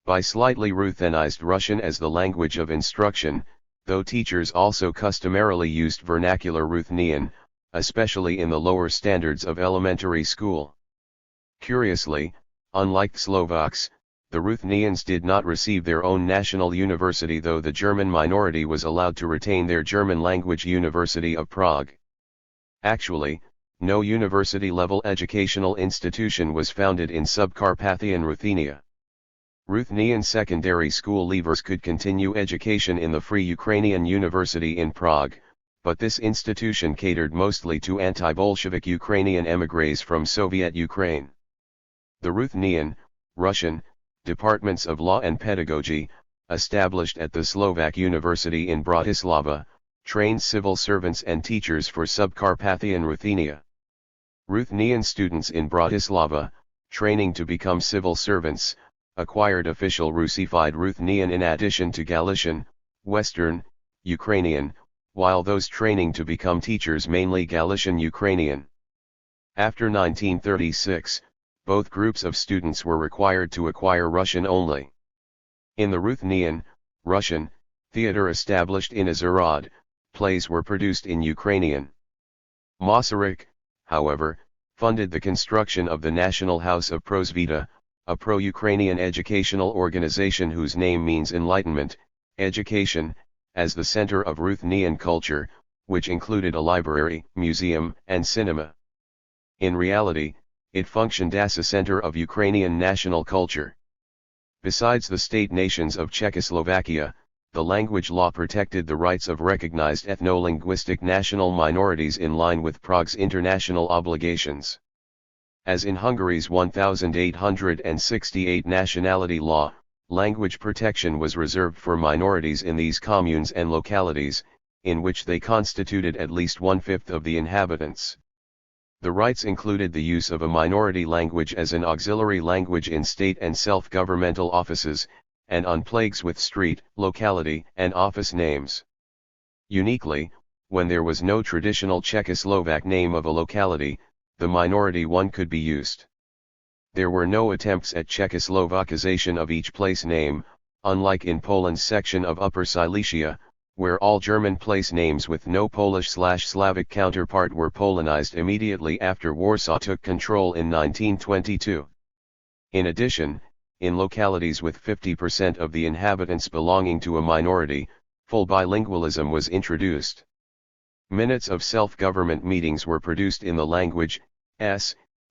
by slightly Ruthenized Russian as the language of instruction, though teachers also customarily used vernacular Ruthenian, especially in the lower standards of elementary school. Curiously, unlike Slovaks, the Ruthenians did not receive their own national university, though the German minority was allowed to retain their German language University of Prague. Actually, no university-level educational institution was founded in Subcarpathian Ruthenia. Ruthenian secondary school leavers could continue education in the Free Ukrainian University in Prague, but this institution catered mostly to anti-Bolshevik Ukrainian émigrés from Soviet Ukraine. The Ruthenian, Russian, departments of law and pedagogy, established at the Slovak University in Bratislava, trained civil servants and teachers for Subcarpathian Ruthenia. Ruthenian students in Bratislava, training to become civil servants, acquired official Russified Ruthenian in addition to Galician, Western, Ukrainian, while those training to become teachers mainly Galician Ukrainian. After 1936, both groups of students were required to acquire Russian only. In the Ruthenian, Russian, theater established in Azerad, plays were produced in Ukrainian. Masaryk, however, funded the construction of the National House of Prosvita, a pro-Ukrainian educational organization whose name means enlightenment, education, as the center of Ruthenian culture, which included a library, museum, and cinema. In reality, it functioned as a center of Ukrainian national culture. Besides the state nations of Czechoslovakia, the language law protected the rights of recognized ethno-linguistic national minorities in line with Prague's international obligations. As in Hungary's 1868 nationality law, language protection was reserved for minorities in these communes and localities, in which they constituted at least 1/5 of the inhabitants. The rights included the use of a minority language as an auxiliary language in state and self-governmental offices, and on plaques with street, locality, and office names. Uniquely, when there was no traditional Czechoslovak name of a locality, the minority one could be used. There were no attempts at Czechoslovakization of each place name, unlike in Poland's section of Upper Silesia, where all German place names with no Polish/Slavic counterpart were Polonized immediately after Warsaw took control in 1922. In addition, in localities with 50% of the inhabitants belonging to a minority, full bilingualism was introduced. Minutes of self-government meetings were produced in the language,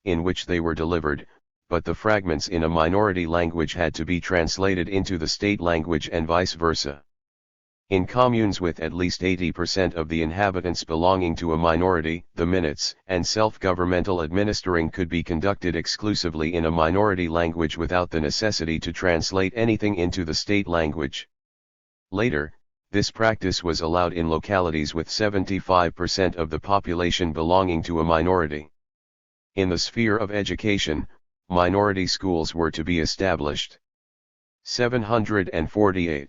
in which they were delivered, but the fragments in a minority language had to be translated into the state language and vice versa. In communes with at least 80% of the inhabitants belonging to a minority, the minutes and self-governmental administering could be conducted exclusively in a minority language without the necessity to translate anything into the state language. Later, this practice was allowed in localities with 75% of the population belonging to a minority. In the sphere of education, minority schools were to be established. 748.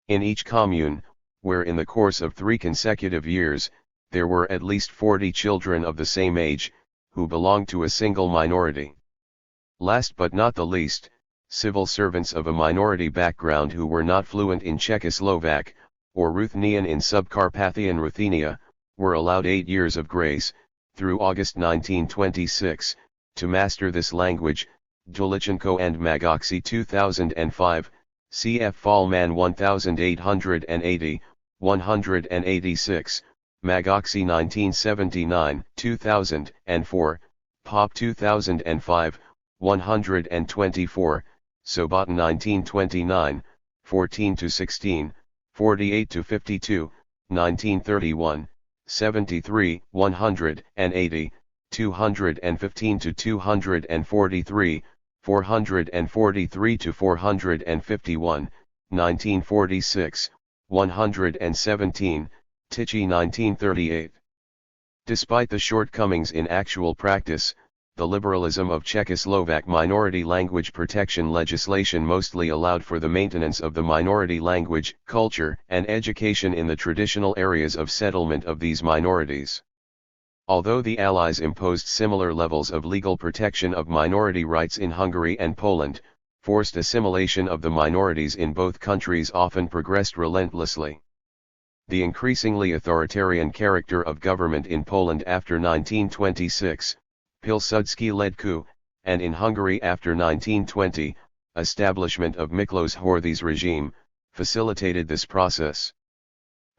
In each commune, where in the course of 3 consecutive years, there were at least 40 children of the same age, who belonged to a single minority. Last but not the least, civil servants of a minority background who were not fluent in Czechoslovak, or Ruthenian in Subcarpathian Ruthenia, were allowed 8 years of grace, through August 1926, to master this language. Dolichenko and Magoxy 2005, cf. Fallman 1880, 186, Magoxy 1979, 2004, Pop 2005, 124, Sobotin 1929, 14-16, 48-52, 1931, 73, 180, 215-243, 443-451, 1946, 117, Tichy 1938. Despite the shortcomings in actual practice, the liberalism of Czechoslovak minority language protection legislation mostly allowed for the maintenance of the minority language, culture, and education in the traditional areas of settlement of these minorities. Although the Allies imposed similar levels of legal protection of minority rights in Hungary and Poland, Forced assimilation of the minorities in both countries often progressed relentlessly. The increasingly authoritarian character of government in Poland after 1926, Pilsudski-led coup, and in Hungary after 1920, establishment of Miklos Horthy's regime, facilitated this process.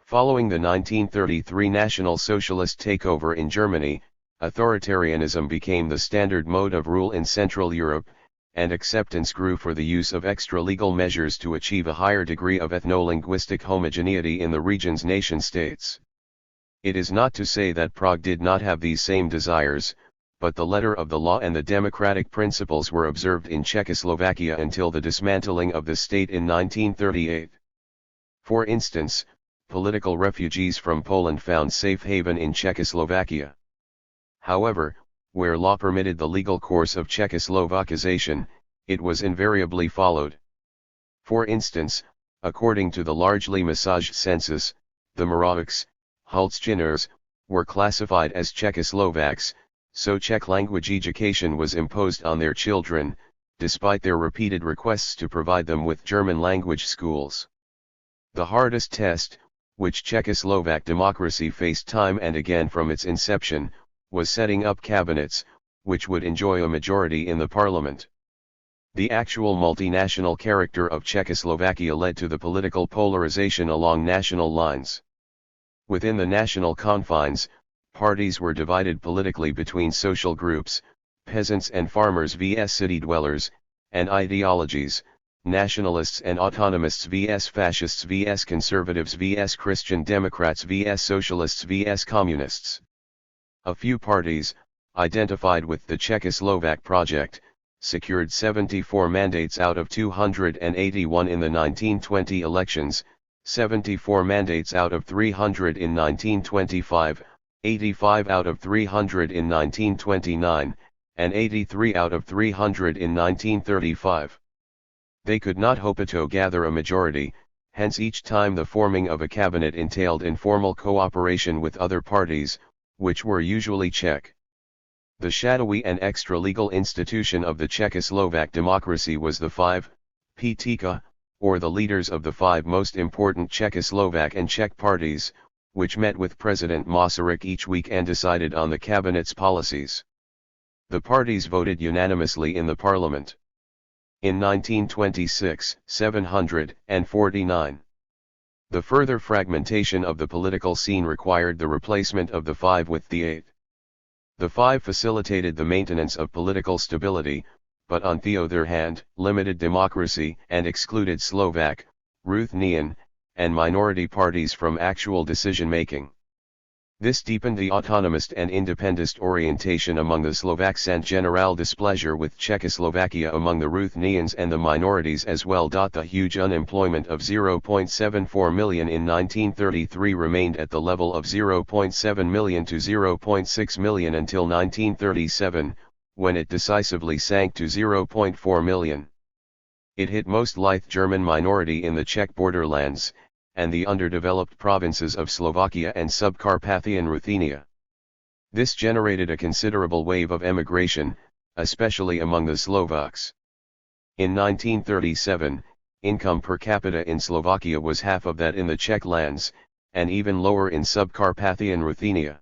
Following the 1933 National Socialist takeover in Germany, authoritarianism became the standard mode of rule in Central Europe, and acceptance grew for the use of extra-legal measures to achieve a higher degree of ethno-linguistic homogeneity in the region's nation-states. It is not to say that Prague did not have these same desires, but the letter of the law and the democratic principles were observed in Czechoslovakia until the dismantling of the state in 1938. For instance, political refugees from Poland found safe haven in Czechoslovakia. However, where law permitted the legal course of Czechoslovakization, it was invariably followed. For instance, according to the largely massaged census, the Moravics, Holštíners, were classified as Czechoslovaks, so Czech language education was imposed on their children, despite their repeated requests to provide them with German language schools. The hardest test, which Czechoslovak democracy faced time and again from its inception, was setting up cabinets, which would enjoy a majority in the parliament. The actual multinational character of Czechoslovakia led to the political polarization along national lines. Within the national confines, parties were divided politically between social groups, peasants and farmers vs city dwellers, and ideologies, nationalists and autonomists vs fascists vs conservatives vs Christian Democrats vs socialists vs communists. A few parties, identified with the Czechoslovak project, secured 74 mandates out of 281 in the 1920 elections, 74 mandates out of 300 in 1925, 85 out of 300 in 1929, and 83 out of 300 in 1935. They could not hope to gather a majority, hence each time the forming of a cabinet entailed informal cooperation with other parties, which were usually Czech. The shadowy and extra-legal institution of the Czechoslovak democracy was the five PTK, or the leaders of the five most important Czechoslovak and Czech parties, which met with President Masaryk each week and decided on the cabinet's policies. The parties voted unanimously in the parliament. In 1926, 749. The further fragmentation of the political scene required the replacement of the five with the eight. The five facilitated the maintenance of political stability, but on the other hand, limited democracy and excluded Slovak, Ruthenian, and minority parties from actual decision-making. This deepened the autonomist and independentist orientation among the Slovaks and general displeasure with Czechoslovakia among the Ruthenians and the minorities as well. The huge unemployment of 0.74 million in 1933 remained at the level of 0.7 million to 0.6 million until 1937, when it decisively sank to 0.4 million. It hit most Lithe German minority in the Czech borderlands, and the underdeveloped provinces of Slovakia and Subcarpathian Ruthenia. This generated a considerable wave of emigration, especially among the Slovaks. In 1937, income per capita in Slovakia was half of that in the Czech lands, and even lower in Subcarpathian Ruthenia.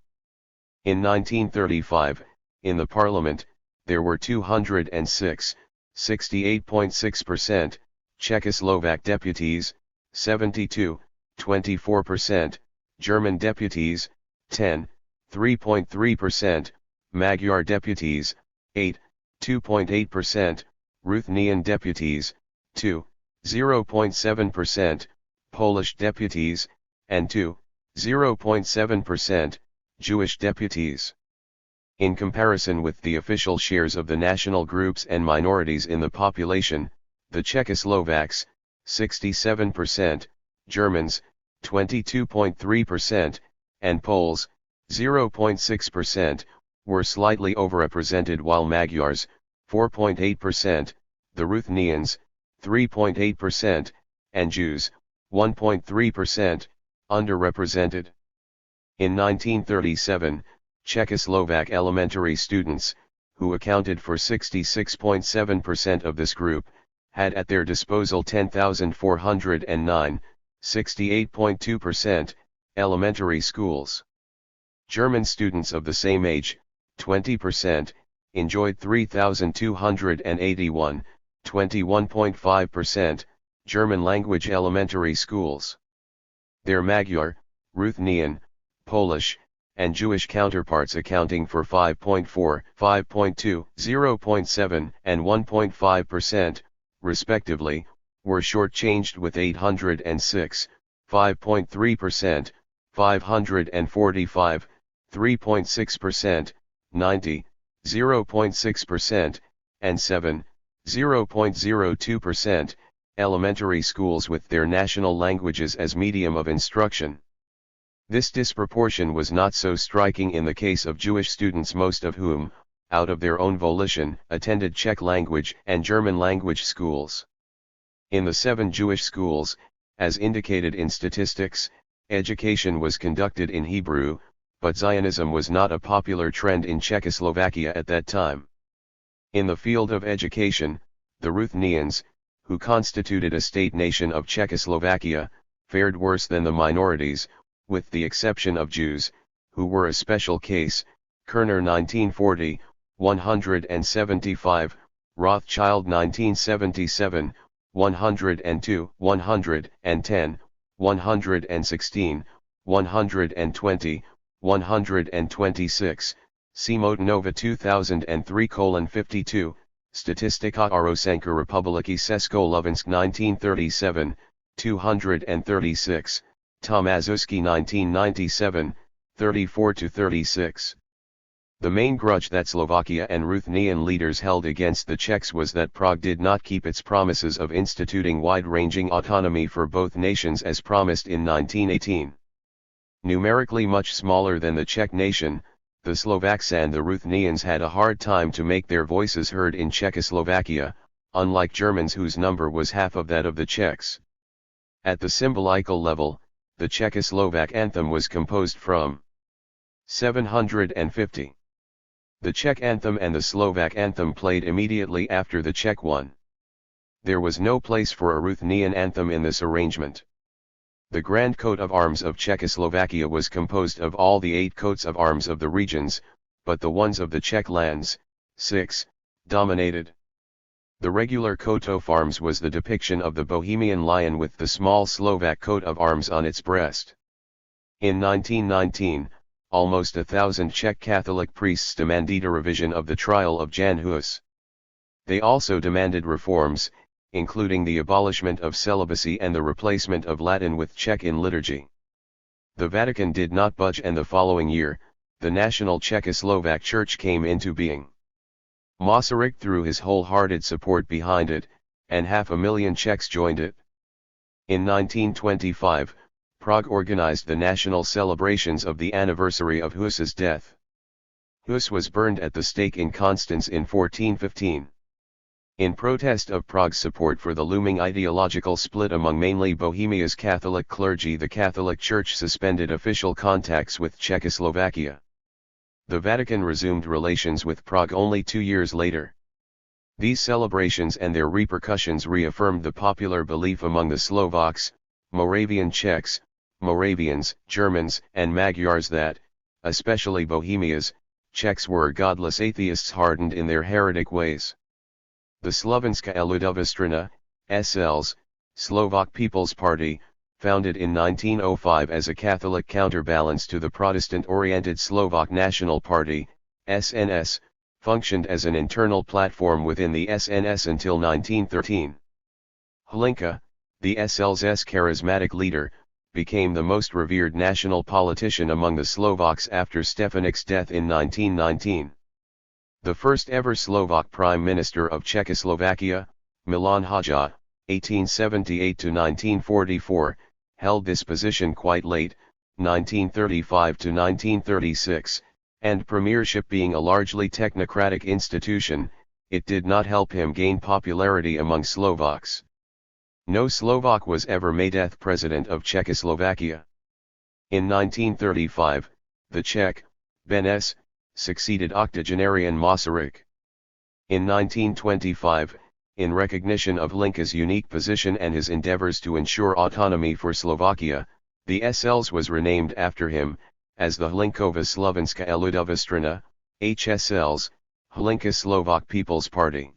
In 1935, in the parliament, there were 206, 68.6%, Czechoslovak deputies, 72, 24%, German deputies, 10, 3.3%, Magyar deputies, 8, 2.8%, Ruthenian deputies, 2, 0.7%, Polish deputies, and 2, 0.7%, Jewish deputies. In comparison with the official shares of the national groups and minorities in the population, the Czechoslovaks, 67%, Germans, 22.3%, and Poles, 0.6%, were slightly overrepresented while Magyars, 4.8%, the Ruthenians, 3.8%, and Jews, 1.3%, underrepresented. In 1937, Czechoslovak elementary students, who accounted for 66.7% of this group, had at their disposal 10,409, 68.2%, elementary schools. German students of the same age, 20%, enjoyed 3,281, 21.5%, German language elementary schools. Their Magyar, Ruthenian, Polish, and Jewish counterparts accounting for 5.4, 5.2, 0.7, and 1.5%, respectively, were shortchanged with 806, 5.3%, 545, 3.6%, 90, 0.6%, and 7, 0.02%, elementary schools with their national languages as medium of instruction. This disproportion was not so striking in the case of Jewish students, most of whom, out of their own volition, attended Czech language and German language schools. In the 7 Jewish schools, as indicated in statistics, education was conducted in Hebrew, but Zionism was not a popular trend in Czechoslovakia at that time. In the field of education, the Ruthenians, who constituted a state-nation of Czechoslovakia, fared worse than the minorities, with the exception of Jews, who were a special case. Kerner 1940, 175, Rothschild 1977, 102, 110, 116, 120, 126, Simotinova 2003:52, Statistika Rosenka Republiki Československ 1937, 236, Tomazuski 1997, 34-36. The main grudge that Slovakia and Ruthenian leaders held against the Czechs was that Prague did not keep its promises of instituting wide-ranging autonomy for both nations as promised in 1918. Numerically much smaller than the Czech nation, the Slovaks and the Ruthenians had a hard time to make their voices heard in Czechoslovakia, unlike Germans whose number was half of that of the Czechs. At the symbolical level, the Czechoslovak anthem was composed from 750. The Czech anthem and the Slovak anthem played immediately after the Czech one. There was no place for a Ruthenian anthem in this arrangement. The Grand Coat of Arms of Czechoslovakia was composed of all the 8 coats of arms of the regions, but the ones of the Czech lands, 6, dominated. The regular coat of arms was the depiction of the Bohemian lion with the small Slovak coat of arms on its breast. In 1919, almost 1,000 Czech Catholic priests demanded a revision of the trial of Jan Hus. They also demanded reforms, including the abolishment of celibacy and the replacement of Latin with Czech in liturgy. The Vatican did not budge, and the following year, the National Czechoslovak Church came into being. Masaryk threw his wholehearted support behind it, and 500,000 Czechs joined it. In 1925, Prague organized the national celebrations of the anniversary of Hus's death. Hus was burned at the stake in Constance in 1415. In protest of Prague's support for the looming ideological split among mainly Bohemia's Catholic clergy, the Catholic Church suspended official contacts with Czechoslovakia. The Vatican resumed relations with Prague only 2 years later. These celebrations and their repercussions reaffirmed the popular belief among the Slovaks, Moravian Czechs, Moravians, Germans, and Magyars that, especially Bohemia's, Czechs were godless atheists hardened in their heretic ways. The Slovenska Ludová strana, SL's, Slovak People's Party, founded in 1905 as a Catholic counterbalance to the Protestant-oriented Slovak National Party, SNS, functioned as an internal platform within the SNS until 1913. Hlinka, the SL's charismatic leader, became the most revered national politician among the Slovaks after Stefanik's death in 1919. The first ever Slovak Prime Minister of Czechoslovakia, Milan Haja, 1878–1944, held this position quite late, 1935–1936, and premiership being a largely technocratic institution, it did not help him gain popularity among Slovaks. No Slovak was ever made president of Czechoslovakia. In 1935, the Czech, Beneš, succeeded octogenarian Masaryk. In 1925, In recognition of Hlinka's unique position and his endeavors to ensure autonomy for Slovakia, the SLs was renamed after him, as the Hlinkova Slovenska Ludová strana, HSLs, Hlinka Slovak People's Party.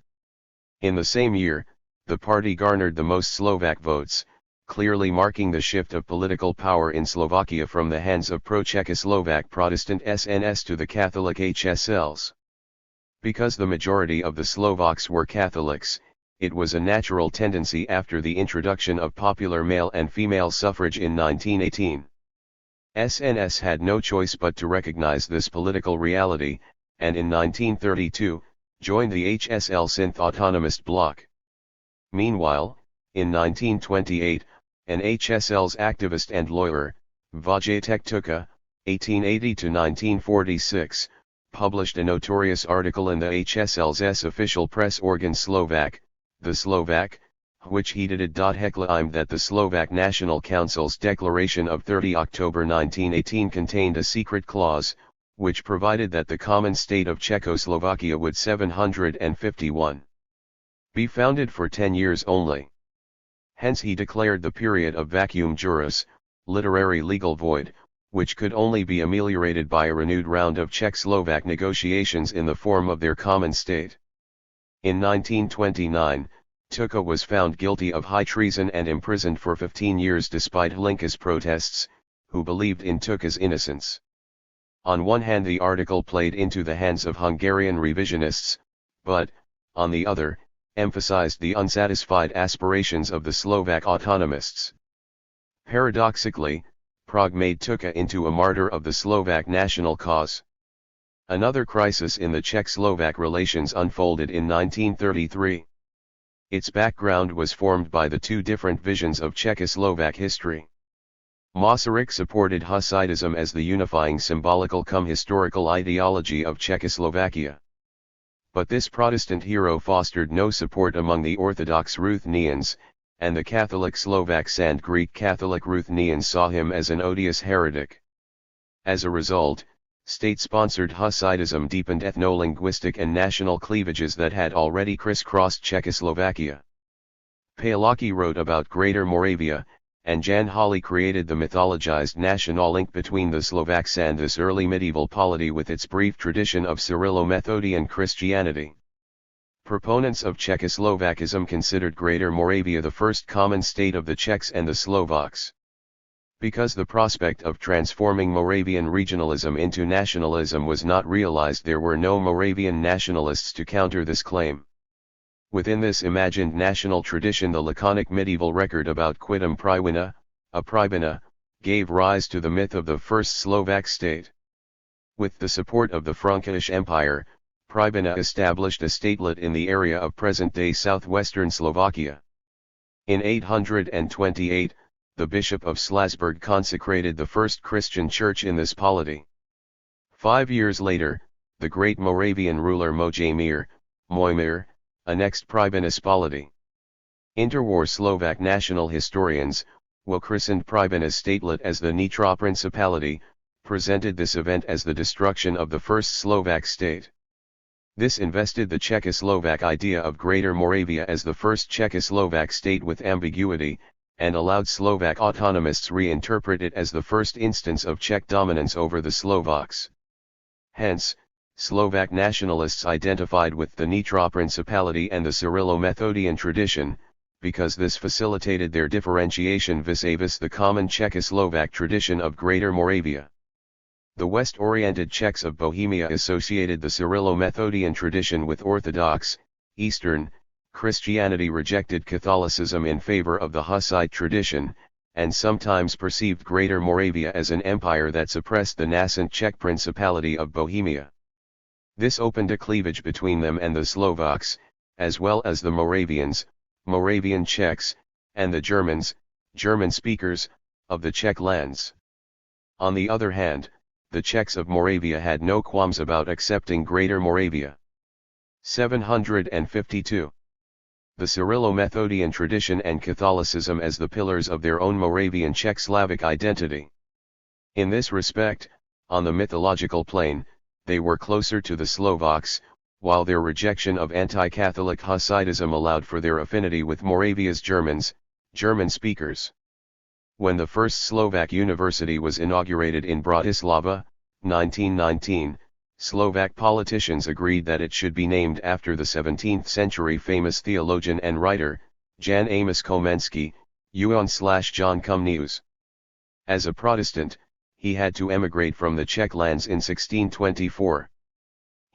In the same year, the party garnered the most Slovak votes, clearly marking the shift of political power in Slovakia from the hands of pro-Czechoslovak Protestant SNS to the Catholic HSLs. Because the majority of the Slovaks were Catholics, it was a natural tendency after the introduction of popular male and female suffrage in 1918. SNS had no choice but to recognize this political reality, and in 1932, joined the HSL Synth Autonomist bloc. Meanwhile, in 1928, an HSL's activist and lawyer, Wojciech Tuka, 1880–1946, published a notorious article in the HSL's official press organ Slovak, the Slovak, which he claimed that the Slovak National Council's declaration of 30 October 1918 contained a secret clause, which provided that the common state of Czechoslovakia would 751 be founded for 10 years only. Hence he declared the period of vacuum juris, literary legal void, which could only be ameliorated by a renewed round of Czech-Slovak negotiations in the form of their common state. In 1929, Tuka was found guilty of high treason and imprisoned for 15 years despite Hlinka's protests, who believed in Tuka's innocence. On one hand, the article played into the hands of Hungarian revisionists, but, on the other, emphasized the unsatisfied aspirations of the Slovak autonomists. Paradoxically, Prague made Tuka into a martyr of the Slovak national cause. Another crisis in the Czech-Slovak relations unfolded in 1933. Its background was formed by the two different visions of Czechoslovak history. Masaryk supported Hussitism as the unifying symbolical-cum-historical ideology of Czechoslovakia. But this Protestant hero fostered no support among the Orthodox Ruthenians, and the Catholic Slovaks and Greek Catholic Ruthenians saw him as an odious heretic. As a result, state-sponsored Hussitism deepened ethno-linguistic and national cleavages that had already crisscrossed Czechoslovakia. Palocki wrote about Greater Moravia, and Jan Halley created the mythologized national link between the Slovaks and this early medieval polity with its brief tradition of Cyrillo-Methodian Christianity. Proponents of Czechoslovakism considered Greater Moravia the first common state of the Czechs and the Slovaks. Because the prospect of transforming Moravian regionalism into nationalism was not realized, there were no Moravian nationalists to counter this claim. Within this imagined national tradition, the laconic medieval record about Quidem Privina, a Pribina, gave rise to the myth of the first Slovak state. With the support of the Frankish Empire, Pribina established a statelet in the area of present-day southwestern Slovakia. In 828, the Bishop of Slasburg consecrated the first Christian church in this polity. 5 years later, the great Moravian ruler Mojmir, annexed Pribina's polity. Interwar Slovak national historians, who christened Pribina's statelet as the Nitra Principality, presented this event as the destruction of the first Slovak state. This invested the Czechoslovak idea of Greater Moravia as the first Czechoslovak state with ambiguity, and allowed Slovak autonomists reinterpret it as the first instance of Czech dominance over the Slovaks. Hence, Slovak nationalists identified with the Nitra Principality and the Cyrillo-Methodian tradition, because this facilitated their differentiation vis-a-vis the common Czechoslovak tradition of Greater Moravia. The West-oriented Czechs of Bohemia associated the Cyrillo-Methodian tradition with Orthodox, Eastern, Christianity, rejected Catholicism in favor of the Hussite tradition, and sometimes perceived Greater Moravia as an empire that suppressed the nascent Czech Principality of Bohemia. This opened a cleavage between them and the Slovaks, as well as the Moravians, Moravian Czechs, and the Germans, German speakers, of the Czech lands. On the other hand, the Czechs of Moravia had no qualms about accepting Greater Moravia. 752. The Cyrillo-Methodian tradition and Catholicism as the pillars of their own Moravian Czech Slavic identity. In this respect, on the mythological plane, they were closer to the Slovaks, while their rejection of anti-Catholic Hasidism allowed for their affinity with Moravia's Germans, German speakers. When the first Slovak university was inaugurated in Bratislava, 1919, Slovak politicians agreed that it should be named after the 17th-century famous theologian and writer, Jan Amos Komenský, John Comenius. As a Protestant, he had to emigrate from the Czech lands in 1624.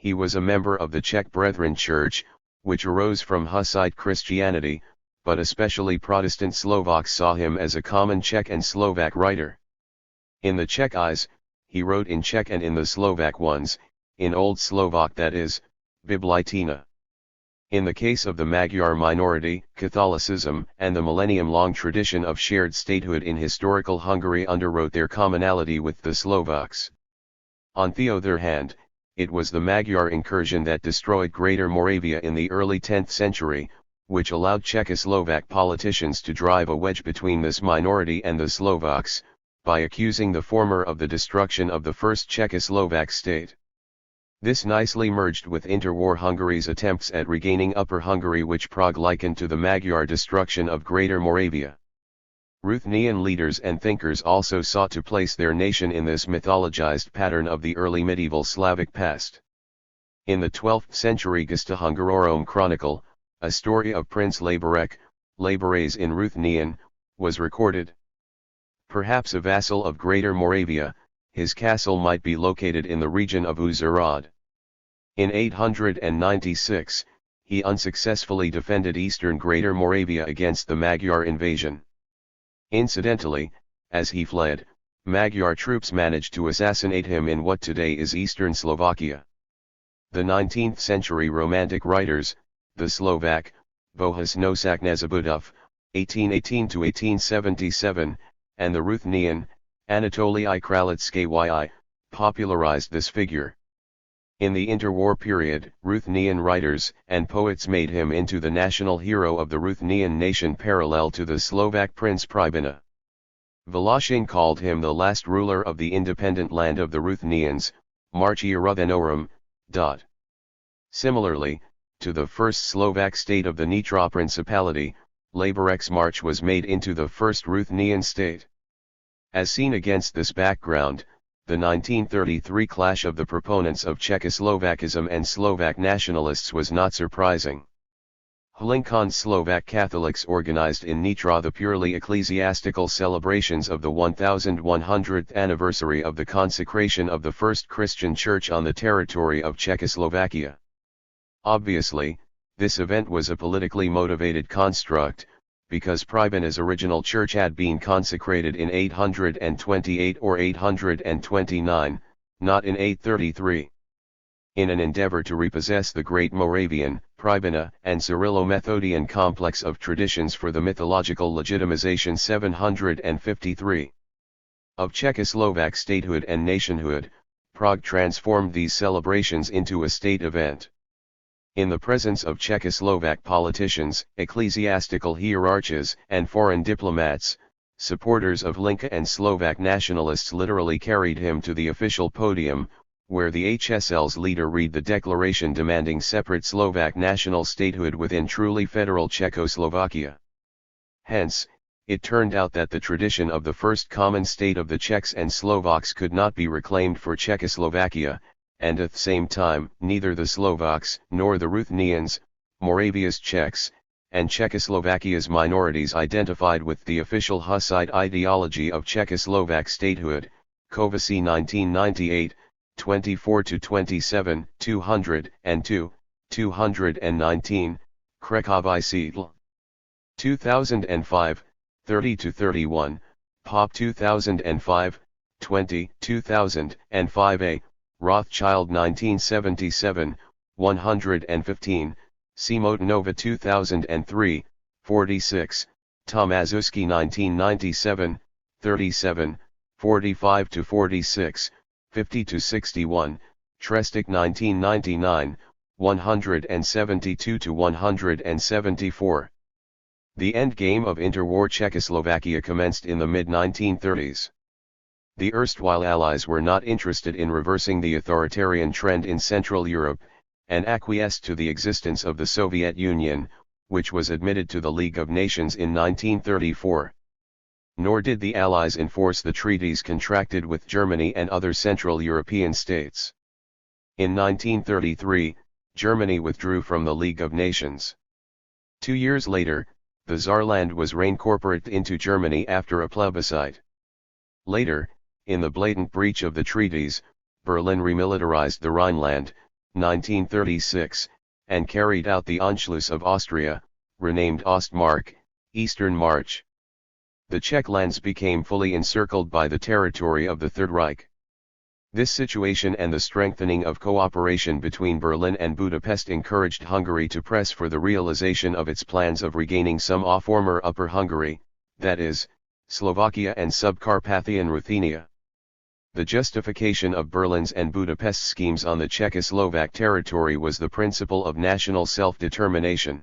He was a member of the Czech Brethren Church, which arose from Hussite Christianity, but especially Protestant Slovaks saw him as a common Czech and Slovak writer. In the Czech eyes, he wrote in Czech and in the Slovak ones, in Old Slovak, that is, Biblitina. In the case of the Magyar minority, Catholicism and the millennium-long tradition of shared statehood in historical Hungary underwrote their commonality with the Slovaks. On the other hand, it was the Magyar incursion that destroyed Greater Moravia in the early 10th century, which allowed Czechoslovak politicians to drive a wedge between this minority and the Slovaks, by accusing the former of the destruction of the first Czechoslovak state. This nicely merged with interwar Hungary's attempts at regaining Upper Hungary, which Prague likened to the Magyar destruction of Greater Moravia. Ruthenian leaders and thinkers also sought to place their nation in this mythologized pattern of the early medieval Slavic past. In the 12th century Gesta Hungarorum Chronicle, a story of Prince Labarek, Labares in Ruthenian, was recorded. Perhaps a vassal of Greater Moravia, his castle might be located in the region of Uzhhorod. In 896, he unsuccessfully defended eastern Greater Moravia against the Magyar invasion. Incidentally, as he fled, Magyar troops managed to assassinate him in what today is eastern Slovakia. The 19th century Romantic writers, the Slovak, Bohus Nosak Nezabudov, 1818–1877, and the Ruthenian, Anatolii Kralitskyi, popularized this figure. In the interwar period, Ruthenian writers and poets made him into the national hero of the Ruthenian nation, parallel to the Slovak prince Pribina. Voloshin called him the last ruler of the independent land of the Ruthenians, Marchia Ruthenorum. Similarly, to the first Slovak state of the Nitra Principality, Labarek's march was made into the first Ruthenian state. As seen against this background, the 1933 clash of the proponents of Czechoslovakism and Slovak nationalists was not surprising. Hlinkon's Slovak Catholics organized in Nitra the purely ecclesiastical celebrations of the 1100th anniversary of the consecration of the first Christian church on the territory of Czechoslovakia. Obviously, this event was a politically motivated construct, because Pribina's original church had been consecrated in 828 or 829, not in 833. In an endeavor to repossess the Great Moravian, Pribina, and Cyrillo-Methodian complex of traditions for the mythological legitimization 753 of Czechoslovak statehood and nationhood, Prague transformed these celebrations into a state event. In the presence of Czechoslovak politicians, ecclesiastical hierarchs, and foreign diplomats, supporters of Hlinka and Slovak nationalists literally carried him to the official podium, where the HSL's leader read the declaration demanding separate Slovak national statehood within truly federal Czechoslovakia. Hence, it turned out that the tradition of the first common state of the Czechs and Slovaks could not be reclaimed for Czechoslovakia, and at the same time, neither the Slovaks nor the Ruthenians, Moravia's Czechs, and Czechoslovakia's minorities identified with the official Hussite ideology of Czechoslovak statehood. Kovasi 1998, 24–27, 202, 219, Krekovi Seattle. 2005, 30–31, Pop 2005, 20, 2005a. Rothschild 1977, 115, Simotinova 2003, 46, Tomaszewski 1997, 37, 45–46, 50–61, Trestik 1999, 172–174. The endgame of interwar Czechoslovakia commenced in the mid-1930s. The erstwhile Allies were not interested in reversing the authoritarian trend in Central Europe, and acquiesced to the existence of the Soviet Union, which was admitted to the League of Nations in 1934. Nor did the Allies enforce the treaties contracted with Germany and other Central European states. In 1933, Germany withdrew from the League of Nations. 2 years later, the Saarland was reincorporated into Germany after a plebiscite. Later, in the blatant breach of the treaties, Berlin remilitarized the Rhineland, 1936, and carried out the Anschluss of Austria, renamed Ostmark, Eastern March. The Czech lands became fully encircled by the territory of the Third Reich. This situation and the strengthening of cooperation between Berlin and Budapest encouraged Hungary to press for the realization of its plans of regaining some of former Upper Hungary, that is, Slovakia and Subcarpathian Ruthenia. The justification of Berlin's and Budapest's schemes on the Czechoslovak territory was the principle of national self-determination.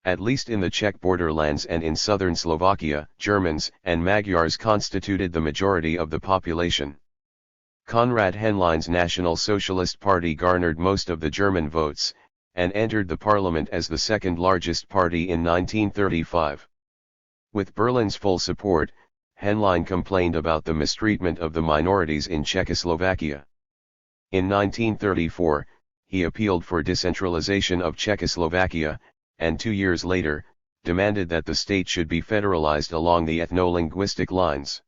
At least in the Czech borderlands and in southern Slovakia, Germans and Magyars constituted the majority of the population. Konrad Henlein's National Socialist Party garnered most of the German votes, and entered the parliament as the second largest party in 1935. With Berlin's full support, Henlein complained about the mistreatment of the minorities in Czechoslovakia. In 1934, he appealed for decentralization of Czechoslovakia, and 2 years later, demanded that the state should be federalized along the ethno-linguistic lines.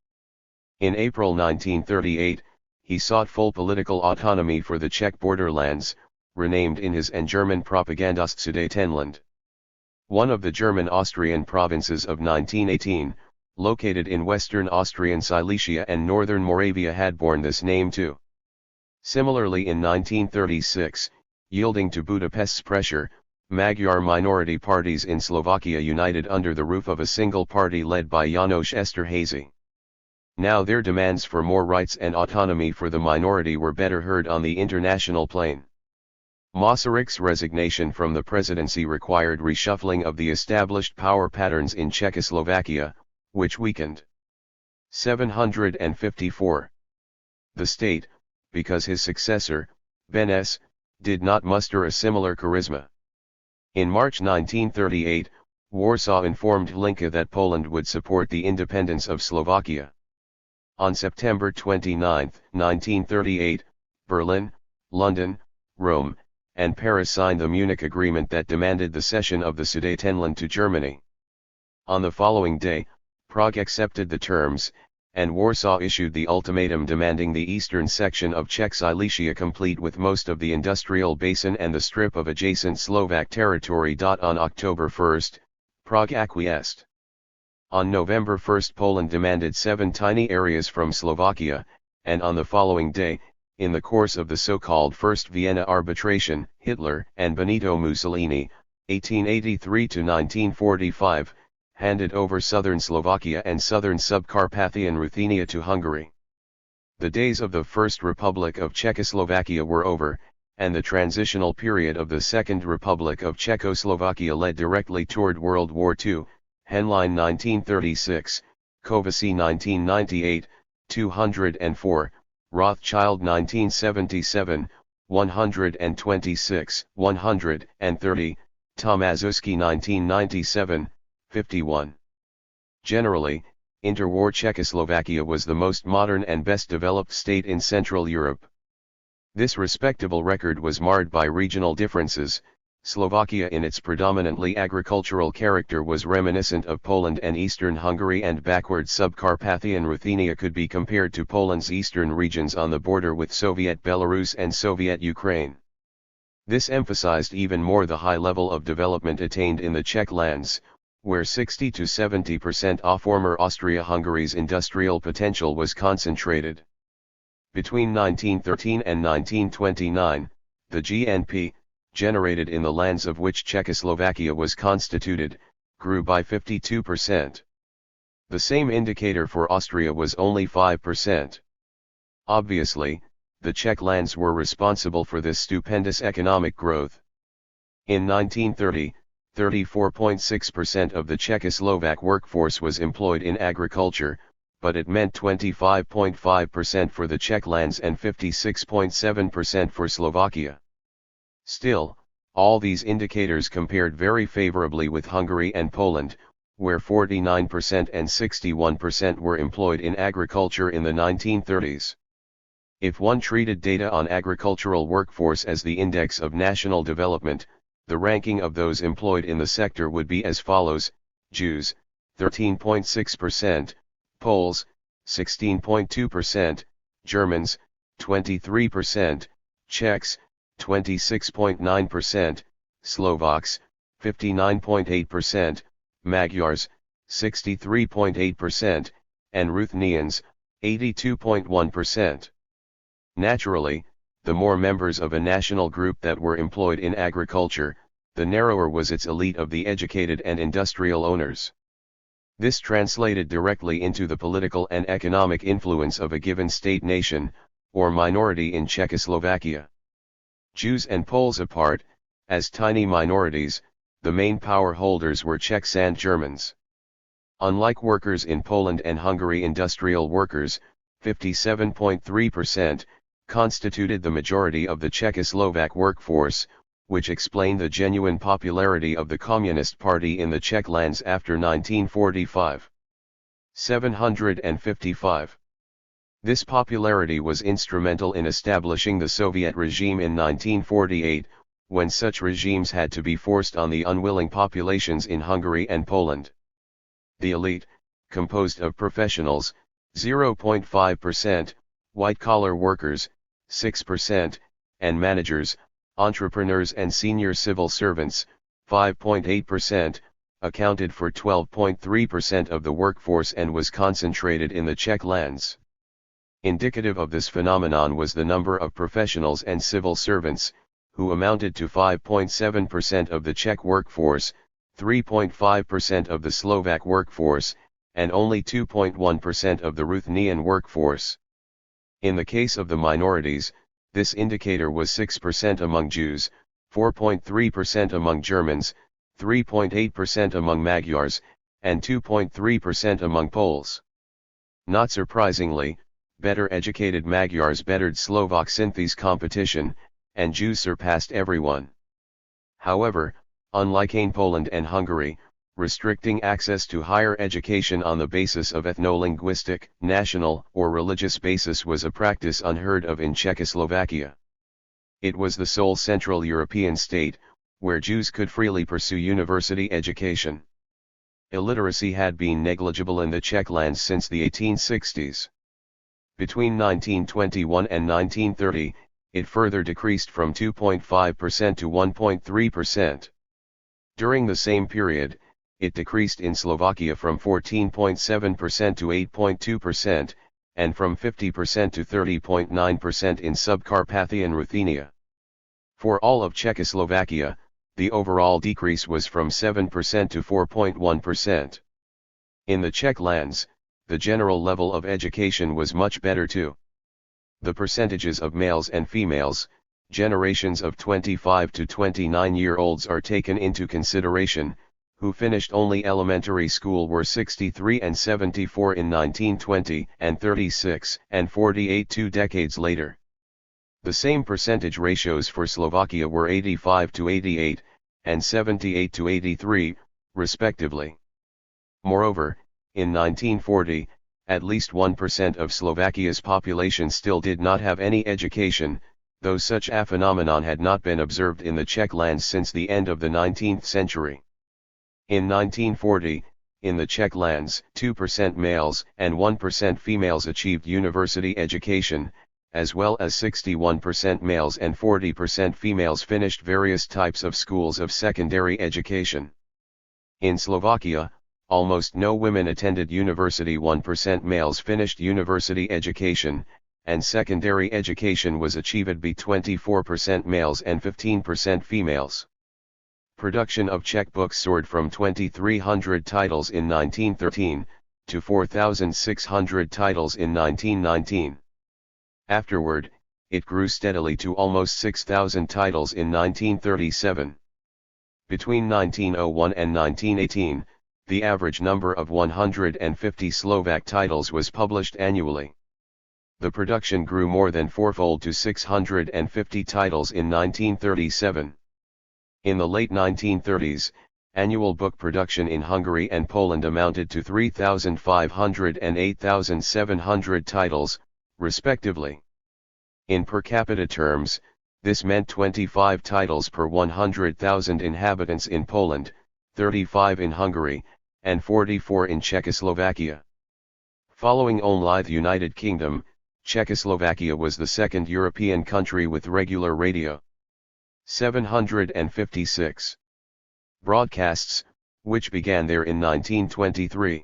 In April 1938, he sought full political autonomy for the Czech borderlands, renamed in his and German propagandist Sudetenland. One of the German-Austrian provinces of 1918, located in western Austrian Silesia and northern Moravia, had borne this name too. Similarly, in 1936, yielding to Budapest's pressure, Magyar minority parties in Slovakia united under the roof of a single party led by János Esterházy. Now their demands for more rights and autonomy for the minority were better heard on the international plane. Masaryk's resignation from the presidency required reshuffling of the established power patterns in Czechoslovakia, which weakened. 754. The state, because his successor, Beneš, did not muster a similar charisma. In March 1938, Warsaw informed Hlinka that Poland would support the independence of Slovakia. On September 29, 1938, Berlin, London, Rome, and Paris signed the Munich Agreement that demanded the cession of the Sudetenland to Germany. On the following day, Prague accepted the terms, and Warsaw issued the ultimatum demanding the eastern section of Czech Silesia complete with most of the industrial basin and the strip of adjacent Slovak territory. On October 1, Prague acquiesced. On November 1, Poland demanded 7 tiny areas from Slovakia, and on the following day, in the course of the so-called First Vienna Arbitration, Hitler and Benito Mussolini, 1883–1945, handed over southern Slovakia and southern Subcarpathian Ruthenia to Hungary. The days of the First Republic of Czechoslovakia were over, and the transitional period of the Second Republic of Czechoslovakia led directly toward World War II, Henlein 1936, Kovesi 1998, 204, Rothschild 1977, 126, 130, Tomaszewski 1997, 51. Generally, interwar Czechoslovakia was the most modern and best developed state in Central Europe. This respectable record was marred by regional differences. Slovakia in its predominantly agricultural character was reminiscent of Poland and Eastern Hungary, and backward Subcarpathian Ruthenia could be compared to Poland's eastern regions on the border with Soviet Belarus and Soviet Ukraine. This emphasized even more the high level of development attained in the Czech lands, where 60 to 70% of former Austria-Hungary's industrial potential was concentrated. Between 1913 and 1929, the GNP, generated in the lands of which Czechoslovakia was constituted, grew by 52%. The same indicator for Austria was only 5%. Obviously, the Czech lands were responsible for this stupendous economic growth. In 1930, 34.6% of the Czechoslovak workforce was employed in agriculture, but it meant 25.5% for the Czech lands and 56.7% for Slovakia. Still, all these indicators compared very favorably with Hungary and Poland, where 49% and 61% were employed in agriculture in the 1930s. If one treated data on agricultural workforce as the index of national development, the ranking of those employed in the sector would be as follows: Jews, 13.6%, Poles, 16.2%, Germans, 23%, Czechs, 26.9%, Slovaks, 59.8%, Magyars, 63.8%, and Ruthenians, 82.1%. Naturally, the more members of a national group that were employed in agriculture, the narrower was its elite of the educated and industrial owners. This translated directly into the political and economic influence of a given state-nation, or minority in Czechoslovakia. Jews and Poles apart, as tiny minorities, the main power holders were Czechs and Germans. Unlike workers in Poland and Hungary, industrial workers, 57.3%, constituted the majority of the Czechoslovak workforce, which explained the genuine popularity of the Communist Party in the Czech lands after 1945. 755. This popularity was instrumental in establishing the Soviet regime in 1948, when such regimes had to be forced on the unwilling populations in Hungary and Poland. The elite, composed of professionals, 0.5%, white-collar workers, 6%, and managers, entrepreneurs and senior civil servants, 5.8%, accounted for 12.3% of the workforce and was concentrated in the Czech lands. Indicative of this phenomenon was the number of professionals and civil servants, who amounted to 5.7% of the Czech workforce, 3.5% of the Slovak workforce, and only 2.1% of the Ruthenian workforce. In the case of the minorities, this indicator was 6% among Jews, 4.3% among Germans, 3.8% among Magyars, and 2.3% among Poles. Not surprisingly, better educated Magyars bettered Slovak Synthes competition, and Jews surpassed everyone. However, unlike in Poland and Hungary, restricting access to higher education on the basis of ethno-linguistic, national, or religious basis was a practice unheard of in Czechoslovakia. It was the sole Central European state, where Jews could freely pursue university education. Illiteracy had been negligible in the Czech lands since the 1860s. Between 1921 and 1930, it further decreased from 2.5% to 1.3%. During the same period, it decreased in Slovakia from 14.7% to 8.2%, and from 50% to 30.9% in Subcarpathian Ruthenia. For all of Czechoslovakia, the overall decrease was from 7% to 4.1%. In the Czech lands, the general level of education was much better too. The percentages of males and females, generations of 25 to 29-year-olds are taken into consideration, who finished only elementary school were 63 and 74 in 1920, and 36 and 48 2 decades later. The same percentage ratios for Slovakia were 85 to 88, and 78 to 83, respectively. Moreover, in 1940, at least 1% of Slovakia's population still did not have any education, though such a phenomenon had not been observed in the Czech lands since the end of the 19th century. In 1940, in the Czech lands, 2% males and 1% females achieved university education, as well as 61% males and 40% females finished various types of schools of secondary education. In Slovakia, almost no women attended university. 1% males finished university education, and secondary education was achieved by 24% males and 15% females. Production of Czech books soared from 2,300 titles in 1913, to 4,600 titles in 1919. Afterward, it grew steadily to almost 6,000 titles in 1937. Between 1901 and 1918, the average number of 150 Slovak titles was published annually. The production grew more than fourfold to 650 titles in 1937. In the late 1930s, annual book production in Hungary and Poland amounted to 3,500 and 8,700 titles, respectively. In per capita terms, this meant 25 titles per 100,000 inhabitants in Poland, 35 in Hungary, and 44 in Czechoslovakia. Following only the United Kingdom, Czechoslovakia was the second European country with regular radio. 756 broadcasts, which began there in 1923.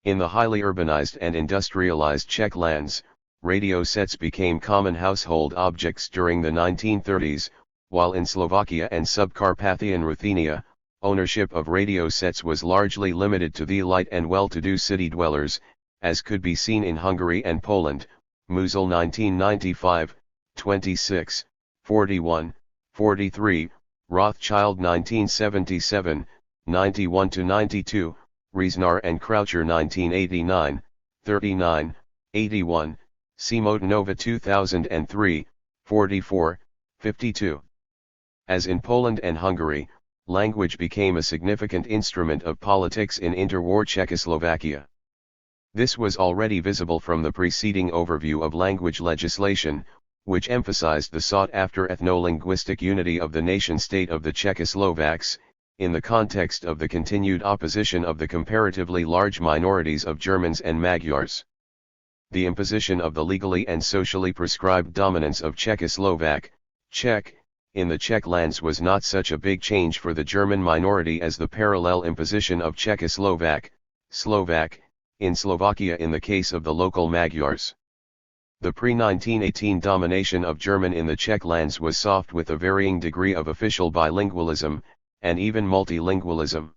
In the highly urbanized and industrialized Czech lands, radio sets became common household objects during the 1930s, while in Slovakia and Subcarpathian Ruthenia, ownership of radio sets was largely limited to the elite and well-to-do city dwellers, as could be seen in Hungary and Poland. Musil 1995, 26, 41, 43, Rothschild 1977, 91-92, Riesner and Croucher 1989, 39, 81, Simotnova 2003, 44, 52. As in Poland and Hungary, language became a significant instrument of politics in interwar Czechoslovakia. This was already visible from the preceding overview of language legislation, which emphasized the sought-after ethno-linguistic unity of the nation-state of the Czechoslovaks, in the context of the continued opposition of the comparatively large minorities of Germans and Magyars. The imposition of the legally and socially prescribed dominance of Czechoslovak, Czech, in the Czech lands was not such a big change for the German minority as the parallel imposition of Czechoslovak, Slovak, in Slovakia in the case of the local Magyars. The pre-1918 domination of German in the Czech lands was soft with a varying degree of official bilingualism, and even multilingualism.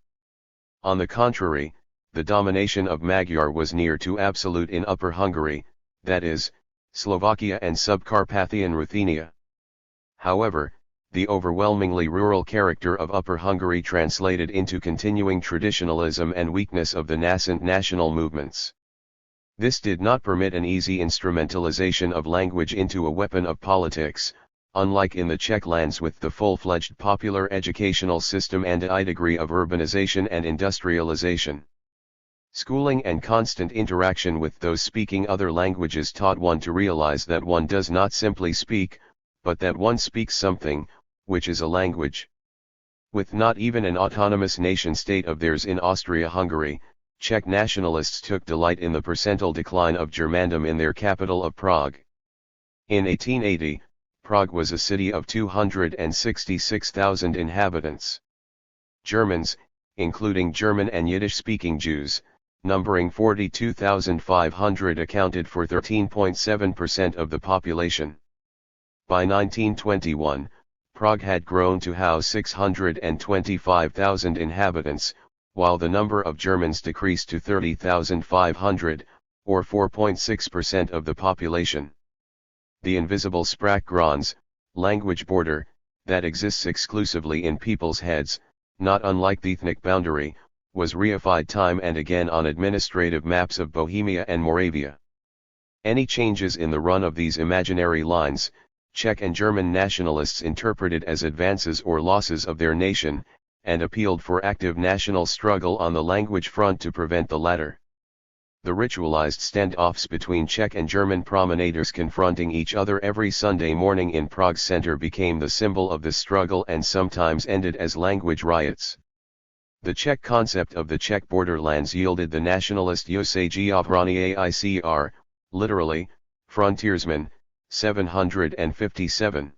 On the contrary, the domination of Magyar was near to absolute in Upper Hungary, that is, Slovakia and Subcarpathian Ruthenia. However, the overwhelmingly rural character of Upper Hungary translated into continuing traditionalism and weakness of the nascent national movements. This did not permit an easy instrumentalization of language into a weapon of politics, unlike in the Czech lands with the full-fledged popular educational system and a high degree of urbanization and industrialization. Schooling and constant interaction with those speaking other languages taught one to realize that one does not simply speak, but that one speaks something, which is a language. With not even an autonomous nation-state of theirs in Austria-Hungary, Czech nationalists took delight in the percental decline of Germandom in their capital of Prague. In 1880, Prague was a city of 266,000 inhabitants. Germans, including German and Yiddish-speaking Jews, numbering 42,500 accounted for 13.7% of the population. By 1921, Prague had grown to house 625,000 inhabitants, while the number of Germans decreased to 30,500, or 4.6% of the population. The invisible Sprachgrenze, language border, that exists exclusively in people's heads, not unlike the ethnic boundary, was reified time and again on administrative maps of Bohemia and Moravia. Any changes in the run of these imaginary lines, Czech and German nationalists interpreted as advances or losses of their nation, and appealed for active national struggle on the language front to prevent the latter. The ritualized standoffs between Czech and German promenaders confronting each other every Sunday morning in Prague's center became the symbol of this struggle and sometimes ended as language riots. The Czech concept of the Czech borderlands yielded the nationalist Usaji Obrany Aicr, literally, frontiersmen, 757.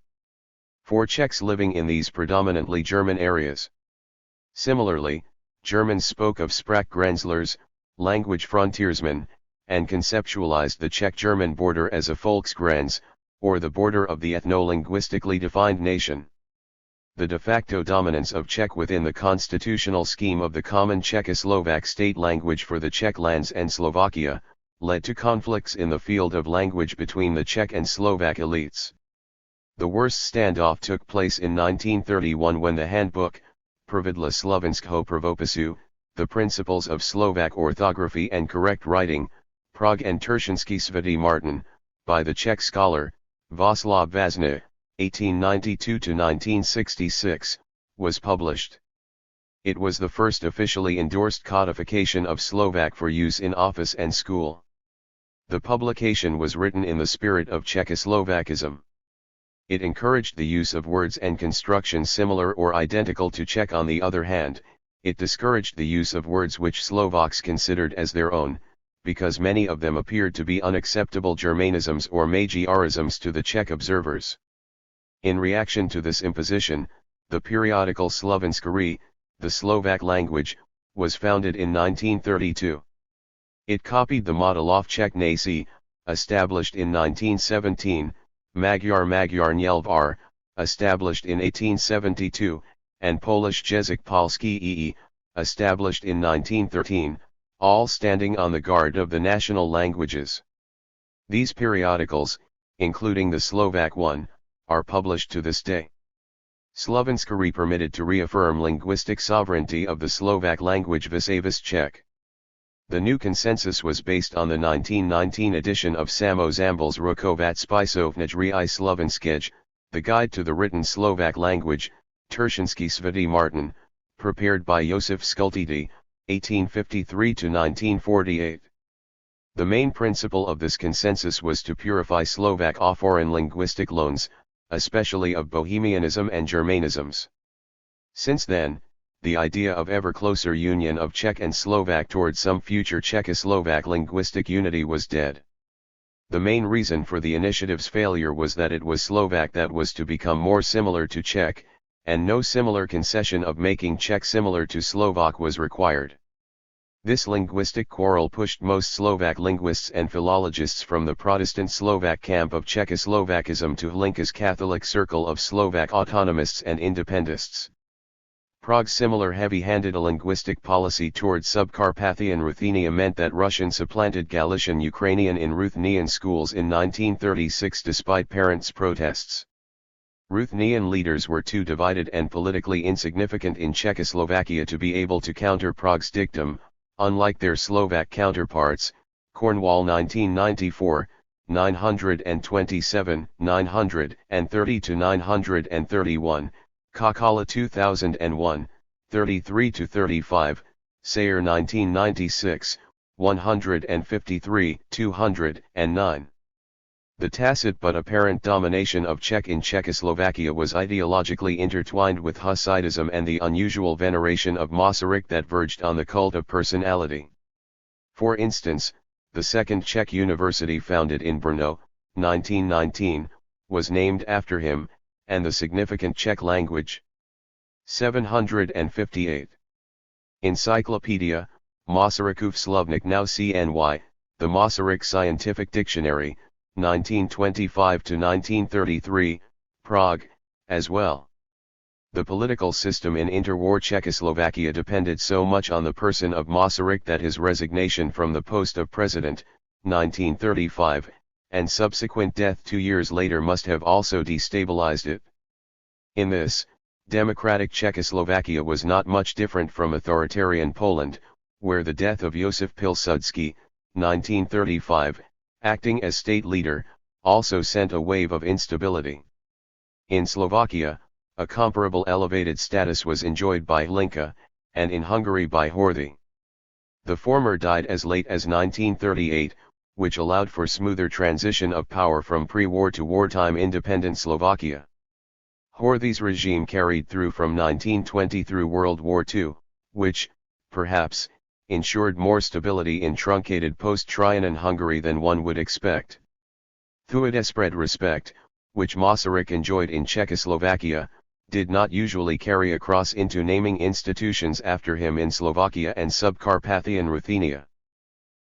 For Czechs living in these predominantly German areas. Similarly, Germans spoke of Sprachgrenzlers, language frontiersmen, and conceptualized the Czech-German border as a Volksgrenze, or the border of the ethno-linguistically defined nation. The de facto dominance of Czech within the constitutional scheme of the common Czechoslovak state language for the Czech lands and Slovakia, led to conflicts in the field of language between the Czech and Slovak elites. The worst standoff took place in 1931 when the handbook, Pravidla slovenského pravopisu, the Principles of Slovak Orthography and Correct Writing, Prague and Teršinský svatý Martin, by the Czech scholar, Václav Vazna, 1892–1966, was published. It was the first officially endorsed codification of Slovak for use in office and school. The publication was written in the spirit of Czechoslovakism. It encouraged the use of words and constructions similar or identical to Czech. On the other hand, it discouraged the use of words which Slovaks considered as their own, because many of them appeared to be unacceptable Germanisms or Magyarisms to the Czech observers. In reaction to this imposition, the periodical Slovenský, the Slovak language, was founded in 1932. It copied the model of Czech naci, established in 1917, Magyar nyelv, established in 1872, and Polish Język Polski, established in 1913, all standing on the guard of the national languages. These periodicals, including the Slovak one, are published to this day. Slovenský permitted to reaffirm linguistic sovereignty of the Slovak language vis-a-vis Czech. The new consensus was based on the 1919 edition of Samo Zambal's Rukovat spisovnaj I Slovenskej, the Guide to the Written Slovak Language, Tertiansky Svety Martin, prepared by Josef Skultity, 1853–1948. The main principle of this consensus was to purify Slovak of foreign linguistic loans, especially of Bohemianism and Germanisms. Since then, the idea of ever closer union of Czech and Slovak towards some future Czechoslovak linguistic unity was dead. The main reason for the initiative's failure was that it was Slovak that was to become more similar to Czech, and no similar concession of making Czech similar to Slovak was required. This linguistic quarrel pushed most Slovak linguists and philologists from the Protestant Slovak camp of Czechoslovakism to Hlinka's Catholic circle of Slovak autonomists and independentists. Prague's similar heavy-handed linguistic policy towards Subcarpathian Ruthenia meant that Russian supplanted Galician Ukrainian in Ruthenian schools in 1936 despite parents' protests. Ruthenian leaders were too divided and politically insignificant in Czechoslovakia to be able to counter Prague's dictum, unlike their Slovak counterparts, Cornwall 1994, 927, 930–931, Kakala 2001, 33–35, Sayer 1996, 153, 209. The tacit but apparent domination of Czech in Czechoslovakia was ideologically intertwined with Hussitism and the unusual veneration of Masaryk that verged on the cult of personality. For instance, the second Czech university founded in Brno, 1919, was named after him, and the significant Czech language. 758. Encyclopedia, Masarykův slovník now CNY, the Masaryk Scientific Dictionary, 1925–1933, Prague, as well. The political system in interwar Czechoslovakia depended so much on the person of Masaryk that his resignation from the post of president, 1935, and subsequent death 2 years later must have also destabilized it. In this, democratic Czechoslovakia was not much different from authoritarian Poland, where the death of Josef Pilsudski, 1935, acting as state leader, also sent a wave of instability. In Slovakia, a comparable elevated status was enjoyed by Hlinka, and in Hungary by Horthy. The former died as late as 1938, which allowed for smoother transition of power from pre-war to wartime independent Slovakia. Horthy's regime carried through from 1920 through World War II, which, perhaps, ensured more stability in truncated post-Trianon Hungary than one would expect. Widespread respect, which Masaryk enjoyed in Czechoslovakia, did not usually carry across into naming institutions after him in Slovakia and Subcarpathian Ruthenia.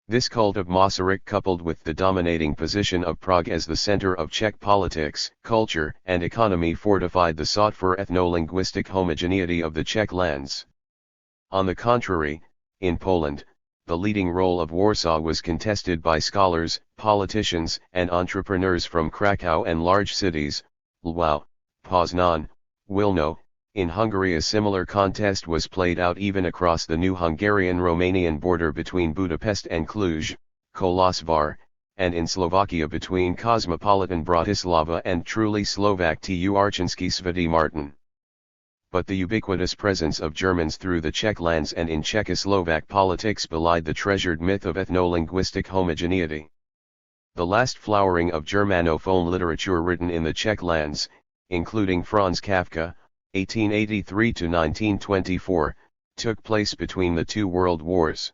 This cult of Masaryk, coupled with the dominating position of Prague as the center of Czech politics, culture, and economy, fortified the sought-for ethno-linguistic homogeneity of the Czech lands. On the contrary, in Poland, the leading role of Warsaw was contested by scholars, politicians, and entrepreneurs from Krakow and large cities, Lwów, Poznan, Wilno. In Hungary a similar contest was played out even across the new Hungarian-Romanian border between Budapest and Cluj, Kolozsvár, and in Slovakia between cosmopolitan Bratislava and truly Slovak Tuarchinski Svatý Martin. But the ubiquitous presence of Germans through the Czech lands and in Czechoslovak politics belied the treasured myth of ethno-linguistic homogeneity. The last flowering of Germanophone literature written in the Czech lands, including Franz Kafka, 1883–1924, took place between the two world wars.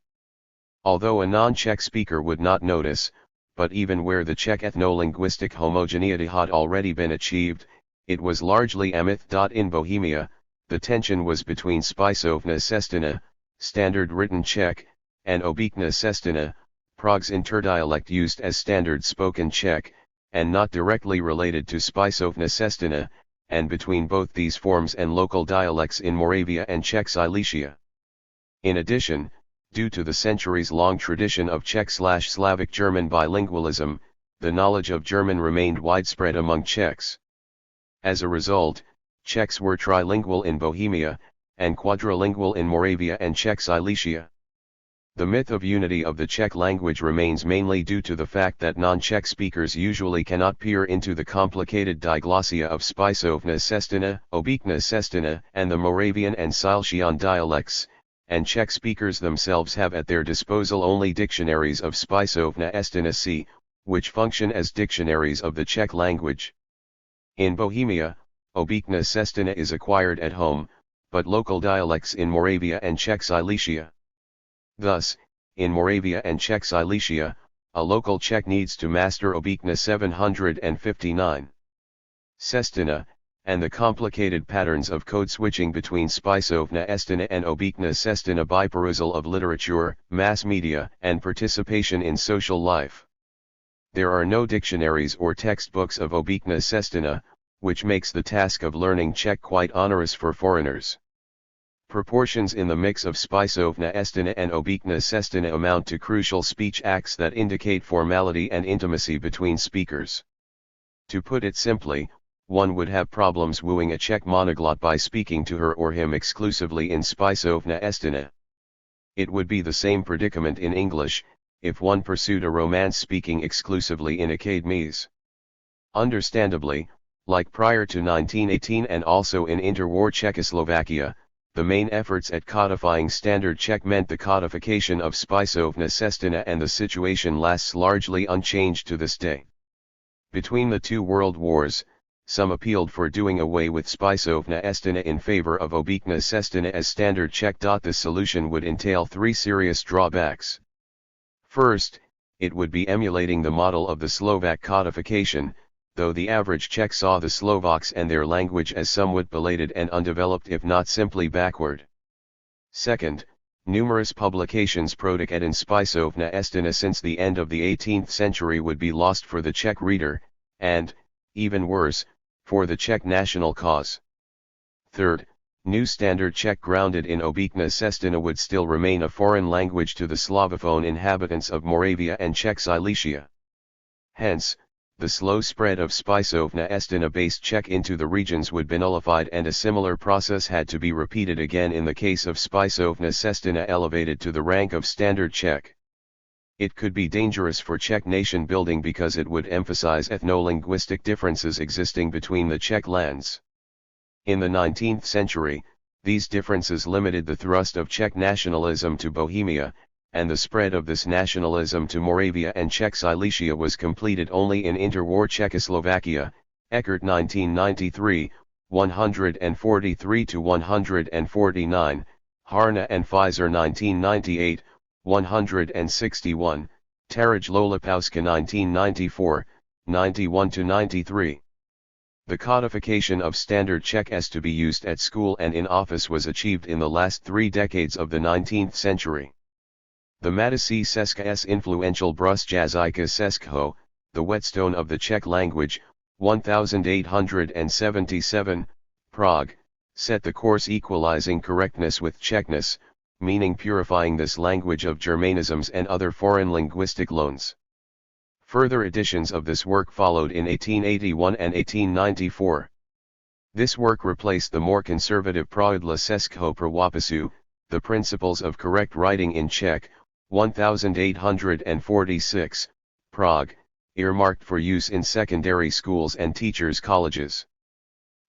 Although a non-Czech speaker would not notice, but even where the Czech ethno-linguistic homogeneity had already been achieved, it was largely a myth. In Bohemia, the tension was between spisovna sestina, standard written Czech, and obyčejná sestina, Prague's interdialect used as standard spoken Czech, and not directly related to spisovna sestina, and between both these forms and local dialects in Moravia and Czech Silesia. In addition, due to the centuries-long tradition of Czech/Slavic German bilingualism, the knowledge of German remained widespread among Czechs. As a result, Czechs were trilingual in Bohemia, and quadrilingual in Moravia and Czech Silesia. The myth of unity of the Czech language remains mainly due to the fact that non-Czech speakers usually cannot peer into the complicated diglossia of spisovna sestina, obyčejná sestina, and the Moravian and Silesian dialects, and Czech speakers themselves have at their disposal only dictionaries of spisovna estina C, which function as dictionaries of the Czech language. In Bohemia, obyčejná sestina is acquired at home, but local dialects in Moravia and Czech Silesia. Thus, in Moravia and Czech Silesia, a local Czech needs to master obyčejná 759 sestina, and the complicated patterns of code switching between spisovna estina and obyčejná sestina by perusal of literature, mass media, and participation in social life. There are no dictionaries or textbooks of obyčejná sestina, which makes the task of learning Czech quite onerous for foreigners. Proportions in the mix of spisovna estina and obyčejná sestina amount to crucial speech acts that indicate formality and intimacy between speakers. To put it simply, one would have problems wooing a Czech monoglot by speaking to her or him exclusively in spisovna estina. It would be the same predicament in English, if one pursued a romance speaking exclusively in academese. Understandably, like prior to 1918 and also in interwar Czechoslovakia, the main efforts at codifying Standard Czech meant the codification of spisovna sestina, and the situation lasts largely unchanged to this day. Between the two world wars, some appealed for doing away with spisovna estina in favor of obyčejná sestina as Standard Czech. This solution would entail three serious drawbacks. First, it would be emulating the model of the Slovak codification, though the average Czech saw the Slovaks and their language as somewhat belated and undeveloped, if not simply backward. Second, numerous publications produced in spisovna estina since the end of the 18th century would be lost for the Czech reader, and, even worse, for the Czech national cause. Third, new Standard Czech grounded in obyčejná sestina would still remain a foreign language to the Slavophone inhabitants of Moravia and Czech Silesia. Hence, the slow spread of spisovna estina-based Czech into the regions would be nullified, and a similar process had to be repeated again in the case of spisovna sestina elevated to the rank of Standard Czech. It could be dangerous for Czech nation building because it would emphasize ethno-linguistic differences existing between the Czech lands. In the 19th century, these differences limited the thrust of Czech nationalism to Bohemia, and the spread of this nationalism to Moravia and Czech Silesia was completed only in interwar Czechoslovakia. Eckert 1993, 143–149, Harna and Pfizer 1998, 161, Taraj Lolopowska 1994, 91–93. The codification of Standard Czech as to be used at school and in office was achieved in the last 3 decades of the 19th century. The Matisy Seska s influential Brusjazyka Sesko, the whetstone of the Czech language, 1877, Prague, set the course equalizing correctness with Czechness, meaning purifying this language of Germanisms and other foreign linguistic loans. Further editions of this work followed in 1881 and 1894. This work replaced the more conservative Pravidla Českého pravopisu, the principles of correct writing in Czech, 1846, Prague, earmarked for use in secondary schools and teachers' colleges.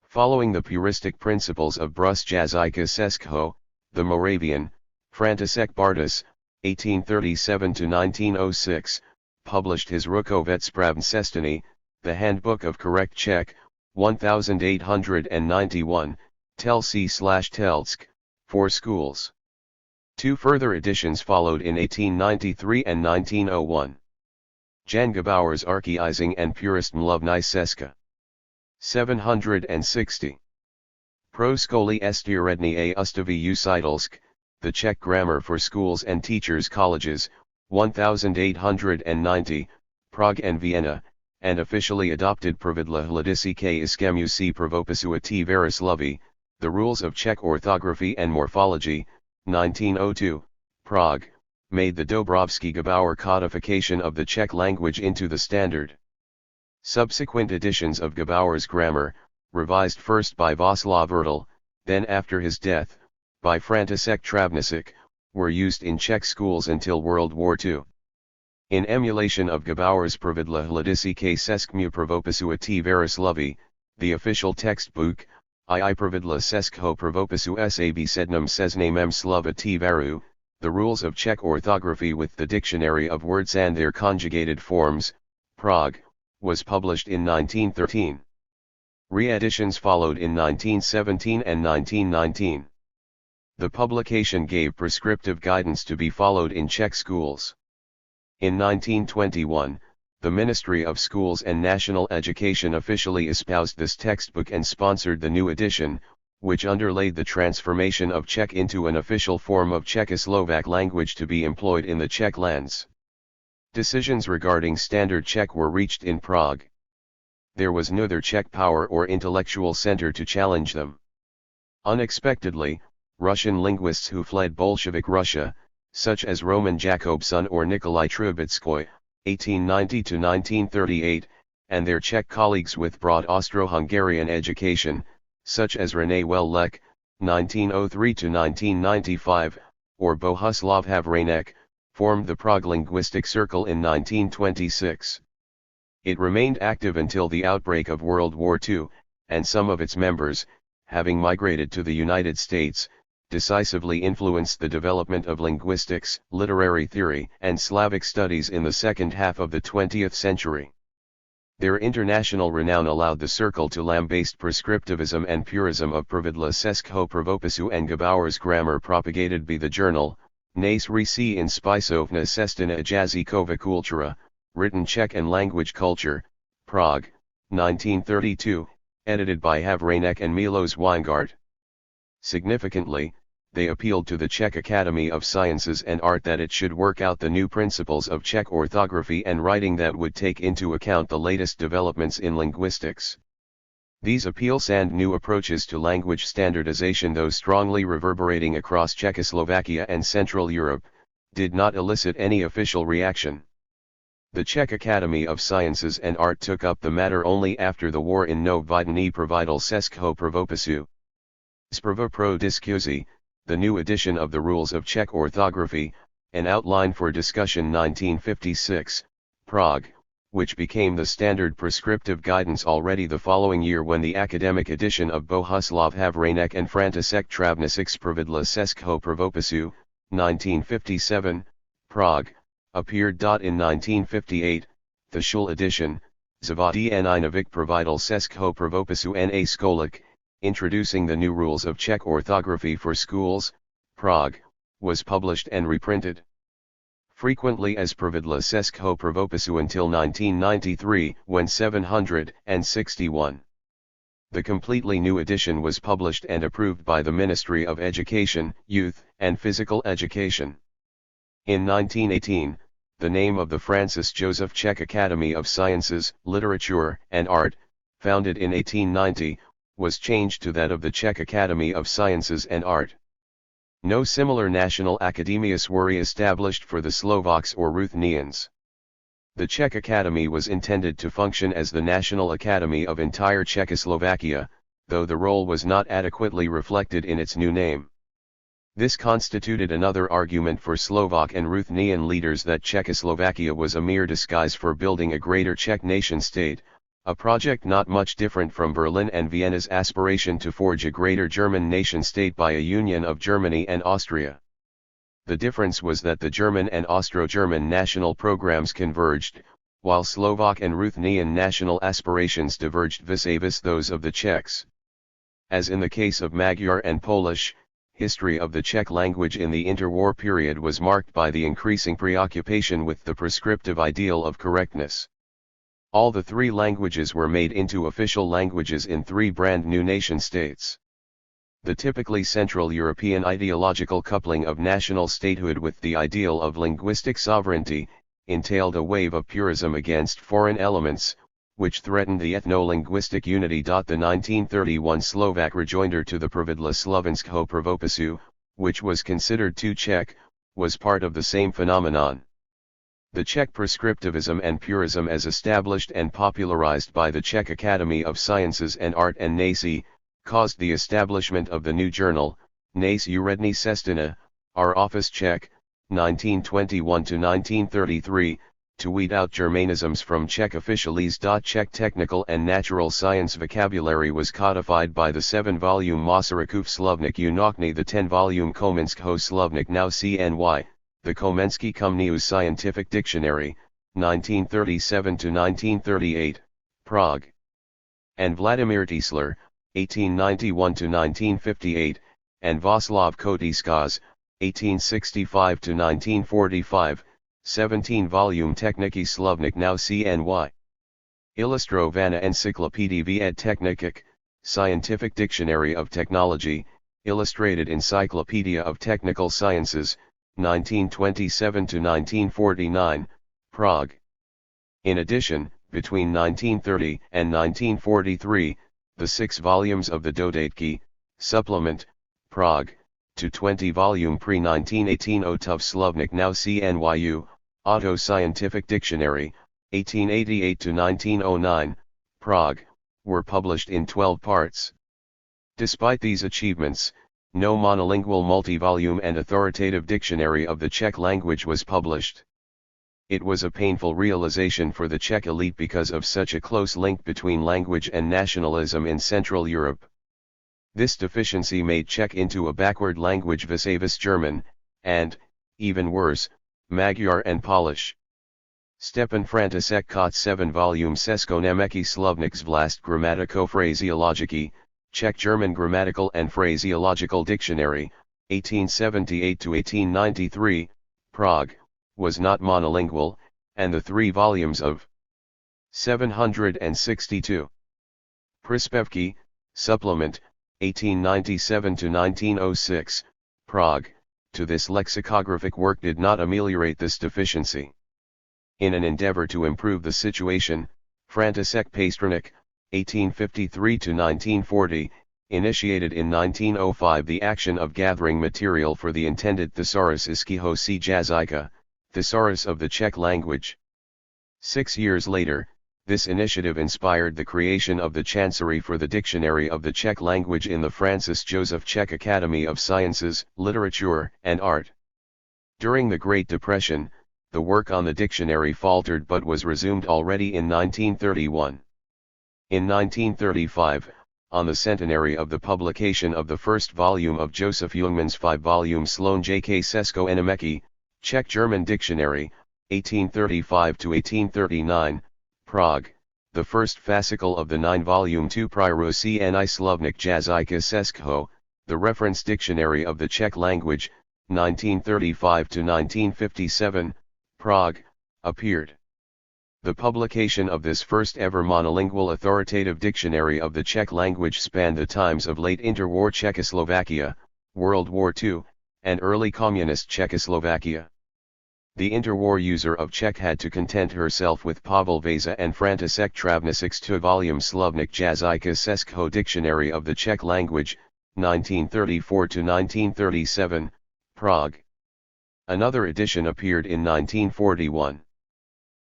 Following the puristic principles of Brus Jazyka Sesko, the Moravian, František Bartas, 1837–1906, published his Rukovet Cestiny, the Handbook of Correct Czech, 1891, Telci/Telsk, for schools. Two further editions followed in 1893 and 1901. Jan Gebauer's Archaizing and Purist Mluvnai Seska. 760. Pro Skoli Estieredny a Ustavi Usidolsk, the Czech Grammar for Schools and Teachers' Colleges, 1890, Prague and Vienna, and officially adopted Pravidla hledisí k iskamusi pravopisu a t Verislovi, the Rules of Czech Orthography and Morphology, 1902, Prague, made the Dobrovsky-Gebauer codification of the Czech language into the standard. Subsequent editions of Gebauer's grammar, revised first by Václav Ertl, then after his death, by František Travníček, were used in Czech schools until World War II. In emulation of Gebauer's Pravidla hledisí k seskmu pravopisu a t Verislovi, the official textbook, I Pravidla Sesko pravopisu sab sednum seznamem slova t Varu, the Rules of Czech Orthography with the Dictionary of Words and their Conjugated Forms, Prague, was published in 1913. Re-editions followed in 1917 and 1919. The publication gave prescriptive guidance to be followed in Czech schools. In 1921, the Ministry of Schools and National Education officially espoused this textbook and sponsored the new edition, which underlaid the transformation of Czech into an official form of Czechoslovak language to be employed in the Czech lands. Decisions regarding Standard Czech were reached in Prague. There was neither Czech power or intellectual center to challenge them. Unexpectedly, Russian linguists who fled Bolshevik Russia, such as Roman Jakobson or Nikolai Trubetskoy, 1890–1938, and their Czech colleagues with broad Austro-Hungarian education, such as René Wellek, 1903–1995, or Bohuslav Havranek, formed the Prague Linguistic Circle in 1926. It remained active until the outbreak of World War II, and some of its members, having migrated to the United States, decisively influenced the development of linguistics, literary theory, and Slavic studies in the second half of the 20th century. Their international renown allowed the circle to lambaste prescriptivism and purism of Pravidla Sesko pravopisu and Gebauer's grammar propagated by the journal, Nace Risi in Spisovna Sestina Jazykova Kultura, written Czech and Language Culture, Prague, 1932, edited by Havranek and Milos Weingart. Significantly, they appealed to the Czech Academy of Sciences and Art that it should work out the new principles of Czech orthography and writing that would take into account the latest developments in linguistics. These appeals and new approaches to language standardization, though strongly reverberating across Czechoslovakia and Central Europe, did not elicit any official reaction. The Czech Academy of Sciences and Art took up the matter only after the war in No Vydání Pravidel Sesko pravopisu. Sprava pro diskuzi, the new edition of the Rules of Czech Orthography, an outline for discussion 1956, Prague, which became the standard prescriptive guidance already the following year when the academic edition of Bohuslav Havranek and František Travníček's Pravidla Sesko pravopisu, 1957, Prague, appeared. In 1958, the Schul edition, Zavadí Novik Pravidel Sesko pravopisu na Skolik, introducing the new rules of Czech orthography for schools, Prague, was published and reprinted. Frequently as Pravidla Sesko pravopisu until 1993, when 761. The completely new edition was published and approved by the Ministry of Education, Youth, and Physical Education. In 1918, the name of the Francis Joseph Czech Academy of Sciences, Literature, and Art, founded in 1890, was changed to that of the Czech Academy of Sciences and Art. No similar national academias were established for the Slovaks or Ruthenians. The Czech Academy was intended to function as the national academy of entire Czechoslovakia, though the role was not adequately reflected in its new name. This constituted another argument for Slovak and Ruthenian leaders that Czechoslovakia was a mere disguise for building a greater Czech nation-state, a project not much different from Berlin and Vienna's aspiration to forge a greater German nation-state by a union of Germany and Austria. The difference was that the German and Austro-German national programs converged, while Slovak and Ruthenian national aspirations diverged vis-a-vis those of the Czechs. As in the case of Magyar and Polish, history of the Czech language in the interwar period was marked by the increasing preoccupation with the prescriptive ideal of correctness. All the three languages were made into official languages in three brand new nation-states. The typically Central European ideological coupling of national statehood with the ideal of linguistic sovereignty, entailed a wave of purism against foreign elements, which threatened the ethno-linguistic unity. The 1931 Slovak rejoinder to the Pravidla Slovenského pravopisu, which was considered too Czech, was part of the same phenomenon. The Czech prescriptivism and purism as established and popularized by the Czech Academy of Sciences and Art and NACI, caused the establishment of the new journal, Nace Úřední cestina, Our Office Czech, 1921–1933, to weed out Germanisms from Czech officialese. Czech technical and natural science vocabulary was codified by the 7-volume Masaryków Slovník Unokny, the 10-volume Komenského Slovník now CNY, the Komenský Kumnius Scientific Dictionary, 1937–1938, Prague. And Vladimír Tiesler, 1891–1958, and Václav Kotyskaz, 1865–1945, 17-volume Technický Slovník now CNY. Ilustrovaná Encyclopédia Věd technických, Scientific Dictionary of Technology, Illustrated Encyclopedia of Technical Sciences, 1927–1949, Prague. In addition, between 1930 and 1943, the 6 volumes of the Dodatky, Supplement, Prague, to 20-volume pre-1918 Otov Slovník now CNYU, Auto Scientific Dictionary, 1888–1909, Prague, were published in 12 parts. Despite these achievements, no monolingual multi-volume and authoritative dictionary of the Czech language was published. It was a painful realization for the Czech elite because of such a close link between language and nationalism in Central Europe. This deficiency made Czech into a backward language vis-a-vis German, and, even worse, Magyar and Polish. Stepan František Kot 7-volume Česko Německý slovník zvlášť grammatiko-phraseologický, Czech-German Grammatical and Phraseological Dictionary, 1878–1893, Prague, was not monolingual, and the 3 volumes of 762. Příspěvky, Supplement, 1897–1906, Prague, to this lexicographic work did not ameliorate this deficiency. In an endeavor to improve the situation, František Pasternak, 1853–1940, initiated in 1905 the action of gathering material for the intended Thesaurus Českého jazyka, Thesaurus of the Czech language. 6 years later, this initiative inspired the creation of the Chancery for the Dictionary of the Czech language in the Francis Joseph Czech Academy of Sciences, Literature, and Art. During the Great Depression, the work on the dictionary faltered but was resumed already in 1931. In 1935, on the centenary of the publication of the first volume of Joseph Jungmann's 5-volume Slovenské Česko Německé, Czech-German Dictionary, 1835–1839, Prague, the first fascicle of the 9-volume Tuprirocený Slovník jazyka Českého, the reference dictionary of the Czech language, 1935–1957, Prague, appeared. The publication of this first ever monolingual authoritative dictionary of the Czech language spanned the times of late interwar Czechoslovakia, World War II, and early communist Czechoslovakia. The interwar user of Czech had to content herself with Pavel Vasa and František Travnicek's 2-volume Slovník jazyka Českého Dictionary of the Czech language, 1934–1937, Prague. Another edition appeared in 1941.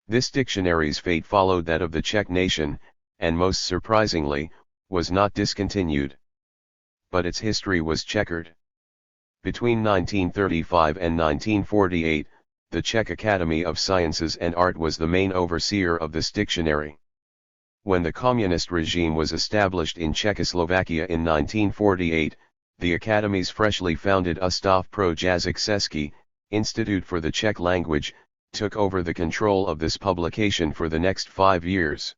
This dictionary's fate followed that of the Czech nation, and most surprisingly, was not discontinued. But its history was checkered. Between 1935 and 1948, the Czech Academy of Sciences and Art was the main overseer of this dictionary. When the communist regime was established in Czechoslovakia in 1948, the Academy's freshly founded Ústav pro jazyk český, Institute for the Czech Language, took over the control of this publication for the next 5 years.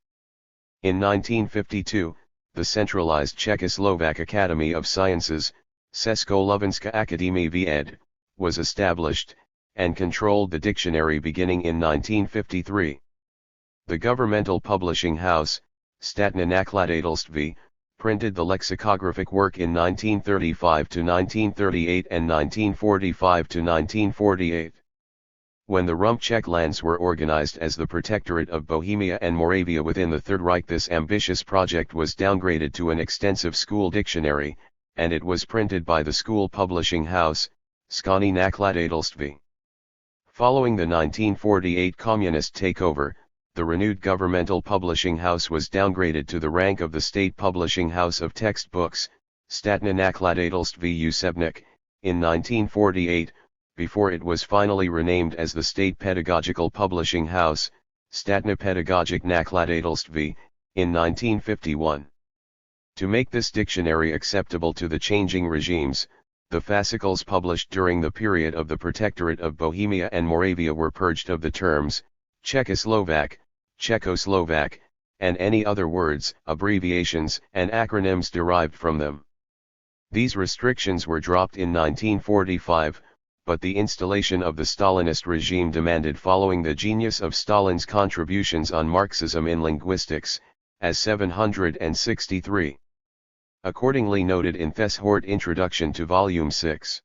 In 1952, the centralized Czechoslovak Academy of Sciences, Československá akademie věd, was established, and controlled the dictionary beginning in 1953. The governmental publishing house, Státní nakladatelství, printed the lexicographic work in 1935 to 1938 and 1945 to 1948. When the Rump Czech lands were organized as the Protectorate of Bohemia and Moravia within the Third Reich, this ambitious project was downgraded to an extensive school dictionary, and it was printed by the school publishing house, Školní nakladatelství. Following the 1948 communist takeover, the renewed governmental publishing house was downgraded to the rank of the state publishing house of textbooks, Státní nakladatelství učebnic, in 1948, before it was finally renamed as the State Pedagogical Publishing House, Státní pedagogické nakladatelství, in 1951. To make this dictionary acceptable to the changing regimes, the fascicles published during the period of the Protectorate of Bohemia and Moravia were purged of the terms Czechoslovak, Czechoslovak, and any other words, abbreviations, and acronyms derived from them. These restrictions were dropped in 1945, but the installation of the Stalinist regime demanded, following the genius of Stalin's contributions on Marxism in linguistics, as 763. Accordingly noted in THIRD Introduction to Volume 6.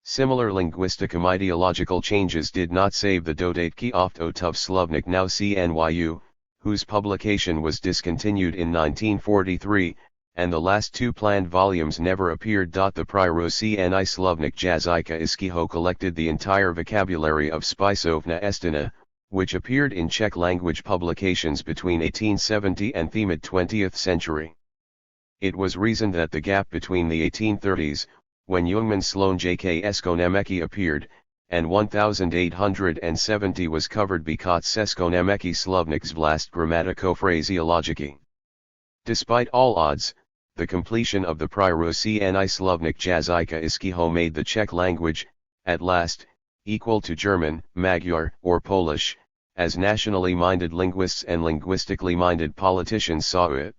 Similar linguistic ideological changes did not save the Dodatky Oftov Slovnik now CNYU, whose publication was discontinued in 1943, and the last 2 planned volumes never appeared. The Pryroceni Slovnik Jazyka Iskiho collected the entire vocabulary of Spisovna Estina, which appeared in Czech language publications between 1870 and the mid-20th century. It was reasoned that the gap between the 1830s, when Jungmann Sloan J.K. Skonemeki appeared, and 1870 was covered because Skonemeki Slovnik zvlast grammatiko-phraseologiky. Despite all odds, the completion of the Pryroceni Slovnik Jazyka Iskiho made the Czech language, at last, equal to German, Magyar, or Polish, as nationally minded linguists and linguistically minded politicians saw it.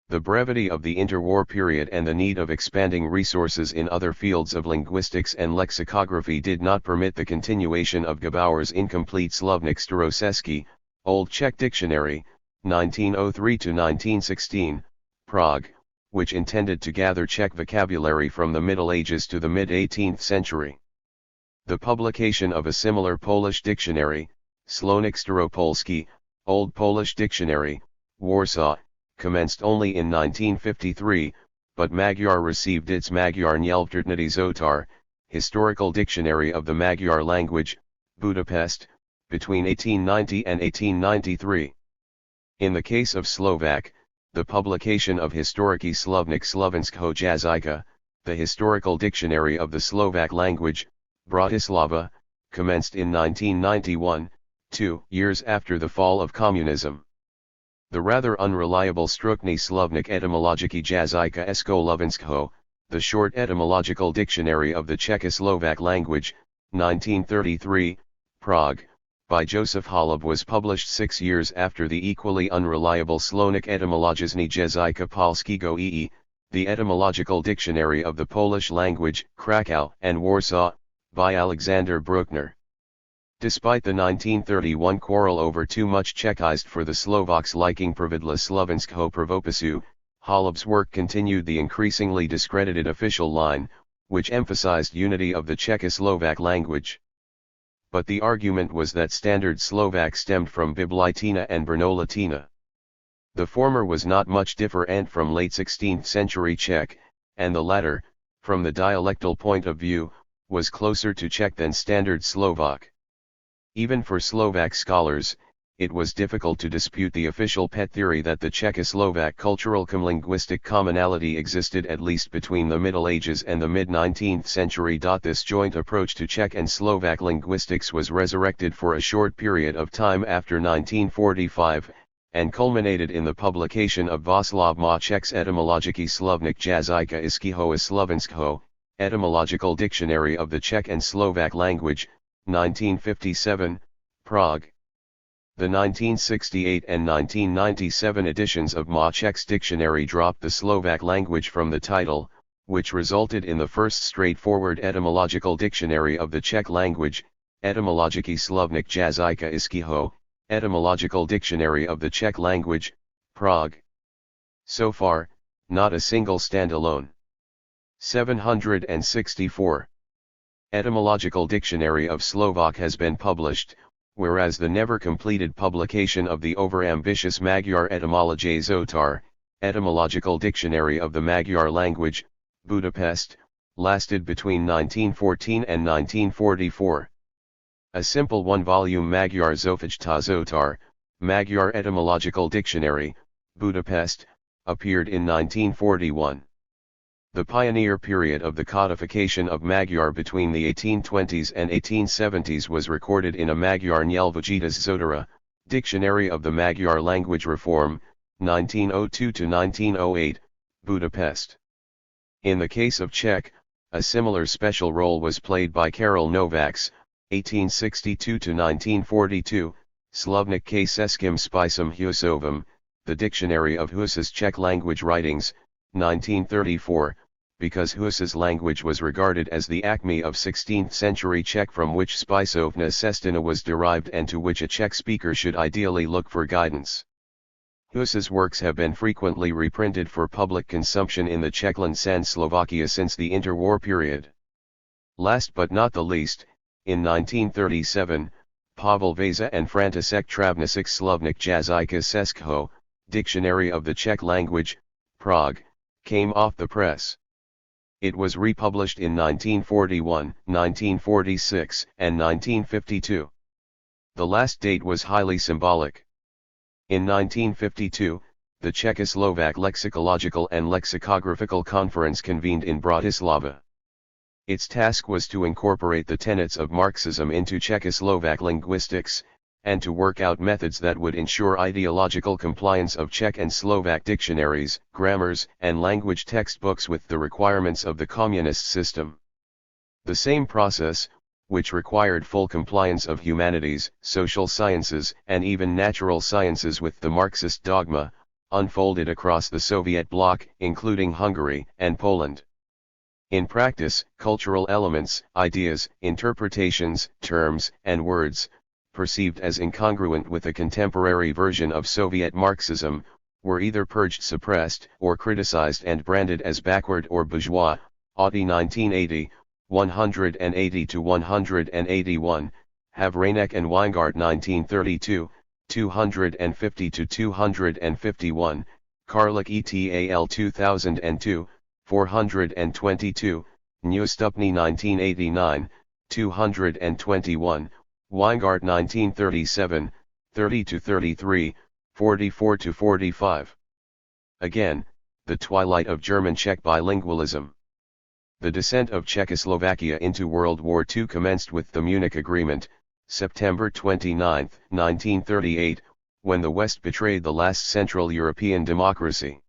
The brevity of the interwar period and the need of expanding resources in other fields of linguistics and lexicography did not permit the continuation of Gebauer's incomplete Slovnik Staročeský, Old Czech Dictionary, 1903 to 1916, Prague, which intended to gather Czech vocabulary from the Middle Ages to the mid-18th century. The publication of a similar Polish dictionary, Słownik Staropolski, Old Polish Dictionary, Warsaw, commenced only in 1953, but Magyar received its Magyar Nyelvtörténeti Zótár, Historical Dictionary of the Magyar Language, Budapest, between 1890 and 1893. In the case of Slovak, the publication of Historický slovník Slovenského jazyka, the Historical Dictionary of the Slovak Language, Bratislava, commenced in 1991, 2 years after the fall of communism. The rather unreliable Stručný slovník etymologický jazyka Československého, the short etymological dictionary of the Czechoslovak language, 1933, Prague, by Joseph Holub was published 6 years after the equally unreliable Słownik etymologiczny jazyka polskiego II, the etymological dictionary of the Polish language, Krakow and Warsaw, by Alexander Bruckner. Despite the 1931 quarrel over too much Czechized for the Slovaks liking Pravidla Slovenského pravopisu, Holub's work continued the increasingly discredited official line, which emphasized unity of the Czechoslovak language. But the argument was that Standard Slovak stemmed from Biblitina and Brno-Latina. The former was not much different from late 16th century Czech, and the latter, from the dialectal point of view, was closer to Czech than Standard Slovak. Even for Slovak scholars, it was difficult to dispute the official pet theory that the Czechoslovak cultural linguistic commonality existed at least between the Middle Ages and the mid-19th century. This joint approach to Czech and Slovak linguistics was resurrected for a short period of time after 1945, and culminated in the publication of Václav Máček's Etymologii Slovních jazyka iského a slovenského, Etymological Dictionary of the Czech and Slovak Language, 1957, Prague. The 1968 and 1997 editions of Máček's dictionary dropped the Slovak language from the title, which resulted in the first straightforward etymological dictionary of the Czech language, Etymologii Slovních jazyka iského, Etymological Dictionary of the Czech Language, Prague. So far, not a single standalone. 764. Etymological Dictionary of Slovak has been published, whereas the never-completed publication of the over-ambitious Magyar Etymologie Zótár, Etymological Dictionary of the Magyar Language, Budapest, lasted between 1914 and 1944. A simple one-volume Magyar Zófegyta Zótár, Magyar Etymological Dictionary, Budapest, appeared in 1941. The pioneer period of the codification of Magyar between the 1820s and 1870s was recorded in a Magyar Nyelvvizsgálatos Zótára, Dictionary of the Magyar Language Reform, 1902-1908, Budapest. In the case of Czech, a similar special role was played by Karel Novak's, 1862-1942, Slovnik k českým spisem Husovým, the Dictionary of Hus's Czech Language Writings, 1934, because Hus's language was regarded as the acme of 16th-century Czech from which spisovna cestina was derived and to which a Czech speaker should ideally look for guidance. Hus's works have been frequently reprinted for public consumption in the Czechland and Slovakia since the interwar period. Last but not the least, in 1937, Pavel Vasa and František Travníček Slovník jazyka českého, Dictionary of the Czech Language, Prague, came off the press. It was republished in 1941, 1946, and 1952. The last date was highly symbolic. In 1952, the Czechoslovak Lexicological and Lexicographical Conference convened in Bratislava. Its task was to incorporate the tenets of Marxism into Czechoslovak linguistics, and to work out methods that would ensure ideological compliance of Czech and Slovak dictionaries, grammars, and language textbooks with the requirements of the communist system. The same process, which required full compliance of humanities, social sciences, and even natural sciences with the Marxist dogma, unfolded across the Soviet bloc, including Hungary and Poland. In practice, cultural elements, ideas, interpretations, terms, and words, perceived as incongruent with a contemporary version of Soviet Marxism, were either purged, suppressed, or criticized and branded as backward or bourgeois. Auty 1980, 180-181, Havranek and Weingart 1932, 250-251, Karlik etal 2002, 422, Newstupny 1989, 221, Weingart 1937, 30-33, 44-45. Again, the twilight of German-Czech bilingualism. The descent of Czechoslovakia into World War II commenced with the Munich Agreement, September 29, 1938, when the West betrayed the last Central European democracy.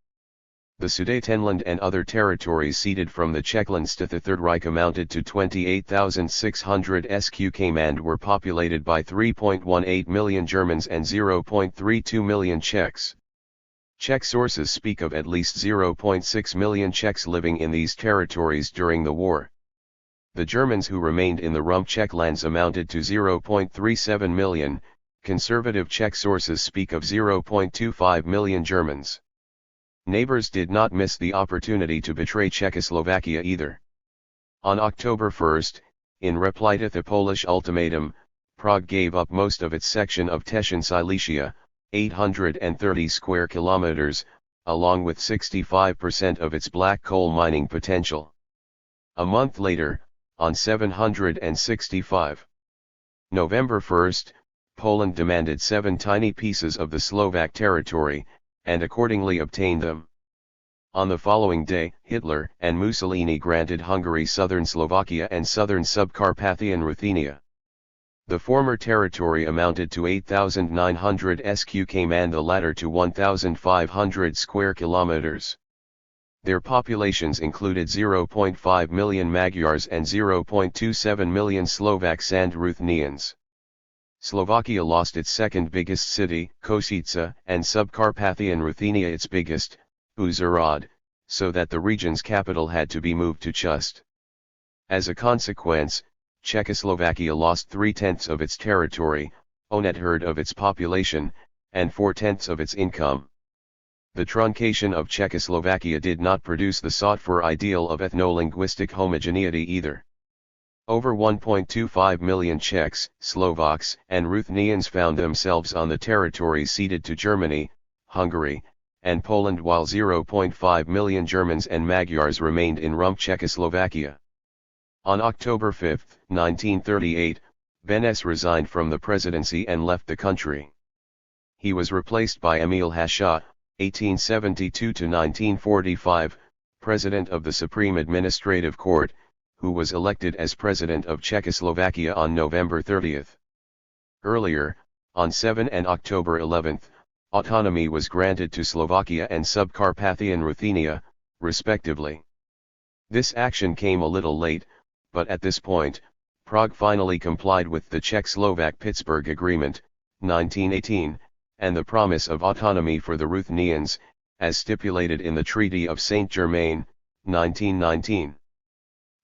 The Sudetenland and other territories ceded from the Czechlands to the Third Reich amounted to 28,600 sq.km and were populated by 3.18 million Germans and 0.32 million Czechs. Czech sources speak of at least 0.6 million Czechs living in these territories during the war. The Germans who remained in the Rump Czech lands amounted to 0.37 million, conservative Czech sources speak of 0.25 million Germans. Neighbors did not miss the opportunity to betray Czechoslovakia either. On October 1, in reply to the Polish ultimatum, Prague gave up most of its section of Teschen Silesia, 830 square kilometers, along with 65% of its black coal mining potential. A month later, on 765 November 1, Poland demanded 7 tiny pieces of the Slovak territory, and accordingly obtained them. On the following day, Hitler and Mussolini granted Hungary southern Slovakia and southern Subcarpathian Ruthenia. The former territory amounted to 8,900 sq km and the latter to 1,500 square kilometers. Their populations included 0.5 million Magyars and 0.27 million Slovaks and Ruthenians. Slovakia lost its second biggest city, Košice, and Subcarpathian Ruthenia its biggest, Uzhhorod, so that the region's capital had to be moved to Chust. As a consequence, Czechoslovakia lost 3/10 of its territory, 1/3 of its population, and 4/10 of its income. The truncation of Czechoslovakia did not produce the sought-for ideal of ethno-linguistic homogeneity either. Over 1.25 million Czechs, Slovaks, and Ruthenians found themselves on the territories ceded to Germany, Hungary, and Poland, while 0.5 million Germans and Magyars remained in Rump Czechoslovakia. On October 5, 1938, Benes resigned from the presidency and left the country. He was replaced by Emil Hácha, 1872–1945, President of the Supreme Administrative Court, who was elected as President of Czechoslovakia on November 30. Earlier, on 7 and October 11, autonomy was granted to Slovakia and Subcarpathian Ruthenia, respectively. This action came a little late, but at this point, Prague finally complied with the Czech-Slovak-Pittsburgh Agreement, 1918, and the promise of autonomy for the Ruthenians, as stipulated in the Treaty of Saint-Germain, 1919.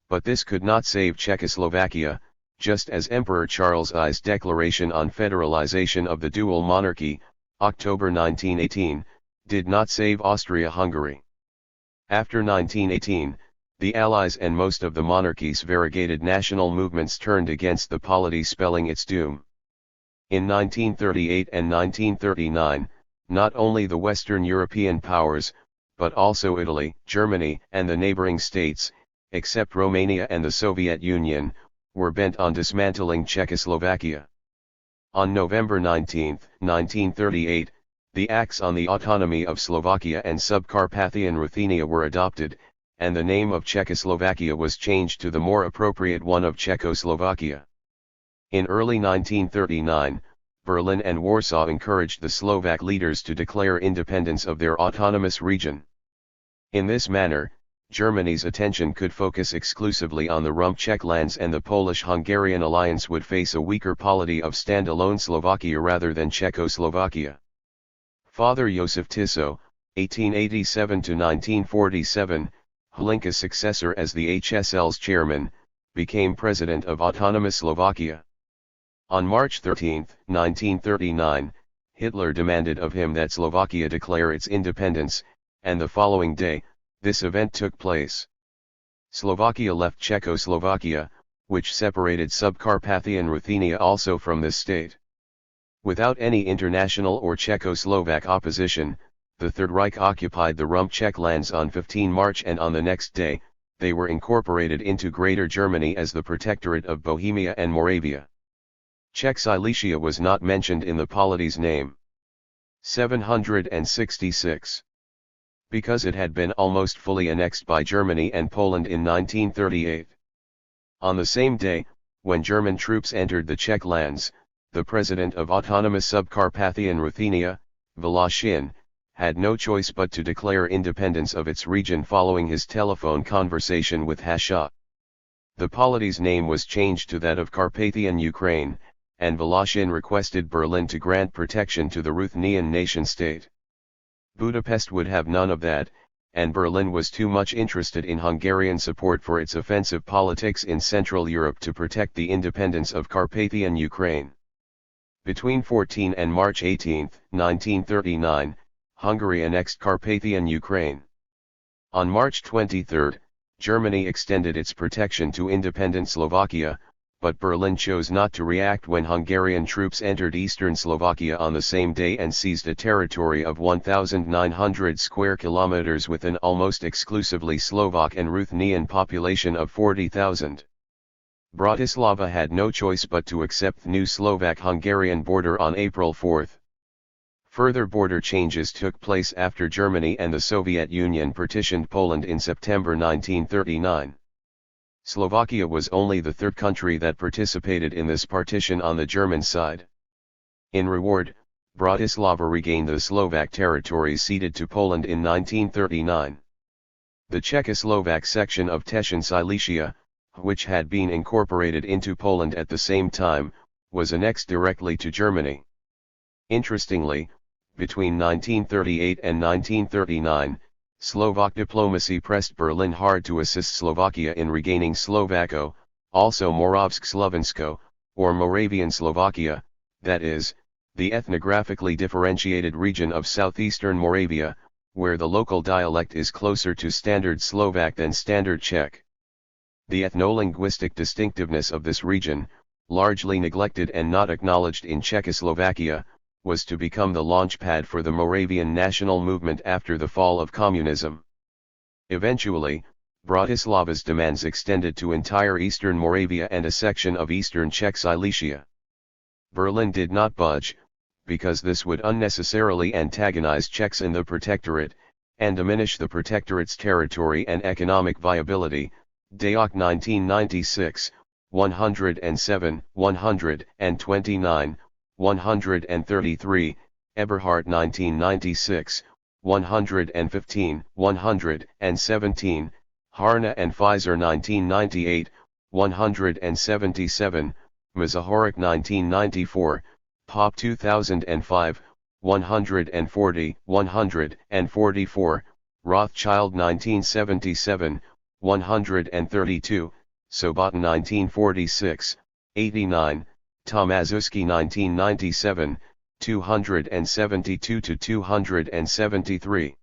But this could not save Czechoslovakia, just as Emperor Charles I's declaration on federalization of the dual monarchy, October 1918, did not save Austria-Hungary. After 1918, the Allies and most of the monarchy's variegated national movements turned against the polity, spelling its doom. In 1938 and 1939, not only the Western European powers, but also Italy, Germany, and the neighboring states, except Romania and the Soviet Union, were bent on dismantling Czechoslovakia. On November 19, 1938, the Acts on the Autonomy of Slovakia and Subcarpathian Ruthenia were adopted, and the name of Czechoslovakia was changed to the more appropriate one of Czechoslovakia. In early 1939, Berlin and Warsaw encouraged the Slovak leaders to declare independence of their autonomous region. In this manner, Germany's attention could focus exclusively on the Rump Czech lands, and the Polish-Hungarian alliance would face a weaker polity of standalone Slovakia rather than Czechoslovakia. Father Josef Tiso, 1887–1947, Hlinka's successor as the HSL's chairman, became president of autonomous Slovakia. On March 13, 1939, Hitler demanded of him that Slovakia declare its independence, and the following day, this event took place. Slovakia left Czechoslovakia, which separated Subcarpathian Ruthenia also from this state. Without any international or Czechoslovak opposition, the Third Reich occupied the Rump Czech lands on 15 March, and on the next day, they were incorporated into Greater Germany as the Protectorate of Bohemia and Moravia. Czech Silesia was not mentioned in the polity's name. 766. Because it had been almost fully annexed by Germany and Poland in 1938. On the same day, when German troops entered the Czech lands, the president of autonomous Subcarpathian Ruthenia, Voloshin, had no choice but to declare independence of its region following his telephone conversation with Hácha. The polity's name was changed to that of Carpathian Ukraine, and Voloshin requested Berlin to grant protection to the Ruthenian nation-state. Budapest would have none of that, and Berlin was too much interested in Hungarian support for its offensive politics in Central Europe to protect the independence of Carpathian Ukraine. Between 14 and March 18, 1939, Hungary annexed Carpathian Ukraine. On March 23, Germany extended its protection to independent Slovakia, but Berlin chose not to react when Hungarian troops entered eastern Slovakia on the same day and seized a territory of 1,900 square kilometers with an almost exclusively Slovak and Ruthenian population of 40,000. Bratislava had no choice but to accept the new Slovak-Hungarian border on April 4. Further border changes took place after Germany and the Soviet Union partitioned Poland in September 1939. Slovakia was only the third country that participated in this partition on the German side. In reward, Bratislava regained the Slovak territories ceded to Poland in 1939. The Czechoslovak section of Teschin Silesia, which had been incorporated into Poland at the same time, was annexed directly to Germany. Interestingly, between 1938 and 1939, Slovak diplomacy pressed Berlin hard to assist Slovakia in regaining Slovako, also Moravsk-Slovensko, or Moravian Slovakia, that is, the ethnographically differentiated region of southeastern Moravia, where the local dialect is closer to Standard Slovak than Standard Czech. The ethno-linguistic distinctiveness of this region, largely neglected and not acknowledged in Czechoslovakia, was to become the launchpad for the Moravian national movement after the fall of communism. Eventually, Bratislava's demands extended to entire eastern Moravia and a section of eastern Czech Silesia. Berlin did not budge, because this would unnecessarily antagonize Czechs in the Protectorate, and diminish the Protectorate's territory and economic viability. Deák 1996, 107, 129, 133, Eberhardt 1996, 115, 117, Harna and Pfizer 1998, 177, Mazahorik 1994, Pop 2005, 140, 144, Rothschild 1977, 132, Sobotin 1946, 89, Tomaszewski 1997, 272 to 273.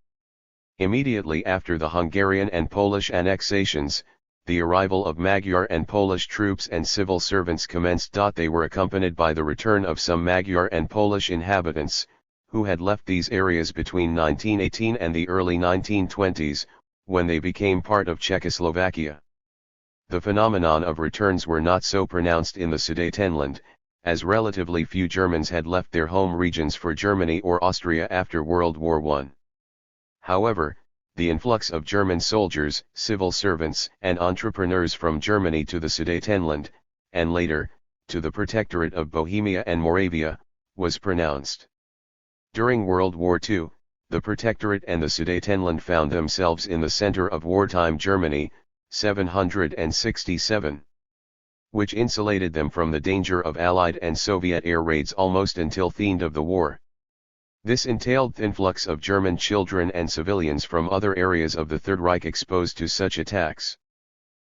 Immediately after the Hungarian and Polish annexations, the arrival of Magyar and Polish troops and civil servants commenced. They were accompanied by the return of some Magyar and Polish inhabitants, who had left these areas between 1918 and the early 1920s, when they became part of Czechoslovakia. The phenomenon of returns were not so pronounced in the Sudetenland, as relatively few Germans had left their home regions for Germany or Austria after World War I. However, the influx of German soldiers, civil servants, and entrepreneurs from Germany to the Sudetenland, and later, to the Protectorate of Bohemia and Moravia, was pronounced. During World War II, the Protectorate and the Sudetenland found themselves in the center of wartime Germany, 767. Which insulated them from the danger of Allied and Soviet air raids almost until the end of the war. This entailed the influx of German children and civilians from other areas of the Third Reich exposed to such attacks.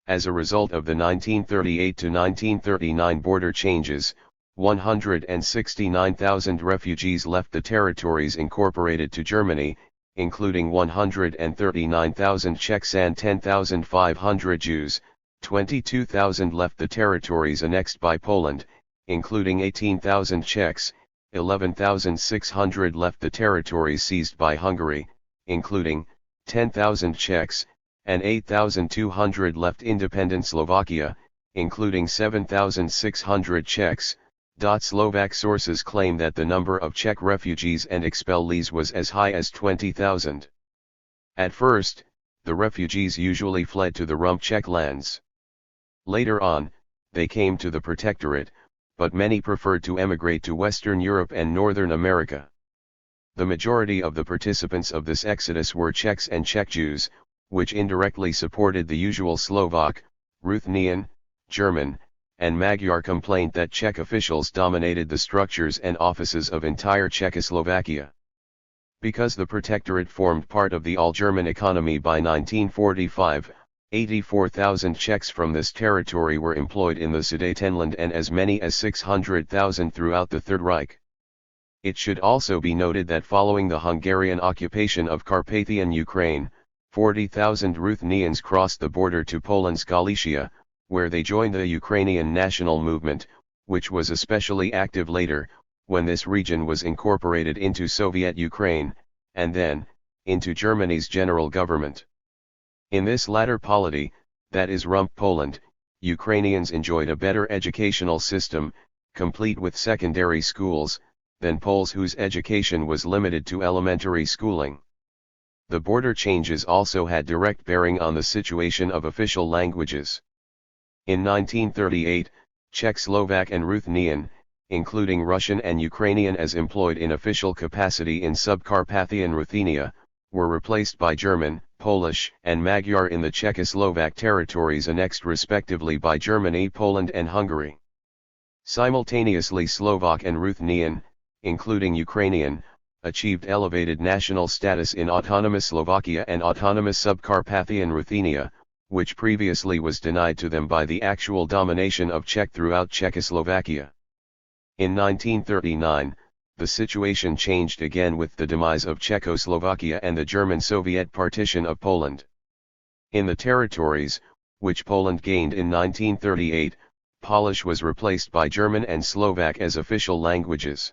As a result of the 1938 to 1939 border changes, 169,000 refugees left the territories incorporated to Germany, including 139,000 Czechs and 10,500 Jews. 22,000 left the territories annexed by Poland, including 18,000 Czechs. 11,600 left the territories seized by Hungary, including 10,000 Czechs, and 8,200 left independent Slovakia, including 7,600 Czechs. Slovak sources claim that the number of Czech refugees and expellees was as high as 20,000. At first, the refugees usually fled to the Rump Czech lands. Later on, they came to the Protectorate, but many preferred to emigrate to Western Europe and Northern America. The majority of the participants of this exodus were Czechs and Czech Jews, which indirectly supported the usual Slovak, Ruthenian, German, and Magyar complaint that Czech officials dominated the structures and offices of entire Czechoslovakia. Because the Protectorate formed part of the all-German economy by 1945, 84,000 Czechs from this territory were employed in the Sudetenland and as many as 600,000 throughout the Third Reich. It should also be noted that following the Hungarian occupation of Carpathian Ukraine, 40,000 Ruthenians crossed the border to Poland's Galicia, where they joined the Ukrainian national movement, which was especially active later, when this region was incorporated into Soviet Ukraine, and then, into Germany's general government. In this latter polity, that is Rump Poland, Ukrainians enjoyed a better educational system, complete with secondary schools, than Poles whose education was limited to elementary schooling. The border changes also had direct bearing on the situation of official languages. In 1938, Czech, Slovak and Ruthenian, including Russian and Ukrainian as employed in official capacity in Subcarpathian Ruthenia, were replaced by German, Polish, and Magyar in the Czechoslovak territories annexed respectively by Germany, Poland and Hungary. Simultaneously Slovak and Ruthenian, including Ukrainian, achieved elevated national status in autonomous Slovakia and autonomous Subcarpathian Ruthenia, which previously was denied to them by the actual domination of Czech throughout Czechoslovakia. In 1939, the situation changed again with the demise of Czechoslovakia and the German Soviet partition of Poland. In the territories, which Poland gained in 1938, Polish was replaced by German and Slovak as official languages.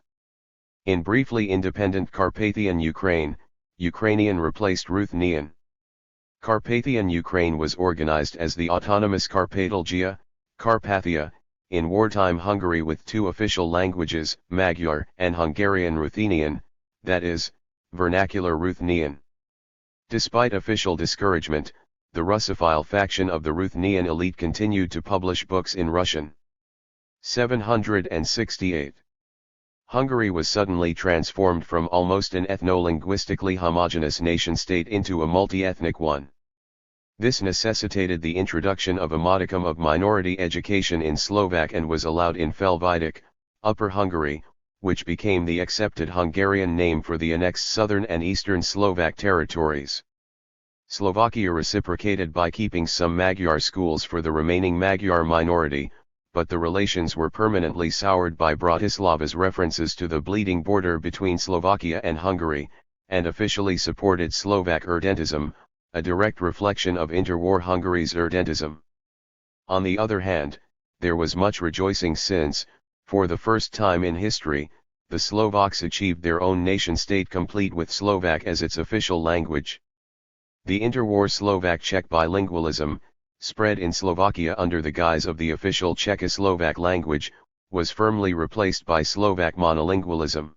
In briefly independent Carpathian Ukraine, Ukrainian replaced Ruthenian. Carpathian Ukraine was organized as the autonomous Carpatalgia, Carpathia, in wartime Hungary with two official languages, Magyar and Hungarian Ruthenian, that is, vernacular Ruthenian. Despite official discouragement, the Russophile faction of the Ruthenian elite continued to publish books in Russian. 768. Hungary was suddenly transformed from almost an ethno-linguistically homogeneous nation-state into a multi-ethnic one. This necessitated the introduction of a modicum of minority education in Slovak and was allowed in Felvidik, Upper Hungary, which became the accepted Hungarian name for the annexed southern and eastern Slovak territories. Slovakia reciprocated by keeping some Magyar schools for the remaining Magyar minority, but the relations were permanently soured by Bratislava's references to the bleeding border between Slovakia and Hungary, and officially supported Slovak irredentism, a direct reflection of interwar Hungary's irredentism. On the other hand, there was much rejoicing since, for the first time in history, the Slovaks achieved their own nation-state complete with Slovak as its official language. The interwar Slovak-Czech bilingualism, spread in Slovakia under the guise of the official Czechoslovak language, was firmly replaced by Slovak monolingualism.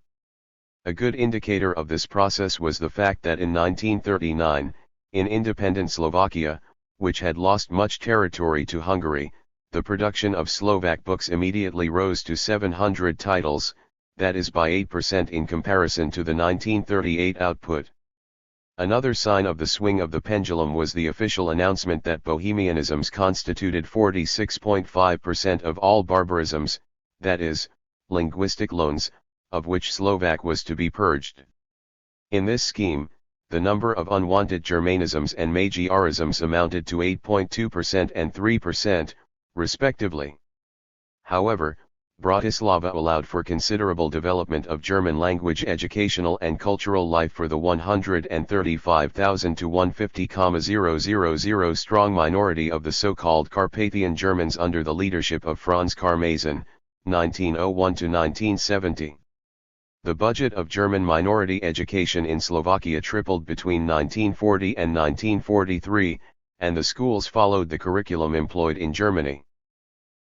A good indicator of this process was the fact that in 1939, in independent Slovakia, which had lost much territory to Hungary, the production of Slovak books immediately rose to 700 titles, that is by 8% in comparison to the 1938 output. Another sign of the swing of the pendulum was the official announcement that Bohemianisms constituted 46.5% of all barbarisms, that is, linguistic loans, of which Slovak was to be purged. In this scheme, the number of unwanted Germanisms and Magyarisms amounted to 8.2% and 3%, respectively. However, Bratislava allowed for considerable development of German language educational and cultural life for the 135,000 to 150,000 strong minority of the so-called Carpathian Germans under the leadership of Franz Karmazin, 1901 to 1970. The budget of German minority education in Slovakia tripled between 1940 and 1943, and the schools followed the curriculum employed in Germany.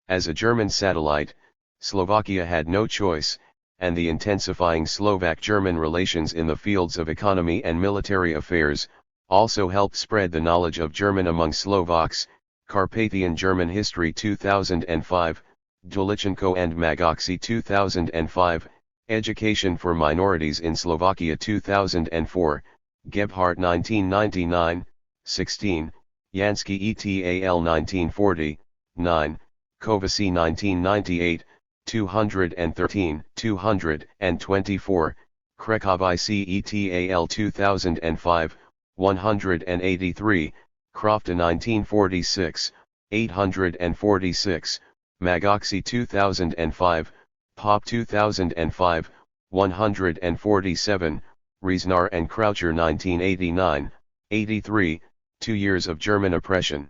As a German satellite, Slovakia had no choice, and the intensifying Slovak-German relations in the fields of economy and military affairs, also helped spread the knowledge of German among Slovaks. Carpathian German History 2005, Dolichenko and Magoxi 2005, Education for Minorities in Slovakia 2004, Gebhardt 1999, 16, Yansky et al. 1940, 9, Kovaci 1998, 213, 224, Krekovic et al. 2005, 183, Crofta 1946, 846, Magoxi 2005, Pop 2005, 147, Riesnar and Croucher 1989, 83, 2 years of German oppression.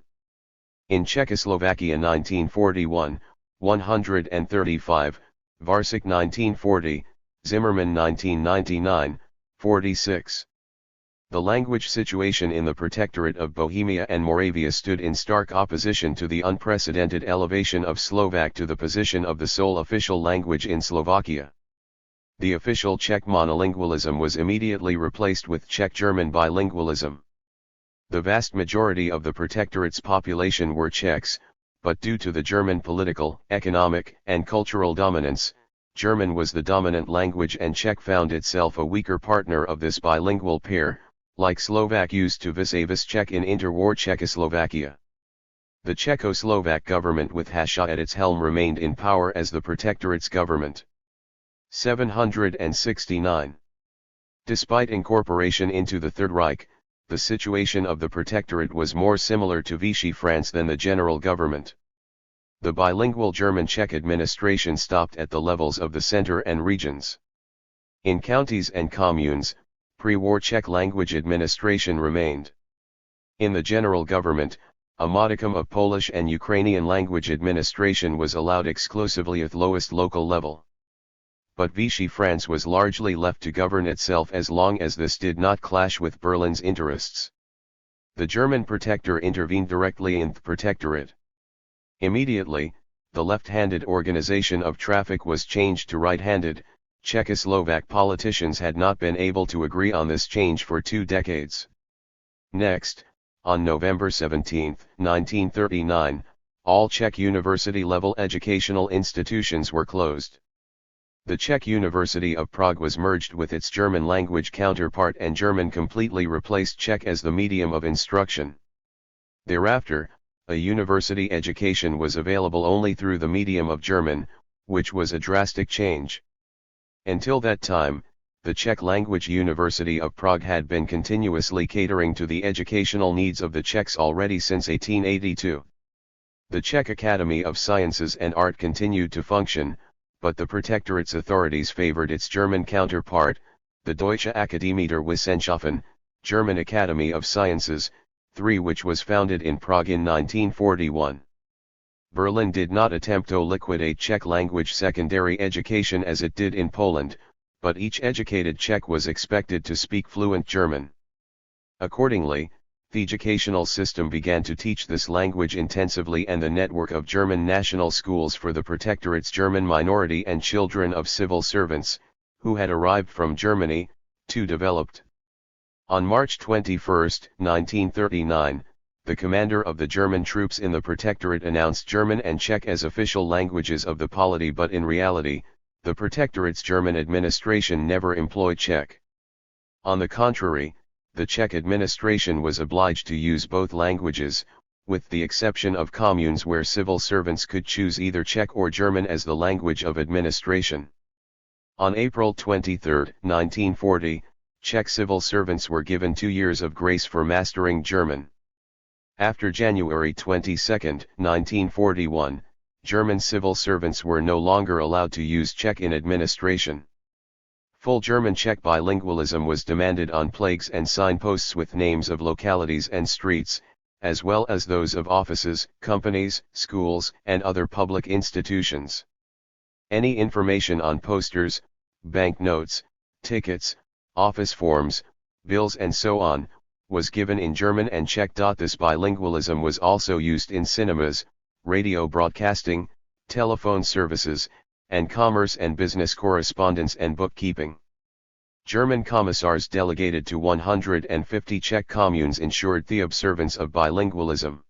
In Czechoslovakia 1941, 135, Varsik 1940, Zimmermann 1999, 46. The language situation in the Protectorate of Bohemia and Moravia stood in stark opposition to the unprecedented elevation of Slovak to the position of the sole official language in Slovakia. The official Czech monolingualism was immediately replaced with Czech-German bilingualism. The vast majority of the Protectorate's population were Czechs, but due to the German political, economic, and cultural dominance, German was the dominant language and Czech found itself a weaker partner of this bilingual pair, like Slovak used to vis-a-vis Czech in interwar Czechoslovakia. The Czechoslovak government with Hacha at its helm remained in power as the Protectorate's government. 769. Despite incorporation into the Third Reich, the situation of the Protectorate was more similar to Vichy France than the general government. The bilingual German-Czech administration stopped at the levels of the center and regions. In counties and communes, pre-war Czech language administration remained. In the general government, a modicum of Polish and Ukrainian language administration was allowed exclusively at lowest local level. But Vichy France was largely left to govern itself as long as this did not clash with Berlin's interests. The German protector intervened directly in the Protectorate. Immediately, the left-handed organization of traffic was changed to right-handed. Czechoslovak politicians had not been able to agree on this change for 2 decades. Next, on November 17, 1939, all Czech university-level educational institutions were closed. The Czech University of Prague was merged with its German-language counterpart and German completely replaced Czech as the medium of instruction. Thereafter, a university education was available only through the medium of German, which was a drastic change. Until that time, the Czech Language University of Prague had been continuously catering to the educational needs of the Czechs already since 1882. The Czech Academy of Sciences and Art continued to function, but the Protectorate's authorities favored its German counterpart, the Deutsche Akademie der Wissenschaften, German Academy of Sciences, which was founded in Prague in 1941. Berlin did not attempt to liquidate Czech language secondary education as it did in Poland, but each educated Czech was expected to speak fluent German. Accordingly, the educational system began to teach this language intensively and the network of German national schools for the Protectorate's German minority and children of civil servants, who had arrived from Germany, too developed. On March 21, 1939, the commander of the German troops in the Protectorate announced German and Czech as official languages of the polity, but in reality, the Protectorate's German administration never employed Czech. On the contrary, the Czech administration was obliged to use both languages, with the exception of communes where civil servants could choose either Czech or German as the language of administration. On April 23, 1940, Czech civil servants were given 2 years of grace for mastering German. After January 22, 1941, German civil servants were no longer allowed to use Czech in administration. Full German-Czech bilingualism was demanded on plaques and signposts with names of localities and streets, as well as those of offices, companies, schools, and other public institutions. Any information on posters, banknotes, tickets, office forms, bills and so on, was given in German and Czech. This bilingualism was also used in cinemas, radio broadcasting, telephone services, and commerce and business correspondence and bookkeeping. German commissars delegated to 150 Czech communes ensured the observance of bilingualism.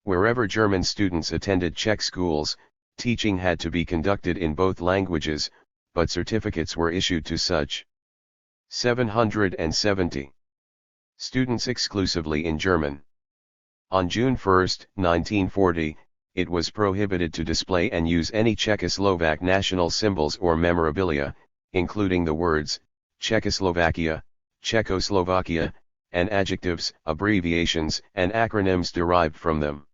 Wherever German students attended Czech schools, teaching had to be conducted in both languages, but certificates were issued to such. 770. Students exclusively in German. On June 1, 1940, it was prohibited to display and use any Czechoslovak national symbols or memorabilia, including the words, Czechoslovakia, Czechoslovakia, and adjectives, abbreviations, and acronyms derived from them.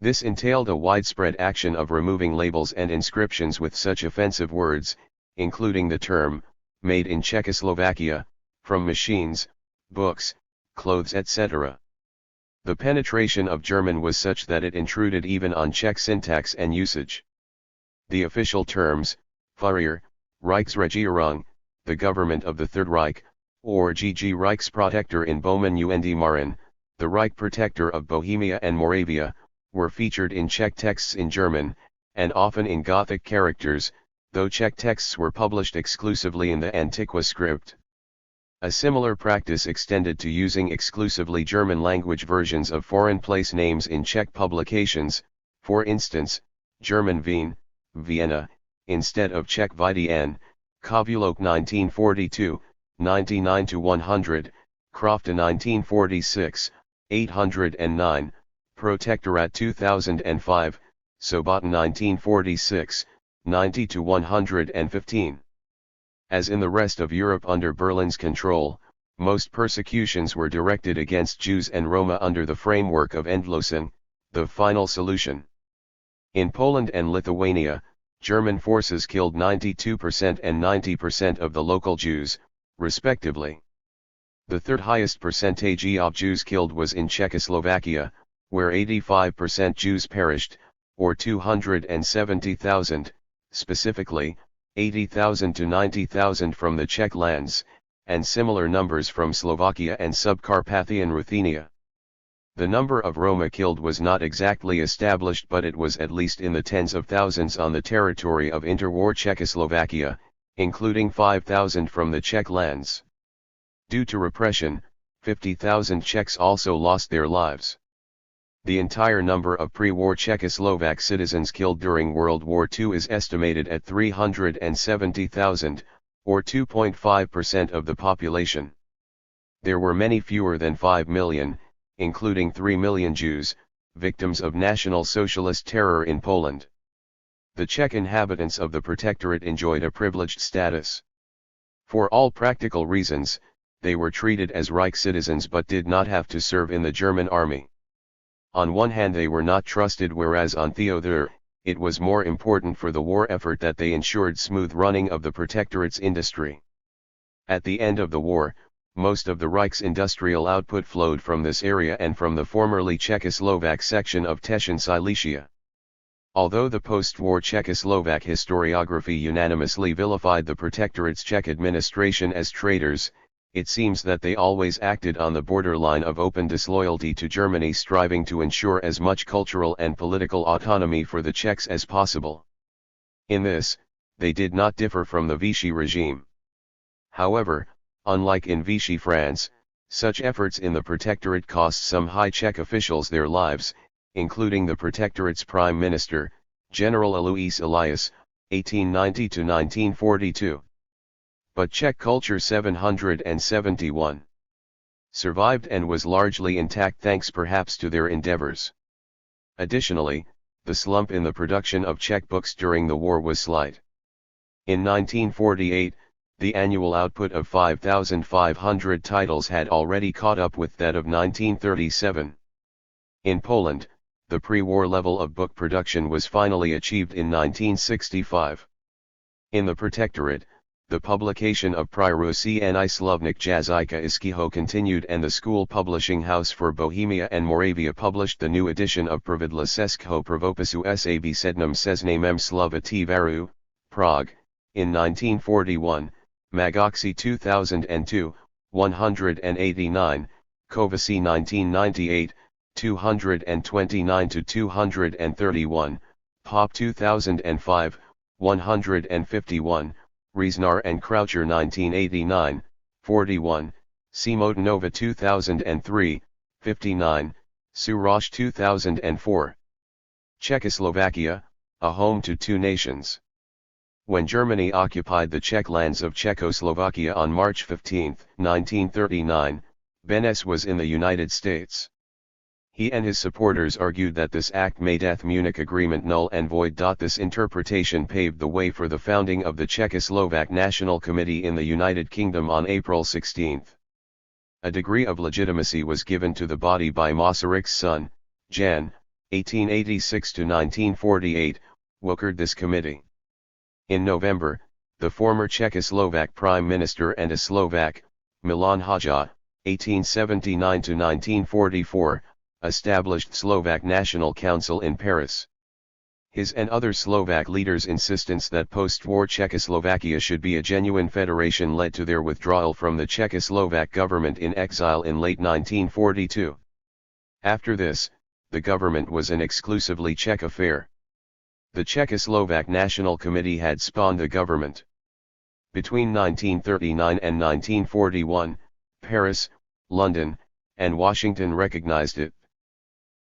This entailed a widespread action of removing labels and inscriptions with such offensive words, including the term, made in Czechoslovakia, from machines, books, clothes etc. The penetration of German was such that it intruded even on Czech syntax and usage. The official terms, Führer, Reichsregierung, the government of the Third Reich, or GG Reichsprotektor in Bohemien und Mähren, the Reich Protector of Bohemia and Moravia, were featured in Czech texts in German, and often in Gothic characters, though Czech texts were published exclusively in the Antiqua script. A similar practice extended to using exclusively German-language versions of foreign place names in Czech publications, for instance, German Wien, Vienna, instead of Czech Vidian, Kovulok 1942, 99-100, Krofta 1946, 809, Protectorat 2005, Sobota 1946, 90-115. As in the rest of Europe under Berlin's control, most persecutions were directed against Jews and Roma under the framework of Endlösung, the final solution. In Poland and Lithuania, German forces killed 92% and 90% of the local Jews, respectively. The third highest percentage of Jews killed was in Czechoslovakia, where 85% Jews perished, or 270,000, specifically, 80,000 to 90,000 from the Czech lands, and similar numbers from Slovakia and Subcarpathian Ruthenia. The number of Roma killed was not exactly established, but it was at least in the tens of thousands on the territory of interwar Czechoslovakia, including 5,000 from the Czech lands. Due to repression, 50,000 Czechs also lost their lives. The entire number of pre-war Czechoslovak citizens killed during World War II is estimated at 370,000, or 2.5% of the population. There were many fewer than 5 million, including 3 million Jews, victims of National Socialist terror in Poland. The Czech inhabitants of the Protectorate enjoyed a privileged status. For all practical reasons, they were treated as Reich citizens but did not have to serve in the German army. On one hand they were not trusted, whereas on the other, it was more important for the war effort that they ensured smooth running of the Protectorate's industry. At the end of the war, most of the Reich's industrial output flowed from this area and from the formerly Czechoslovak section of Teschen Silesia. Although the post-war Czechoslovak historiography unanimously vilified the Protectorate's Czech administration as traitors, it seems that they always acted on the borderline of open disloyalty to Germany, striving to ensure as much cultural and political autonomy for the Czechs as possible. In this, they did not differ from the Vichy regime. However, unlike in Vichy France, such efforts in the Protectorate cost some high Czech officials their lives, including the Protectorate's Prime Minister, General Alois Elias, 1890-1942. But Czech culture 771 survived and was largely intact thanks perhaps to their endeavors. Additionally, the slump in the production of Czech books during the war was slight. In 1948, the annual output of 5,500 titles had already caught up with that of 1937. In Poland, the pre-war level of book production was finally achieved in 1965. In the Protectorate, the publication of Pryrosy Słownik Jazyka Iskiego continued, and the school publishing house for Bohemia and Moravia published the new edition of Pravidla Českého pravopisu s abecednym seznamem slova tvaru, Prague, in 1941, Magoxy 2002, 189, Kovasy 1998, 229-231, Pop 2005, 151, Riesnar and Croucher 1989, 41, Simotinova 2003, 59, Surosh 2004. Czechoslovakia, a home to two nations. When Germany occupied the Czech lands of Czechoslovakia on March 15, 1939, Beneš was in the United States. He and his supporters argued that this act made the Munich Agreement null and void. This interpretation paved the way for the founding of the Czechoslovak National Committee in the United Kingdom on April 16. A degree of legitimacy was given to the body by Masaryk's son, Jan, 1886-1948, whoered this committee. In November, the former Czechoslovak Prime Minister and a Slovak, Milan Haja, 1879-1944, established Slovak National Council in Paris. His and other Slovak leaders' insistence that post-war Czechoslovakia should be a genuine federation led to their withdrawal from the Czechoslovak government in exile in late 1942. After this, the government was an exclusively Czech affair. The Czechoslovak National Committee had spawned the government. Between 1939 and 1941, Paris, London, and Washington recognized it.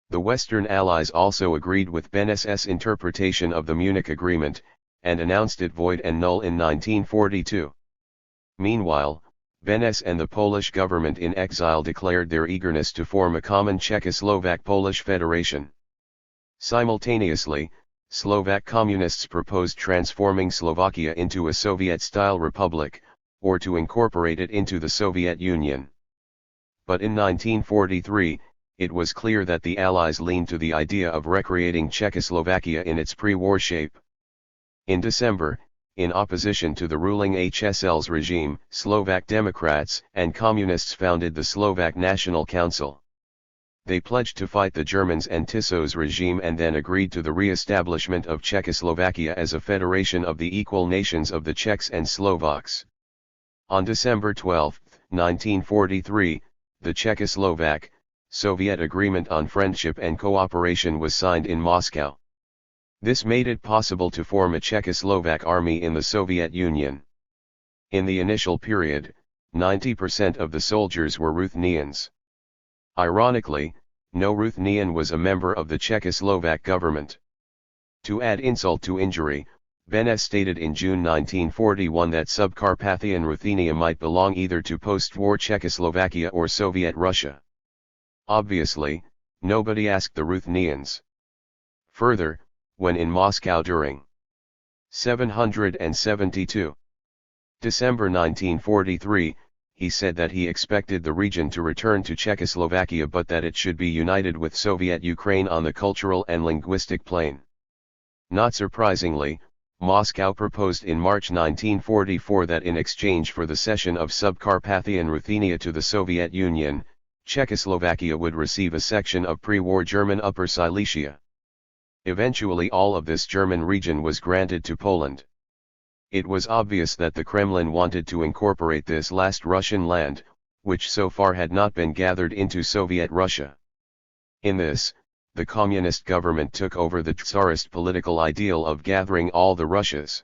The Western Allies also agreed with Beneš's interpretation of the Munich Agreement, and announced it void and null in 1942. Meanwhile, Beneš and the Polish government in exile declared their eagerness to form a common Czechoslovak-Polish federation. Simultaneously, Slovak communists proposed transforming Slovakia into a Soviet-style republic, or to incorporate it into the Soviet Union. But in 1943, it was clear that the Allies leaned to the idea of recreating Czechoslovakia in its pre-war shape. In December, in opposition to the ruling HSL's regime, Slovak Democrats and Communists founded the Slovak National Council. They pledged to fight the Germans and Tisso's regime and then agreed to the re-establishment of Czechoslovakia as a federation of the equal nations of the Czechs and Slovaks. On December 12, 1943, the Czechoslovak-Soviet Agreement on Friendship and Cooperation was signed in Moscow. This made it possible to form a Czechoslovak army in the Soviet Union. In the initial period, 90% of the soldiers were Ruthenians. Ironically, no Ruthenian was a member of the Czechoslovak government. To add insult to injury, Beneš stated in June 1941 that Subcarpathian Ruthenia might belong either to post-war Czechoslovakia or Soviet Russia. Obviously, nobody asked the Ruthenians. Further, when in Moscow during 772 December 1943, he said that he expected the region to return to Czechoslovakia but that it should be united with Soviet Ukraine on the cultural and linguistic plane. Not surprisingly, Moscow proposed in March 1944 that in exchange for the cession of Subcarpathian Ruthenia to the Soviet Union, Czechoslovakia would receive a section of pre-war German Upper Silesia. Eventually all of this German region was granted to Poland. It was obvious that the Kremlin wanted to incorporate this last Russian land, which so far had not been gathered into Soviet Russia. In this, the communist government took over the Tsarist political ideal of gathering all the Russias.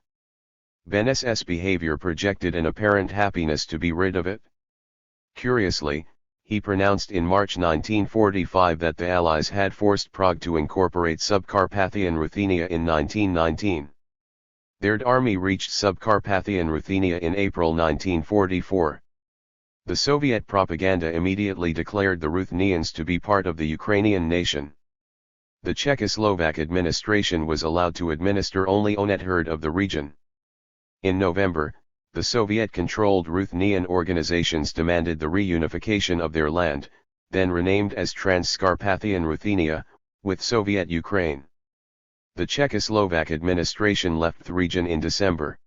Beneš's behavior projected an apparent happiness to be rid of it. Curiously, he pronounced in March 1945 that the Allies had forced Prague to incorporate Subcarpathian Ruthenia in 1919. Third Army reached Subcarpathian Ruthenia in April 1944. The Soviet propaganda immediately declared the Ruthenians to be part of the Ukrainian nation. The Czechoslovak administration was allowed to administer only one-third of the region. In November, the Soviet-controlled Ruthenian organizations demanded the reunification of their land, then renamed as Transcarpathian Ruthenia, with Soviet Ukraine. The Czechoslovak administration left the region in December.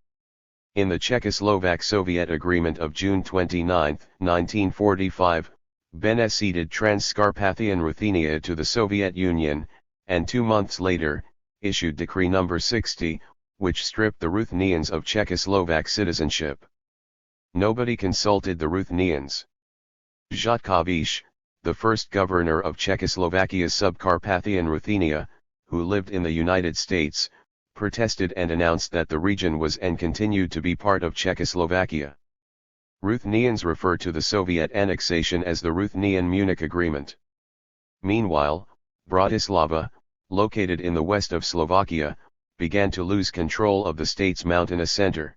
In the Czechoslovak-Soviet Agreement of June 29, 1945, Beneš ceded Transcarpathian Ruthenia to the Soviet Union, and 2 months later, issued Decree No. 60, which stripped the Ruthenians of Czechoslovak citizenship. Nobody consulted the Ruthenians. Žatkovič, the first governor of Czechoslovakia's Subcarpathian Ruthenia, who lived in the United States, protested and announced that the region was and continued to be part of Czechoslovakia. Ruthenians refer to the Soviet annexation as the Ruthenian-Munich Agreement. Meanwhile, Bratislava, located in the west of Slovakia, began to lose control of the state's mountainous center.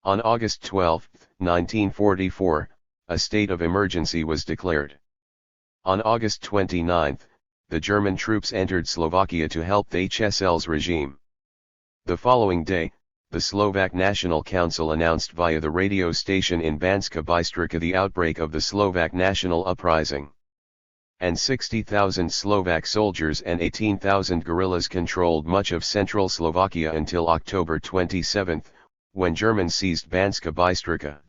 On August 12, 1944, a state of emergency was declared. On August 29, the German troops entered Slovakia to help the HSL's regime. The following day, the Slovak National Council announced via the radio station in Banská Bystrica the outbreak of the Slovak National Uprising. And 60,000 Slovak soldiers and 18,000 guerrillas controlled much of central Slovakia until October 27, when Germans seized Banská Bystrica.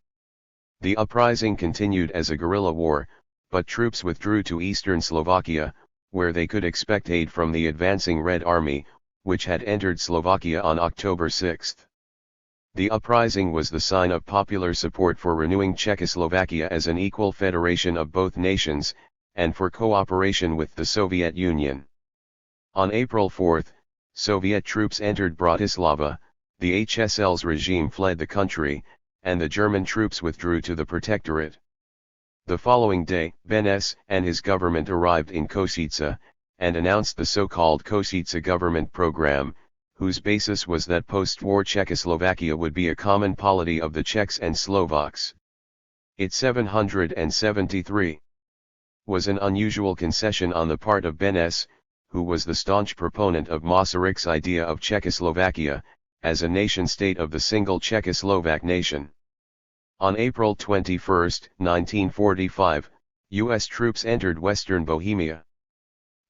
The uprising continued as a guerrilla war, but troops withdrew to eastern Slovakia, where they could expect aid from the advancing Red Army, which had entered Slovakia on October 6. The uprising was the sign of popular support for renewing Czechoslovakia as an equal federation of both nations, and for cooperation with the Soviet Union. On April 4, Soviet troops entered Bratislava, the HSL's regime fled the country, and the German troops withdrew to the Protectorate. The following day, Benes and his government arrived in Košice, and announced the so-called Košice government program, whose basis was that post-war Czechoslovakia would be a common polity of the Czechs and Slovaks. It 773 was an unusual concession on the part of Benes, who was the staunch proponent of Masaryk's idea of Czechoslovakia, as a nation-state of the single Czechoslovak nation. On April 21, 1945, U.S. troops entered western Bohemia.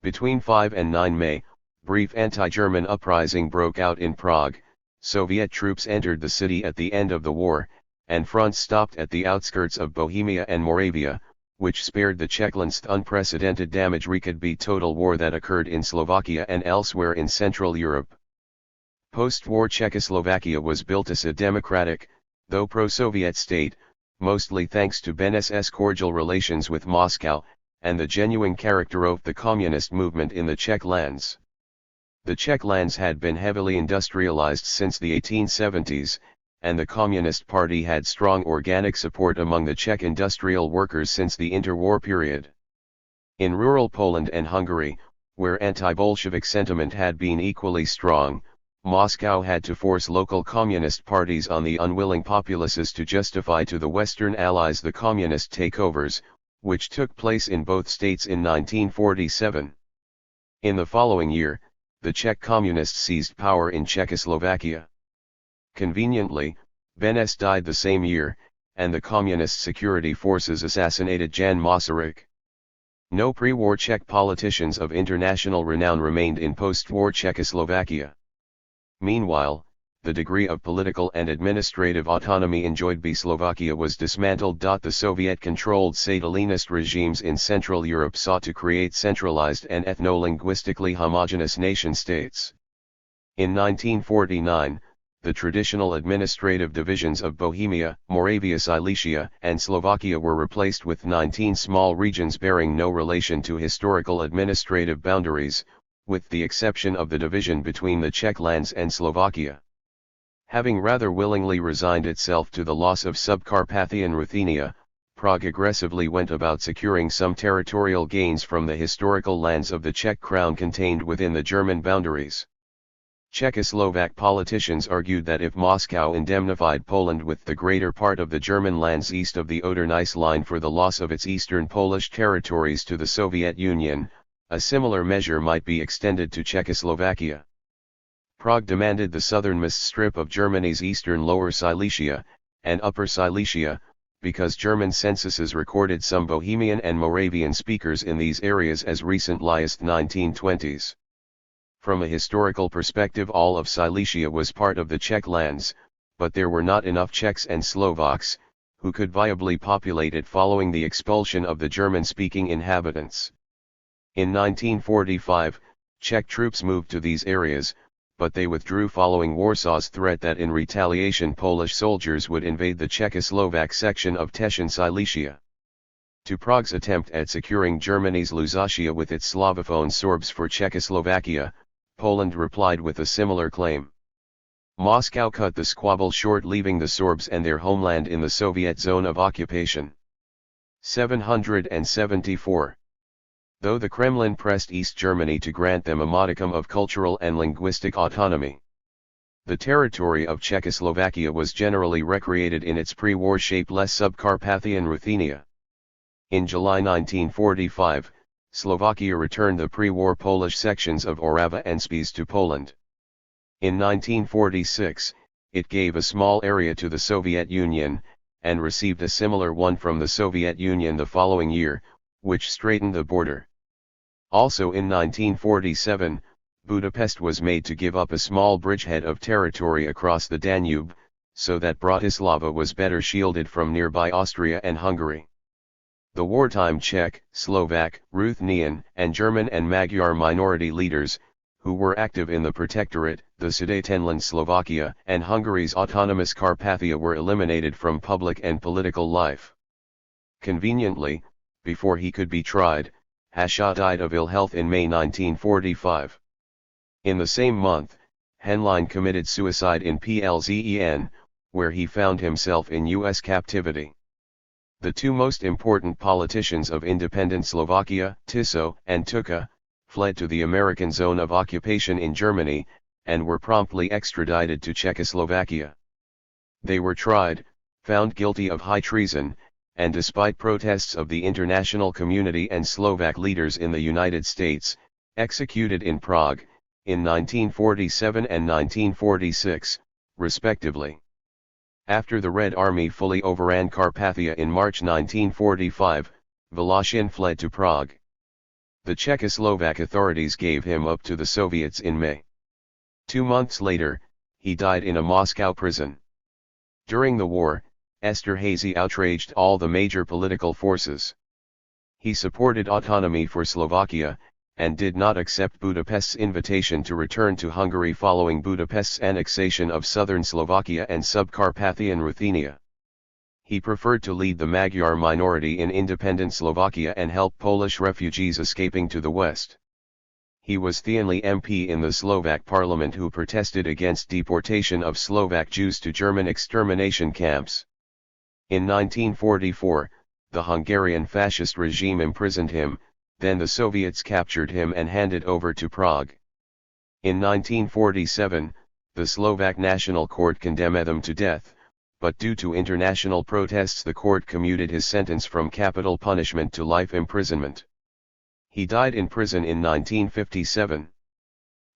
Between 5 and 9 May, brief anti-German uprising broke out in Prague. Soviet troops entered the city at the end of the war, and fronts stopped at the outskirts of Bohemia and Moravia, which spared the Czechlands unprecedented damage wreaked by total war that occurred in Slovakia and elsewhere in Central Europe. Post-war Czechoslovakia was built as a democratic, though pro-Soviet state, mostly thanks to Benes's cordial relations with Moscow, and the genuine character of the communist movement in the Czech lands. The Czech lands had been heavily industrialized since the 1870s, and the Communist Party had strong organic support among the Czech industrial workers since the interwar period. In rural Poland and Hungary, where anti-Bolshevik sentiment had been equally strong, Moscow had to force local communist parties on the unwilling populaces to justify to the Western Allies the communist takeovers, which took place in both states in 1947. In the following year, the Czech communists seized power in Czechoslovakia. Conveniently, Benes died the same year, and the communist security forces assassinated Jan Masaryk. No pre-war Czech politicians of international renown remained in post-war Czechoslovakia. Meanwhile, the degree of political and administrative autonomy enjoyed by Slovakia was dismantled. The Soviet-controlled Stalinist regimes in Central Europe sought to create centralized and ethno-linguistically homogeneous nation-states. In 1949, the traditional administrative divisions of Bohemia, Moravia Silesia, and Slovakia were replaced with 19 small regions bearing no relation to historical administrative boundaries, with the exception of the division between the Czech lands and Slovakia. Having rather willingly resigned itself to the loss of Subcarpathian Ruthenia, Prague aggressively went about securing some territorial gains from the historical lands of the Czech crown contained within the German boundaries. Czechoslovak politicians argued that if Moscow indemnified Poland with the greater part of the German lands east of the Oder-Neisse line for the loss of its eastern Polish territories to the Soviet Union, a similar measure might be extended to Czechoslovakia. Prague demanded the southernmost strip of Germany's eastern Lower Silesia, and Upper Silesia, because German censuses recorded some Bohemian and Moravian speakers in these areas as recently as the 1920s. From a historical perspective, all of Silesia was part of the Czech lands, but there were not enough Czechs and Slovaks, who could viably populate it following the expulsion of the German-speaking inhabitants. In 1945, Czech troops moved to these areas, but they withdrew following Warsaw's threat that in retaliation Polish soldiers would invade the Czechoslovak section of Teschen Silesia. To Prague's attempt at securing Germany's Lusatia with its Slavophone Sorbs for Czechoslovakia, Poland replied with a similar claim. Moscow cut the squabble short, leaving the Sorbs and their homeland in the Soviet zone of occupation. 774. Though the Kremlin pressed East Germany to grant them a modicum of cultural and linguistic autonomy, the territory of Czechoslovakia was generally recreated in its pre-war shapeless Subcarpathian Ruthenia. In July 1945, Slovakia returned the pre-war Polish sections of Orava and Spiš to Poland. In 1946, it gave a small area to the Soviet Union, and received a similar one from the Soviet Union the following year, which straightened the border. Also in 1947, Budapest was made to give up a small bridgehead of territory across the Danube, so that Bratislava was better shielded from nearby Austria and Hungary. The wartime Czech, Slovak, Ruthenian, and German and Magyar minority leaders, who were active in the Protectorate, the Sudetenland Slovakia and Hungary's autonomous Carpathia were eliminated from public and political life. Conveniently, before he could be tried, Hácha died of ill health in May 1945. In the same month, Henlein committed suicide in Plzen, where he found himself in U.S. captivity. The two most important politicians of independent Slovakia, Tiso and Tuka, fled to the American zone of occupation in Germany, and were promptly extradited to Czechoslovakia. They were tried, found guilty of high treason, and despite protests of the international community and Slovak leaders in the United States, executed in Prague, in 1947 and 1946, respectively. After the Red Army fully overran Carpathia in March 1945, Voloshin fled to Prague. The Czechoslovak authorities gave him up to the Soviets in May. 2 months later, he died in a Moscow prison. During the war, Esterházy outraged all the major political forces. He supported autonomy for Slovakia, and did not accept Budapest's invitation to return to Hungary following Budapest's annexation of southern Slovakia and Subcarpathian Ruthenia. He preferred to lead the Magyar minority in independent Slovakia and help Polish refugees escaping to the west. He was the only MP in the Slovak parliament who protested against deportation of Slovak Jews to German extermination camps. In 1944, the Hungarian fascist regime imprisoned him, then the Soviets captured him and handed over to Prague. In 1947, the Slovak National Court condemned him to death, but due to international protests the court commuted his sentence from capital punishment to life imprisonment. He died in prison in 1957.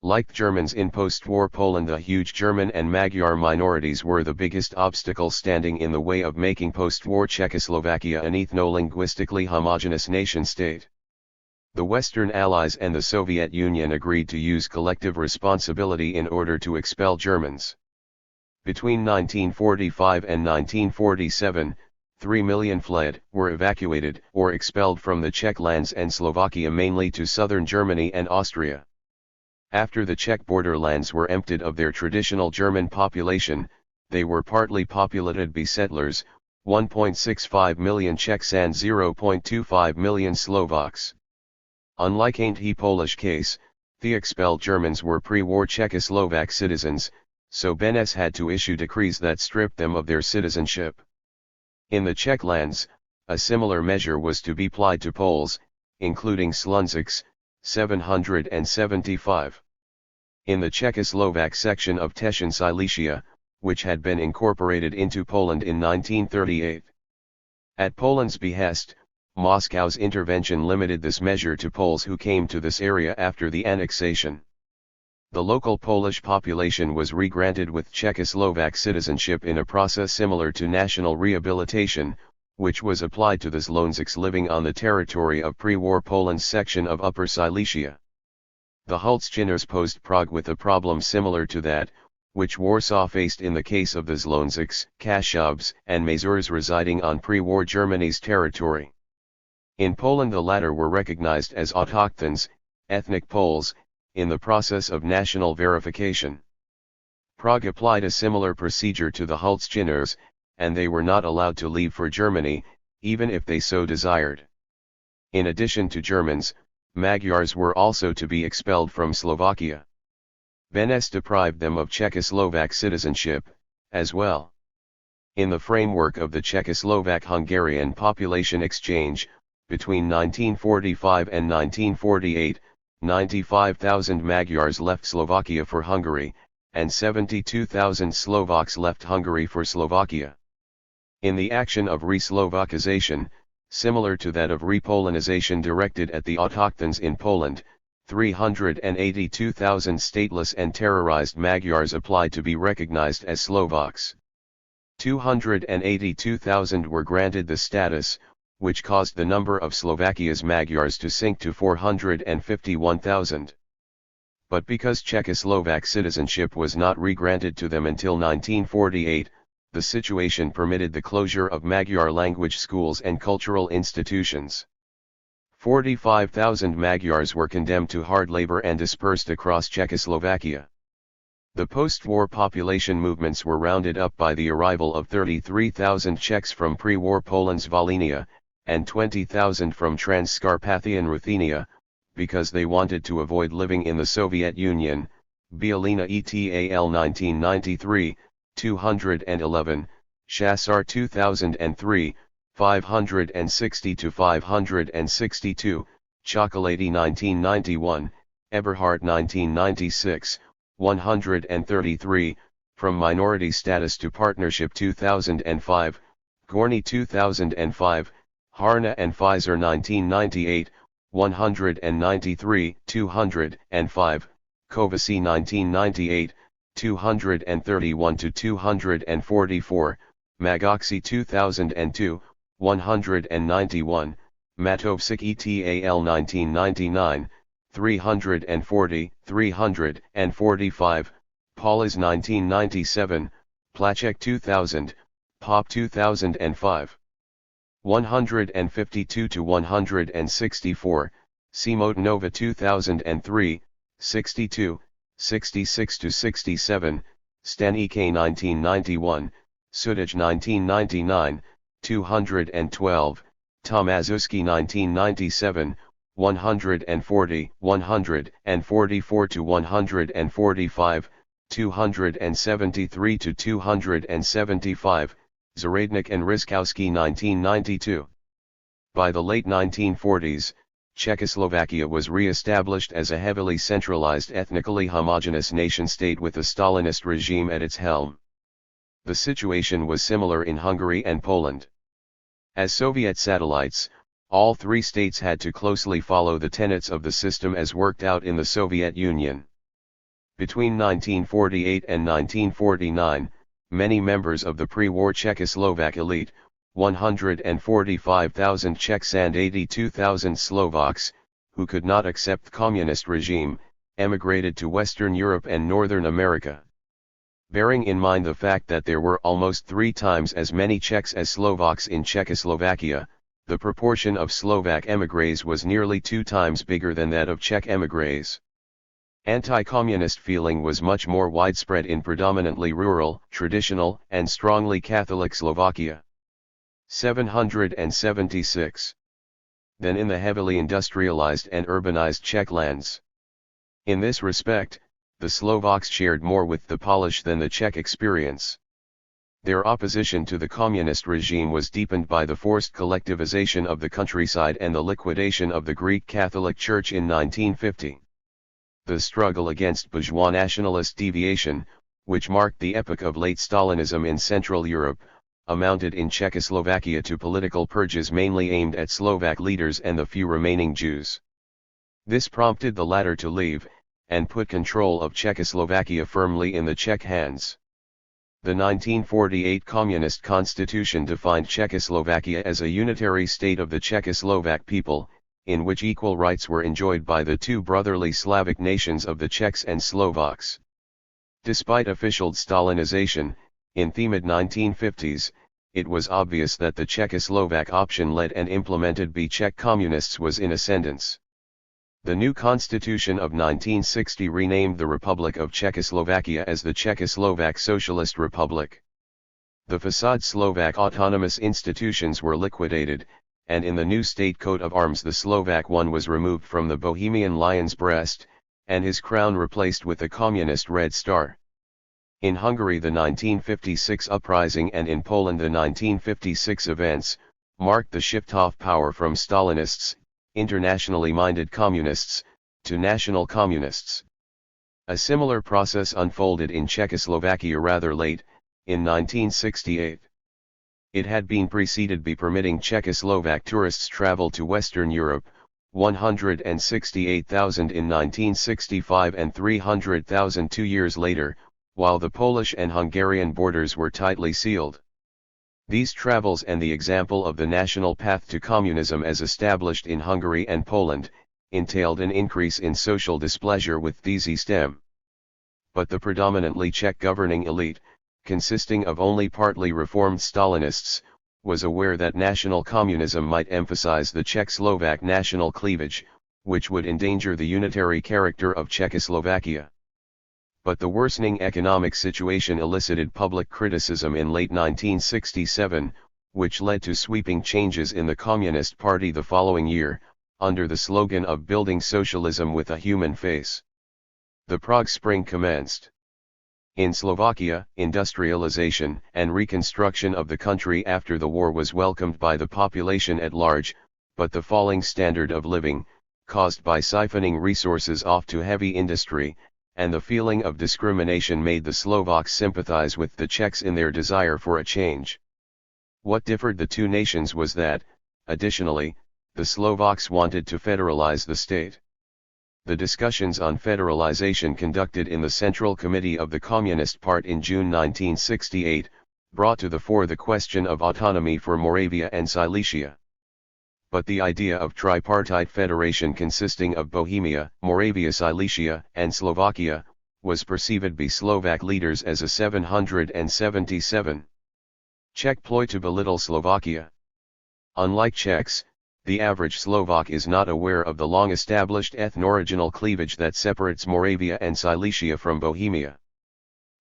Like Germans in post-war Poland, the huge German and Magyar minorities were the biggest obstacle standing in the way of making post-war Czechoslovakia an ethno-linguistically homogeneous nation-state. The Western Allies and the Soviet Union agreed to use collective responsibility in order to expel Germans. Between 1945 and 1947, 3 million fled, were evacuated or expelled from the Czech lands and Slovakia, mainly to southern Germany and Austria. After the Czech borderlands were emptied of their traditional German population, they were partly populated by settlers, 1.65 million Czechs and 0.25 million Slovaks. Unlike the Polish case, the expelled Germans were pre-war Czechoslovak citizens, so Beneš had to issue decrees that stripped them of their citizenship. In the Czech lands, a similar measure was to be applied to Poles, including Slunziks, 775. In the Czechoslovak section of Teschin Silesia, which had been incorporated into Poland in 1938. At Poland's behest, Moscow's intervention limited this measure to Poles who came to this area after the annexation. The local Polish population was re-granted with Czechoslovak citizenship in a process similar to national rehabilitation, which was applied to the Slunziks living on the territory of pre-war Poland's section of Upper Silesia. The Hultziners posed Prague with a problem similar to that, which Warsaw faced in the case of the Slunziks, Kashubs, and Mazurs residing on pre-war Germany's territory. In Poland the latter were recognized as autochthons, ethnic Poles, in the process of national verification. Prague applied a similar procedure to the Hultziners, and they were not allowed to leave for Germany, even if they so desired. In addition to Germans, Magyars were also to be expelled from Slovakia. Beneš deprived them of Czechoslovak citizenship, as well. In the framework of the Czechoslovak-Hungarian population exchange, between 1945 and 1948, 95,000 Magyars left Slovakia for Hungary, and 72,000 Slovaks left Hungary for Slovakia. In the action of re-Slovakization, similar to that of re-Polonization directed at the autochthons in Poland, 382,000 stateless and terrorized Magyars applied to be recognized as Slovaks. 282,000 were granted the status, which caused the number of Slovakia's Magyars to sink to 451,000. But because Czechoslovak citizenship was not re-granted to them until 1948, the situation permitted the closure of Magyar language schools and cultural institutions. 45,000 Magyars were condemned to hard labor and dispersed across Czechoslovakia. The post-war population movements were rounded up by the arrival of 33,000 Czechs from pre-war Poland's Volhynia, and 20,000 from Transcarpathian Ruthenia, because they wanted to avoid living in the Soviet Union. Bielina et al. 1993, 211, Chassar 2003, 560-562, Chocolati 1991, Eberhardt 1996, 133, From Minority Status to Partnership 2005, Gorny 2005, Harna and Pfizer 1998, 193, 205, Kovasi 1998, 231-244, Magoxi 2002, 191, Matovsik et al. 1999, 340, 345, Paulas 1997, Placek 2000, Pop 2005. 152-164, Simotnova 2003, 62, 66-67, Stan Ek 1991, Sudaj 1999, 212, Tomazuski 1997, 140, 144-145, 273-275, Zaradnik and Ryskowski 1992. By the late 1940s, Czechoslovakia was re-established as a heavily centralized ethnically homogeneous nation-state with a Stalinist regime at its helm. The situation was similar in Hungary and Poland. As Soviet satellites, all three states had to closely follow the tenets of the system as worked out in the Soviet Union. Between 1948 and 1949, many members of the pre-war Czechoslovak elite, 145,000 Czechs and 82,000 Slovaks, who could not accept the communist regime, emigrated to Western Europe and Northern America. Bearing in mind the fact that there were almost 3 times as many Czechs as Slovaks in Czechoslovakia, the proportion of Slovak émigrés was nearly 2 times bigger than that of Czech émigrés. Anti-communist feeling was much more widespread in predominantly rural, traditional, and strongly Catholic Slovakia. 776. Than in the heavily industrialized and urbanized Czech lands. In this respect, the Slovaks shared more with the Polish than the Czech experience. Their opposition to the communist regime was deepened by the forced collectivization of the countryside and the liquidation of the Greek Catholic Church in 1950. The struggle against bourgeois nationalist deviation, which marked the epoch of late Stalinism in Central Europe, amounted in Czechoslovakia to political purges mainly aimed at Slovak leaders and the few remaining Jews. This prompted the latter to leave, and put control of Czechoslovakia firmly in the Czech hands. The 1948 Communist Constitution defined Czechoslovakia as a unitary state of the Czechoslovak people, in which equal rights were enjoyed by the 2 brotherly Slavic nations of the Czechs and Slovaks. Despite official Stalinization, in the mid-1950s, it was obvious that the Czechoslovak option led and implemented by Czech communists was in ascendance. The new constitution of 1960 renamed the Republic of Czechoslovakia as the Czechoslovak Socialist Republic. The facade Slovak autonomous institutions were liquidated, and in the new state coat of arms the Slovak one was removed from the Bohemian lion's breast, and his crown replaced with the communist red star. In Hungary the 1956 uprising and in Poland the 1956 events, marked the shift of power from Stalinists, internationally minded communists, to national communists. A similar process unfolded in Czechoslovakia rather late, in 1968. It had been preceded by permitting Czechoslovak tourists travel to Western Europe, 168,000 in 1965 and 300,000 2 years later, while the Polish and Hungarian borders were tightly sealed. These travels and the example of the national path to communism as established in Hungary and Poland, entailed an increase in social displeasure with the system. But the predominantly Czech governing elite, consisting of only partly reformed Stalinists, was aware that national communism might emphasize the Czech-Slovak national cleavage, which would endanger the unitary character of Czechoslovakia. But the worsening economic situation elicited public criticism in late 1967, which led to sweeping changes in the Communist Party the following year, under the slogan of building socialism with a human face. The Prague Spring commenced. In Slovakia, industrialization and reconstruction of the country after the war was welcomed by the population at large, but the falling standard of living, caused by siphoning resources off to heavy industry, and the feeling of discrimination made the Slovaks sympathize with the Czechs in their desire for a change. What differed the two nations was that, additionally, the Slovaks wanted to federalize the state. The discussions on federalization conducted in the Central Committee of the Communist Party in June 1968, brought to the fore the question of autonomy for Moravia and Silesia. But the idea of tripartite federation consisting of Bohemia, Moravia, Silesia, and Slovakia, was perceived by Slovak leaders as a 777. Czech ploy to belittle Slovakia. Unlike Czechs, the average Slovak is not aware of the long-established ethno-regional cleavage that separates Moravia and Silesia from Bohemia.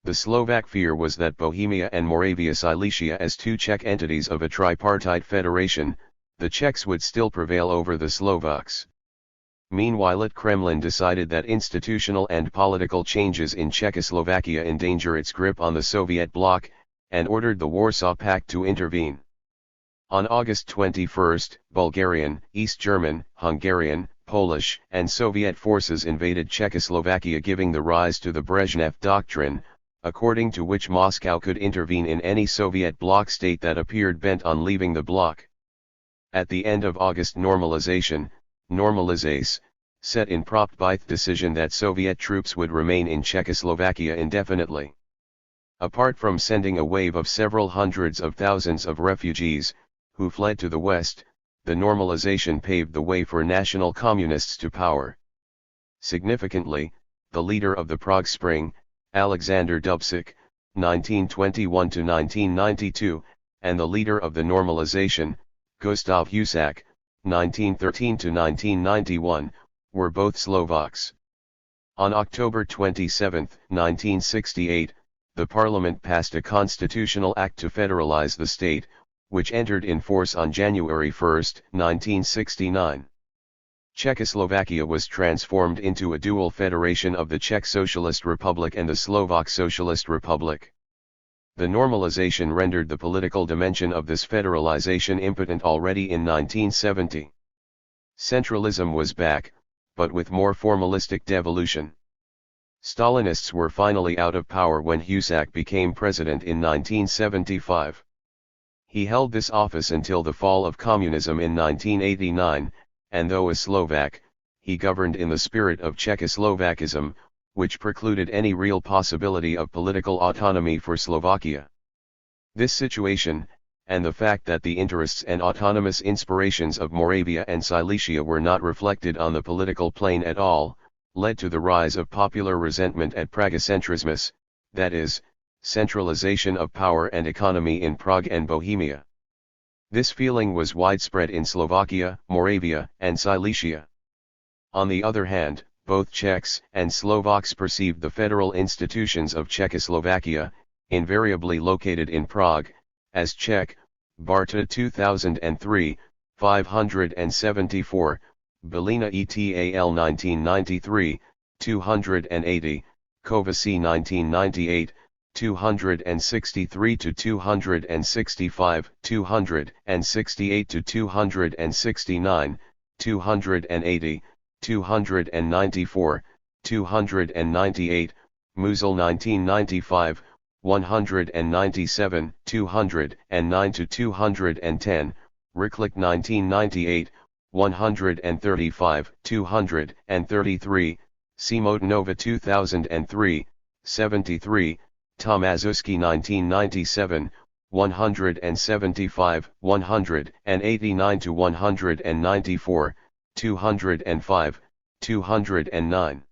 The Slovak fear was that Bohemia and Moravia Silesia as two Czech entities of a tripartite federation, the Czechs would still prevail over the Slovaks. Meanwhile at Kremlin decided that institutional and political changes in Czechoslovakia endanger its grip on the Soviet bloc, and ordered the Warsaw Pact to intervene. On August 21, Bulgarian, East German, Hungarian, Polish, and Soviet forces invaded Czechoslovakia, giving the rise to the Brezhnev Doctrine, according to which Moscow could intervene in any Soviet bloc state that appeared bent on leaving the bloc. At the end of August normalization, set in Propt decision that Soviet troops would remain in Czechoslovakia indefinitely. Apart from sending a wave of several hundreds of thousands of refugees, who fled to the west, the normalization paved the way for national communists to power. Significantly, the leader of the Prague Spring, Alexander Dubček, 1921–1992, and the leader of the normalization, Gustav Husak, 1913–1991, were both Slovaks. On October 27, 1968, the parliament passed a constitutional act to federalize the state, which entered in force on January 1, 1969. Czechoslovakia was transformed into a dual federation of the Czech Socialist Republic and the Slovak Socialist Republic. The normalization rendered the political dimension of this federalization impotent already in 1970. Centralism was back, but with more formalistic devolution. Stalinists were finally out of power when Husak became president in 1975. He held this office until the fall of communism in 1989, and though a Slovak, he governed in the spirit of Czechoslovakism, which precluded any real possibility of political autonomy for Slovakia. This situation, and the fact that the interests and autonomous inspirations of Moravia and Silesia were not reflected on the political plane at all, led to the rise of popular resentment at Pragocentrismus, that is, centralization of power and economy in Prague and Bohemia. This feeling was widespread in Slovakia, Moravia, and Silesia. On the other hand, both Czechs and Slovaks perceived the federal institutions of Czechoslovakia, invariably located in Prague, as Czech. Barta 2003, 574, Belina etal 1993, 280, Kovaci 1998, 263 to 265, 268 to 269, 280, 294, 298, Musil 1995, 197, 209 to 210, Riklik 1998, 135, 233, Simotnova 2003, 73, Tomazuski 1997, 175, 189 to 194, 205, 209.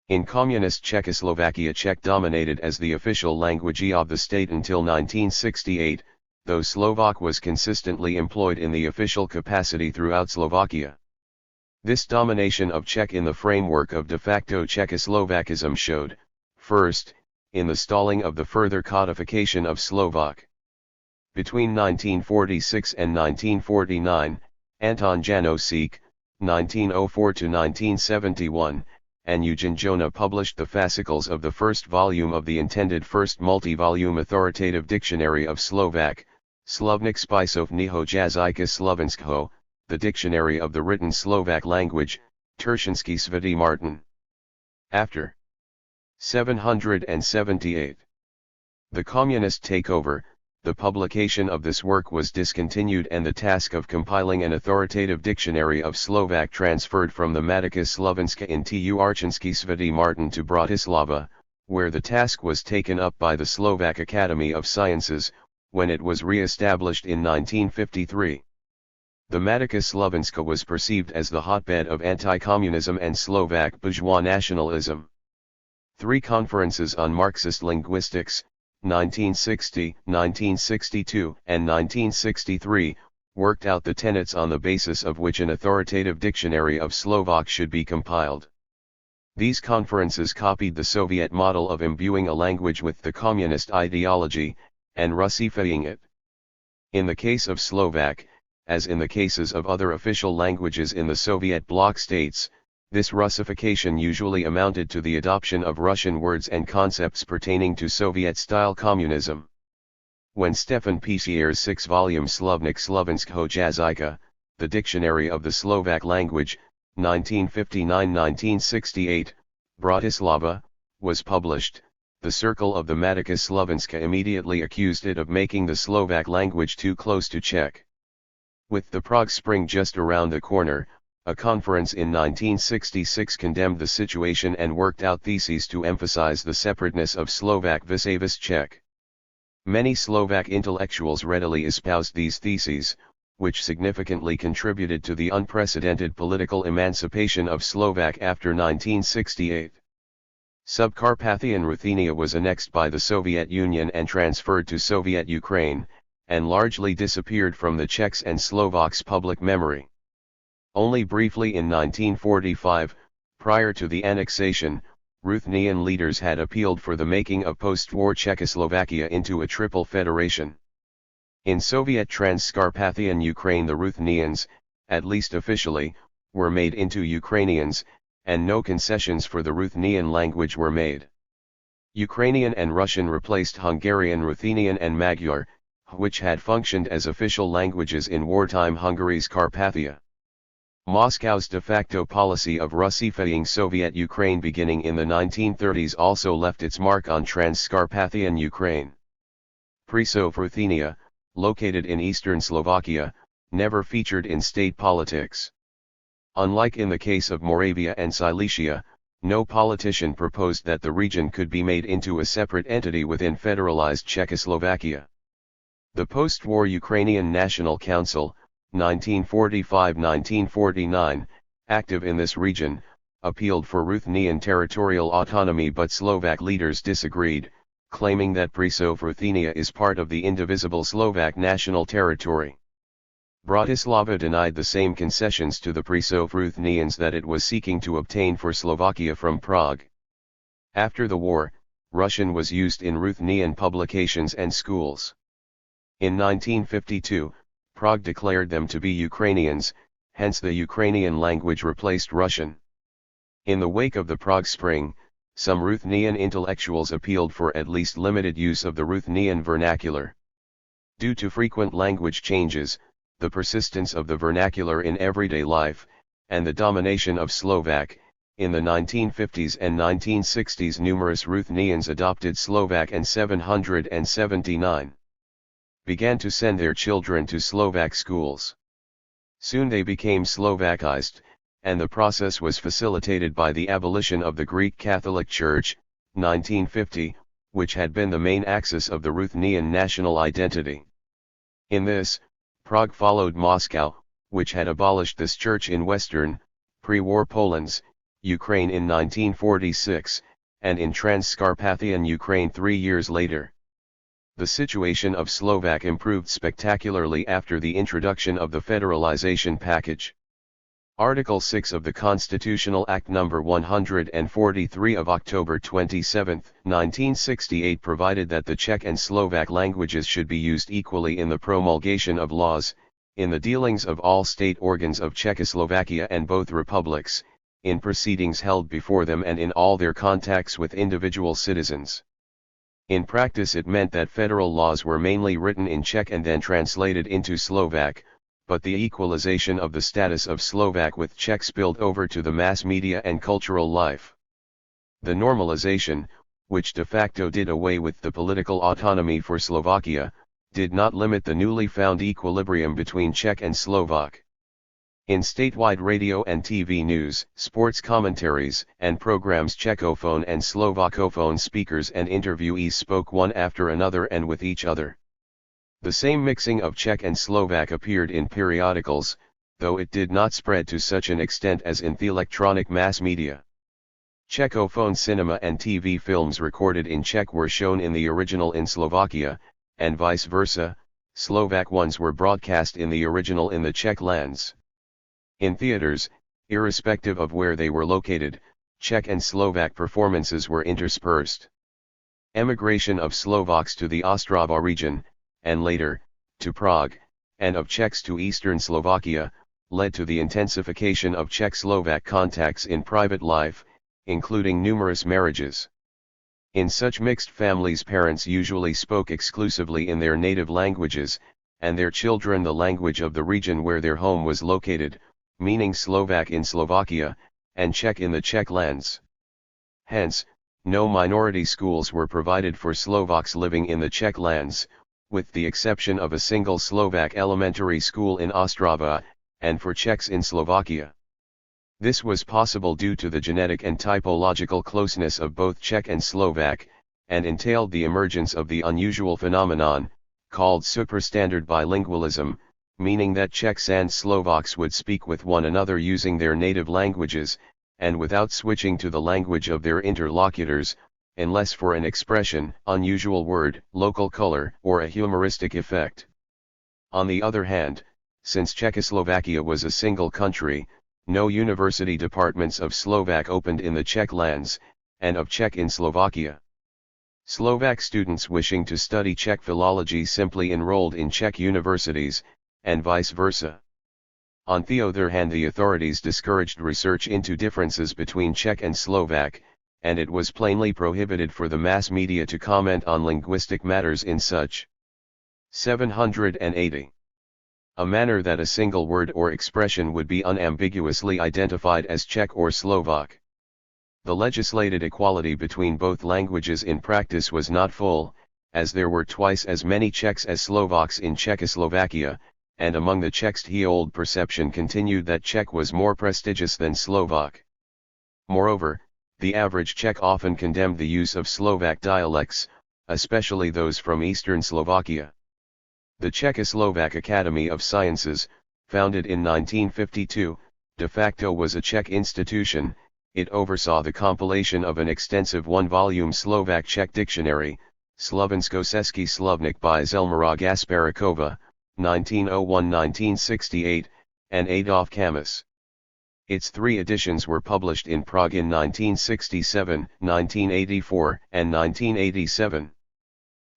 In communist Czechoslovakia, Czech dominated as the official language of the state until 1968, though Slovak was consistently employed in the official capacity throughout Slovakia. This domination of Czech in the framework of de facto Czechoslovakism showed, first, in the stalling of the further codification of Slovak. Between 1946 and 1949, Anton Janosík, 1904 to 1971, and Eugen Jona published the fascicles of the first volume of the intended first multi-volume authoritative dictionary of Slovak, Slovník spisovného jazyka slovenského, the dictionary of the written Slovak language, Teršinský Svatý Martin. After 778. The communist takeover, the publication of this work was discontinued and the task of compiling an authoritative dictionary of Slovak transferred from the Matica Slovenska in Teršinský Svatý Martin to Bratislava, where the task was taken up by the Slovak Academy of Sciences, when it was re-established in 1953. The Matica Slovenska was perceived as the hotbed of anti-communism and Slovak bourgeois nationalism. 3 conferences on Marxist linguistics, 1960, 1962, and 1963, worked out the tenets on the basis of which an authoritative dictionary of Slovak should be compiled. These conferences copied the Soviet model of imbuing a language with the communist ideology, and Russifying it. In the case of Slovak, as in the cases of other official languages in the Soviet bloc states, this Russification usually amounted to the adoption of Russian words and concepts pertaining to Soviet-style communism. When Stefan Písier's 6-volume Slovník slovenského jazyka, the Dictionary of the Slovak Language, 1959-1968, Bratislava, was published, the circle of the Matica Slovenska immediately accused it of making the Slovak language too close to Czech. With the Prague Spring just around the corner, a conference in 1966 condemned the situation and worked out theses to emphasize the separateness of Slovak vis-a-vis Czech. Many Slovak intellectuals readily espoused these theses, which significantly contributed to the unprecedented political emancipation of Slovak after 1968. Subcarpathian Ruthenia was annexed by the Soviet Union and transferred to Soviet Ukraine, and largely disappeared from the Czechs and Slovaks' public memory. Only briefly in 1945, prior to the annexation, Ruthenian leaders had appealed for the making of post-war Czechoslovakia into a triple federation. In Soviet Transcarpathian Ukraine the Ruthenians, at least officially, were made into Ukrainians, and no concessions for the Ruthenian language were made. Ukrainian and Russian replaced Hungarian Ruthenian and Magyar, which had functioned as official languages in wartime Hungary's Carpathia. Moscow's de facto policy of Russifying Soviet Ukraine beginning in the 1930s also left its mark on Transcarpathian Ukraine. Prešov Ruthenia, located in eastern Slovakia, never featured in state politics. Unlike in the case of Moravia and Silesia, no politician proposed that the region could be made into a separate entity within federalized Czechoslovakia. The post-war Ukrainian National Council, 1945-1949, active in this region, appealed for Ruthenian territorial autonomy, but Slovak leaders disagreed, claiming that Prešov Ruthenia is part of the indivisible Slovak national territory. Bratislava denied the same concessions to the Prešov Ruthenians that it was seeking to obtain for Slovakia from Prague. After the war, Russian was used in Ruthenian publications and schools. In 1952, Prague declared them to be Ukrainians, hence the Ukrainian language replaced Russian. In the wake of the Prague Spring, some Ruthenian intellectuals appealed for at least limited use of the Ruthenian vernacular. Due to frequent language changes, the persistence of the vernacular in everyday life, and the domination of Slovak, in the 1950s and 1960s numerous Ruthenians adopted Slovak and 779. Began to send their children to Slovak schools. Soon they became Slovakized, and the process was facilitated by the abolition of the Greek Catholic Church, 1950, which had been the main axis of the Ruthenian national identity. In this, Prague followed Moscow, which had abolished this church in western, pre-war Poland, Ukraine in 1946, and in Transcarpathian Ukraine 3 years later. The situation of Slovak improved spectacularly after the introduction of the federalization package. Article 6 of the Constitutional Act No. 143 of October 27, 1968 provided that the Czech and Slovak languages should be used equally in the promulgation of laws, in the dealings of all state organs of Czechoslovakia and both republics, in proceedings held before them and in all their contacts with individual citizens. In practice it meant that federal laws were mainly written in Czech and then translated into Slovak, but the equalization of the status of Slovak with Czech spilled over to the mass media and cultural life. The normalization, which de facto did away with the political autonomy for Slovakia, did not limit the newly found equilibrium between Czech and Slovak. In statewide radio and TV news, sports commentaries, and programs, Czechophone and Slovakophone speakers and interviewees spoke one after another and with each other. The same mixing of Czech and Slovak appeared in periodicals, though it did not spread to such an extent as in the electronic mass media. Czechophone cinema and TV films recorded in Czech were shown in the original in Slovakia, and vice versa, Slovak ones were broadcast in the original in the Czech lands. In theaters, irrespective of where they were located, Czech and Slovak performances were interspersed. Emigration of Slovaks to the Ostrava region, and later, to Prague, and of Czechs to eastern Slovakia, led to the intensification of Czech-Slovak contacts in private life, including numerous marriages. In such mixed families, parents usually spoke exclusively in their native languages, and their children the language of the region where their home was located, meaning Slovak in Slovakia, and Czech in the Czech lands. Hence, no minority schools were provided for Slovaks living in the Czech lands, with the exception of a single Slovak elementary school in Ostrava, and for Czechs in Slovakia. This was possible due to the genetic and typological closeness of both Czech and Slovak, and entailed the emergence of the unusual phenomenon, called superstandard bilingualism, meaning that Czechs and Slovaks would speak with one another using their native languages, and without switching to the language of their interlocutors, unless for an expression, unusual word, local color, or a humoristic effect. On the other hand, since Czechoslovakia was a single country, no university departments of Slovak opened in the Czech lands, and of Czech in Slovakia. Slovak students wishing to study Czech philology simply enrolled in Czech universities, and vice versa. On the other hand, the authorities discouraged research into differences between Czech and Slovak, and it was plainly prohibited for the mass media to comment on linguistic matters in such 780. A manner that a single word or expression would be unambiguously identified as Czech or Slovak. The legislated equality between both languages in practice was not full, as there were twice as many Czechs as Slovaks in Czechoslovakia, and among the Czechs the old perception continued that Czech was more prestigious than Slovak. Moreover, the average Czech often condemned the use of Slovak dialects, especially those from eastern Slovakia. The Czechoslovak Academy of Sciences, founded in 1952, de facto was a Czech institution. It oversaw the compilation of an extensive one-volume Slovak-Czech dictionary, Slovensko-Český slovník by Zelmira Gasparíková, 1901-1968, and Adolf Kamus. Its 3 editions were published in Prague in 1967, 1984, and 1987.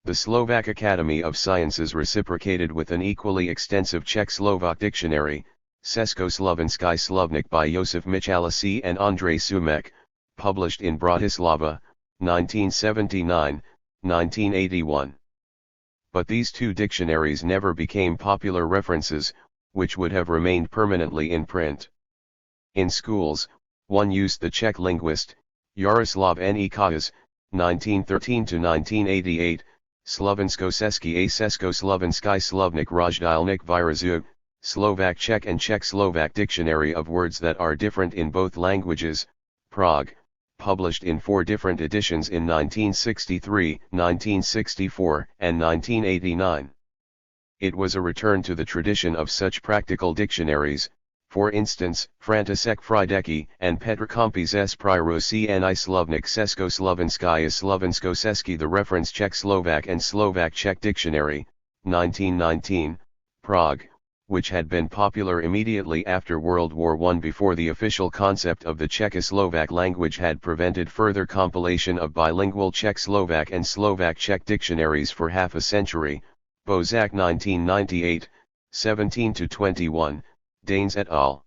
The Slovak Academy of Sciences reciprocated with an equally extensive Czech-Slovak dictionary, Československý slovník by Josef Michalici and Andrej Sumek, published in Bratislava, 1979, 1981. But these 2 dictionaries never became popular references, which would have remained permanently in print. In schools, one used the Czech linguist, Jaroslav Nikáš, 1913-1988, Slovensko-Český a Československý slovník rozdílných výrazů, Slovak Czech and Czech-Slovak dictionary of words that are different in both languages, Prague, published in 4 different editions in 1963, 1964, and 1989. It was a return to the tradition of such practical dictionaries, For instance, František Frýdecki and Petr Kompis Prirosi Slovnik Československaya Slovenskoseski. The reference Czech-Slovak and Slovak-Czech Dictionary, 1919, Prague, which had been popular immediately after World War I before the official concept of the Czechoslovak language had prevented further compilation of bilingual Czech-Slovak and Slovak-Czech dictionaries for half a century. Bozak 1998, 17-21, Danes et al.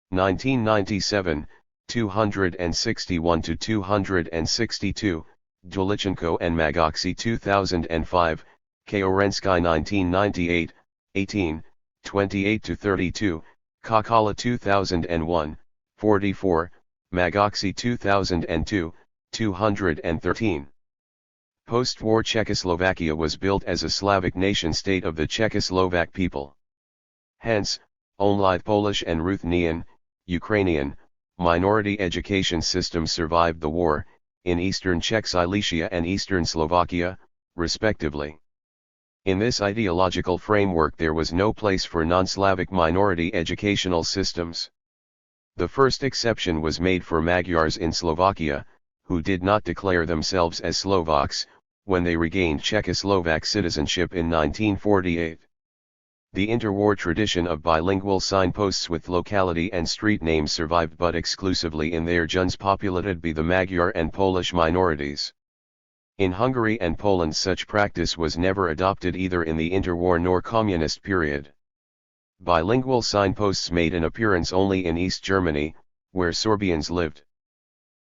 1997, 261-262, Dulichenko and Magoxi 2005, Kaorensky 1998, 18, 28-32, Kakala 2001, 44, Magoxi 2002, 213. Post-war Czechoslovakia was built as a Slavic nation-state of the Czechoslovak people. Hence, only Polish and Ruthenian, Ukrainian, minority education systems survived the war, in eastern Czech Silesia and eastern Slovakia, respectively. In this ideological framework there was no place for non-Slavic minority educational systems. The first exception was made for Magyars in Slovakia, who did not declare themselves as Slovaks, when they regained Czechoslovak citizenship in 1948. The interwar tradition of bilingual signposts with locality and street names survived but exclusively in their regions populated by the Magyar and Polish minorities. In Hungary and Poland such practice was never adopted either in the interwar nor communist period. Bilingual signposts made an appearance only in East Germany, where Sorbians lived.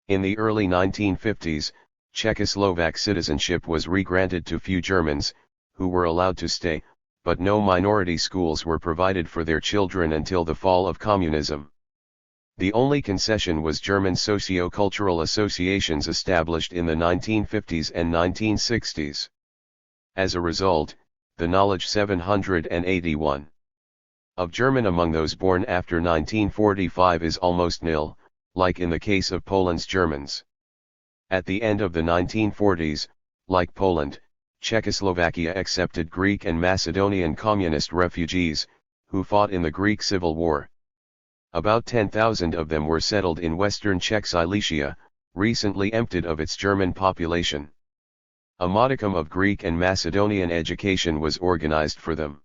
In the early 1950s, Czechoslovak citizenship was re-granted to few Germans, who were allowed to stay, but no minority schools were provided for their children until the fall of communism. The only concession was German socio-cultural associations established in the 1950s and 1960s. As a result, the knowledge 781 of German among those born after 1945 is almost nil, like in the case of Poland's Germans. At the end of the 1940s, like Poland, Czechoslovakia accepted Greek and Macedonian communist refugees, who fought in the Greek Civil War. About 10,000 of them were settled in western Czech Silesia, recently emptied of its German population. A modicum of Greek and Macedonian education was organized for them.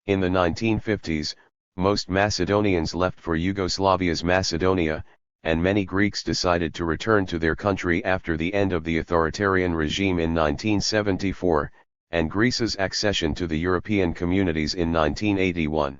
In the 1950s, most Macedonians left for Yugoslavia's Macedonia, and many Greeks decided to return to their country after the end of the authoritarian regime in 1974, and Greece's accession to the European communities in 1981.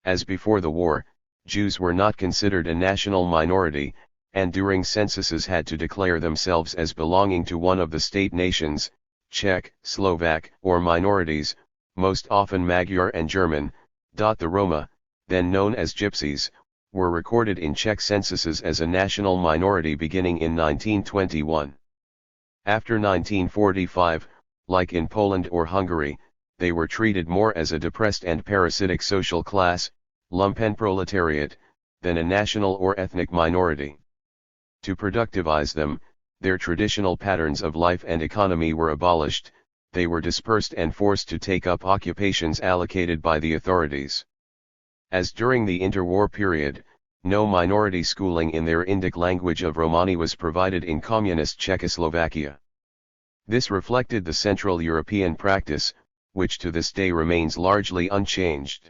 As before the war, Jews were not considered a national minority, and during censuses had to declare themselves as belonging to one of the state nations, Czech, Slovak, or minorities, most often Magyar and German. The Roma, then known as Gypsies, were recorded in Czech censuses as a national minority beginning in 1921. After 1945, like in Poland or Hungary, they were treated more as a depressed and parasitic social class, lumpenproletariat, than a national or ethnic minority. To productivize them, their traditional patterns of life and economy were abolished, they were dispersed and forced to take up occupations allocated by the authorities. As during the interwar period, no minority schooling in their Indic language of Romani was provided in communist Czechoslovakia. This reflected the Central European practice, which to this day remains largely unchanged.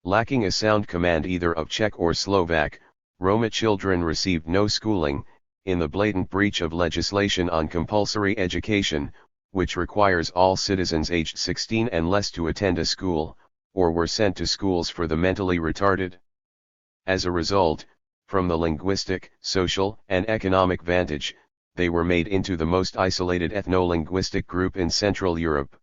Lacking a sound command either of Czech or Slovak, Roma children received no schooling, in the blatant breach of legislation on compulsory education, which requires all citizens aged 16 and less to attend a school, or were sent to schools for the mentally retarded. As a result, from the linguistic, social, and economic vantage, they were made into the most isolated ethno-linguistic group in Central Europe.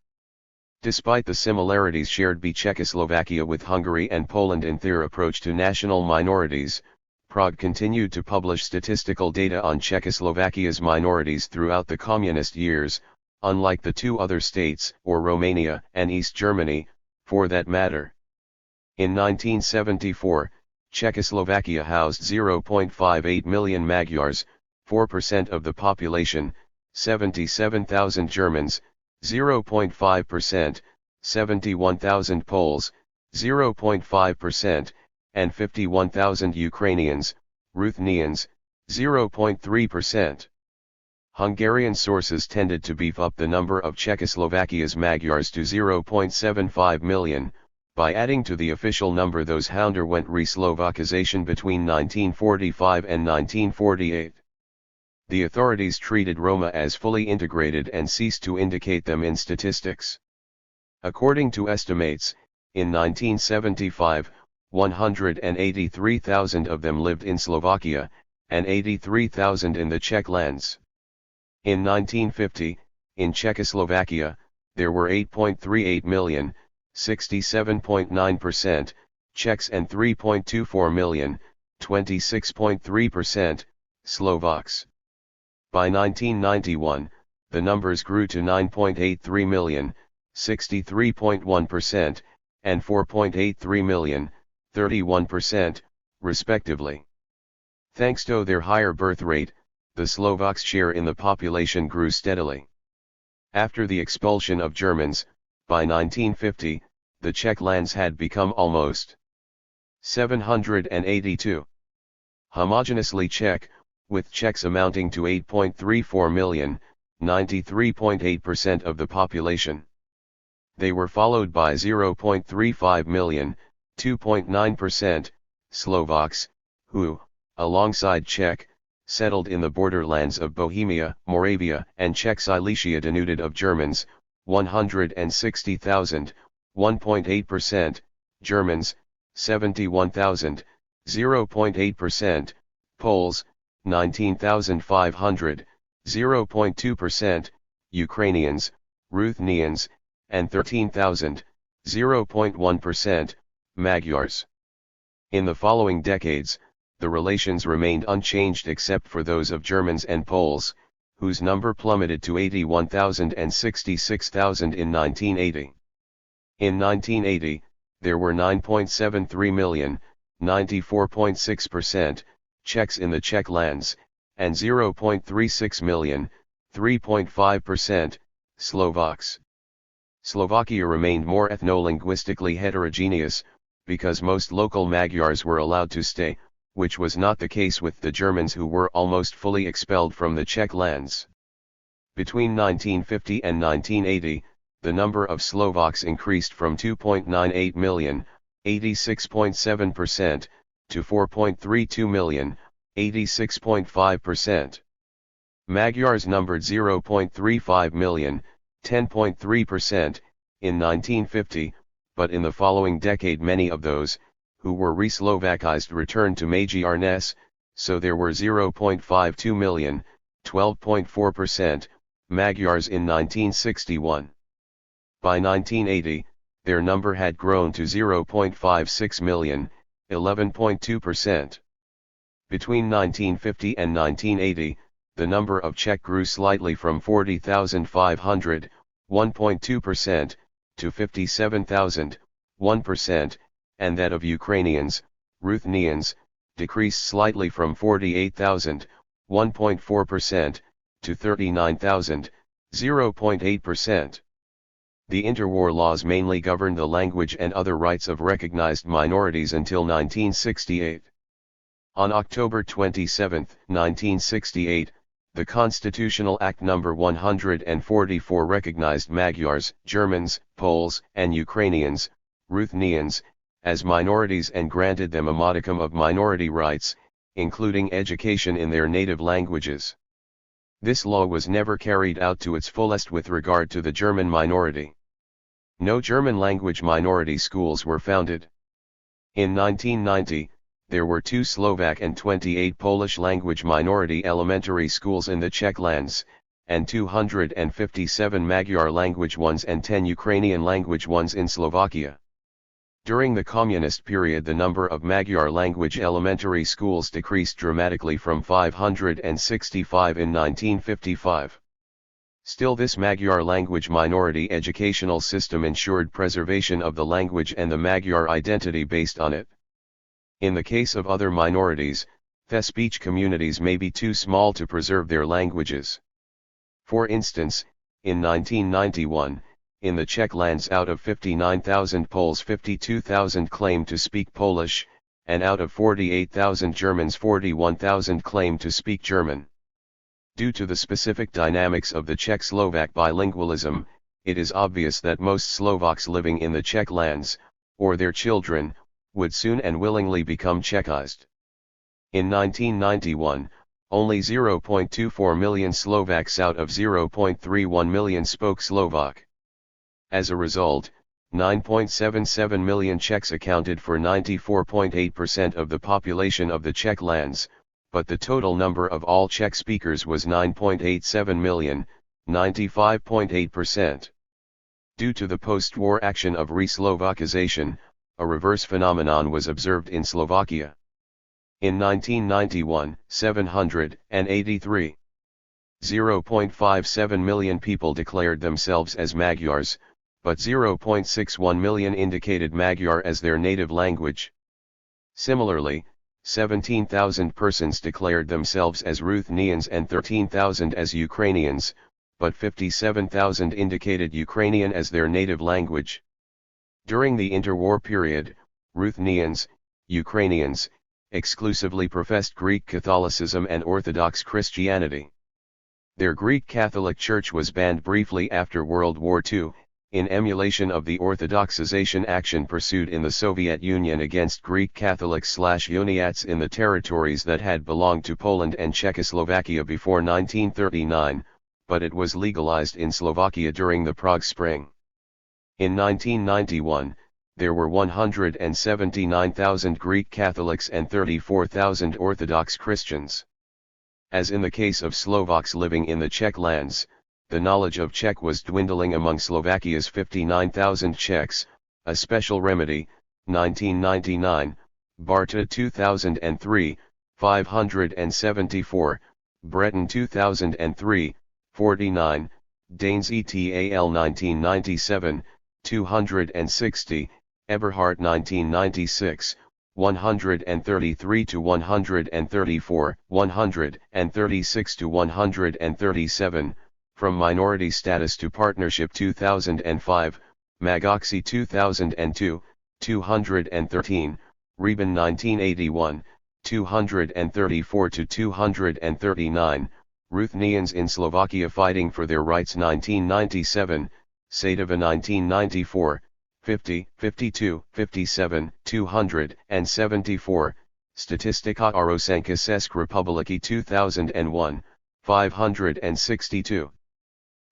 Despite the similarities shared by Czechoslovakia with Hungary and Poland in their approach to national minorities, Prague continued to publish statistical data on Czechoslovakia's minorities throughout the communist years, unlike the two other states, or Romania and East Germany, for that matter. In 1974, Czechoslovakia housed 0.58 million Magyars, 4% of the population, 77,000 Germans, 0.5%, 71,000 Poles, 0.5%, and 51,000 Ukrainians, Ruthenians, 0.3%. Hungarian sources tended to beef up the number of Czechoslovakia's Magyars to 0.75 million, by adding to the official number those who underwent re-Slovakization between 1945 and 1948. The authorities treated Roma as fully integrated and ceased to indicate them in statistics. According to estimates, in 1975, 183,000 of them lived in Slovakia, and 83,000 in the Czech lands. In 1950, in Czechoslovakia, there were 8.38 million, 67.9%, Czechs and 3.24 million, 26.3%, Slovaks. By 1991, the numbers grew to 9.83 million, 63.1%, and 4.83 million, 31%, respectively. Thanks to their higher birth rate, the Slovaks' share in the population grew steadily. After the expulsion of Germans, by 1950, the Czech lands had become almost 782 homogeneously Czech, with Czechs amounting to 8.34 million, 93.8% of the population. They were followed by 0.35 million, 2.9%, Slovaks, who, alongside Czech, settled in the borderlands of Bohemia, Moravia, and Czech Silesia, denuded of Germans, 160,000, 1.8%, Germans, 71,000, 0.8%, Poles, 19,500, 0.2%, Ukrainians, Ruthenians, and 13,000, 0.1%, Magyars. In the following decades, the relations remained unchanged except for those of Germans and Poles, whose number plummeted to 81,000 and 66,000 in 1980. In 1980, there were 9.73 million, 94.6%, Czechs in the Czech lands, and 0.36 million, 3.5%, Slovaks. Slovakia remained more ethno-linguistically heterogeneous, because most local Magyars were allowed to stay, which was not the case with the Germans, who were almost fully expelled from the Czech lands. Between 1950 and 1980, the number of Slovaks increased from 2.98 million, 86.7%, to 4.32 million, 86.5%. Magyars numbered 0.35 million, 10.3%, in 1950, but in the following decade many of those, who were re-Slovakized, returned to Magyarness, so there were 0.52 million, 12.4%, Magyars in 1961. By 1980, their number had grown to 0.56 million, 11.2%. Between 1950 and 1980, the number of Czech grew slightly from 40,500, 1.2%, to 57,000, 1%, and that of Ukrainians, Ruthenians, decreased slightly from 48,000, 1.4%, to 39,000, 0.8%. The interwar laws mainly governed the language and other rights of recognized minorities until 1968. On October 27, 1968, the Constitutional Act No. 144 recognized Magyars, Germans, Poles, and Ukrainians, Ruthenians, as minorities and granted them a modicum of minority rights, including education in their native languages. This law was never carried out to its fullest with regard to the German minority. No German language minority schools were founded. In 1990, there were 2 Slovak and 28 Polish language minority elementary schools in the Czech lands, and 257 Magyar language ones and 10 Ukrainian language ones in Slovakia. During the communist period, the number of Magyar language elementary schools decreased dramatically from 565 in 1955. Still, this Magyar language minority educational system ensured preservation of the language and the Magyar identity based on it. In the case of other minorities, the speech communities may be too small to preserve their languages. For instance, in 1991, in the Czech lands, out of 59,000 Poles, 52,000 claimed to speak Polish, and out of 48,000 Germans 41,000 claimed to speak German. Due to the specific dynamics of the Czech-Slovak bilingualism, it is obvious that most Slovaks living in the Czech lands, or their children, would soon and willingly become Czechized. In 1991, only 0.24 million Slovaks out of 0.31 million spoke Slovak. As a result, 9.77 million Czechs accounted for 94.8% of the population of the Czech lands, but the total number of all Czech speakers was 9.87 million, 95.8%. Due to the post-war action of re-Slovakization, a reverse phenomenon was observed in Slovakia. In 1991, 0.57 million people declared themselves as Magyars, but 0.61 million indicated Magyar as their native language. Similarly, 17,000 persons declared themselves as Ruthenians and 13,000 as Ukrainians, but 57,000 indicated Ukrainian as their native language. During the interwar period, Ruthenians, Ukrainians, exclusively professed Greek Catholicism and Orthodox Christianity. Their Greek Catholic Church was banned briefly after World War II, in emulation of the Orthodoxization action pursued in the Soviet Union against Greek Catholics/Uniats in the territories that had belonged to Poland and Czechoslovakia before 1939, but it was legalized in Slovakia during the Prague Spring. In 1991, there were 179,000 Greek Catholics and 34,000 Orthodox Christians. As in the case of Slovaks living in the Czech lands, the knowledge of Czech was dwindling among Slovakia's 59,000 Czechs. A Special Remedy, 1999, Barta 2003, 574, Breton 2003, 49, Danes ETAL 1997, 260, Eberhardt 1996, 133 to 134, 136 to 137, From Minority Status to Partnership 2005, Magoxi 2002, 213, Reben 1981, 234 to 239, Ruthenians in Slovakia Fighting for Their Rights 1997, Sadova 1994, 50, 52, 57, 274, Statistika Arosanka České republiky 2001, 562.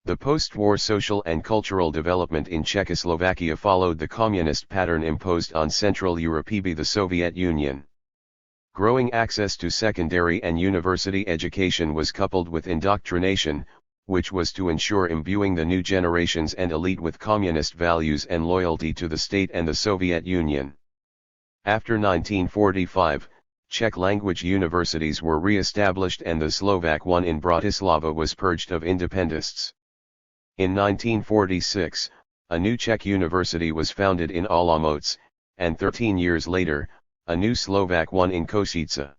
The post-war social and cultural development in Czechoslovakia followed the communist pattern imposed on Central Europe by the Soviet Union. Growing access to secondary and university education was coupled with indoctrination, which was to ensure imbuing the new generations and elite with communist values and loyalty to the state and the Soviet Union. After 1945, Czech-language universities were re-established and the Slovak one in Bratislava was purged of independentists. In 1946, a new Czech university was founded in Olomouc, and 13 years later, a new Slovak one in Košice.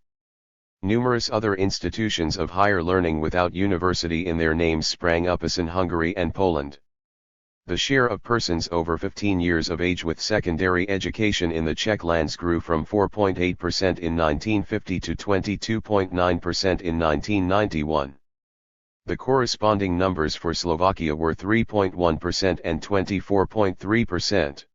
Numerous other institutions of higher learning without university in their names sprang up in Hungary and Poland. The share of persons over 15 years of age with secondary education in the Czech lands grew from 4.8% in 1950 to 22.9% in 1991. The corresponding numbers for Slovakia were 3.1% and 24.3%.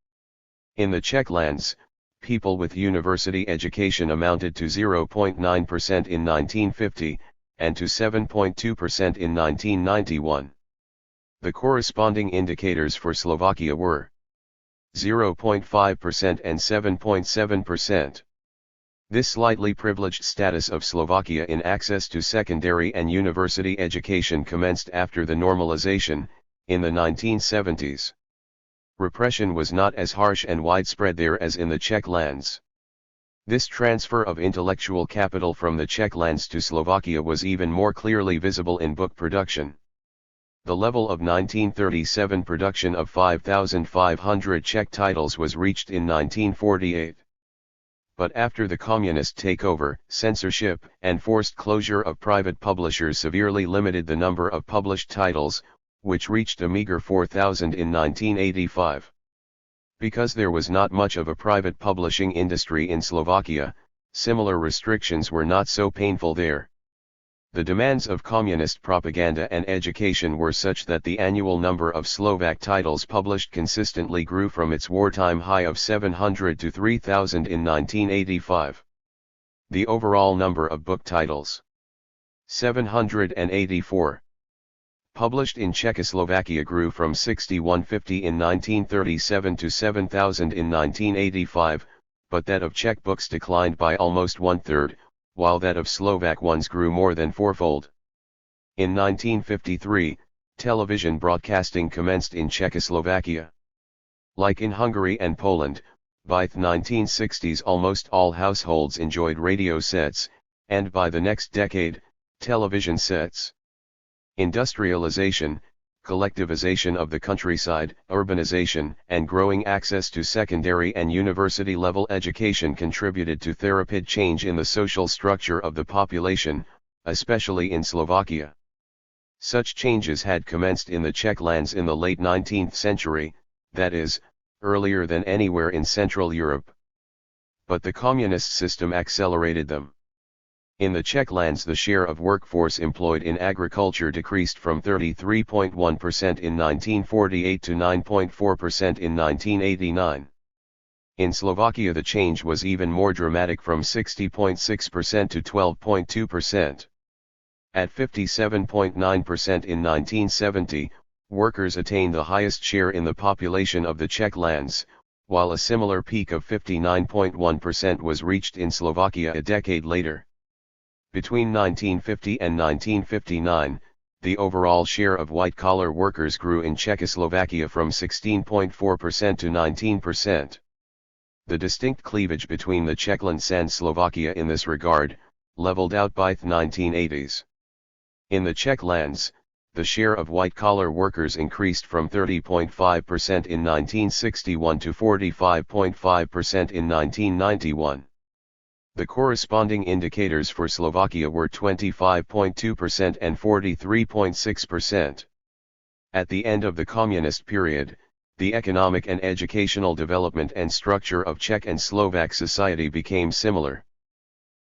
In the Czech lands, people with university education amounted to 0.9% in 1950, and to 7.2% in 1991. The corresponding indicators for Slovakia were 0.5% and 7.7%. This slightly privileged status of Slovakia in access to secondary and university education commenced after the normalization, in the 1970s. Repression was not as harsh and widespread there as in the Czech lands. This transfer of intellectual capital from the Czech lands to Slovakia was even more clearly visible in book production. The level of 1937 production of 5,500 Czech titles was reached in 1948. But after the communist takeover, censorship and forced closure of private publishers severely limited the number of published titles, which reached a meager 4,000 in 1985. Because there was not much of a private publishing industry in Slovakia, similar restrictions were not so painful there. The demands of communist propaganda and education were such that the annual number of Slovak titles published consistently grew from its wartime high of 700 to 3,000 in 1985. The overall number of book titles, 784. Published in Czechoslovakia grew from 6,150 in 1937 to 7,000 in 1985, but that of Czech books declined by almost one-third, while that of Slovak ones grew more than fourfold. In 1953, television broadcasting commenced in Czechoslovakia. Like in Hungary and Poland, by the 1960s almost all households enjoyed radio sets, and by the next decade, television sets. Industrialization, collectivization of the countryside, urbanization, and growing access to secondary and university-level education contributed to the rapid change in the social structure of the population, especially in Slovakia. Such changes had commenced in the Czech lands in the late 19th century, that is, earlier than anywhere in Central Europe. But the communist system accelerated them. In the Czech lands the share of workforce employed in agriculture decreased from 33.1% in 1948 to 9.4% in 1989. In Slovakia the change was even more dramatic, from 60.6% to 12.2%. At 57.9% in 1970, workers attained the highest share in the population of the Czech lands, while a similar peak of 59.1% was reached in Slovakia a decade later. Between 1950 and 1959, the overall share of white-collar workers grew in Czechoslovakia from 16.4% to 19%. The distinct cleavage between the Czechlands and Slovakia in this regard, leveled out by the 1980s. In the Czech lands, the share of white-collar workers increased from 30.5% in 1961 to 45.5% in 1991. The corresponding indicators for Slovakia were 25.2% and 43.6%. At the end of the communist period, the economic and educational development and structure of Czech and Slovak society became similar.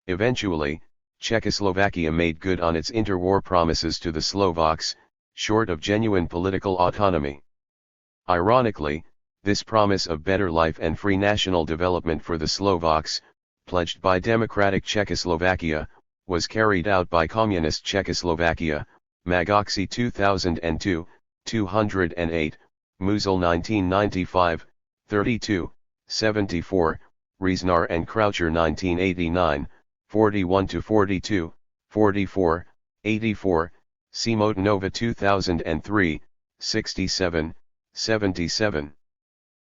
Eventually, Czechoslovakia made good on its interwar promises to the Slovaks, short of genuine political autonomy. Ironically, this promise of better life and free national development for the Slovaks, pledged by democratic Czechoslovakia, was carried out by communist Czechoslovakia, Magoxi 2002, 208, Musil 1995, 32, 74, Riesnar and Croucher 1989, 41-42, 44, 84, Simotnova 2003, 67, 77.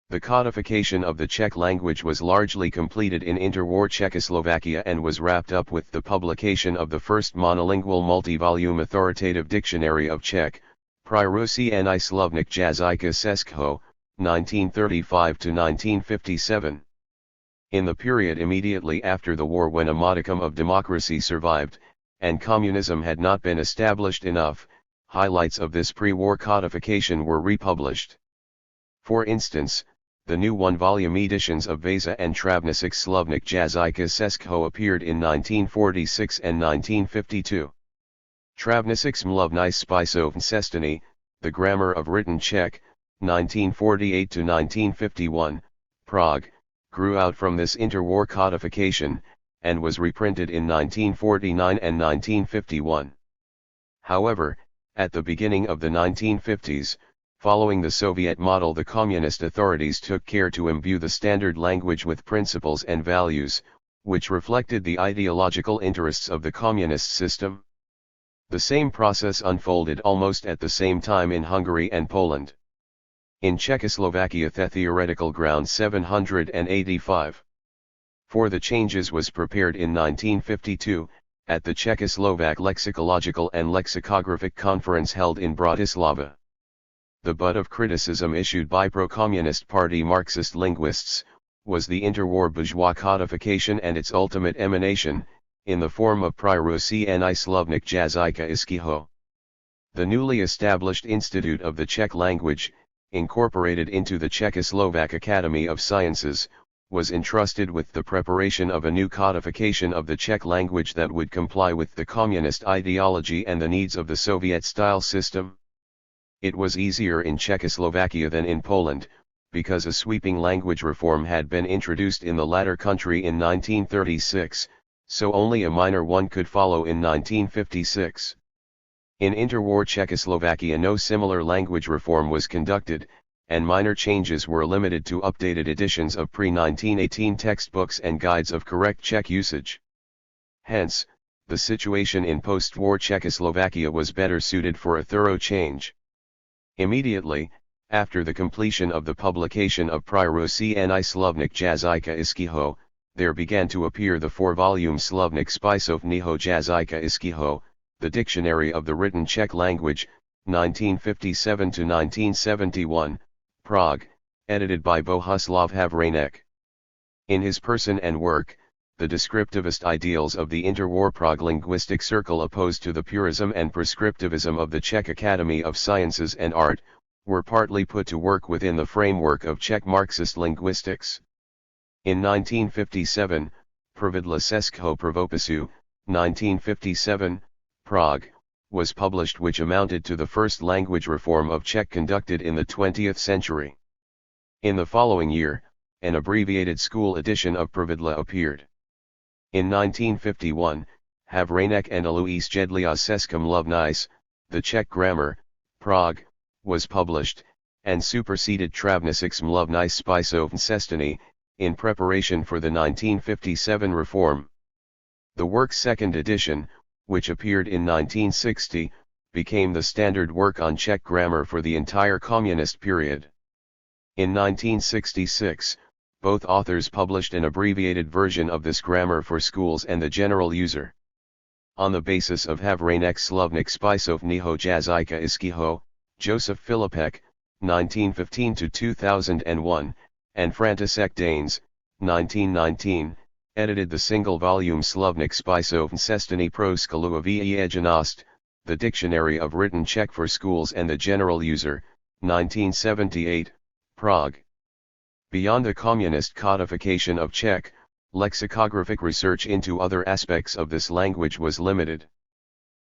The codification of the Czech language was largely completed in interwar Czechoslovakia and was wrapped up with the publication of the first monolingual multi-volume authoritative dictionary of Czech, Prirocený slovník jazyka českého, 1935-1957. In the period immediately after the war, when a modicum of democracy survived, and communism had not been established enough, highlights of this pre-war codification were republished. For instance, the new one-volume editions of Vesa and Travnicek Slovník jazyka českého appeared in 1946 and 1952. Travnicek's Mluvní spisov cestiny, the Grammar of Written Czech, 1948-1951, Prague, grew out from this interwar codification, and was reprinted in 1949 and 1951. However, at the beginning of the 1950s, following the Soviet model, the communist authorities took care to imbue the standard language with principles and values, which reflected the ideological interests of the communist system. The same process unfolded almost at the same time in Hungary and Poland. In Czechoslovakia the theoretical ground 785 for the changes was prepared in 1952, at the Czechoslovak Lexicological and Lexicographic Conference held in Bratislava. The butt of criticism issued by pro-communist party Marxist linguists, was the interwar bourgeois codification and its ultimate emanation, in the form of Prirocený slovník jazyka českého. The newly established Institute of the Czech Language, incorporated into the Czechoslovak Academy of Sciences, was entrusted with the preparation of a new codification of the Czech language that would comply with the communist ideology and the needs of the Soviet-style system. It was easier in Czechoslovakia than in Poland, because a sweeping language reform had been introduced in the latter country in 1936, so only a minor one could follow in 1956. In interwar Czechoslovakia no similar language reform was conducted, and minor changes were limited to updated editions of pre-1918 textbooks and guides of correct Czech usage. Hence, the situation in post-war Czechoslovakia was better suited for a thorough change. Immediately, after the completion of the publication of Pryrosíný slovník jazyka iského, there began to appear the 4-volume Slovník spisovného jazyka iského, the Dictionary of the Written Czech Language, 1957 to 1971, Prague, edited by Bohuslav Havranek. In his person and work, the descriptivist ideals of the interwar Prague linguistic circle opposed to the purism and prescriptivism of the Czech Academy of Sciences and Art, were partly put to work within the framework of Czech Marxist linguistics. In 1957, Pravidla Českého pravopisu, 1957, Prague, was published, which amounted to the first language reform of Czech conducted in the 20th century. In the following year, an abbreviated school edition of Pravidla appeared. In 1951, Havranek and Alois Jedlia Seskum Lovnice, the Czech Grammar, Prague, was published, and superseded Travnicix Mluvnice Spisovn Cestiny, in preparation for the 1957 reform. The work's second edition, which appeared in 1960, became the standard work on Czech grammar for the entire communist period. In 1966, both authors published an abbreviated version of this grammar for schools and the general user. On the basis of Havranek's Slovník spisovného jazyka iského, Joseph Filipek, 1915 to 2001, and František Danes, 1919, edited the single-volume Slovník spisovn cestiny pro školu a vyježděnost, the Dictionary of Written Czech for Schools and the General User, 1978, Prague. Beyond the communist codification of Czech, lexicographic research into other aspects of this language was limited.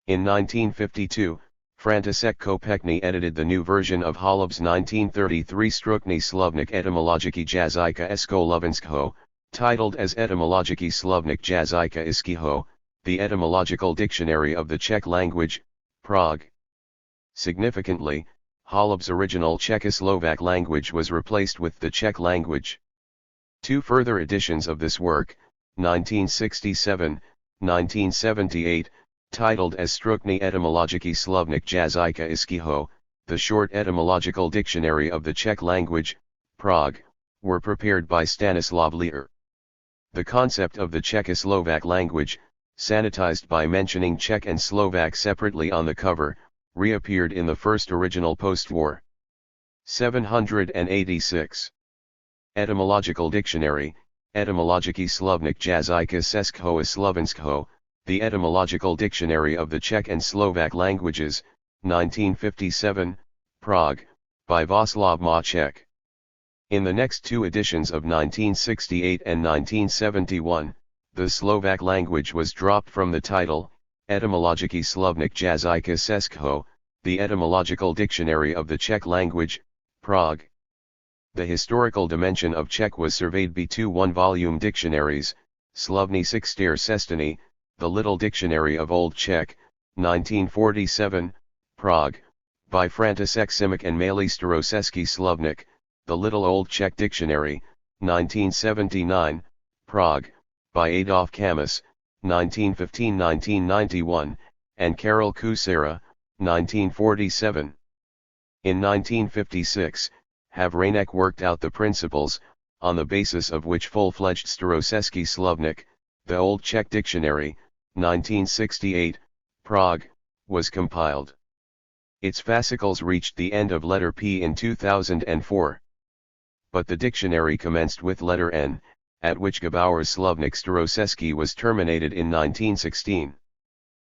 In 1952, František Kopečný edited the new version of Holub's 1933 Stručný slovník etymologický jazyka Slovenského, titled as Etymologický slovník jazyka iského, the Etymological Dictionary of the Czech Language, Prague. Significantly, Holub's original Czechoslovak language was replaced with the Czech language. Two further editions of this work, 1967, 1978, titled as Stručný etymologický slovník jazyka iského, the Short Etymological Dictionary of the Czech Language, Prague, were prepared by Stanislav Lear. The concept of the Czechoslovak language, sanitized by mentioning Czech and Slovak separately on the cover, reappeared in the first original post-war. 786. Etymological Dictionary, Etymologický slovník jazyka Českého a Slovenského, the Etymological Dictionary of the Czech and Slovak Languages, 1957, Prague, by Václav Maček. In the next two editions of 1968 and 1971, the Slovak language was dropped from the title, Etymologický slovník jazyka Českého, the Etymological Dictionary of the Czech Language, Prague. The historical dimension of Czech was surveyed by two one-volume dictionaries, Slovní sixtér cestiny, the Little Dictionary of Old Czech, 1947, Prague, by František Simic, and Malý staročeský slovník, the Little Old Czech Dictionary, 1979, Prague, by Adolf Kamus, 1915-1991, and Karel Kusera, 1947. In 1956, Havranek worked out the principles, on the basis of which full-fledged Staročeský slovník, the Old Czech Dictionary, 1968, Prague, was compiled. Its fascicles reached the end of letter P in 2004. But the dictionary commenced with letter N, at which Gebauer's Slovník Staročeský was terminated in 1916.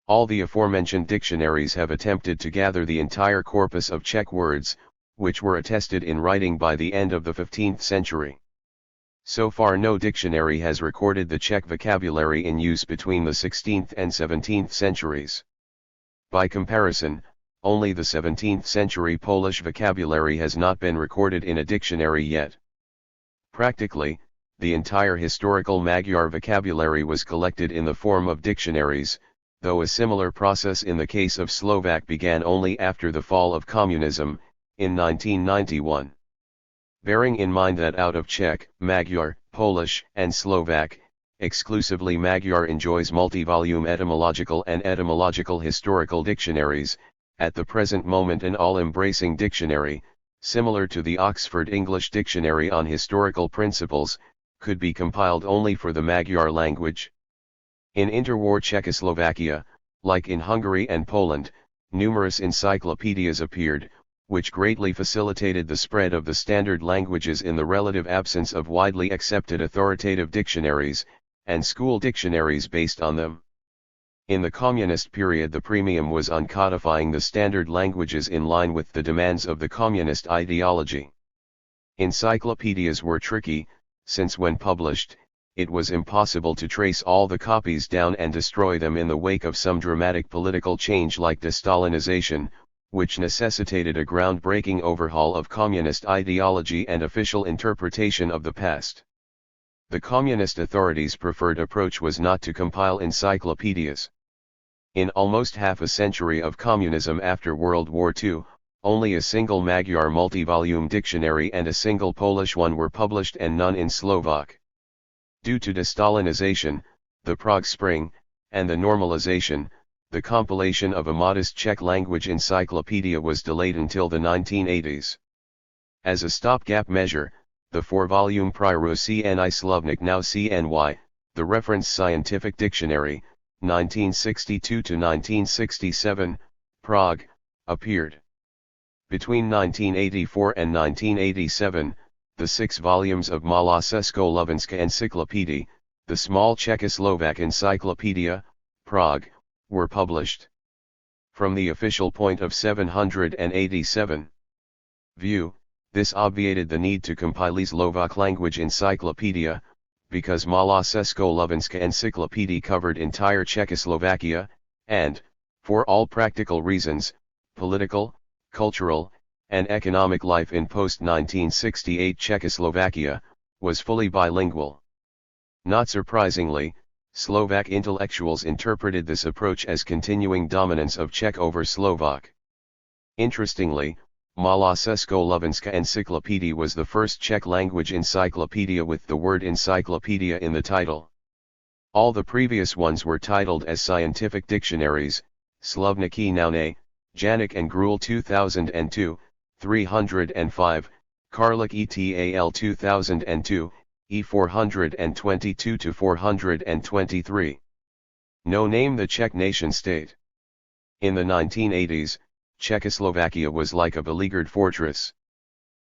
All the aforementioned dictionaries have attempted to gather the entire corpus of Czech words, which were attested in writing by the end of the 15th century. So far no dictionary has recorded the Czech vocabulary in use between the 16th and 17th centuries. By comparison, only the 17th century Polish vocabulary has not been recorded in a dictionary yet. Practically, the entire historical Magyar vocabulary was collected in the form of dictionaries, though a similar process in the case of Slovak began only after the fall of communism, in 1991. Bearing in mind that out of Czech, Magyar, Polish, and Slovak, exclusively Magyar enjoys multi-volume etymological and etymological historical dictionaries, at the present moment an all-embracing dictionary, similar to the Oxford English Dictionary on historical principles, could be compiled only for the Magyar language. In interwar Czechoslovakia, like in Hungary and Poland, numerous encyclopedias appeared, which greatly facilitated the spread of the standard languages in the relative absence of widely accepted authoritative dictionaries, and school dictionaries based on them. In the communist period the premium was on codifying the standard languages in line with the demands of the communist ideology. Encyclopedias were tricky, since when published, it was impossible to trace all the copies down and destroy them in the wake of some dramatic political change like de-Stalinization, which necessitated a groundbreaking overhaul of communist ideology and official interpretation of the past. The communist authorities' preferred approach was not to compile encyclopedias. In almost half a century of communism after World War II, only a single Magyar multi-volume dictionary and a single Polish one were published and none in Slovak. Due to de-Stalinization, the Prague Spring, and the normalization, the compilation of a modest Czech language encyclopedia was delayed until the 1980s. As a stopgap measure, the 4-volume Priro CNI Slovnik now CNY, the Reference Scientific Dictionary, 1962–1967, Prague, appeared. Between 1984 and 1987, the 6 volumes of Malá Československá Encyclopedia, the small Czechoslovak Encyclopedia, Prague, were published. From the official point of 787 view, this obviated the need to compile a Slovak language encyclopedia, because Malá Československá Encyclopedia covered entire Czechoslovakia, and, for all practical reasons, political, cultural, and economic life in post-1968 Czechoslovakia, was fully bilingual. Not surprisingly, Slovak intellectuals interpreted this approach as continuing dominance of Czech over Slovak. Interestingly, Malá Československá Encyclopedia was the first Czech language encyclopedia with the word encyclopedia in the title. All the previous ones were titled as scientific dictionaries, Slovníky Nauné, Janik and Gruhl 2002, 305, Karlik et al 2002, E422–423. No name the Czech nation-state. In the 1980s, Czechoslovakia was like a beleaguered fortress.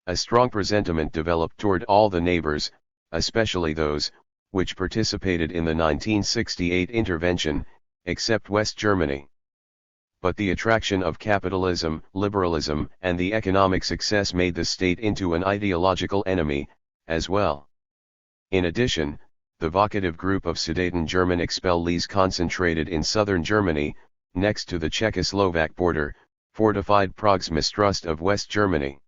A strong presentiment developed toward all the neighbors, especially those, which participated in the 1968 intervention, except West Germany. But the attraction of capitalism, liberalism, and the economic success made the state into an ideological enemy, as well. In addition, the vocative group of Sudeten German expellees concentrated in southern Germany, next to the Czechoslovak border, fortified Prague's mistrust of West Germany.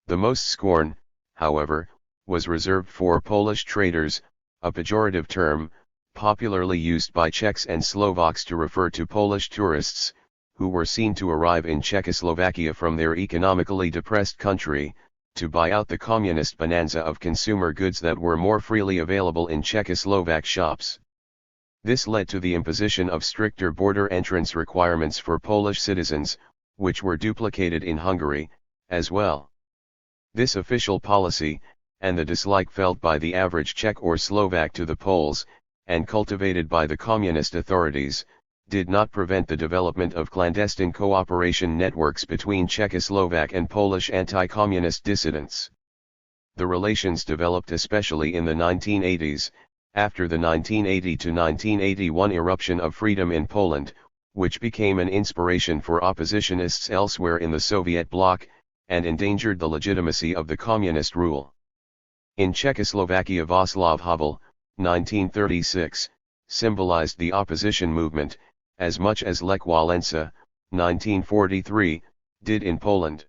The most scorn, however, was reserved for Polish traders, a pejorative term, popularly used by Czechs and Slovaks to refer to Polish tourists, who were seen to arrive in Czechoslovakia from their economically depressed country, to buy out the communist bonanza of consumer goods that were more freely available in Czechoslovak shops. This led to the imposition of stricter border entrance requirements for Polish citizens, which were duplicated in Hungary, as well. This official policy, and the dislike felt by the average Czech or Slovak to the Poles, and cultivated by the communist authorities, did not prevent the development of clandestine cooperation networks between Czechoslovak and Polish anti-communist dissidents. The relations developed especially in the 1980s, after the 1980–1981 eruption of freedom in Poland, which became an inspiration for oppositionists elsewhere in the Soviet bloc, and endangered the legitimacy of the communist rule. In Czechoslovakia, Václav Havel, 1936, symbolized the opposition movement, as much as Lech Wałęsa, 1943, did in Poland.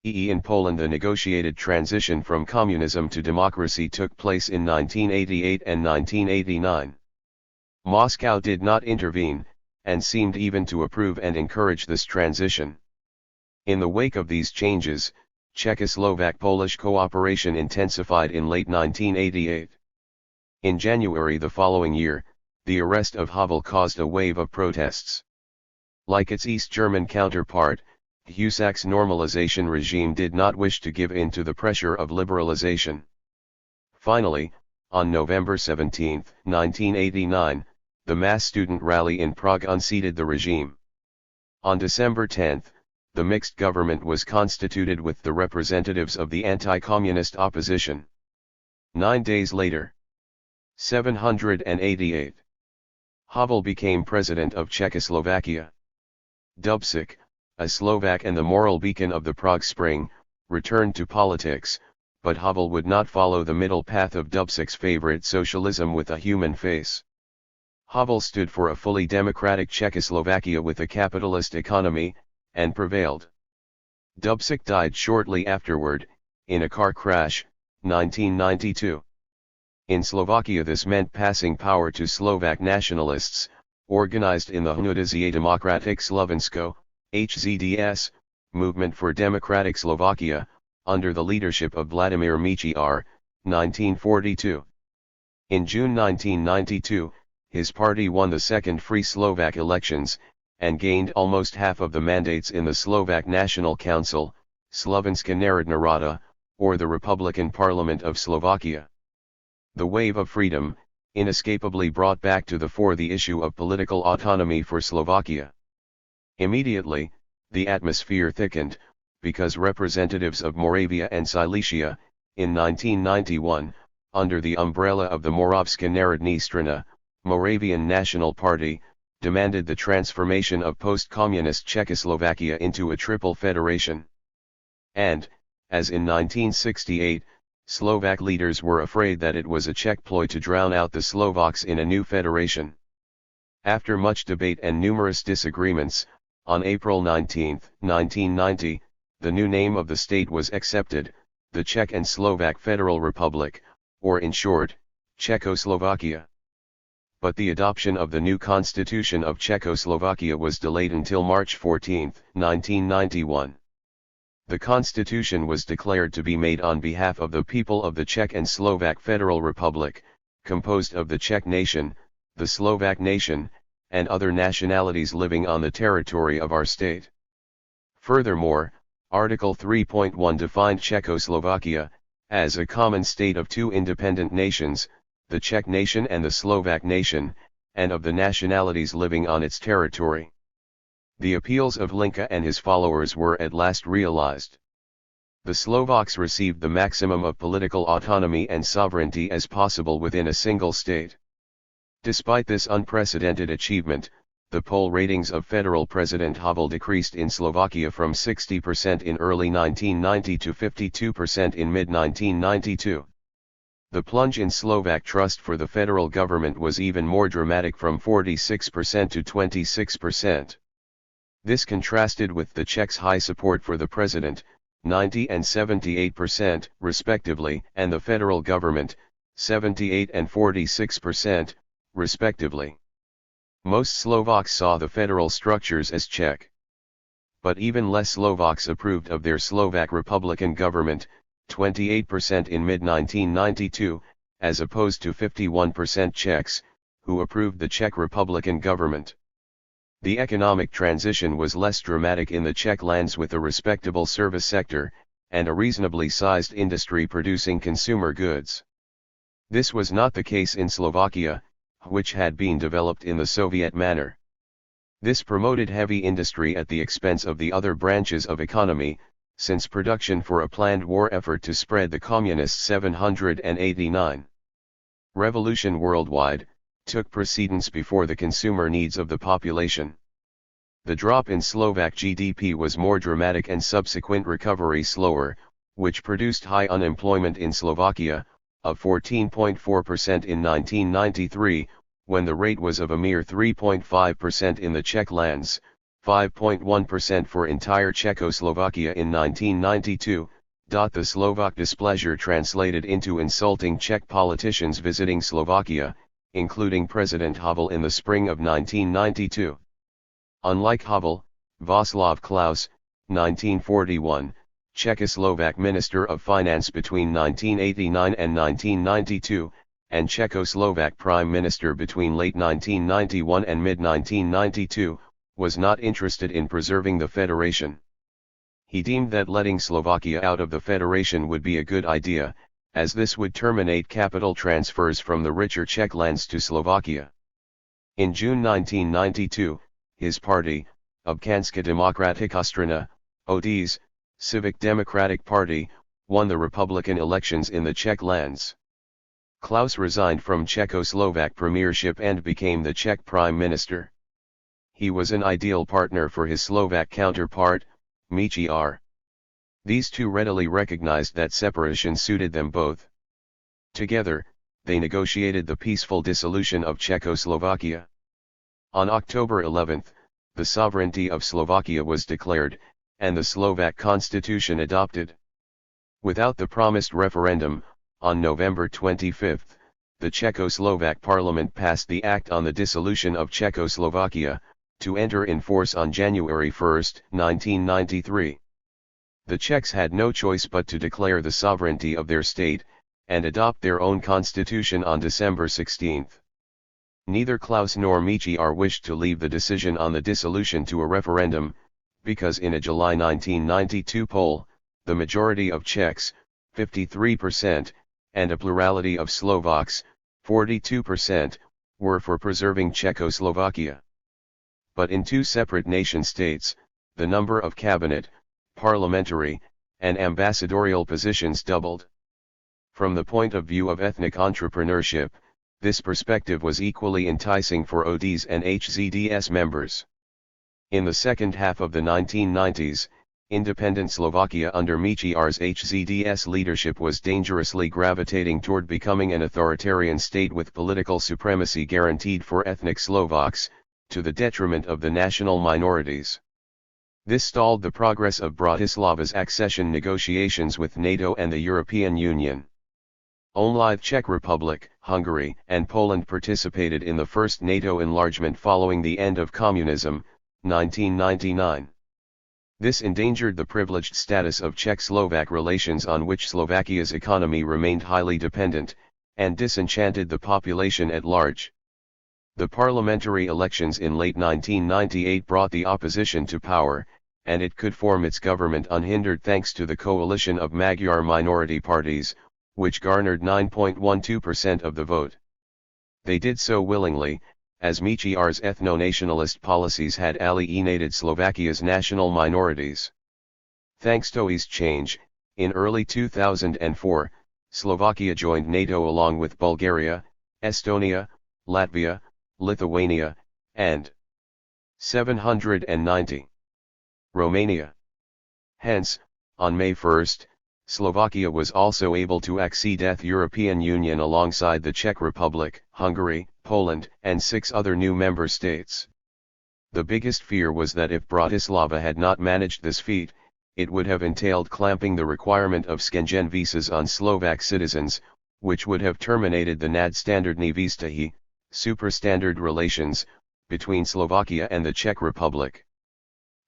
In Poland, the negotiated transition from communism to democracy took place in 1988 and 1989. Moscow did not intervene, and seemed even to approve and encourage this transition. In the wake of these changes, Czechoslovak-Polish cooperation intensified in late 1988. In January the following year, the arrest of Havel caused a wave of protests. Like its East German counterpart, Husak's normalization regime did not wish to give in to the pressure of liberalization. Finally, on November 17, 1989, the mass student rally in Prague unseated the regime. On December 10, the mixed government was constituted with the representatives of the anti-communist opposition. 9 days later, 788, Havel became president of Czechoslovakia. Dubček, a Slovak and the moral beacon of the Prague Spring, returned to politics, but Havel would not follow the middle path of Dubček's favorite socialism with a human face. Havel stood for a fully democratic Czechoslovakia with a capitalist economy, and prevailed. Dubček died shortly afterward, in a car crash, 1992. In Slovakia this meant passing power to Slovak nationalists, organized in the Hnutie Demokratik Slovensko, HZDS, Movement for Democratic Slovakia, under the leadership of Vladimir Mečiar, 1942. In June 1992, his party won the second Free Slovak elections, and gained almost half of the mandates in the Slovak National Council, Slovenská národná rada, or the Republican Parliament of Slovakia. The wave of freedom, inescapably brought back to the fore the issue of political autonomy for Slovakia. Immediately, the atmosphere thickened, because representatives of Moravia and Silesia, in 1991, under the umbrella of the Moravská národná strana, Moravian National Party, demanded the transformation of post-communist Czechoslovakia into a triple federation. And, as in 1968, Slovak leaders were afraid that it was a Czech ploy to drown out the Slovaks in a new federation. After much debate and numerous disagreements, on April 19, 1990, the new name of the state was accepted, the Czech and Slovak Federal Republic, or in short, Czechoslovakia. But the adoption of the new constitution of Czechoslovakia was delayed until March 14, 1991. The constitution was declared to be made on behalf of the people of the Czech and Slovak Federal Republic, composed of the Czech nation, the Slovak nation, and other nationalities living on the territory of our state. Furthermore, Article 3.1 defined Czechoslovakia as a common state of two independent nations, the Czech nation and the Slovak nation, and of the nationalities living on its territory. The appeals of Hlinka and his followers were at last realized. The Slovaks received the maximum of political autonomy and sovereignty as possible within a single state. Despite this unprecedented achievement, the poll ratings of federal President Havel decreased in Slovakia from 60% in early 1990 to 52% in mid-1992. The plunge in Slovak trust for the federal government was even more dramatic, from 46% to 26%. This contrasted with the Czechs' high support for the president, 90 and 78%, respectively, and the federal government, 78 and 46%, respectively. Most Slovaks saw the federal structures as Czech. But even less Slovaks approved of their Slovak Republican government, 28% in mid-1992, as opposed to 51% Czechs, who approved the Czech Republican government. The economic transition was less dramatic in the Czech lands, with a respectable service sector, and a reasonably sized industry producing consumer goods. This was not the case in Slovakia, which had been developed in the Soviet manner. This promoted heavy industry at the expense of the other branches of economy, since production for a planned war effort to spread the communists 789. Revolution worldwide, took precedence before the consumer needs of the population. The drop in Slovak GDP was more dramatic and subsequent recovery slower, which produced high unemployment in Slovakia, of 14.4% in 1993, when the rate was of a mere 3.5% in the Czech lands, 5.1% for entire Czechoslovakia in 1992. The Slovak displeasure translated into insulting Czech politicians visiting Slovakia, including President Havel in the spring of 1992. Unlike Havel, Václav Klaus, 1941, Czechoslovak Minister of Finance between 1989 and 1992, and Czechoslovak Prime Minister between late 1991 and mid-1992, was not interested in preserving the federation. He deemed that letting Slovakia out of the federation would be a good idea, as this would terminate capital transfers from the richer Czech lands to Slovakia. In June 1992, his party, Občanská demokratická strana, ODS, Civic Democratic Party, won the Republican elections in the Czech lands. Klaus resigned from Czechoslovak premiership and became the Czech Prime Minister. He was an ideal partner for his Slovak counterpart, Mečiar. These two readily recognized that separation suited them both. Together, they negotiated the peaceful dissolution of Czechoslovakia. On October 11, the sovereignty of Slovakia was declared, and the Slovak constitution adopted. Without the promised referendum, on November 25, the Czechoslovak parliament passed the Act on the Dissolution of Czechoslovakia, to enter in force on January 1, 1993. The Czechs had no choice but to declare the sovereignty of their state, and adopt their own constitution on December 16. Neither Klaus nor Mečiar wished to leave the decision on the dissolution to a referendum, because in a July 1992 poll, the majority of Czechs, 53%, and a plurality of Slovaks, 42%, were for preserving Czechoslovakia. But in two separate nation-states, the number of cabinet, parliamentary, and ambassadorial positions doubled. From the point of view of ethnic entrepreneurship, this perspective was equally enticing for ODS and HZDS members. In the second half of the 1990s, independent Slovakia under Mečiar's HZDS leadership was dangerously gravitating toward becoming an authoritarian state with political supremacy guaranteed for ethnic Slovaks, to the detriment of the national minorities. This stalled the progress of Bratislava's accession negotiations with NATO and the European Union. Only the Czech Republic, Hungary, and Poland participated in the first NATO enlargement following the end of communism, 1999. This endangered the privileged status of Czech-Slovak relations on which Slovakia's economy remained highly dependent, and disenchanted the population at large. The parliamentary elections in late 1998 brought the opposition to power, and it could form its government unhindered thanks to the coalition of Magyar minority parties, which garnered 9.12% of the vote. They did so willingly, as Mečiar's ethno-nationalist policies had alienated Slovakia's national minorities. Thanks to his change, in early 2004, Slovakia joined NATO along with Bulgaria, Estonia, Latvia, Lithuania, and 790. Romania. Hence, on May 1, Slovakia was also able to accede to the European Union alongside the Czech Republic, Hungary, Poland, and 6 other new member states. The biggest fear was that if Bratislava had not managed this feat, it would have entailed clamping the requirement of Schengen visas on Slovak citizens, which would have terminated the nadstandardní vztahy, superstandard relations, between Slovakia and the Czech Republic.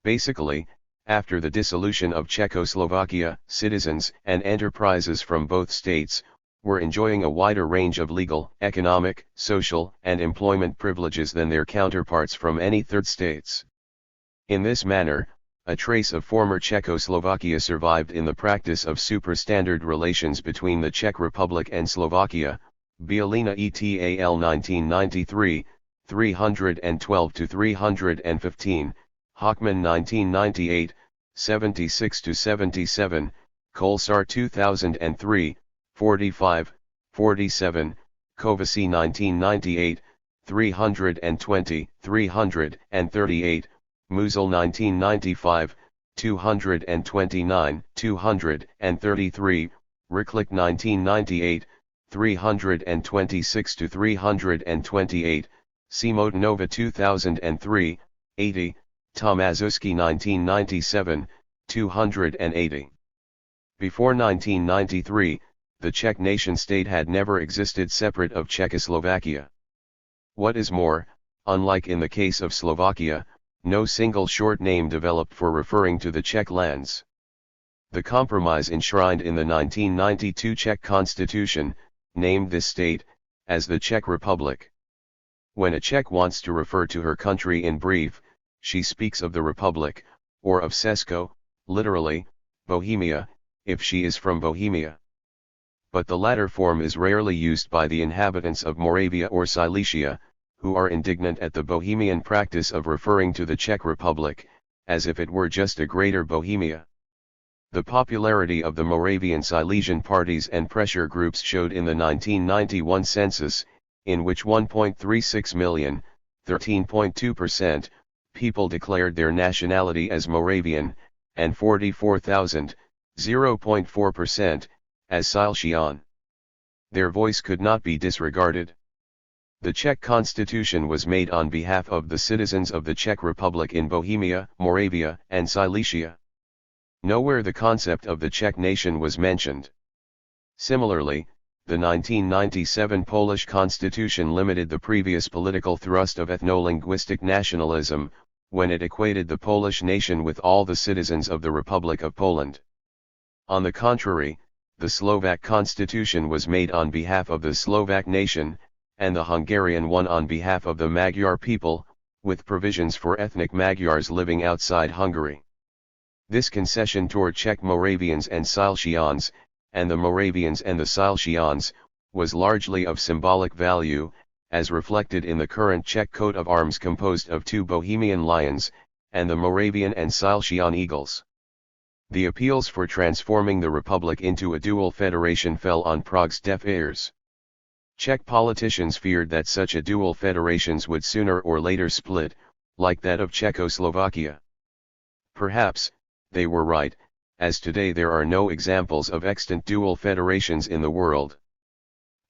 Basically, after the dissolution of Czechoslovakia, citizens and enterprises from both states were enjoying a wider range of legal, economic, social, and employment privileges than their counterparts from any third states. In this manner, a trace of former Czechoslovakia survived in the practice of superstandard relations between the Czech Republic and Slovakia, Bielina et al. 1993, 312-315, Hochman 1998, 76-77, Kolsar 2003, 45, 47, Kovasi 1998, 320, 338, Musil 1995, 229, 233, Riklik 1998, 326 to 328, Simotnova 2003, 80, Tomaszewski 1997, 280. Before 1993, the Czech nation-state had never existed separate of Czechoslovakia. What is more, unlike in the case of Slovakia, no single short name developed for referring to the Czech lands. The compromise enshrined in the 1992 Czech Constitution named this state as the Czech Republic. When a Czech wants to refer to her country in brief, she speaks of the Republic, or of Česko, literally, Bohemia, if she is from Bohemia. But the latter form is rarely used by the inhabitants of Moravia or Silesia, who are indignant at the Bohemian practice of referring to the Czech Republic, as if it were just a greater Bohemia. The popularity of the Moravian Silesian parties and pressure groups showed in the 1991 census, in which 1.36 million, 13.2%, people declared their nationality as Moravian, and 44,000, 0.4%, as Silesian. Their voice could not be disregarded. The Czech Constitution was made on behalf of the citizens of the Czech Republic in Bohemia, Moravia, and Silesia. Nowhere the concept of the Czech nation was mentioned. Similarly, the 1997 Polish Constitution limited the previous political thrust of ethno-linguistic nationalism, when it equated the Polish nation with all the citizens of the Republic of Poland. On the contrary, the Slovak Constitution was made on behalf of the Slovak nation, and the Hungarian one on behalf of the Magyar people, with provisions for ethnic Magyars living outside Hungary. This concession toward Czech Moravians and Silesians, and the Moravians and the Silesians, was largely of symbolic value, as reflected in the current Czech coat of arms composed of two Bohemian lions, and the Moravian and Silesian eagles. The appeals for transforming the republic into a dual federation fell on Prague's deaf ears. Czech politicians feared that such a dual federations would sooner or later split, like that of Czechoslovakia. Perhaps, they were right, as today there are no examples of extant dual federations in the world.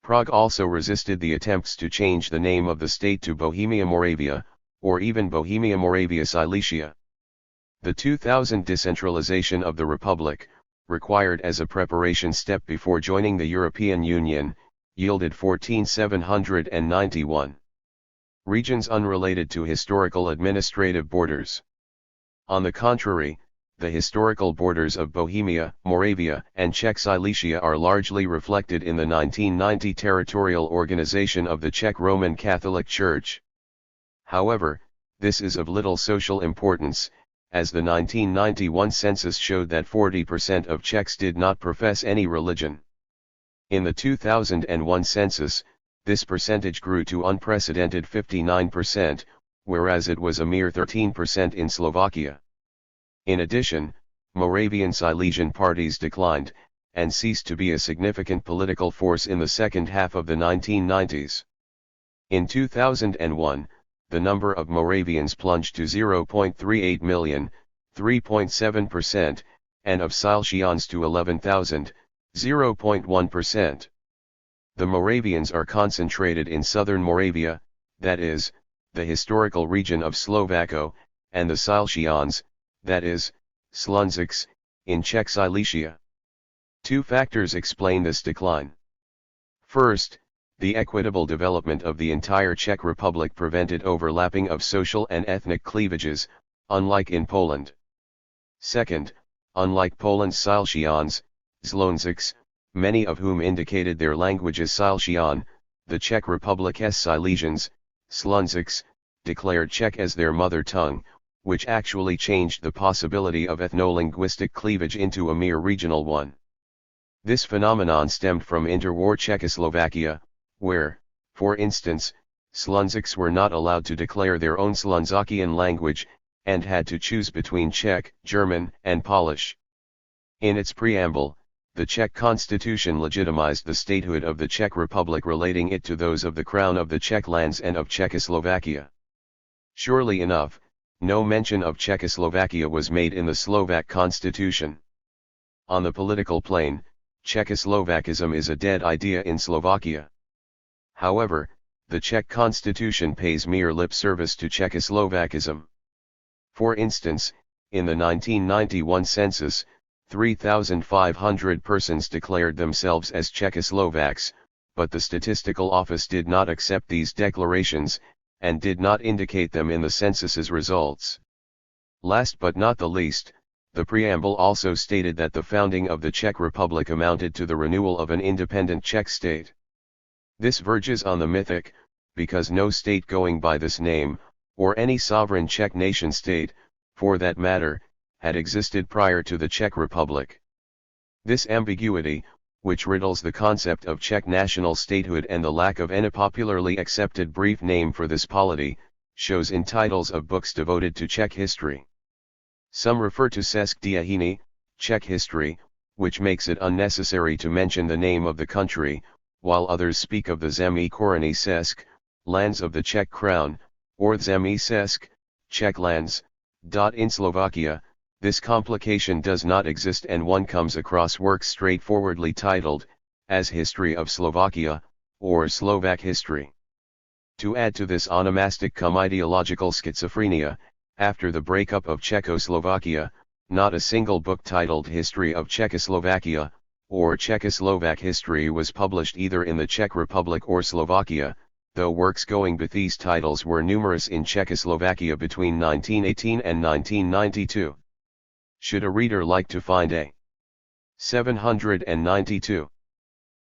Prague also resisted the attempts to change the name of the state to Bohemia Moravia, or even Bohemia Moravia Silesia. The 2000 decentralization of the republic, required as a preparation step before joining the European Union, yielded 14,791 regions unrelated to historical administrative borders. On the contrary, the historical borders of Bohemia, Moravia, and Czech Silesia are largely reflected in the 1990 territorial organization of the Czech Roman Catholic Church. However, this is of little social importance, as the 1991 census showed that 40% of Czechs did not profess any religion. In the 2001 census, this percentage grew to unprecedented 59%, whereas it was a mere 13% in Slovakia. In addition, Moravian Silesian parties declined, and ceased to be a significant political force in the second half of the 1990s. In 2001, the number of Moravians plunged to 0.38 million, 3.7%, and of Silesians to 11,000, 0.1%. The Moravians are concentrated in southern Moravia, that is, the historical region of Slovakia, and the Silesians, that is, Slunziks, in Czech Silesia. Two factors explain this decline. First, the equitable development of the entire Czech Republic prevented overlapping of social and ethnic cleavages, unlike in Poland. Second, unlike Poland's Silesians, Slunziks, many of whom indicated their language as Silesian, the Czech Republic's Silesians, Slunziks, declared Czech as their mother tongue, which actually changed the possibility of ethno-linguistic cleavage into a mere regional one. This phenomenon stemmed from interwar Czechoslovakia, where, for instance, Slunziks were not allowed to declare their own Slunzakian language, and had to choose between Czech, German, and Polish. In its preamble, the Czech constitution legitimized the statehood of the Czech Republic, relating it to those of the Crown of the Czech lands and of Czechoslovakia. Surely enough, No mention of Czechoslovakia was made in the Slovak constitution. On the political plane, Czechoslovacism is a dead idea in Slovakia. However, the Czech constitution pays mere lip service to Czechoslovacism. For instance, in the 1991 census, 3,500 persons declared themselves as Czechoslovaks, but the Statistical Office did not accept these declarations, and did not indicate them in the census's results. Last but not the least, the preamble also stated that the founding of the Czech Republic amounted to the renewal of an independent Czech state. This verges on the mythic, because no state going by this name, or any sovereign Czech nation-state, for that matter, had existed prior to the Czech Republic. This ambiguity, which riddles the concept of Czech national statehood and the lack of any popularly accepted brief name for this polity, shows in titles of books devoted to Czech history. Some refer to České dějiny, Czech history, which makes it unnecessary to mention the name of the country, while others speak of the Zemi Korony Česk, lands of the Czech crown, or Zemi Česk, Czech lands. In Slovakia, this complication does not exist, and one comes across works straightforwardly titled, as History of Slovakia, or Slovak History. To add to this onomastic cum ideological schizophrenia, after the breakup of Czechoslovakia, not a single book titled History of Czechoslovakia, or Czechoslovak history was published either in the Czech Republic or Slovakia, though works going by these titles were numerous in Czechoslovakia between 1918 and 1992. Should a reader like to find a 792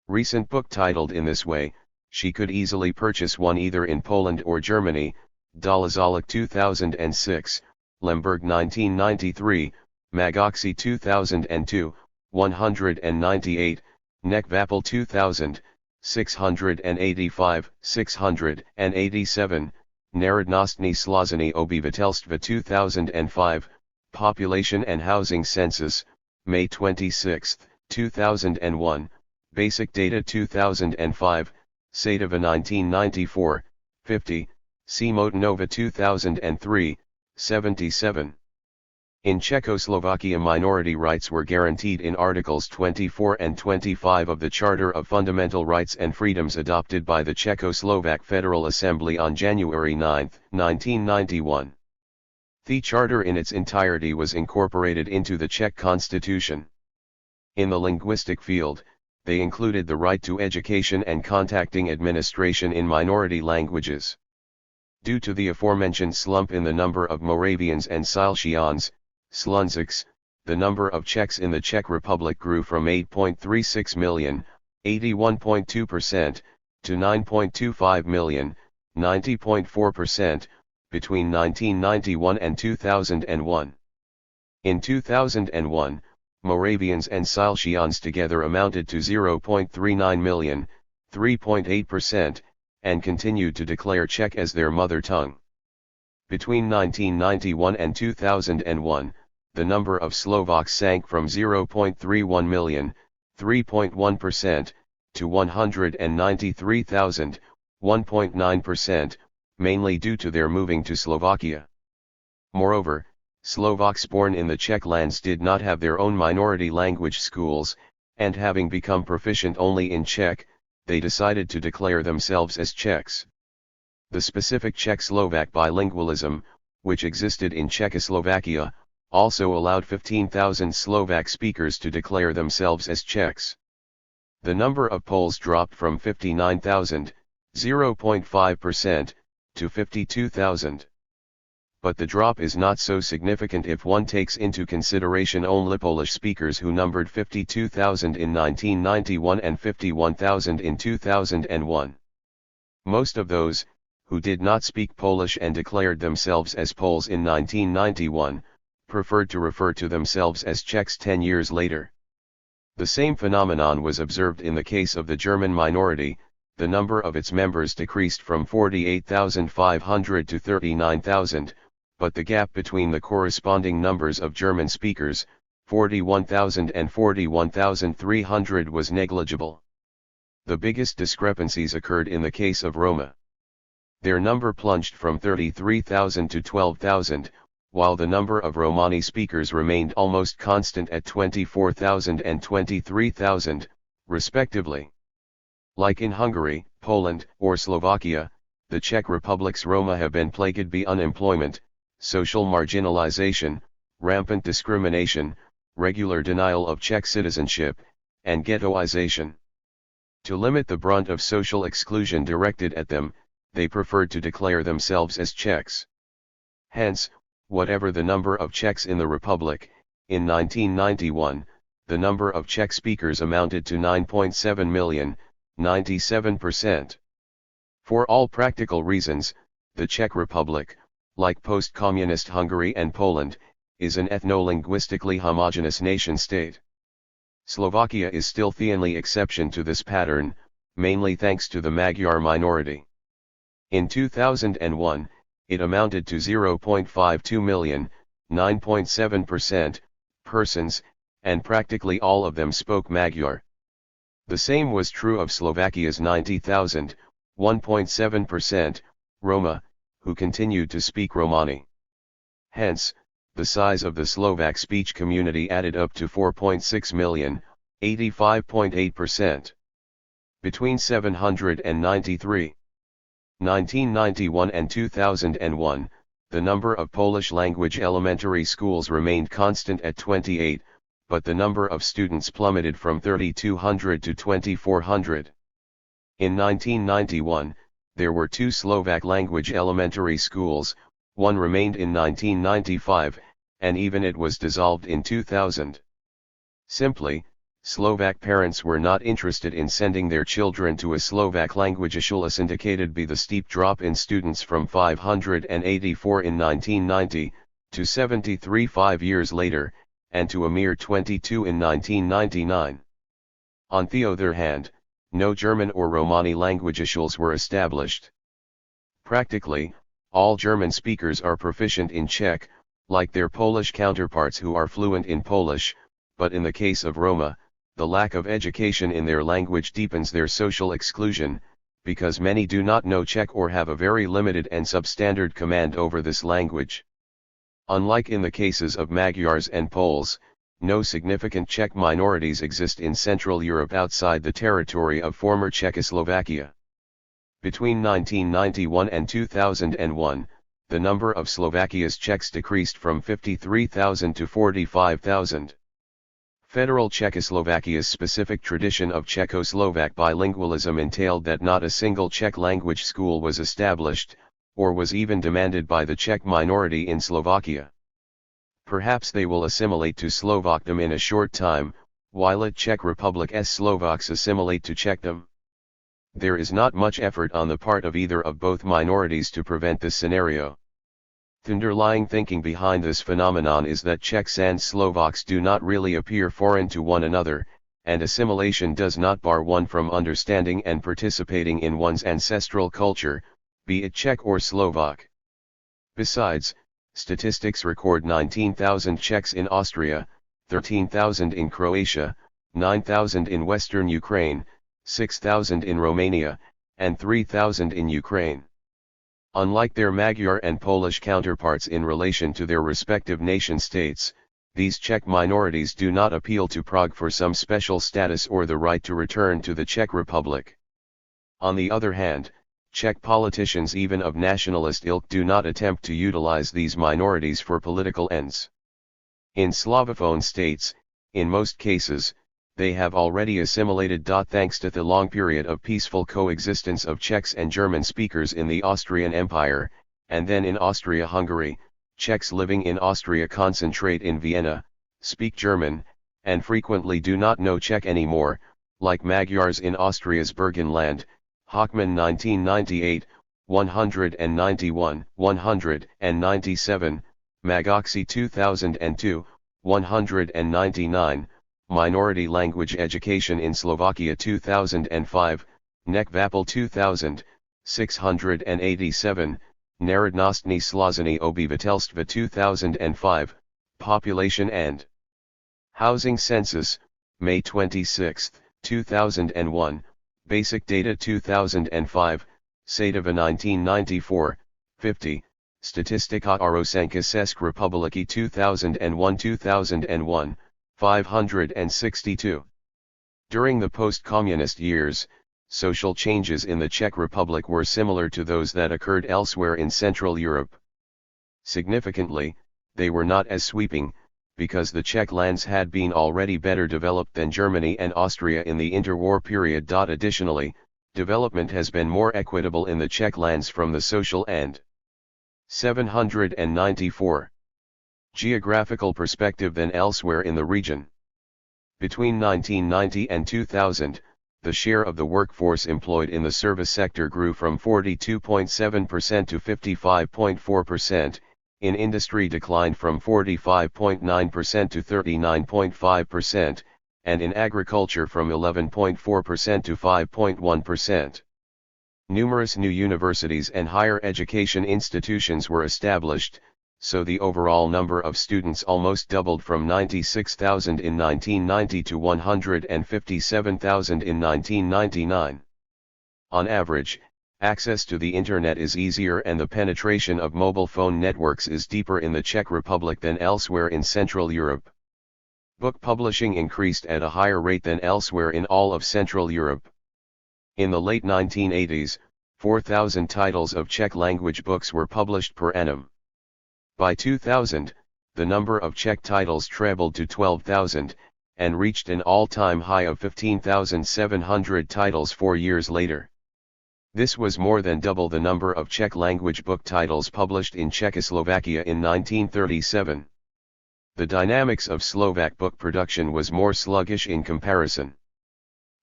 recent book titled in this way, she could easily purchase one either in Poland or Germany. Dolazalik 2006, Lemberg 1993, Magoxi 2002, 198, Nekvapel 2000, 685, 687, Narodnostní Složení obyvatelstva 2005, Population and Housing Census, May 26, 2001, Basic Data 2005, Sadova 1994, 50, Simotnova 2003, 77. In Czechoslovakia, minority rights were guaranteed in Articles 24 and 25 of the Charter of Fundamental Rights and Freedoms adopted by the Czechoslovak Federal Assembly on January 9, 1991. The Charter in its entirety was incorporated into the Czech Constitution. In the linguistic field, they included the right to education and contacting administration in minority languages. Due to the aforementioned slump in the number of Moravians and Silesians, Slunziks, the number of Czechs in the Czech Republic grew from 8.36 million, 81.2%, to 9.25 million, 90.4%, between 1991 and 2001. In 2001, Moravians and Silesians together amounted to 0.39 million, 3.8%, and continued to declare Czech as their mother tongue. Between 1991 and 2001, the number of Slovaks sank from 0.31 million, 3.1%, to 193,000, 1.9%, mainly due to their moving to Slovakia. Moreover, Slovaks born in the Czech lands did not have their own minority language schools, and having become proficient only in Czech, they decided to declare themselves as Czechs. The specific Czech-Slovak bilingualism, which existed in Czechoslovakia, also allowed 15,000 Slovak speakers to declare themselves as Czechs. The number of Poles dropped from 59,000, 0.5%, to 52,000. But the drop is not so significant if one takes into consideration only Polish speakers, who numbered 52,000 in 1991 and 51,000 in 2001. Most of those, who did not speak Polish and declared themselves as Poles in 1991, preferred to refer to themselves as Czechs 10 years later. The same phenomenon was observed in the case of the German minority. The number of its members decreased from 48,500 to 39,000, but the gap between the corresponding numbers of German speakers, 41,000 and 41,300, was negligible. The biggest discrepancies occurred in the case of Roma. Their number plunged from 33,000 to 12,000, while the number of Romani speakers remained almost constant at 24,000 and 23,000, respectively. Like in Hungary, Poland, or Slovakia, the Czech Republic's Roma have been plagued by unemployment, social marginalization, rampant discrimination, regular denial of Czech citizenship, and ghettoization. To limit the brunt of social exclusion directed at them, they preferred to declare themselves as Czechs. Hence, whatever the number of Czechs in the Republic, in 1991, the number of Czech speakers amounted to 9.7 million, 97%. For all practical reasons, the Czech Republic, like post-communist Hungary and Poland, is an ethno-linguistically homogeneous nation-state. Slovakia is still the only exception to this pattern, mainly thanks to the Magyar minority. In 2001, it amounted to 0.52 million, 9.7%, persons, and practically all of them spoke Magyar. The same was true of Slovakia's 90,000, 1.7%, Roma, who continued to speak Romani. Hence, the size of the Slovak speech community added up to 4.6 million, 85.8%. Between 793, 1991 and 2001, the number of Polish-language elementary schools remained constant at 28, but the number of students plummeted from 3,200 to 2,400. In 1991, there were 2 Slovak-language elementary schools, one remained in 1995, and even it was dissolved in 2000. Simply, Slovak parents were not interested in sending their children to a Slovak language school, as indicated by the steep drop in students from 584 in 1990, to 73 5 years later, and to a mere 22 in 1999. On the other hand, no German or Romani language schools were established. Practically, all German speakers are proficient in Czech, like their Polish counterparts who are fluent in Polish, but in the case of Roma, the lack of education in their language deepens their social exclusion, because many do not know Czech or have a very limited and substandard command over this language. Unlike in the cases of Magyars and Poles, no significant Czech minorities exist in Central Europe outside the territory of former Czechoslovakia. Between 1991 and 2001, the number of Slovakia's Czechs decreased from 53,000 to 45,000. Federal Czechoslovakia's specific tradition of Czechoslovak bilingualism entailed that not a single Czech language school was established, or was even demanded by the Czech minority in Slovakia. Perhaps they will assimilate to Slovakdom in a short time, while at Czech Republic's Slovaks assimilate to Czechdom. There is not much effort on the part of either of both minorities to prevent this scenario. The underlying thinking behind this phenomenon is that Czechs and Slovaks do not really appear foreign to one another, and assimilation does not bar one from understanding and participating in one's ancestral culture, be it Czech or Slovak. Besides, statistics record 19,000 Czechs in Austria, 13,000 in Croatia, 9,000 in western Ukraine, 6,000 in Romania, and 3,000 in Ukraine. Unlike their Magyar and Polish counterparts in relation to their respective nation-states, these Czech minorities do not appeal to Prague for some special status or the right to return to the Czech Republic. On the other hand, Czech politicians even of nationalist ilk do not attempt to utilize these minorities for political ends. In Slavophone states, in most cases, they have already assimilated. Thanks to the long period of peaceful coexistence of Czechs and German speakers in the Austrian Empire, and then in Austria-Hungary, Czechs living in Austria concentrate in Vienna, speak German, and frequently do not know Czech anymore, like Magyars in Austria's Burgenland, Hochman 1998, 191, 197, Magoxi 2002, 199, Minority Language Education in Slovakia 2005, Nekvapel 2000, 687, Narodnostní Složení obyvatelstva 2005, Population and Housing Census, May 26, 2001, Basic Data 2005, Sadova 1994, 50, Statistika Rosenka České republiky 2001-2001, 562. During the post-communist years, social changes in the Czech Republic were similar to those that occurred elsewhere in Central Europe. Significantly, they were not as sweeping, because the Czech lands had been already better developed than Germany and Austria in the interwar period. Additionally, development has been more equitable in the Czech lands from the social end. 794. Geographical perspective than elsewhere in the region. Between 1990 and 2000, the share of the workforce employed in the service sector grew from 42.7% to 55.4%, in industry declined from 45.9% to 39.5%, and in agriculture from 11.4% to 5.1%. Numerous new universities and higher education institutions were established, so the overall number of students almost doubled from 96,000 in 1990 to 157,000 in 1999. On average, access to the Internet is easier and the penetration of mobile phone networks is deeper in the Czech Republic than elsewhere in Central Europe. Book publishing increased at a higher rate than elsewhere in all of Central Europe. In the late 1980s, 4,000 titles of Czech-language books were published per annum. By 2000, the number of Czech titles trebled to 12,000, and reached an all-time high of 15,700 titles 4 years later. This was more than double the number of Czech-language book titles published in Czechoslovakia in 1937. The dynamics of Slovak book production was more sluggish in comparison.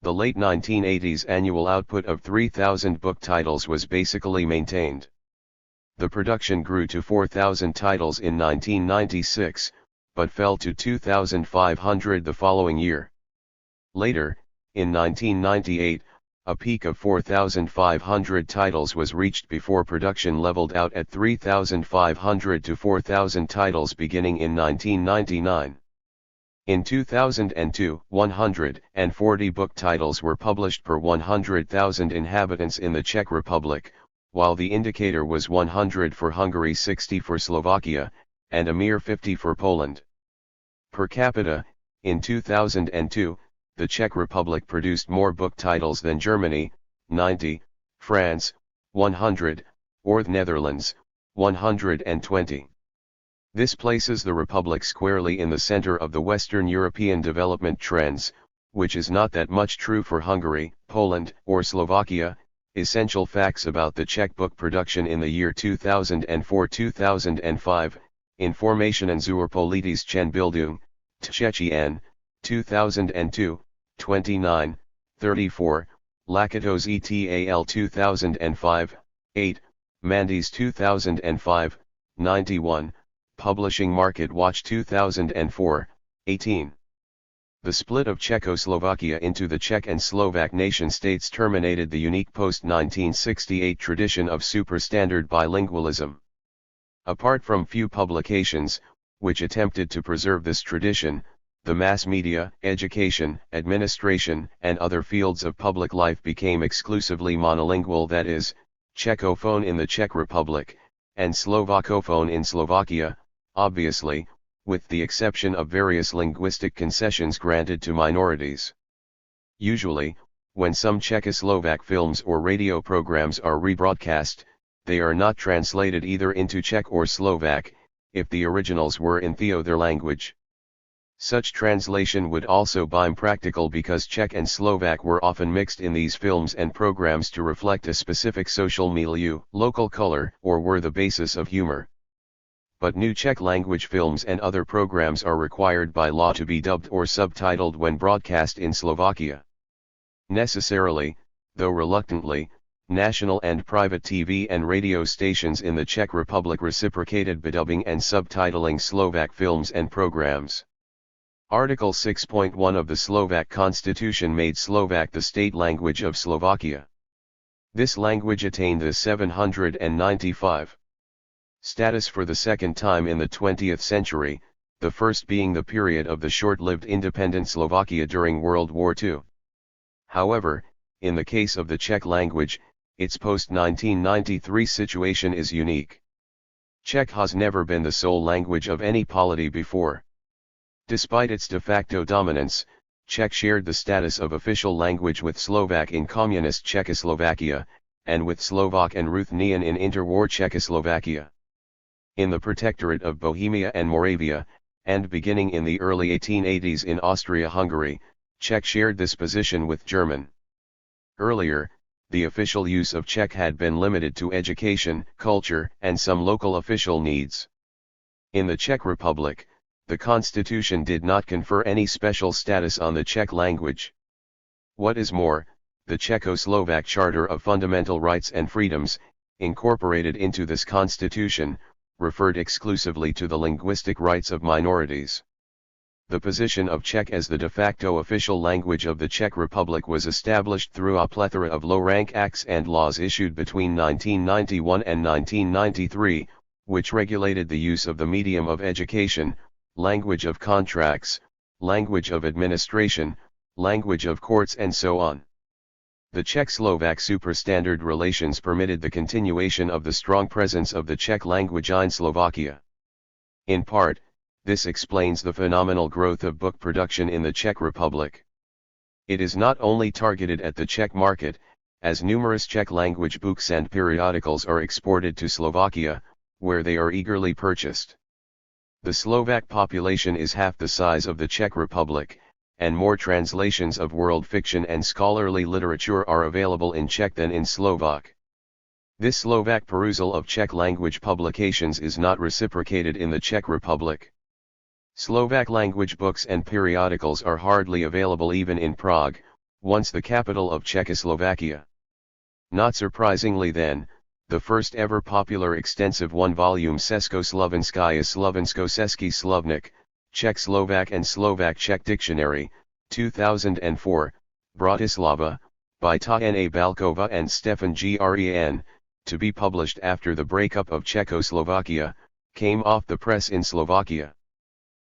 The late 1980s annual output of 3,000 book titles was basically maintained. The production grew to 4,000 titles in 1996, but fell to 2,500 the following year. Later, in 1998, a peak of 4,500 titles was reached before production leveled out at 3,500 to 4,000 titles beginning in 1999. In 2002, 140 book titles were published per 100,000 inhabitants in the Czech Republic, while the indicator was 100 for Hungary, 60 for Slovakia, and a mere 50 for Poland. Per capita, in 2002, the Czech Republic produced more book titles than Germany, 90, France, 100, or the Netherlands, 120. This places the Republic squarely in the center of the Western European development trends, which is not that much true for Hungary, Poland, or Slovakia. Essential facts about the Czech book production in the year 2004-2005, Informationen zur politischen Bildung, Tschechien, 2002, 29, 34, Lakatos etal 2005, 8, Mandis 2005, 91, Publishing Market Watch 2004, 18. The split of Czechoslovakia into the Czech and Slovak nation-states terminated the unique post-1968 tradition of super-standard bilingualism. Apart from few publications, which attempted to preserve this tradition, the mass media, education, administration, and other fields of public life became exclusively monolingual, that is, Czechophone in the Czech Republic, and Slovakophone in Slovakia, obviously, with the exception of various linguistic concessions granted to minorities. Usually, when some Czechoslovak films or radio programs are rebroadcast, they are not translated either into Czech or Slovak, if the originals were in the other language. Such translation would also be impractical because Czech and Slovak were often mixed in these films and programs to reflect a specific social milieu, local color, or were the basis of humor. But new Czech language films and other programs are required by law to be dubbed or subtitled when broadcast in Slovakia. Necessarily, though reluctantly, national and private TV and radio stations in the Czech Republic reciprocated bedubbing and subtitling Slovak films and programs. Article 6.1 of the Slovak Constitution made Slovak the state language of Slovakia. This language attained the 795 status for the second time in the 20th century, the first being the period of the short-lived independent Slovakia during World War II. However, in the case of the Czech language, its post-1993 situation is unique. Czech has never been the sole language of any polity before. Despite its de facto dominance, Czech shared the status of official language with Slovak in communist Czechoslovakia, and with Slovak and Ruthenian in interwar Czechoslovakia. In the Protectorate of Bohemia and Moravia, and beginning in the early 1880s in Austria-Hungary, Czech shared this position with German. Earlier, the official use of Czech had been limited to education, culture, and some local official needs. In the Czech Republic, the constitution did not confer any special status on the Czech language. What is more, the Czechoslovak Charter of Fundamental Rights and Freedoms, incorporated into this constitution, referred exclusively to the linguistic rights of minorities. The position of Czech as the de facto official language of the Czech Republic was established through a plethora of low-rank acts and laws issued between 1991 and 1993, which regulated the use of the medium of education, language of contracts, language of administration, language of courts and so on. The Czech-Slovak superstandard relations permitted the continuation of the strong presence of the Czech language in Slovakia. In part, this explains the phenomenal growth of book production in the Czech Republic. It is not only targeted at the Czech market, as numerous Czech language books and periodicals are exported to Slovakia, where they are eagerly purchased. The Slovak population is half the size of the Czech Republic, and more translations of world fiction and scholarly literature are available in Czech than in Slovak. This Slovak perusal of Czech language publications is not reciprocated in the Czech Republic. Slovak language books and periodicals are hardly available even in Prague, once the capital of Czechoslovakia. Not surprisingly then, the first ever popular extensive one-volume Československaya Slovensko-Český slovník, Czech-Slovak and Slovak-Czech Dictionary, 2004, Bratislava, by Tajana Balkova and Stefan Gren, to be published after the breakup of Czechoslovakia, came off the press in Slovakia.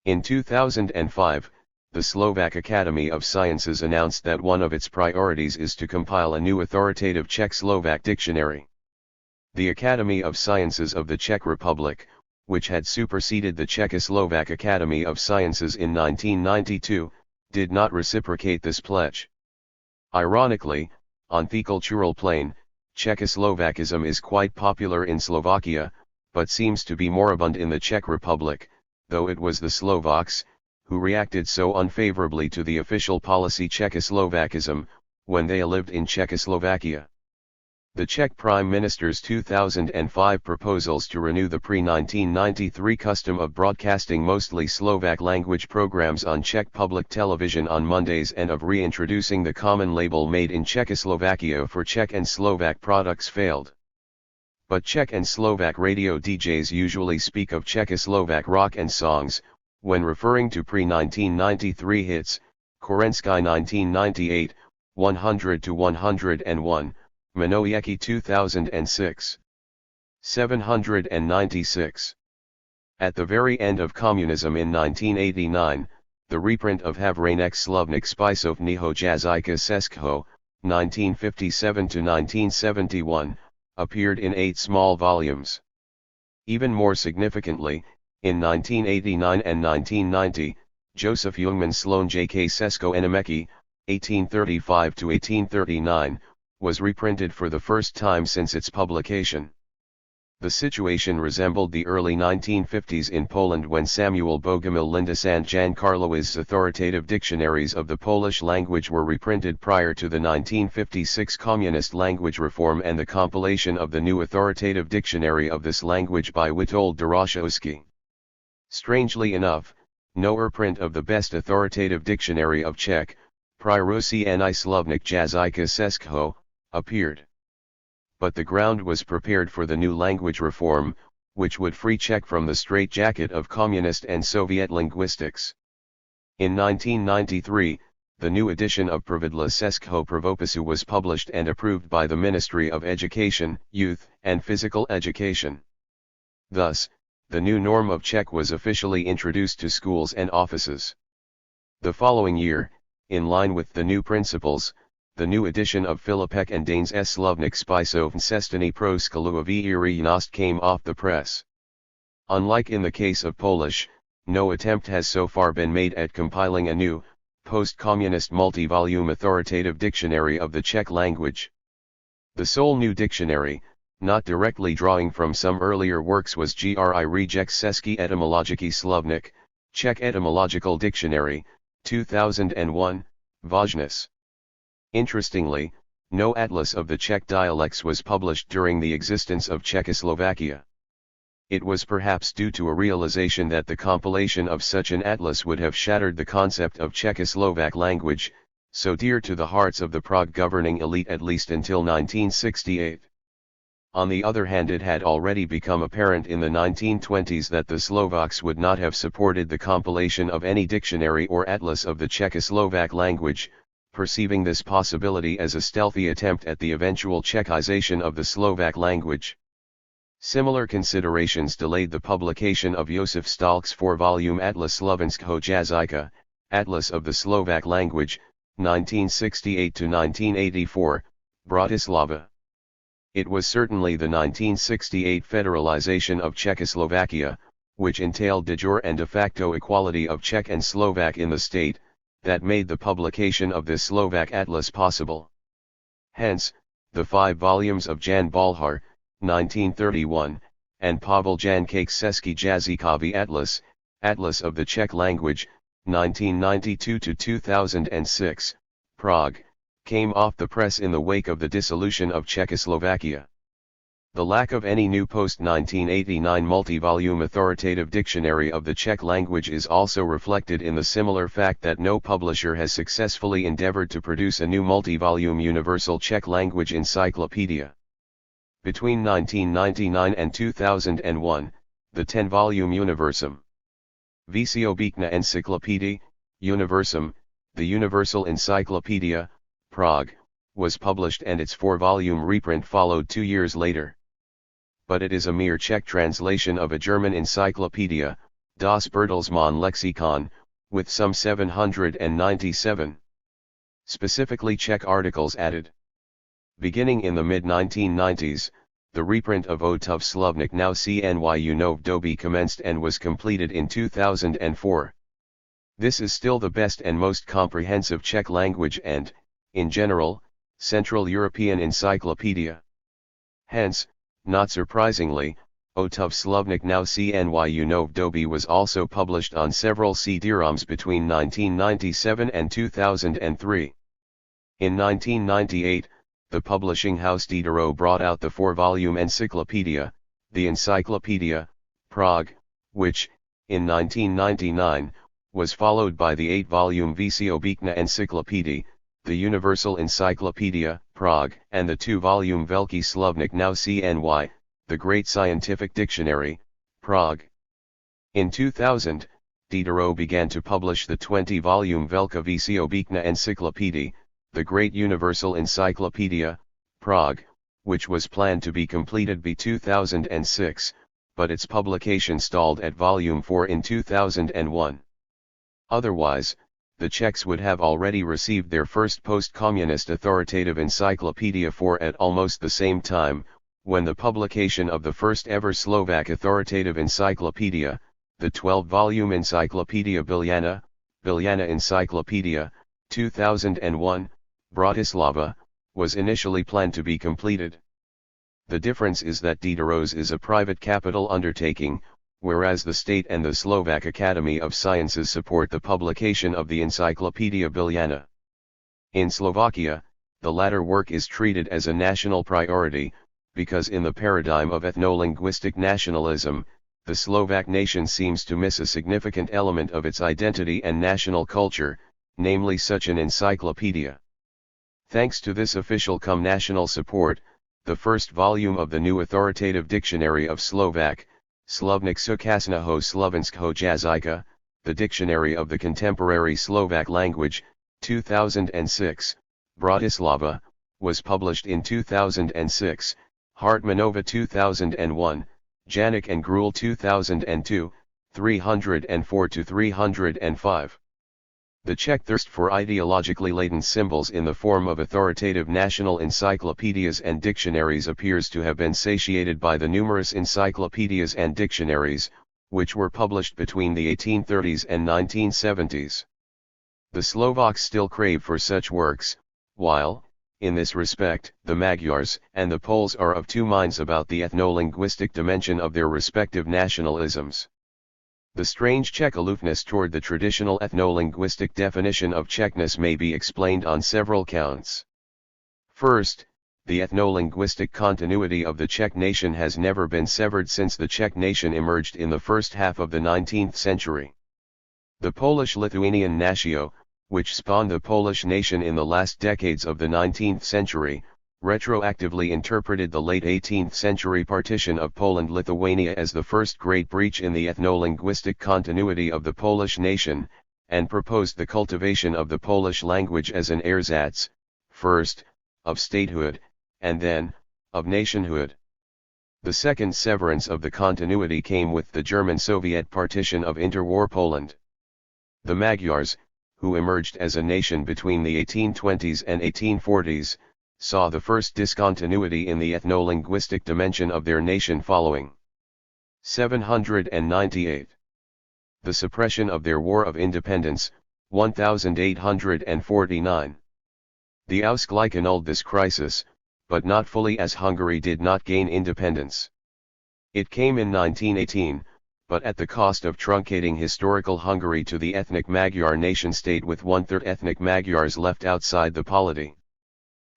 In 2005, the Slovak Academy of Sciences announced that one of its priorities is to compile a new authoritative Czech-Slovak dictionary. The Academy of Sciences of the Czech Republic, which had superseded the Czechoslovak Academy of Sciences in 1992, did not reciprocate this pledge. Ironically, on the cultural plane, Czechoslovakism is quite popular in Slovakia, but seems to be moribund in the Czech Republic, though it was the Slovaks, who reacted so unfavorably to the official policy Czechoslovakism, when they lived in Czechoslovakia. The Czech Prime Minister's 2005 proposals to renew the pre-1993 custom of broadcasting mostly Slovak language programs on Czech public television on Mondays and of reintroducing the common label Made in Czechoslovakia for Czech and Slovak products failed. But Czech and Slovak radio DJs usually speak of Czechoslovak rock and songs, when referring to pre-1993 hits, Korenský 1998, 100 to 101, Minowiecki 2006. 796. At the very end of communism in 1989, the reprint of Havranek Slovnik Spisovního jazyka Českého, 1957–1971, appeared in 8 small volumes. Even more significantly, in 1989 and 1990, Joseph Jungmann Slovenské Česko Německy, 1835–1839, was reprinted for the first time since its publication. The situation resembled the early 1950s in Poland when Samuel Bogomil Lindis and Jan Karlowicz's authoritative dictionaries of the Polish language were reprinted prior to the 1956 communist language reform and the compilation of the new authoritative dictionary of this language by Witold Doroszewski. Strangely enough, no reprint of the best authoritative dictionary of Czech, Pryrosiený slovník jazyka Českého, appeared. But the ground was prepared for the new language reform, which would free Czech from the straitjacket of communist and Soviet linguistics. In 1993, the new edition of Pravidla Českého pravopisu was published and approved by the Ministry of Education, Youth, and Physical Education. Thus, the new norm of Czech was officially introduced to schools and offices. The following year, in line with the new principles, the new edition of Filipek and Danes S. Slovnik Spisov Cestiny pro Skalu Nost came off the press. Unlike in the case of Polish, no attempt has so far been made at compiling a new, post-communist multi-volume authoritative dictionary of the Czech language. The sole new dictionary, not directly drawing from some earlier works, was Gri Rejek Český etymologický slovník, Czech Etymological Dictionary, 2001, Vojnes. Interestingly, no atlas of the Czech dialects was published during the existence of Czechoslovakia. It was perhaps due to a realization that the compilation of such an atlas would have shattered the concept of Czechoslovak language, so dear to the hearts of the Prague governing elite at least until 1968. On the other hand, it had already become apparent in the 1920s that the Slovaks would not have supported the compilation of any dictionary or atlas of the Czechoslovak language, perceiving this possibility as a stealthy attempt at the eventual Czechization of the Slovak language. Similar considerations delayed the publication of Josef Stalk's 4-volume Atlas Slovenského jazyka, Atlas of the Slovak Language, 1968–1984, Bratislava. It was certainly the 1968 federalization of Czechoslovakia, which entailed de jure and de facto equality of Czech and Slovak in the state, that made the publication of this Slovak atlas possible. Hence, the 5 volumes of Jan Balhar, 1931, and Pavel Jankak's Český jazykový atlas, Atlas of the Czech Language, 1992–2006, Prague, came off the press in the wake of the dissolution of Czechoslovakia. The lack of any new post-1989 multi-volume authoritative dictionary of the Czech language is also reflected in the similar fact that no publisher has successfully endeavored to produce a new multi-volume universal Czech language encyclopedia. Between 1999 and 2001, the 10-volume Universum Všeobecná encyklopédia, Universum, the Universal Encyclopedia, Prague, was published, and its 4-volume reprint followed 2 years later. But it is a mere Czech translation of a German encyclopedia, Das Bertelsmann Lexikon, with some 797 specifically Czech articles added. Beginning in the mid-1990s, the reprint of Otov Slovnik now CNY Unov Doby commenced and was completed in 2004. This is still the best and most comprehensive Czech language and, in general, Central European encyclopedia. Hence, not surprisingly, Otov Slovnik now CNY Unov Doby was also published on several CD-ROMs between 1997 and 2003. In 1998, the publishing house Diderot brought out the 4-volume encyclopedia, the Encyclopedia, Prague, which, in 1999, was followed by the 8-volume Všeobecná encyklopédia, the Universal Encyclopedia, Prague, and the 2-volume Velký Slovník now CNY, the Great Scientific Dictionary, Prague. In 2000, Diderot began to publish the 20-volume Velká Všeobecná encyklopédia, the Great Universal Encyclopedia, Prague, which was planned to be completed by 2006, but its publication stalled at Volume 4 in 2001. Otherwise, the Czechs would have already received their first post-communist authoritative Encyclopedia 4 at almost the same time, when the publication of the first ever Slovak authoritative encyclopedia, the 12-volume Encyclopedia Biljana, Biljana Encyclopedia, 2001, Bratislava, was initially planned to be completed. The difference is that Diderot's is a private capital undertaking, whereas the state and the Slovak Academy of Sciences support the publication of the Encyclopedia Biljana. In Slovakia, the latter work is treated as a national priority, because in the paradigm of ethno-linguistic nationalism, the Slovak nation seems to miss a significant element of its identity and national culture, namely such an encyclopedia. Thanks to this official national support, the first volume of the new authoritative dictionary of Slovak, Slovník súčasného slovenského jazyka, the Dictionary of the Contemporary Slovak Language, 2006, Bratislava, was published in 2006, Hartmanova 2001, Janik and Gruhl 2002, 304–305. The Czech thirst for ideologically laden symbols in the form of authoritative national encyclopedias and dictionaries appears to have been satiated by the numerous encyclopedias and dictionaries, which were published between the 1830s and 1970s. The Slovaks still crave for such works, while, in this respect, the Magyars and the Poles are of two minds about the ethno-linguistic dimension of their respective nationalisms. The strange Czech aloofness toward the traditional ethno-linguistic definition of Czechness may be explained on several counts. First, the ethno-linguistic continuity of the Czech nation has never been severed since the Czech nation emerged in the first half of the 19th century. The Polish-Lithuanian natio, which spawned the Polish nation in the last decades of the 19th century, retroactively interpreted the late 18th century partition of Poland-Lithuania as the first great breach in the ethno-linguistic continuity of the Polish nation, and proposed the cultivation of the Polish language as an ersatz, first, of statehood, and then, of nationhood. The second severance of the continuity came with the German-Soviet partition of interwar Poland. The Magyars, who emerged as a nation between the 1820s and 1840s, saw the first discontinuity in the ethno-linguistic dimension of their nation following 798. The suppression of their War of Independence, 1849. The Ausgleich annulled this crisis, but not fully, as Hungary did not gain independence. It came in 1918, but at the cost of truncating historical Hungary to the ethnic Magyar nation-state with one-third ethnic Magyars left outside the polity.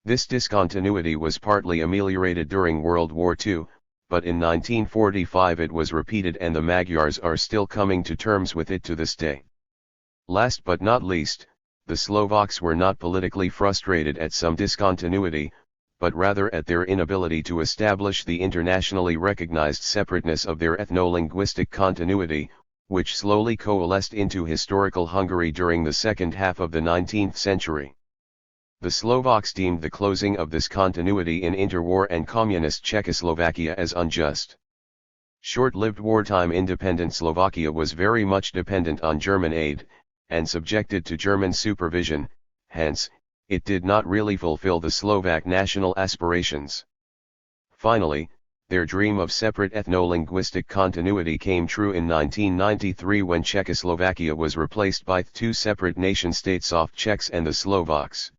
This discontinuity was partly ameliorated during World War II, but in 1945 it was repeated, and the Magyars are still coming to terms with it to this day. Last but not least, the Slovaks were not politically frustrated at some discontinuity, but rather at their inability to establish the internationally recognized separateness of their ethno-linguistic continuity, which slowly coalesced into historical Hungary during the second half of the 19th century. The Slovaks deemed the closing of this continuity in interwar and communist Czechoslovakia as unjust. Short-lived wartime independent Slovakia was very much dependent on German aid, and subjected to German supervision, hence, it did not really fulfill the Slovak national aspirations. Finally, their dream of separate ethno-linguistic continuity came true in 1993 when Czechoslovakia was replaced by two separate nation-states of Czechs and the Slovaks.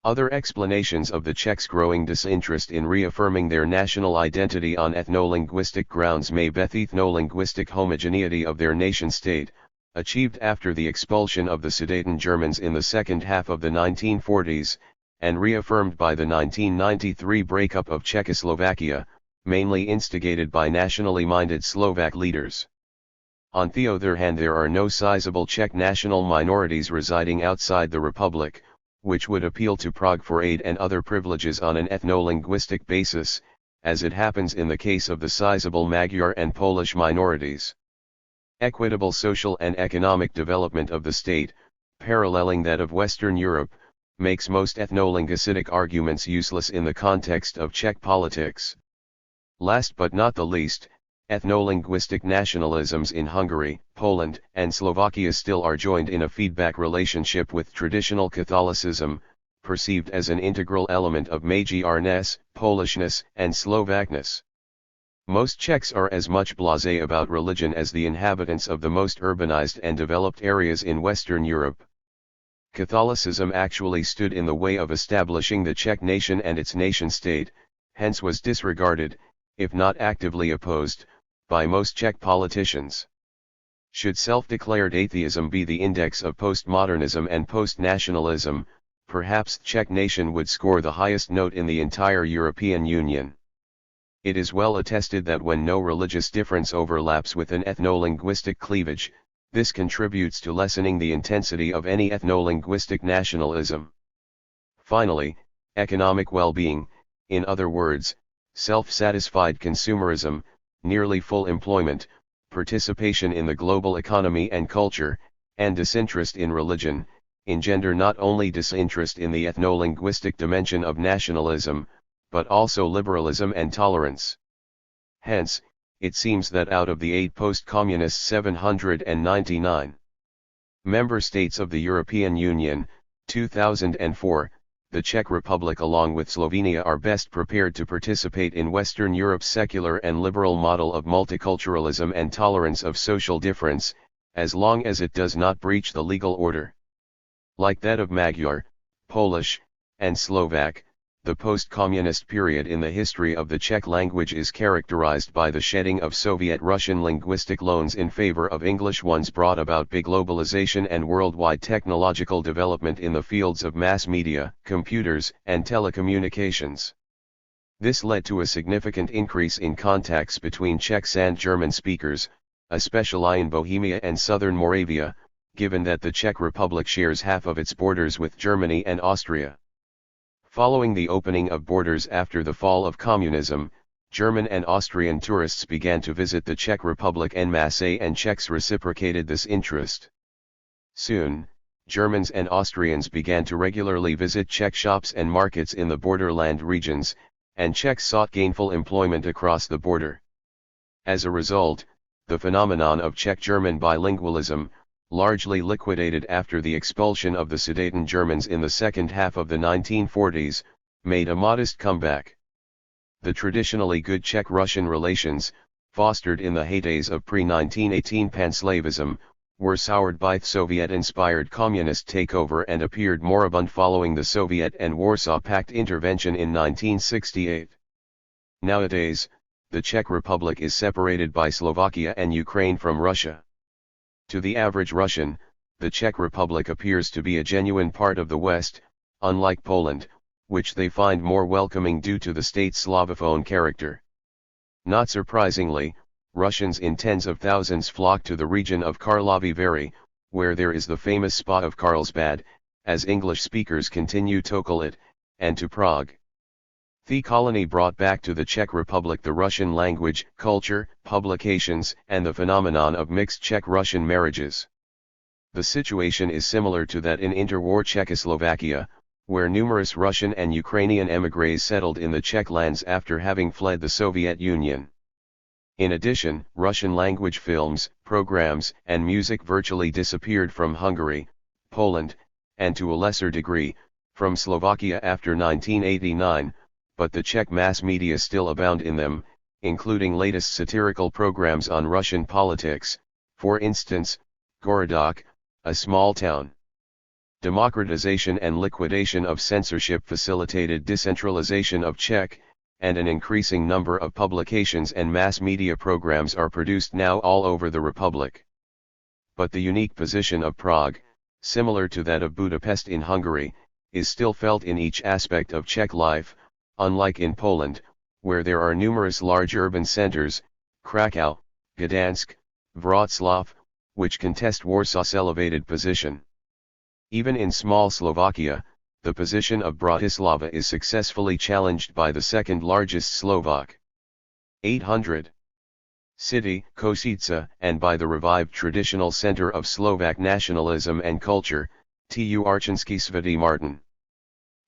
Other explanations of the Czechs' growing disinterest in reaffirming their national identity on ethno-linguistic grounds may be the ethno-linguistic homogeneity of their nation-state, achieved after the expulsion of the Sudeten Germans in the second half of the 1940s, and reaffirmed by the 1993 breakup of Czechoslovakia, mainly instigated by nationally minded Slovak leaders. On the other hand, there are no sizable Czech national minorities residing outside the Republic, which would appeal to Prague for aid and other privileges on an ethno-linguistic basis, as it happens in the case of the sizable Magyar and Polish minorities. Equitable social and economic development of the state, paralleling that of Western Europe, makes most ethno-linguistic arguments useless in the context of Czech politics. Last but not the least, ethno-linguistic nationalisms in Hungary, Poland, and Slovakia still are joined in a feedback relationship with traditional Catholicism, perceived as an integral element of Magyarness, Polishness, and Slovakness. Most Czechs are as much blasé about religion as the inhabitants of the most urbanized and developed areas in Western Europe. Catholicism actually stood in the way of establishing the Czech nation and its nation-state, hence was disregarded, if not actively opposed, by most Czech politicians. Should self-declared atheism be the index of postmodernism and post-nationalism, perhaps the Czech nation would score the highest note in the entire European Union. It is well attested that when no religious difference overlaps with an ethno-linguistic cleavage, this contributes to lessening the intensity of any ethno-linguistic nationalism. Finally, economic well-being, in other words, self-satisfied consumerism, nearly full employment, participation in the global economy and culture, and disinterest in religion, engender not only disinterest in the ethno-linguistic dimension of nationalism, but also liberalism and tolerance. Hence, it seems that out of the 8 post-communist 799 Member states of the European Union, 2004, the Czech Republic along with Slovenia are best prepared to participate in Western Europe's secular and liberal model of multiculturalism and tolerance of social difference, as long as it does not breach the legal order. Like that of Magyar, Polish, and Slovak, the post-communist period in the history of the Czech language is characterized by the shedding of Soviet-Russian linguistic loans in favor of English ones brought about by globalization and worldwide technological development in the fields of mass media, computers, and telecommunications. This led to a significant increase in contacts between Czechs and German speakers, especially in Bohemia and southern Moravia, given that the Czech Republic shares half of its borders with Germany and Austria. Following the opening of borders after the fall of communism, German and Austrian tourists began to visit the Czech Republic en masse and Czechs reciprocated this interest. Soon, Germans and Austrians began to regularly visit Czech shops and markets in the borderland regions, and Czechs sought gainful employment across the border. As a result, the phenomenon of Czech-German bilingualism, largely liquidated after the expulsion of the Sudeten Germans in the second half of the 1940s, made a modest comeback. The traditionally good Czech-Russian relations, fostered in the heydays of pre-1918 panslavism, were soured by Soviet-inspired communist takeover and appeared moribund following the Soviet and Warsaw Pact intervention in 1968. Nowadays, the Czech Republic is separated by Slovakia and Ukraine from Russia. To the average Russian, the Czech Republic appears to be a genuine part of the West, unlike Poland, which they find more welcoming due to the state's Slavophone character. Not surprisingly, Russians in tens of thousands flock to the region of Karlovy Vary, where there is the famous spa of Carlsbad, as English speakers continue to call it, and to Prague. The colony brought back to the Czech Republic the Russian language, culture, publications, and the phenomenon of mixed Czech-Russian marriages. The situation is similar to that in interwar Czechoslovakia, where numerous Russian and Ukrainian émigrés settled in the Czech lands after having fled the Soviet Union. In addition, Russian-language films, programs, and music virtually disappeared from Hungary, Poland, and to a lesser degree, from Slovakia after 1989, but the Czech mass media still abound in them, including latest satirical programs on Russian politics, for instance, Gorodok, a small town. Democratization and liquidation of censorship facilitated decentralization of Czech, and an increasing number of publications and mass media programs are produced now all over the Republic. But the unique position of Prague, similar to that of Budapest in Hungary, is still felt in each aspect of Czech life, unlike in Poland, where there are numerous large urban centers, Krakow, Gdansk, Wrocław, which contest Warsaw's elevated position. Even in small Slovakia, the position of Bratislava is successfully challenged by the second largest Slovak 800 city, Košice, and by the revived traditional center of Slovak nationalism and culture, Tuarchinský Svätý Martin.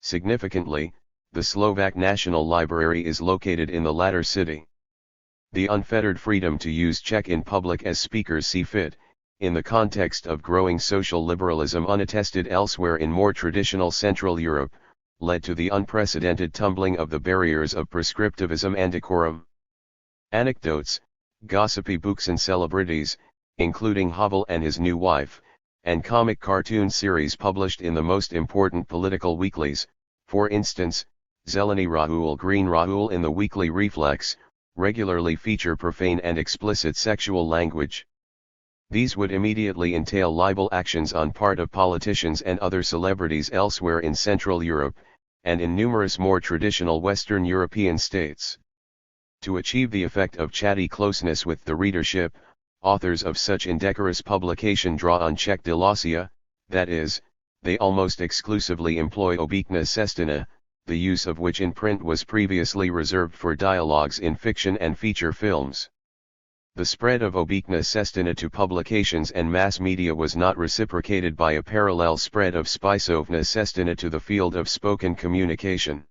Significantly, the Slovak National Library is located in the latter city. The unfettered freedom to use Czech in public as speakers see fit, in the context of growing social liberalism unattested elsewhere in more traditional Central Europe, led to the unprecedented tumbling of the barriers of prescriptivism and decorum. Anecdotes, gossipy books and celebrities, including Havel and his new wife, and comic cartoon series published in the most important political weeklies, for instance, Zelený Rahul, Green Rahul in the weekly Reflex, regularly feature profane and explicit sexual language. These would immediately entail libel actions on part of politicians and other celebrities elsewhere in Central Europe, and in numerous more traditional Western European states. To achieve the effect of chatty closeness with the readership, authors of such indecorous publication draw on Czech dilosia, that is, they almost exclusively employ obecná sestina, the use of which in print was previously reserved for dialogues in fiction and feature films. The spread of obecná sestina to publications and mass media was not reciprocated by a parallel spread of spisovná sestina to the field of spoken communication.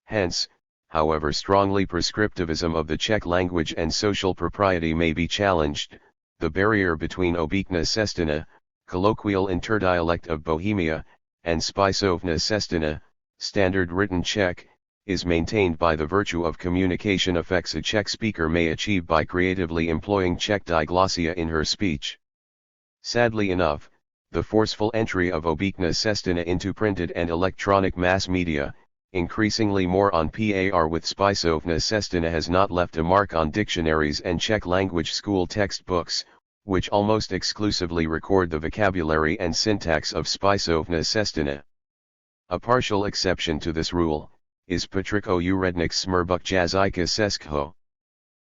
Hence, however strongly prescriptivism of the Czech language and social propriety may be challenged, the barrier between obecná sestina, colloquial interdialect of Bohemia, and Spisovna Sestina, standard written Czech, is maintained by the virtue of communication effects a Czech speaker may achieve by creatively employing Czech diglossia in her speech. Sadly enough, the forceful entry of Obecna Sestina into printed and electronic mass media, increasingly more on par with Spisovna Sestina, has not left a mark on dictionaries and Czech language school textbooks, which almost exclusively record the vocabulary and syntax of Spisovna Sestina. A partial exception to this rule is Patriko Urednik's Smerbuk Jazyka Seskho.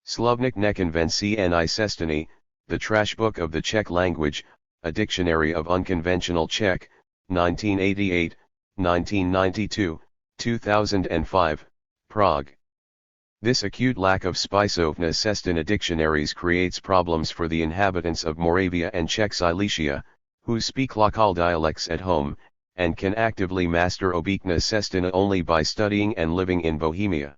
Slovnik nekonvenci Sestiny, the trash book of the Czech language, a dictionary of unconventional Czech, 1988, 1992, 2005, Prague. This acute lack of Spisovna Sestina dictionaries creates problems for the inhabitants of Moravia and Czech Silesia, who speak local dialects at home, and can actively master Obecna Sestina only by studying and living in Bohemia.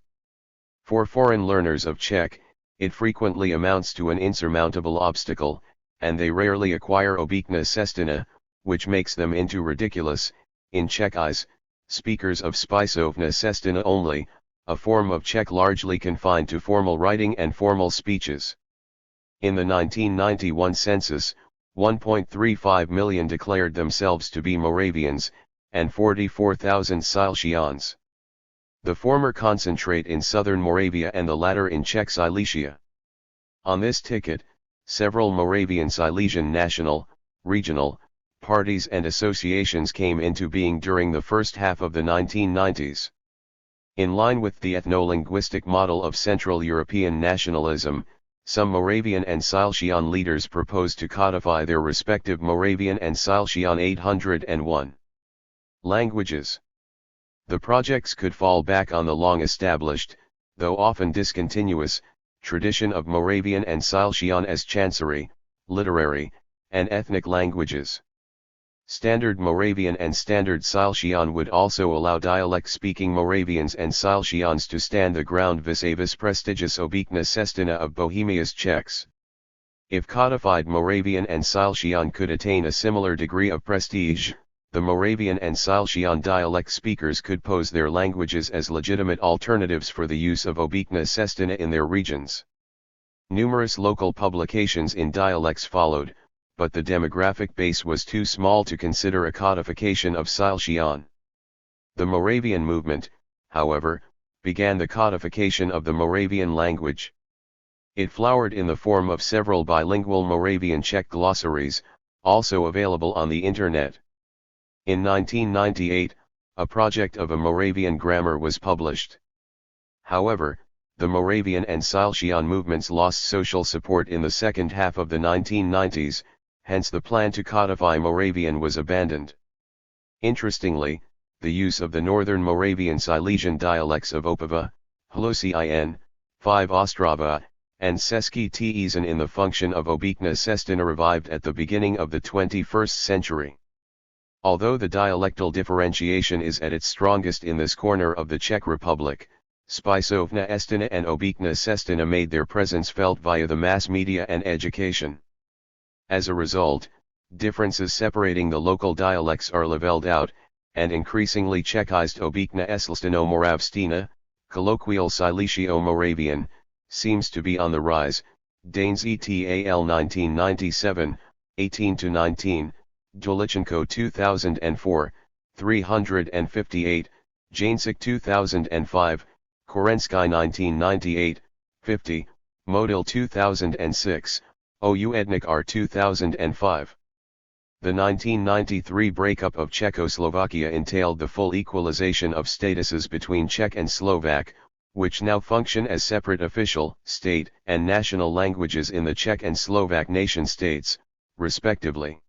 For foreign learners of Czech, it frequently amounts to an insurmountable obstacle, and they rarely acquire Obecna Sestina, which makes them into ridiculous, in Czech eyes, speakers of Spisovna Sestina only, a form of Czech largely confined to formal writing and formal speeches. In the 1991 census, 1.35 million declared themselves to be Moravians, and 44,000 Silesians. The former concentrate in southern Moravia and the latter in Czech Silesia. On this ticket, several Moravian Silesian national, regional, parties and associations came into being during the first half of the 1990s. In line with the ethno-linguistic model of Central European nationalism, some Moravian and Silesian leaders proposed to codify their respective Moravian and Silesian 801 languages. The projects could fall back on the long-established, though often discontinuous, tradition of Moravian and Silesian as chancery, literary, and ethnic languages. Standard Moravian and Standard Silesian would also allow dialect-speaking Moravians and Silesians to stand the ground vis-a-vis prestigious Obecna Sestina of Bohemia's Czechs. If codified Moravian and Silesian could attain a similar degree of prestige, the Moravian and Silesian dialect speakers could pose their languages as legitimate alternatives for the use of Obecna Sestina in their regions. Numerous local publications in dialects followed, but the demographic base was too small to consider a codification of Silesian. The Moravian movement, however, began the codification of the Moravian language. It flowered in the form of several bilingual Moravian Czech glossaries, also available on the Internet. In 1998, a project of a Moravian grammar was published. However, the Moravian and Silesian movements lost social support in the second half of the 1990s, hence the plan to codify Moravian was abandoned. Interestingly, the use of the northern Moravian Silesian dialects of Opava, Hlocin, 5 Ostrava, and Český Týzen in the function of Obecna Sestina revived at the beginning of the 21st century. Although the dialectal differentiation is at its strongest in this corner of the Czech Republic, Spisovna Estina and Obecna Sestina made their presence felt via the mass media and education. As a result, differences separating the local dialects are leveled out, and increasingly Czechized Obecna Slezino-Moravština, colloquial Silesio-Moravian, seems to be on the rise. Danes et al. 1997, 18-19, Dolichenko 2004, 358, Janicek 2005, Korensky 1998, 50, Modil 2006, Oudnik R 2005. The 1993 breakup of Czechoslovakia entailed the full equalization of statuses between Czech and Slovak, which now function as separate official, state, and national languages in the Czech and Slovak nation-states, respectively.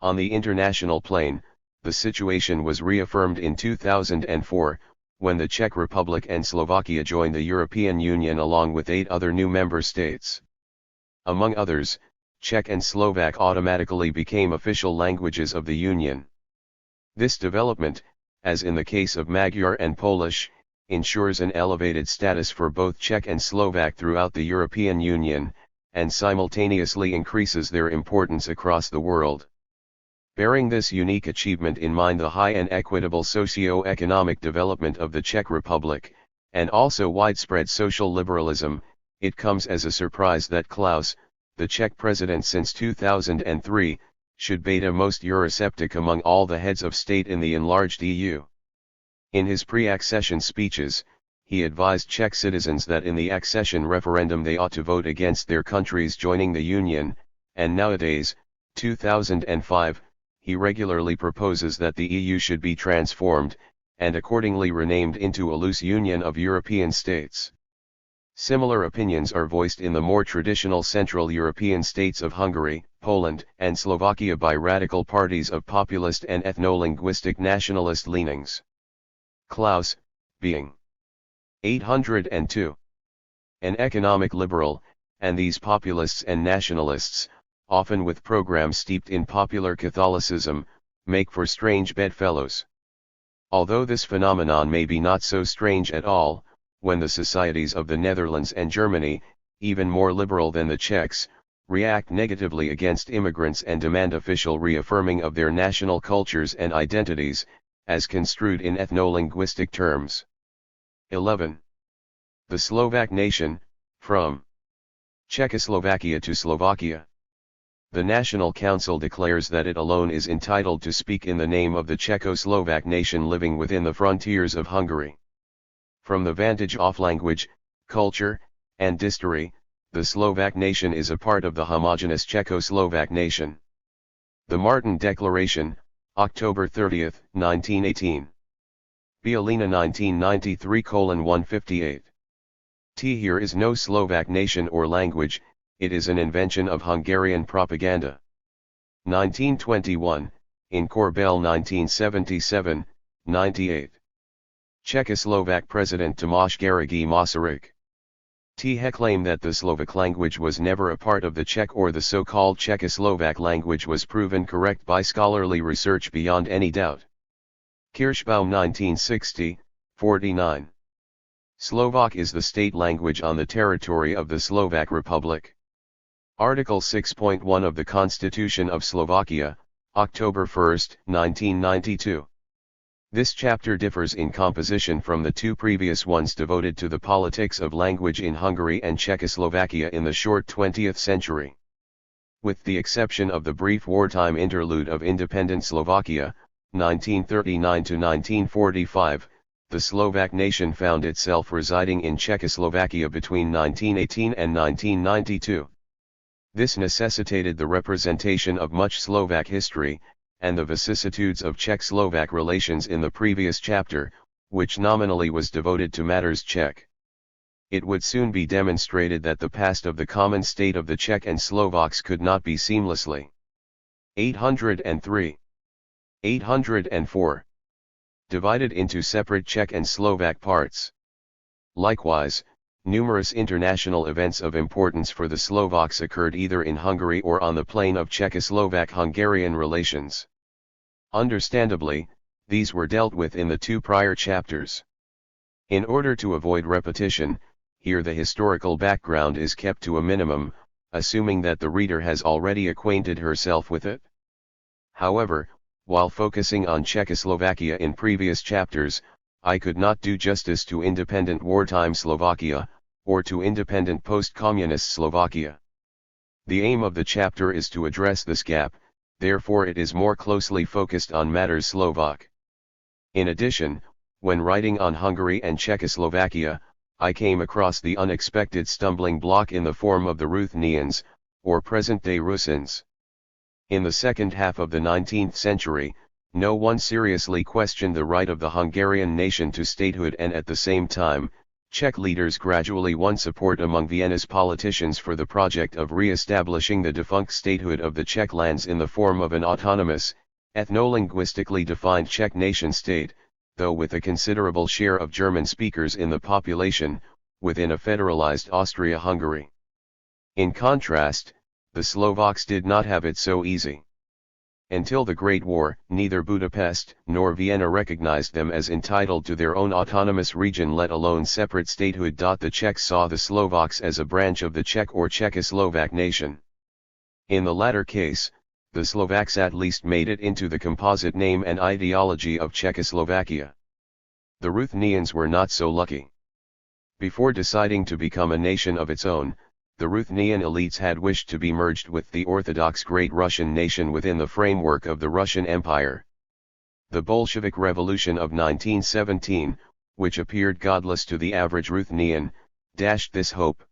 On the international plane, the situation was reaffirmed in 2004, when the Czech Republic and Slovakia joined the European Union along with 8 other new member states. Among others, Czech and Slovak automatically became official languages of the Union. This development, as in the case of Magyar and Polish, ensures an elevated status for both Czech and Slovak throughout the European Union, and simultaneously increases their importance across the world. Bearing this unique achievement in mind, the high and equitable socio-economic development of the Czech Republic, and also widespread social liberalism, it comes as a surprise that Klaus, the Czech president since 2003, should be the most Eurosceptic among all the heads of state in the enlarged EU. In his pre-accession speeches, he advised Czech citizens that in the accession referendum they ought to vote against their country's joining the Union, and nowadays, 2005, he regularly proposes that the EU should be transformed, and accordingly renamed into a loose union of European states. Similar opinions are voiced in the more traditional Central European states of Hungary, Poland, and Slovakia by radical parties of populist and ethno-linguistic nationalist leanings. Klaus, being 802. An economic liberal, and these populists and nationalists, often with programs steeped in popular Catholicism, make for strange bedfellows. Although this phenomenon may be not so strange at all, when the societies of the Netherlands and Germany, even more liberal than the Czechs, react negatively against immigrants and demand official reaffirming of their national cultures and identities, as construed in ethno-linguistic terms. 11. The Slovak nation, from Czechoslovakia to Slovakia. The National Council declares that it alone is entitled to speak in the name of the Czechoslovak nation living within the frontiers of Hungary. From the vantage of language, culture, and history, the Slovak nation is a part of the homogeneous Czechoslovak nation. The Martin Declaration, October 30, 1918. Bielina 1993:158. Here is no Slovak nation or language, it is an invention of Hungarian propaganda. 1921, in Korbel 1977, 98. Czechoslovak President Tomáš Garrigue Masaryk. He claimed that the Slovak language was never a part of the Czech or the so-called Czechoslovak language was proven correct by scholarly research beyond any doubt. Kirschbaum 1960, 49. Slovak is the state language on the territory of the Slovak Republic. Article 6.1 of the Constitution of Slovakia, October 1, 1992. This chapter differs in composition from the two previous ones devoted to the politics of language in Hungary and Czechoslovakia in the short 20th century. With the exception of the brief wartime interlude of independent Slovakia, 1939 to 1945, the Slovak nation found itself residing in Czechoslovakia between 1918 and 1992. This necessitated the representation of much Slovak history, and the vicissitudes of Czech-Slovak relations in the previous chapter, which nominally was devoted to matters Czech. It would soon be demonstrated that the past of the common state of the Czech and Slovaks could not be seamlessly 803. 804. Divided into separate Czech and Slovak parts. Likewise, numerous international events of importance for the Slovaks occurred either in Hungary or on the plane of Czechoslovak-Hungarian relations. Understandably, these were dealt with in the two prior chapters. In order to avoid repetition, here the historical background is kept to a minimum, assuming that the reader has already acquainted herself with it. However, while focusing on Czechoslovakia in previous chapters, I could not do justice to independent wartime Slovakia, or to independent post-communist Slovakia. The aim of the chapter is to address this gap, therefore it is more closely focused on matters Slovak. In addition, when writing on Hungary and Czechoslovakia, I came across the unexpected stumbling block in the form of the Ruthenians, or present-day Rusyns. In the second half of the 19th century, no one seriously questioned the right of the Hungarian nation to statehood, and at the same time, Czech leaders gradually won support among Vienna's politicians for the project of re-establishing the defunct statehood of the Czech lands in the form of an autonomous, ethno-linguistically defined Czech nation-state, though with a considerable share of German speakers in the population, within a federalized Austria-Hungary. In contrast, the Slovaks did not have it so easy. Until the Great War, neither Budapest nor Vienna recognized them as entitled to their own autonomous region, let alone separate statehood. The Czechs saw the Slovaks as a branch of the Czech or Czechoslovak nation. In the latter case, the Slovaks at least made it into the composite name and ideology of Czechoslovakia. The Ruthenians were not so lucky. Before deciding to become a nation of its own, the Ruthenian elites had wished to be merged with the Orthodox Great Russian nation within the framework of the Russian Empire. The Bolshevik Revolution of 1917, which appeared godless to the average Ruthenian, dashed this hope.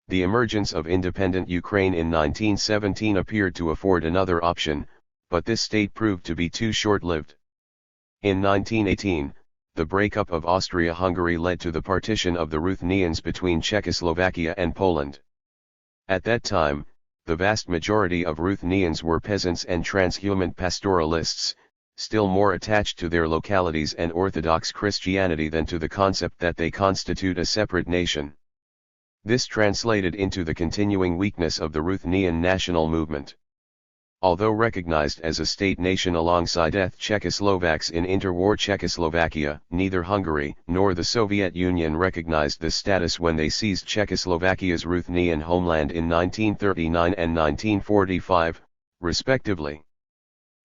The emergence of independent Ukraine in 1917 appeared to afford another option, but this state proved to be too short-lived. In 1918, the breakup of Austria-Hungary led to the partition of the Ruthenians between Czechoslovakia and Poland. At that time, the vast majority of Ruthenians were peasants and transhumant pastoralists, still more attached to their localities and Orthodox Christianity than to the concept that they constitute a separate nation. This translated into the continuing weakness of the Ruthenian national movement. Although recognized as a state-nation alongside Czechoslovaks in interwar Czechoslovakia, neither Hungary nor the Soviet Union recognized this status when they seized Czechoslovakia's Ruthenian homeland in 1939 and 1945, respectively.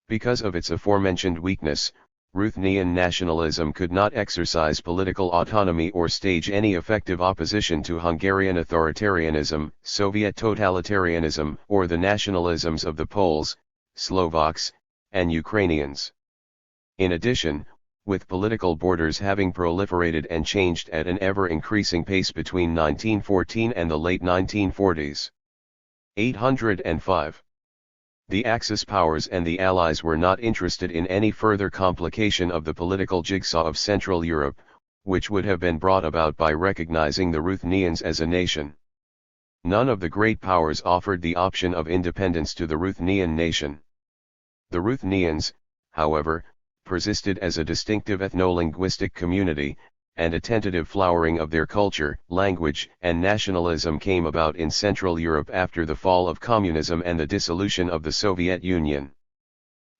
Because of its aforementioned weakness, Ruthenian nationalism could not exercise political autonomy or stage any effective opposition to Hungarian authoritarianism, Soviet totalitarianism, or the nationalisms of the Poles, Slovaks, and Ukrainians. In addition, with political borders having proliferated and changed at an ever-increasing pace between 1914 and the late 1940s. 805. The Axis powers and the Allies were not interested in any further complication of the political jigsaw of Central Europe, which would have been brought about by recognizing the Ruthenians as a nation. None of the great powers offered the option of independence to the Ruthenian nation. The Ruthenians, however, persisted as a distinctive ethno-linguistic community, and a tentative flowering of their culture, language, and nationalism came about in Central Europe after the fall of communism and the dissolution of the Soviet Union.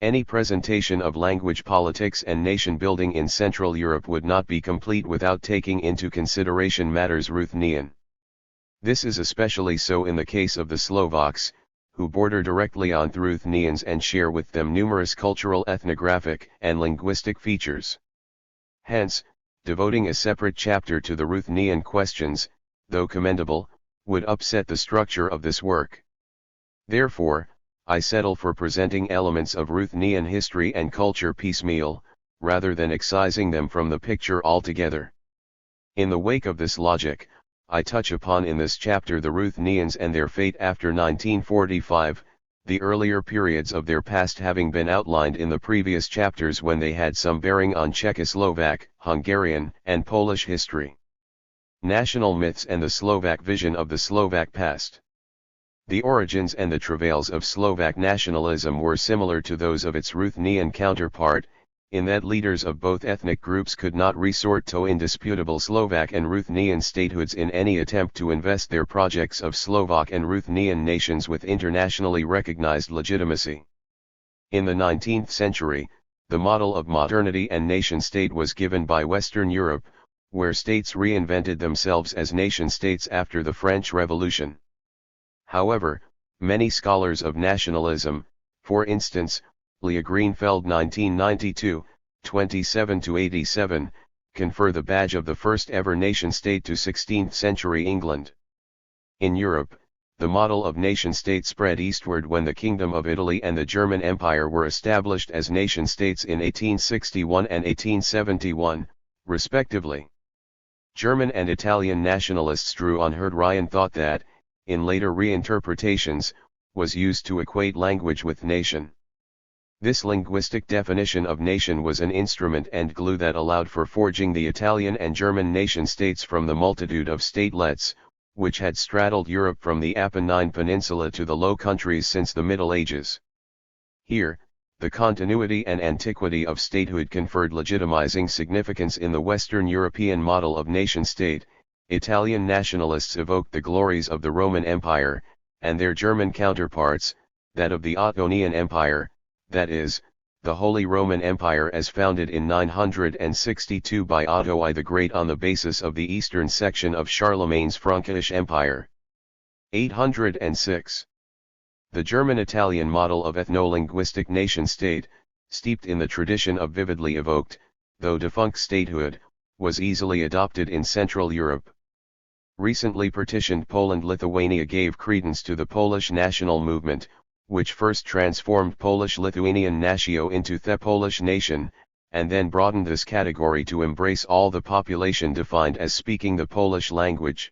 Any presentation of language politics and nation-building in Central Europe would not be complete without taking into consideration matters Ruthenian. This is especially so in the case of the Slovaks, who border directly on the Ruthenians and share with them numerous cultural, ethnographic, and linguistic features. Hence, devoting a separate chapter to the Ruthenian questions, though commendable, would upset the structure of this work. Therefore, I settle for presenting elements of Ruthenian history and culture piecemeal, rather than excising them from the picture altogether. In the wake of this logic, I touch upon in this chapter the Ruthenians and their fate after 1945, the earlier periods of their past having been outlined in the previous chapters when they had some bearing on Czechoslovak, Hungarian, and Polish history. National myths and the Slovak vision of the Slovak past. The origins and the travails of Slovak nationalism were similar to those of its Ruthenian counterpart, in that leaders of both ethnic groups could not resort to indisputable Slovak and Ruthenian statehoods in any attempt to invest their projects of Slovak and Ruthenian nations with internationally recognized legitimacy. In the 19th century, the model of modernity and nation-state was given by Western Europe, where states reinvented themselves as nation-states after the French Revolution. However, many scholars of nationalism, for instance, Leah Greenfeld 1992, 27-87, confer the badge of the first ever nation-state to 16th century England. In Europe, the model of nation-state spread eastward when the Kingdom of Italy and the German Empire were established as nation-states in 1861 and 1871, respectively. German and Italian nationalists drew on Herderian thought that, in later reinterpretations, was used to equate language with nation. This linguistic definition of nation was an instrument and glue that allowed for forging the Italian and German nation-states from the multitude of statelets, which had straddled Europe from the Apennine Peninsula to the Low Countries since the Middle Ages. Here, the continuity and antiquity of statehood conferred legitimizing significance in the Western European model of nation-state. Italian nationalists evoked the glories of the Roman Empire, and their German counterparts, that of the Ottonian Empire, that is, the Holy Roman Empire as founded in 962 by Otto I the Great on the basis of the eastern section of Charlemagne's Frankish Empire. 806. The German-Italian model of ethno-linguistic nation-state, steeped in the tradition of vividly evoked, though defunct statehood, was easily adopted in Central Europe. Recently partitioned Poland-Lithuania gave credence to the Polish national movement, which first transformed Polish-Lithuanian natio into the Polish nation, and then broadened this category to embrace all the population defined as speaking the Polish language.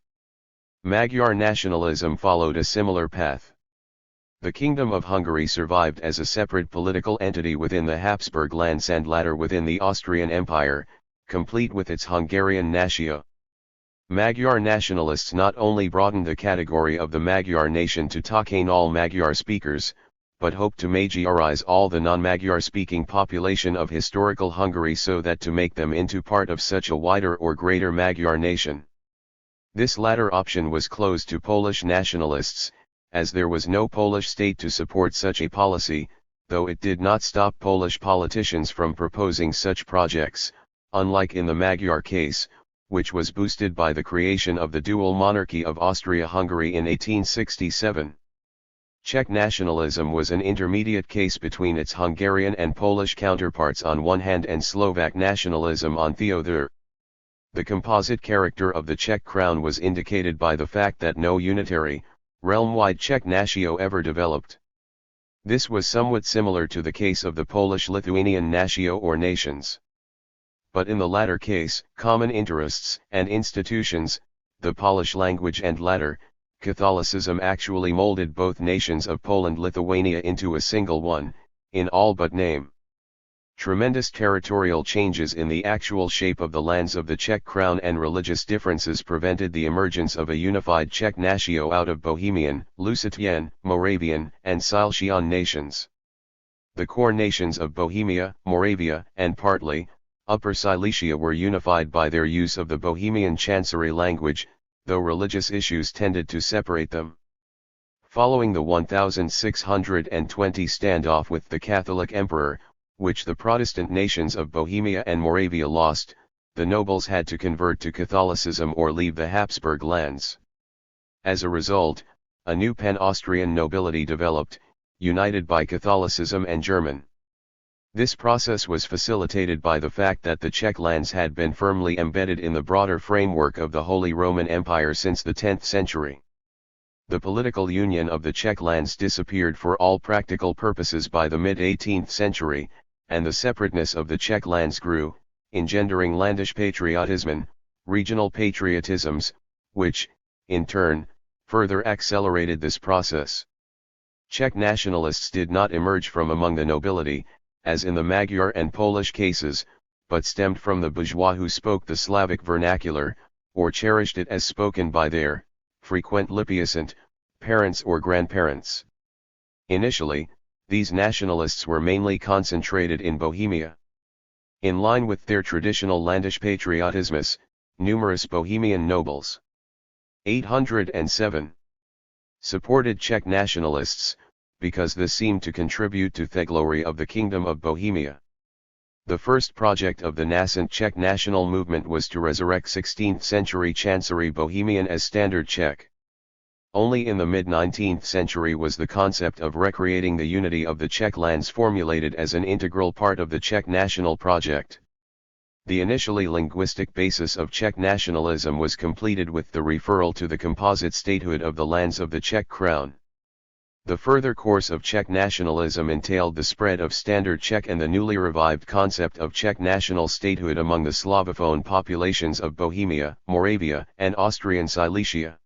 Magyar nationalism followed a similar path. The Kingdom of Hungary survived as a separate political entity within the Habsburg lands and later within the Austrian Empire, complete with its Hungarian natio. Magyar nationalists not only broadened the category of the Magyar nation to take all Magyar speakers, but hoped to Magyarize all the non-Magyar speaking population of historical Hungary so that to make them into part of such a wider or greater Magyar nation. This latter option was closed to Polish nationalists, as there was no Polish state to support such a policy, though it did not stop Polish politicians from proposing such projects, unlike in the Magyar case, which was boosted by the creation of the dual monarchy of Austria-Hungary in 1867. Czech nationalism was an intermediate case between its Hungarian and Polish counterparts on one hand and Slovak nationalism on the other. The composite character of the Czech crown was indicated by the fact that no unitary, realm-wide Czech natio ever developed. This was somewhat similar to the case of the Polish-Lithuanian natio or nations. But in the latter case, common interests and institutions, the Polish language and latter, Catholicism actually molded both nations of Poland-Lithuania into a single one, in all but name. Tremendous territorial changes in the actual shape of the lands of the Czech crown and religious differences prevented the emergence of a unified Czech natio out of Bohemian, Lusatian, Moravian, and Silesian nations. The core nations of Bohemia, Moravia, and partly, Upper Silesia were unified by their use of the Bohemian Chancery language, though religious issues tended to separate them. Following the 1620 standoff with the Catholic Emperor, which the Protestant nations of Bohemia and Moravia lost, the nobles had to convert to Catholicism or leave the Habsburg lands. As a result, a new pan-Austrian nobility developed, united by Catholicism and German. This process was facilitated by the fact that the Czech lands had been firmly embedded in the broader framework of the Holy Roman Empire since the 10th century. The political union of the Czech lands disappeared for all practical purposes by the mid-18th century, and the separateness of the Czech lands grew, engendering Landish patriotism, regional patriotisms, which, in turn, further accelerated this process. Czech nationalists did not emerge from among the nobility, as in the Magyar and Polish cases, but stemmed from the bourgeois who spoke the Slavic vernacular, or cherished it as spoken by their, frequent lipiescent, parents or grandparents. Initially, these nationalists were mainly concentrated in Bohemia. In line with their traditional Landish patriotismus, numerous Bohemian nobles, 807, supported Czech nationalists, because this seemed to contribute to the glory of the Kingdom of Bohemia. The first project of the nascent Czech national movement was to resurrect 16th-century Chancery Bohemian as Standard Czech. Only in the mid-19th century was the concept of recreating the unity of the Czech lands formulated as an integral part of the Czech national project. The initially linguistic basis of Czech nationalism was completed with the referral to the composite statehood of the lands of the Czech crown. The further course of Czech nationalism entailed the spread of Standard Czech and the newly revived concept of Czech national statehood among the Slavophone populations of Bohemia, Moravia, and Austrian Silesia.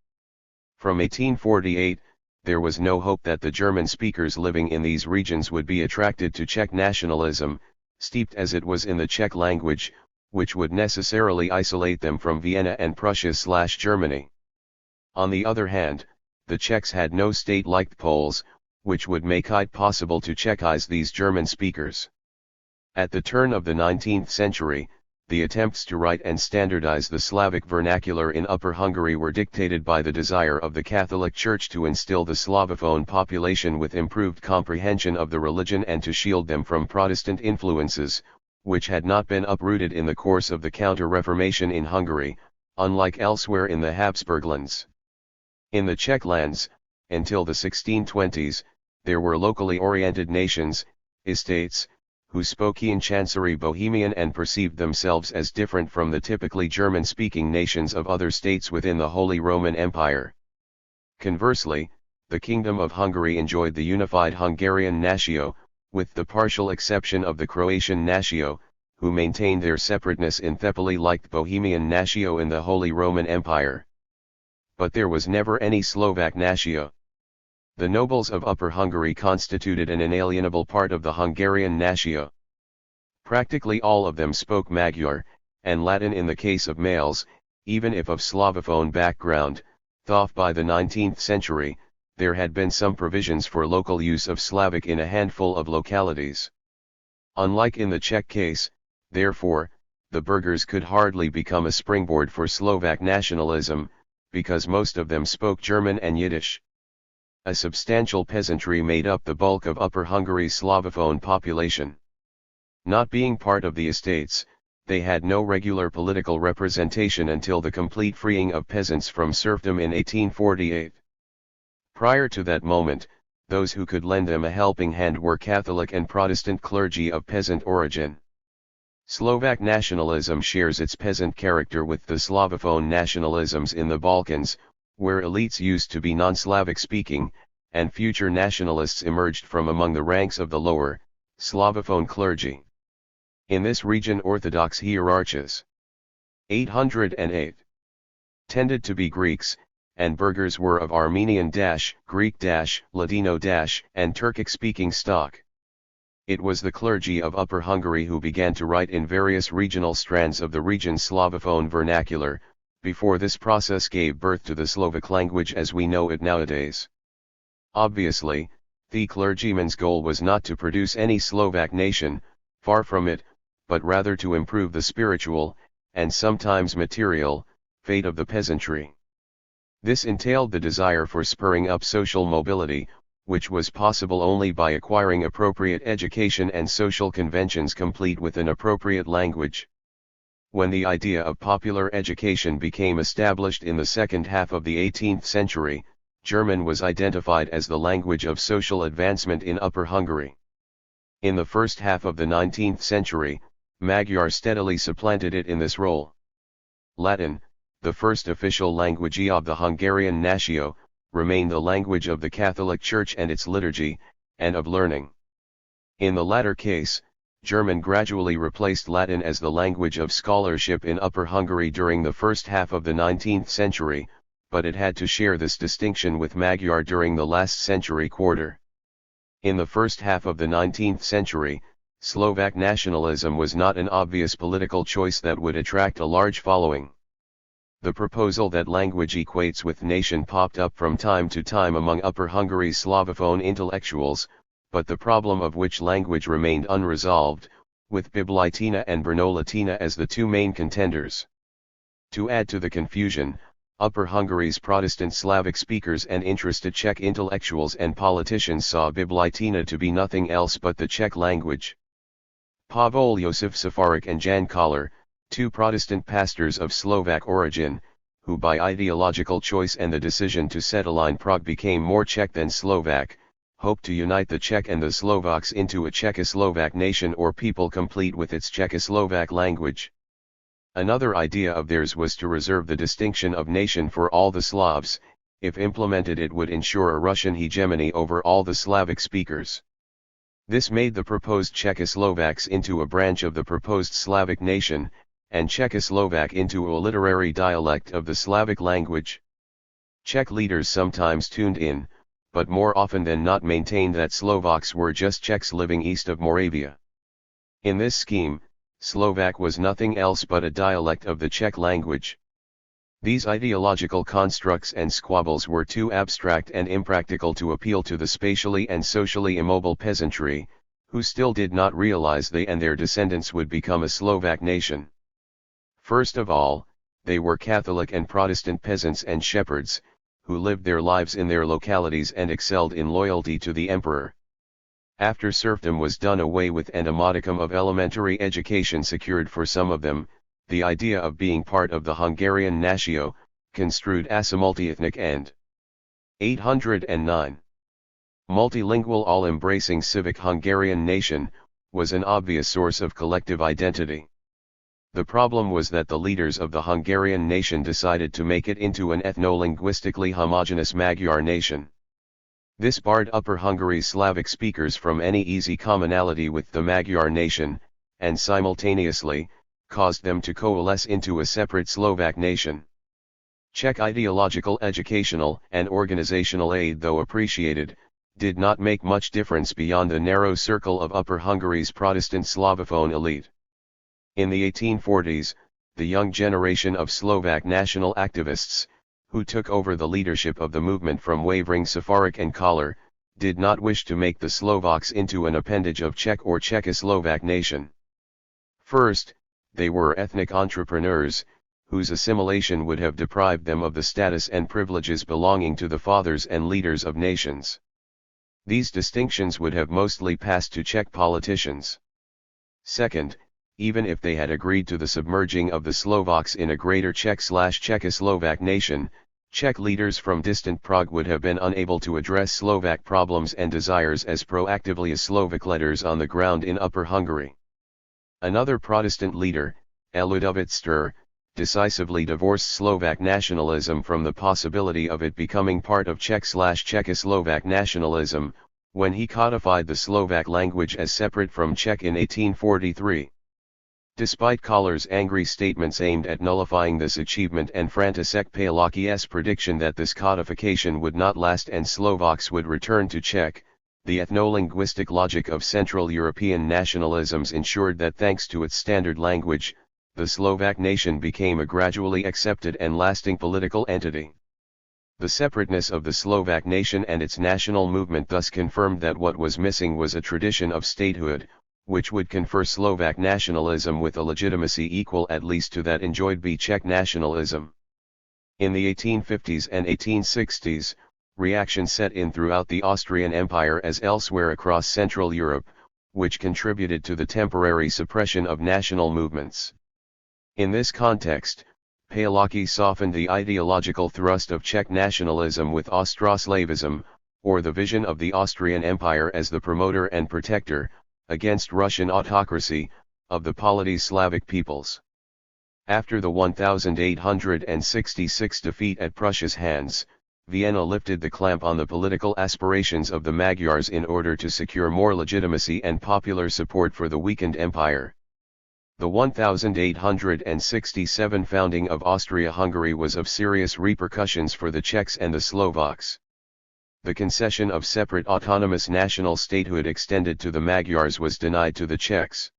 From 1848, there was no hope that the German speakers living in these regions would be attracted to Czech nationalism, steeped as it was in the Czech language, which would necessarily isolate them from Vienna and Prussia/Germany. On the other hand, the Czechs had no state like the Poles, which would make it possible to Czechize these German speakers. At the turn of the 19th century, the attempts to write and standardize the Slavic vernacular in Upper Hungary were dictated by the desire of the Catholic Church to instill the Slavophone population with improved comprehension of the religion and to shield them from Protestant influences, which had not been uprooted in the course of the Counter-Reformation in Hungary, unlike elsewhere in the Habsburg lands. In the Czech lands, until the 1620s, there were locally oriented nations, estates, who spoke in Chancery Bohemian and perceived themselves as different from the typically German-speaking nations of other states within the Holy Roman Empire. Conversely, the Kingdom of Hungary enjoyed the unified Hungarian Natio, with the partial exception of the Croatian Natio, who maintained their separateness in Thepoli-like Bohemian Natio in the Holy Roman Empire. But there was never any Slovak Natio. The nobles of Upper Hungary constituted an inalienable part of the Hungarian Natio. Practically all of them spoke Magyar, and Latin in the case of males, even if of Slavophone background, though by the 19th century, there had been some provisions for local use of Slavic in a handful of localities. Unlike in the Czech case, therefore, the burghers could hardly become a springboard for Slovak nationalism, because most of them spoke German and Yiddish. A substantial peasantry made up the bulk of Upper Hungary's Slavophone population. Not being part of the estates, they had no regular political representation until the complete freeing of peasants from serfdom in 1848. Prior to that moment, those who could lend them a helping hand were Catholic and Protestant clergy of peasant origin. Slovak nationalism shares its peasant character with the Slavophone nationalisms in the Balkans, where elites used to be non-Slavic speaking, and future nationalists emerged from among the ranks of the lower, Slavophone clergy. In this region Orthodox hierarchs, 808, tended to be Greeks, and burghers were of Armenian, Greek, Ladino, and Turkic-speaking stock. It was the clergy of Upper Hungary who began to write in various regional strands of the region's Slavophone vernacular, before this process gave birth to the Slovak language as we know it nowadays. Obviously, the clergyman's goal was not to produce any Slovak nation, far from it, but rather to improve the spiritual, and sometimes material, fate of the peasantry. This entailed the desire for spurring up social mobility, which was possible only by acquiring appropriate education and social conventions complete with an appropriate language. When the idea of popular education became established in the second half of the 18th century, German was identified as the language of social advancement in Upper Hungary. In the first half of the 19th century, Magyar steadily supplanted it in this role. Latin, the first official language of the Hungarian Natio, remained the language of the Catholic Church and its liturgy, and of learning. In the latter case, German gradually replaced Latin as the language of scholarship in Upper Hungary during the first half of the 19th century, but it had to share this distinction with Magyar during the last century quarter. In the first half of the 19th century, Slovak nationalism was not an obvious political choice that would attract a large following. The proposal that language equates with nation popped up from time to time among Upper Hungary's Slavophone intellectuals, but the problem of which language remained unresolved, with Biblitina and Brno-Latina as the two main contenders. To add to the confusion, Upper Hungary's Protestant Slavic speakers and interested Czech intellectuals and politicians saw Biblitina to be nothing else but the Czech language. Pavol Josef Safarik and Jan Koller, two Protestant pastors of Slovak origin, who by ideological choice and the decision to settle in Prague became more Czech than Slovak, hoped to unite the Czech and the Slovaks into a Czechoslovak nation or people complete with its Czechoslovak language. Another idea of theirs was to reserve the distinction of nation for all the Slavs. If implemented, it would ensure a Russian hegemony over all the Slavic speakers. This made the proposed Czechoslovaks into a branch of the proposed Slavic nation, and Czechoslovak into a literary dialect of the Slavic language. Czech leaders sometimes tuned in, but more often than not maintained that Slovaks were just Czechs living east of Moravia. In this scheme, Slovak was nothing else but a dialect of the Czech language. These ideological constructs and squabbles were too abstract and impractical to appeal to the spatially and socially immobile peasantry, who still did not realize they and their descendants would become a Slovak nation. First of all, they were Catholic and Protestant peasants and shepherds, who lived their lives in their localities and excelled in loyalty to the emperor. After serfdom was done away with and a modicum of elementary education secured for some of them, the idea of being part of the Hungarian Natio, construed as a multi-ethnic and 809. Multilingual, all-embracing civic Hungarian nation, was an obvious source of collective identity. The problem was that the leaders of the Hungarian nation decided to make it into an ethno-linguistically homogeneous Magyar nation. This barred Upper Hungary's Slavic speakers from any easy commonality with the Magyar nation, and simultaneously, caused them to coalesce into a separate Slovak nation. Czech ideological, educational, and organizational aid, though appreciated, did not make much difference beyond the narrow circle of Upper Hungary's Protestant Slavophone elite. In the 1840s, the young generation of Slovak national activists, who took over the leadership of the movement from wavering Safarik and Koller, did not wish to make the Slovaks into an appendage of Czech or Czechoslovak nation. First, they were ethnic entrepreneurs, whose assimilation would have deprived them of the status and privileges belonging to the fathers and leaders of nations. These distinctions would have mostly passed to Czech politicians. Second, even if they had agreed to the submerging of the Slovaks in a greater Czech/Czechoslovak nation, Czech leaders from distant Prague would have been unable to address Slovak problems and desires as proactively as Slovak leaders on the ground in Upper Hungary. Another Protestant leader, Ludovit Stur, decisively divorced Slovak nationalism from the possibility of it becoming part of Czech/Czechoslovak nationalism, when he codified the Slovak language as separate from Czech in 1843. Despite Koller's angry statements aimed at nullifying this achievement and František Palacký's prediction that this codification would not last and Slovaks would return to Czech, the ethno-linguistic logic of Central European nationalisms ensured that thanks to its standard language, the Slovak nation became a gradually accepted and lasting political entity. The separateness of the Slovak nation and its national movement thus confirmed that what was missing was a tradition of statehood, which would confer Slovak nationalism with a legitimacy equal at least to that enjoyed by Czech nationalism. In the 1850s and 1860s, reaction set in throughout the Austrian Empire as elsewhere across Central Europe, which contributed to the temporary suppression of national movements. In this context, Palacký softened the ideological thrust of Czech nationalism with Austroslavism, or the vision of the Austrian Empire as the promoter and protector, against Russian autocracy, of the polity Slavic peoples. After the 1866 defeat at Prussia's hands, Vienna lifted the clamp on the political aspirations of the Magyars in order to secure more legitimacy and popular support for the weakened empire. The 1867 founding of Austria-Hungary was of serious repercussions for the Czechs and the Slovaks. The concession of separate autonomous national statehood extended to the Magyars was denied to the Czechs.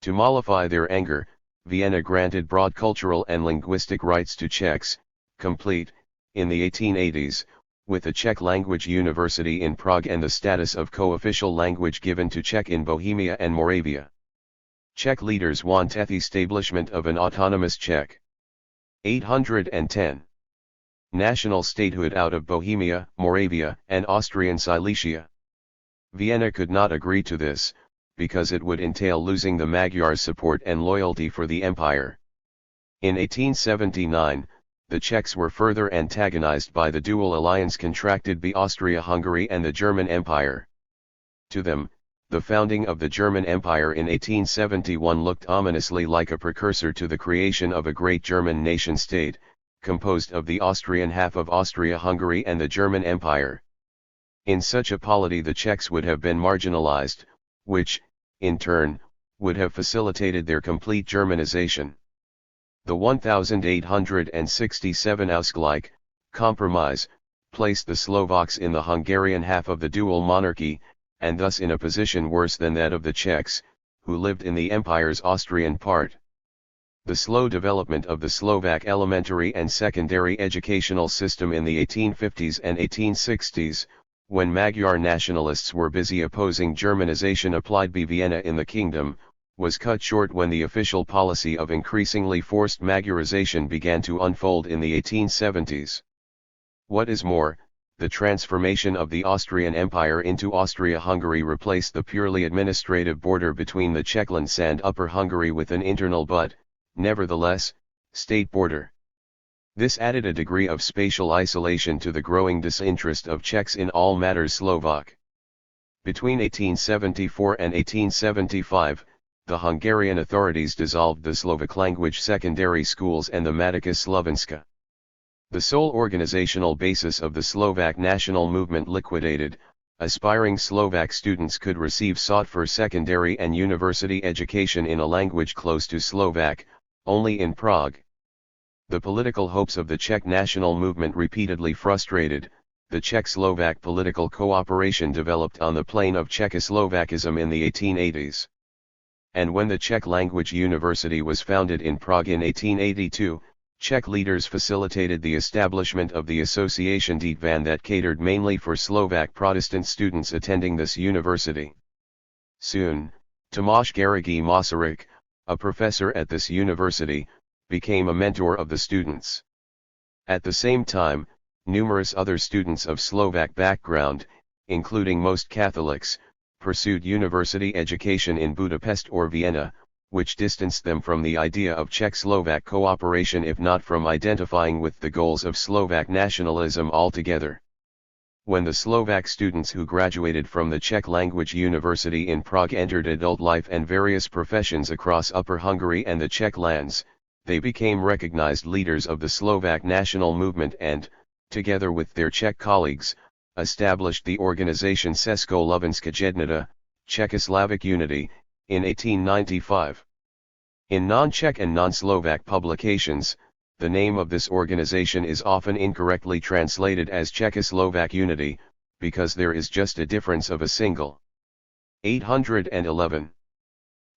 To mollify their anger, Vienna granted broad cultural and linguistic rights to Czechs, complete, in the 1880s, with a Czech language university in Prague and the status of co-official language given to Czech in Bohemia and Moravia. Czech leaders wanted the establishment of an autonomous Czech. 810. National statehood out of Bohemia, Moravia, and Austrian Silesia. Vienna could not agree to this, because it would entail losing the Magyars' support and loyalty for the empire. In 1879, the Czechs were further antagonized by the dual alliance contracted by Austria-Hungary and the German Empire. To them, the founding of the German Empire in 1871 looked ominously like a precursor to the creation of a great German nation-state, composed of the Austrian half of Austria-Hungary and the German Empire. In such a polity the Czechs would have been marginalized, which, in turn, would have facilitated their complete Germanization. The 1867 Ausgleich, compromise, placed the Slovaks in the Hungarian half of the dual monarchy, and thus in a position worse than that of the Czechs, who lived in the empire's Austrian part. The slow development of the Slovak elementary and secondary educational system in the 1850s and 1860s, when Magyar nationalists were busy opposing Germanization applied by Vienna in the kingdom, was cut short when the official policy of increasingly forced Magyarization began to unfold in the 1870s. What is more, the transformation of the Austrian Empire into Austria-Hungary replaced the purely administrative border between the Czechlands and Upper Hungary with an internal but, nevertheless, state border. This added a degree of spatial isolation to the growing disinterest of Czechs in all matters Slovak. Between 1874 and 1875, the Hungarian authorities dissolved the Slovak language secondary schools and the Matica Slovenska. The sole organizational basis of the Slovak national movement liquidated, aspiring Slovak students could receive sought-for secondary and university education in a language close to Slovak, only in Prague. The political hopes of the Czech national movement repeatedly frustrated, the Czech-Slovak political cooperation developed on the plane of Czechoslovakism in the 1880s. And when the Czech language university was founded in Prague in 1882, Czech leaders facilitated the establishment of the Association Dětvan that catered mainly for Slovak Protestant students attending this university. Soon, Tomáš Garrigue Masaryk, a professor at this university, became a mentor of the students. At the same time, numerous other students of Slovak background, including most Catholics, pursued university education in Budapest or Vienna, which distanced them from the idea of Czech-Slovak cooperation if not from identifying with the goals of Slovak nationalism altogether. When the Slovak students who graduated from the Czech language university in Prague entered adult life and various professions across Upper Hungary and the Czech lands, they became recognized leaders of the Slovak national movement and, together with their Czech colleagues, established the organization Československá jednota, Czechoslovak Unity, in 1895. In non-Czech and non-Slovak publications, the name of this organization is often incorrectly translated as Czechoslovak Unity, because there is just a difference of a single 811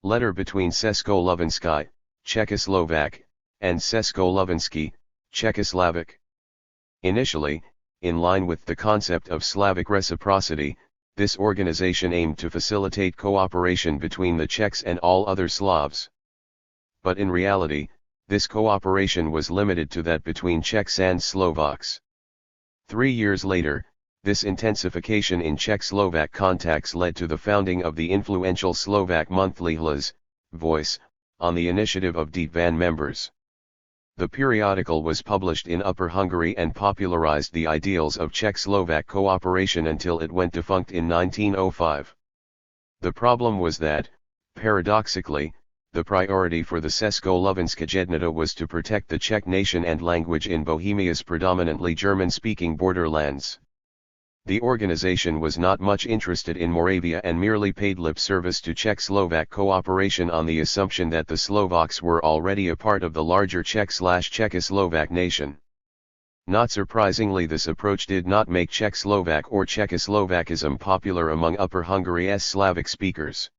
letter between Československý, Czechoslovak, and Československý, Czechoslovak. Initially, in line with the concept of Slavic reciprocity, this organization aimed to facilitate cooperation between the Czechs and all other Slavs. But in reality, this cooperation was limited to that between Czechs and Slovaks. 3 years later, this intensification in Czech-Slovak contacts led to the founding of the influential Slovak monthly Hlas, Voice, on the initiative of Dětvan members. The periodical was published in Upper Hungary and popularized the ideals of Czech-Slovak cooperation until it went defunct in 1905. The problem was that, paradoxically, the priority for the Československá jednota was to protect the Czech nation and language in Bohemia's predominantly German-speaking borderlands. The organization was not much interested in Moravia and merely paid lip service to Czech-Slovak cooperation on the assumption that the Slovaks were already a part of the larger Czech/Czechoslovak nation. Not surprisingly, this approach did not make Czech-Slovak or Czechoslovakism popular among Upper Hungary's Slavic speakers.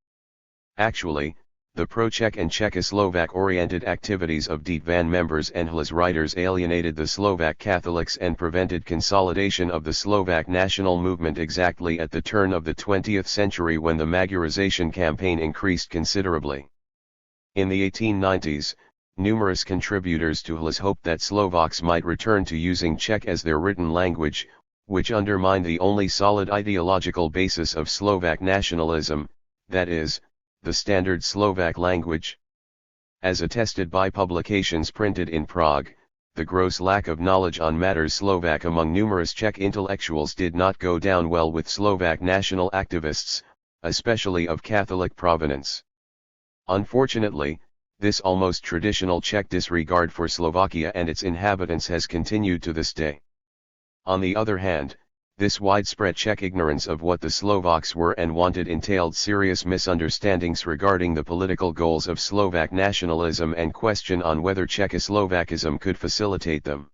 Actually, the pro-Czech and Czechoslovak-oriented activities of Dětvan members and Hlas writers alienated the Slovak Catholics and prevented consolidation of the Slovak national movement exactly at the turn of the 20th century when the Magyarization campaign increased considerably. In the 1890s, numerous contributors to Hlas hoped that Slovaks might return to using Czech as their written language, which undermined the only solid ideological basis of Slovak nationalism, that is, the standard Slovak language. As attested by publications printed in Prague, the gross lack of knowledge on matters Slovak among numerous Czech intellectuals did not go down well with Slovak national activists, especially of Catholic provenance. Unfortunately, this almost traditional Czech disregard for Slovakia and its inhabitants has continued to this day. On the other hand, this widespread Czech ignorance of what the Slovaks were and wanted entailed serious misunderstandings regarding the political goals of Slovak nationalism and question on whether Czechoslovakism could facilitate them.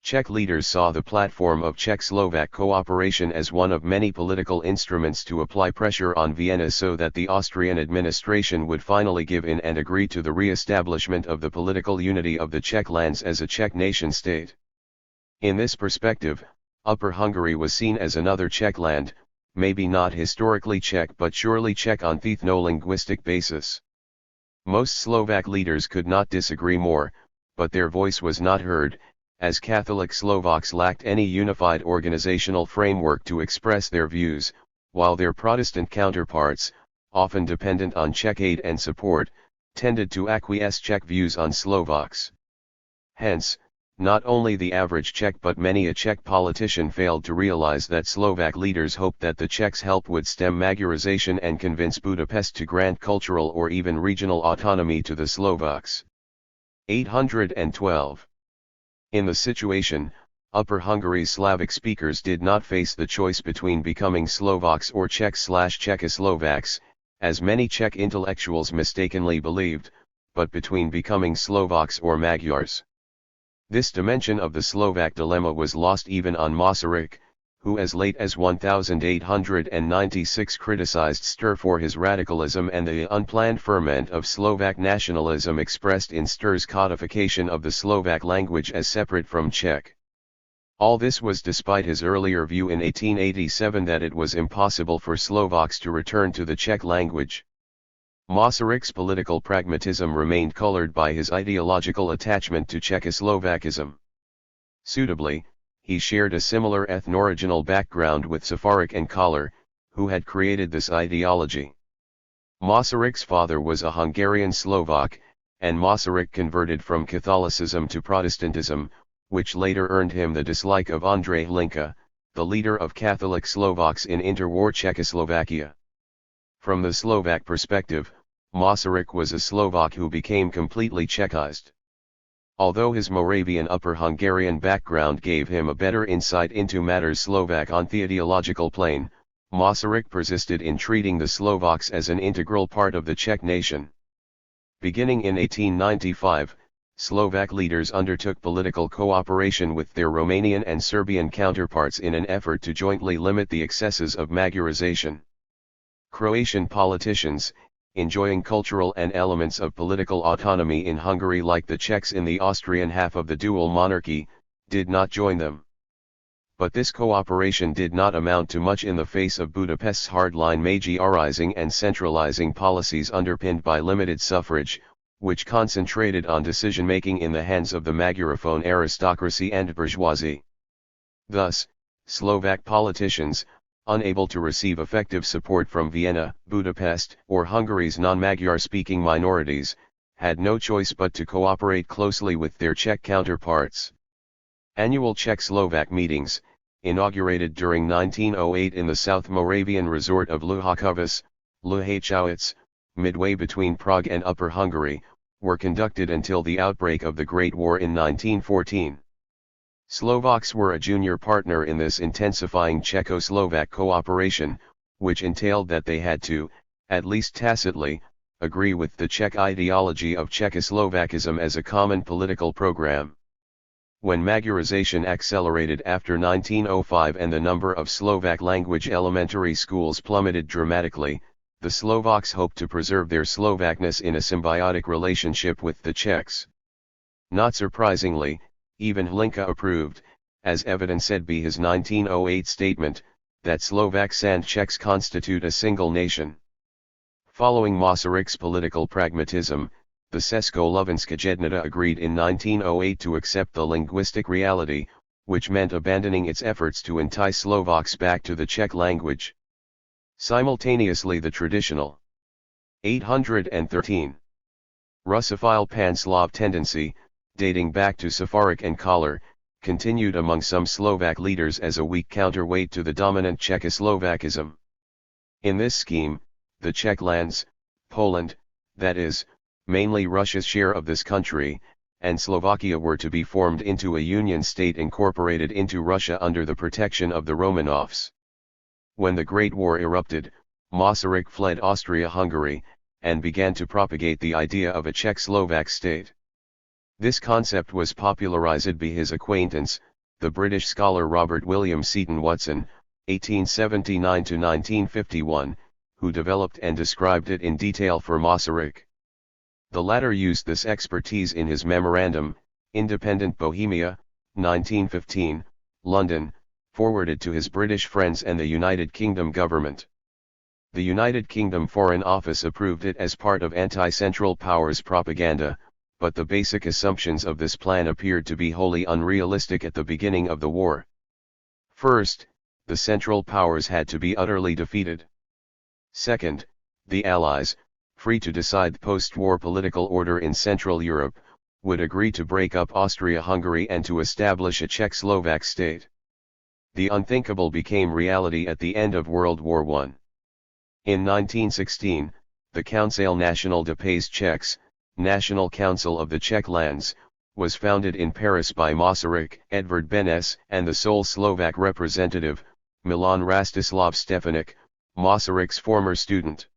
Czech leaders saw the platform of Czech-Slovak cooperation as one of many political instruments to apply pressure on Vienna so that the Austrian administration would finally give in and agree to the re-establishment of the political unity of the Czech lands as a Czech nation-state. In this perspective, Upper Hungary was seen as another Czech land, maybe not historically Czech but surely Czech on the ethno-linguistic basis. Most Slovak leaders could not disagree more, but their voice was not heard, as Catholic Slovaks lacked any unified organizational framework to express their views, while their Protestant counterparts, often dependent on Czech aid and support, tended to acquiesce Czech views on Slovaks. Hence, Not only the average Czech but many a Czech politician failed to realize that Slovak leaders hoped that the Czechs' help would stem Magyarization and convince Budapest to grant cultural or even regional autonomy to the Slovaks. 812. In the situation, Upper Hungary's Slavic speakers did not face the choice between becoming Slovaks or Czechs/Czechoslovaks, as many Czech intellectuals mistakenly believed, but between becoming Slovaks or Magyars. This dimension of the Slovak dilemma was lost even on Masaryk, who as late as 1896 criticized Stur for his radicalism and the unplanned ferment of Slovak nationalism expressed in Stur's codification of the Slovak language as separate from Czech. All this was despite his earlier view in 1887 that it was impossible for Slovaks to return to the Czech language. Masaryk's political pragmatism remained colored by his ideological attachment to Czechoslovakism. Suitably, he shared a similar ethno-original background with Safarik and Koller, who had created this ideology. Masaryk's father was a Hungarian Slovak, and Masaryk converted from Catholicism to Protestantism, which later earned him the dislike of Andrej Hlinka, the leader of Catholic Slovaks in interwar Czechoslovakia. From the Slovak perspective, Masaryk was a Slovak who became completely Czechized. Although his Moravian Upper Hungarian background gave him a better insight into matters Slovak on the ideological plane, Masaryk persisted in treating the Slovaks as an integral part of the Czech nation. Beginning in 1895, Slovak leaders undertook political cooperation with their Romanian and Serbian counterparts in an effort to jointly limit the excesses of Magyarization. Croatian politicians, enjoying cultural and elements of political autonomy in Hungary like the Czechs in the Austrian half of the dual monarchy, did not join them. But this cooperation did not amount to much in the face of Budapest's hardline Magyarizing and centralizing policies underpinned by limited suffrage, which concentrated on decision-making in the hands of the Magyarophone aristocracy and bourgeoisie. Thus, Slovak politicians, unable to receive effective support from Vienna, Budapest, or Hungary's non-Magyar-speaking minorities, had no choice but to cooperate closely with their Czech counterparts. Annual Czech-Slovak meetings, inaugurated during 1908 in the South Moravian resort of Luhakovice, Luhachowicz, midway between Prague and Upper Hungary, were conducted until the outbreak of the Great War in 1914. Slovaks were a junior partner in this intensifying Czechoslovak cooperation, which entailed that they had to, at least tacitly, agree with the Czech ideology of Czechoslovakism as a common political program. When Magyarization accelerated after 1905 and the number of Slovak-language elementary schools plummeted dramatically, the Slovaks hoped to preserve their Slovakness in a symbiotic relationship with the Czechs. Not surprisingly, even Hlinka approved, as evidenced by his 1908 statement, that Slovaks and Czechs constitute a single nation. Following Masaryk's political pragmatism, the Československá jednota agreed in 1908 to accept the linguistic reality, which meant abandoning its efforts to entice Slovaks back to the Czech language. Simultaneously the traditional 813 Russophile pan-Slav tendency, dating back to Safarik and Koller, continued among some Slovak leaders as a weak counterweight to the dominant Czechoslovakism. In this scheme, the Czech lands, Poland, that is, mainly Russia's share of this country, and Slovakia were to be formed into a union state incorporated into Russia under the protection of the Romanovs. When the Great War erupted, Masaryk fled Austria-Hungary, and began to propagate the idea of a Czech-Slovak state. This concept was popularized by his acquaintance, the British scholar Robert William Seton Watson, 1879–1951, who developed and described it in detail for Masaryk. The latter used this expertise in his memorandum, Independent Bohemia, 1915, London, forwarded to his British friends and the United Kingdom government. The United Kingdom Foreign Office approved it as part of anti-Central Powers propaganda, but the basic assumptions of this plan appeared to be wholly unrealistic at the beginning of the war. First, the Central Powers had to be utterly defeated. Second, the Allies, free to decide the post-war political order in Central Europe, would agree to break up Austria-Hungary and to establish a Czech-Slovak state. The unthinkable became reality at the end of World War I. In 1916, the Conseil National des Pays Tchèques, National Council of the Czech Lands, was founded in Paris by Masaryk, Edvard Benes, and the sole Slovak representative, Milan Rastislav Stefanik, Masaryk's former student.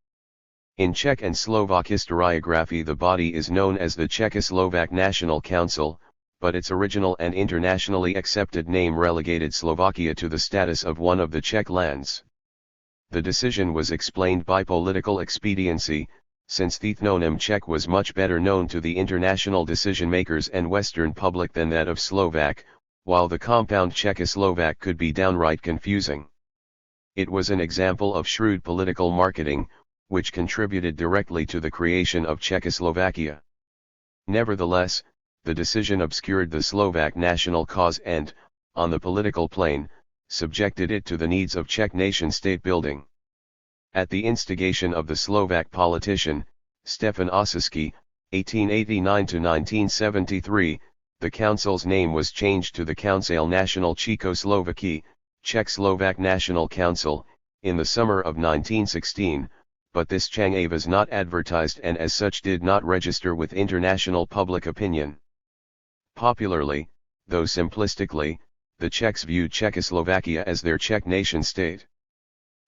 In Czech and Slovak historiography, the body is known as the Czechoslovak National Council, but its original and internationally accepted name relegated Slovakia to the status of one of the Czech lands. The decision was explained by political expediency, since the ethnonym Czech was much better known to the international decision-makers and Western public than that of Slovak, while the compound Czechoslovak could be downright confusing. It was an example of shrewd political marketing, which contributed directly to the creation of Czechoslovakia. Nevertheless, the decision obscured the Slovak national cause and, on the political plane, subjected it to the needs of Czech nation-state building. At the instigation of the Slovak politician, Stefan Ossisky, 1889–1973, the council's name was changed to the Conseil National Czechoslovakie, Czech-Slovak National Council, in the summer of 1916, but this change was not advertised and as such did not register with international public opinion. Popularly, though simplistically, the Czechs viewed Czechoslovakia as their Czech nation-state.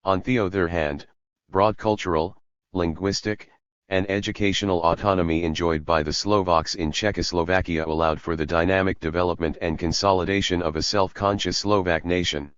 On the other hand, broad cultural, linguistic, and educational autonomy enjoyed by the Slovaks in Czechoslovakia allowed for the dynamic development and consolidation of a self-conscious Slovak nation.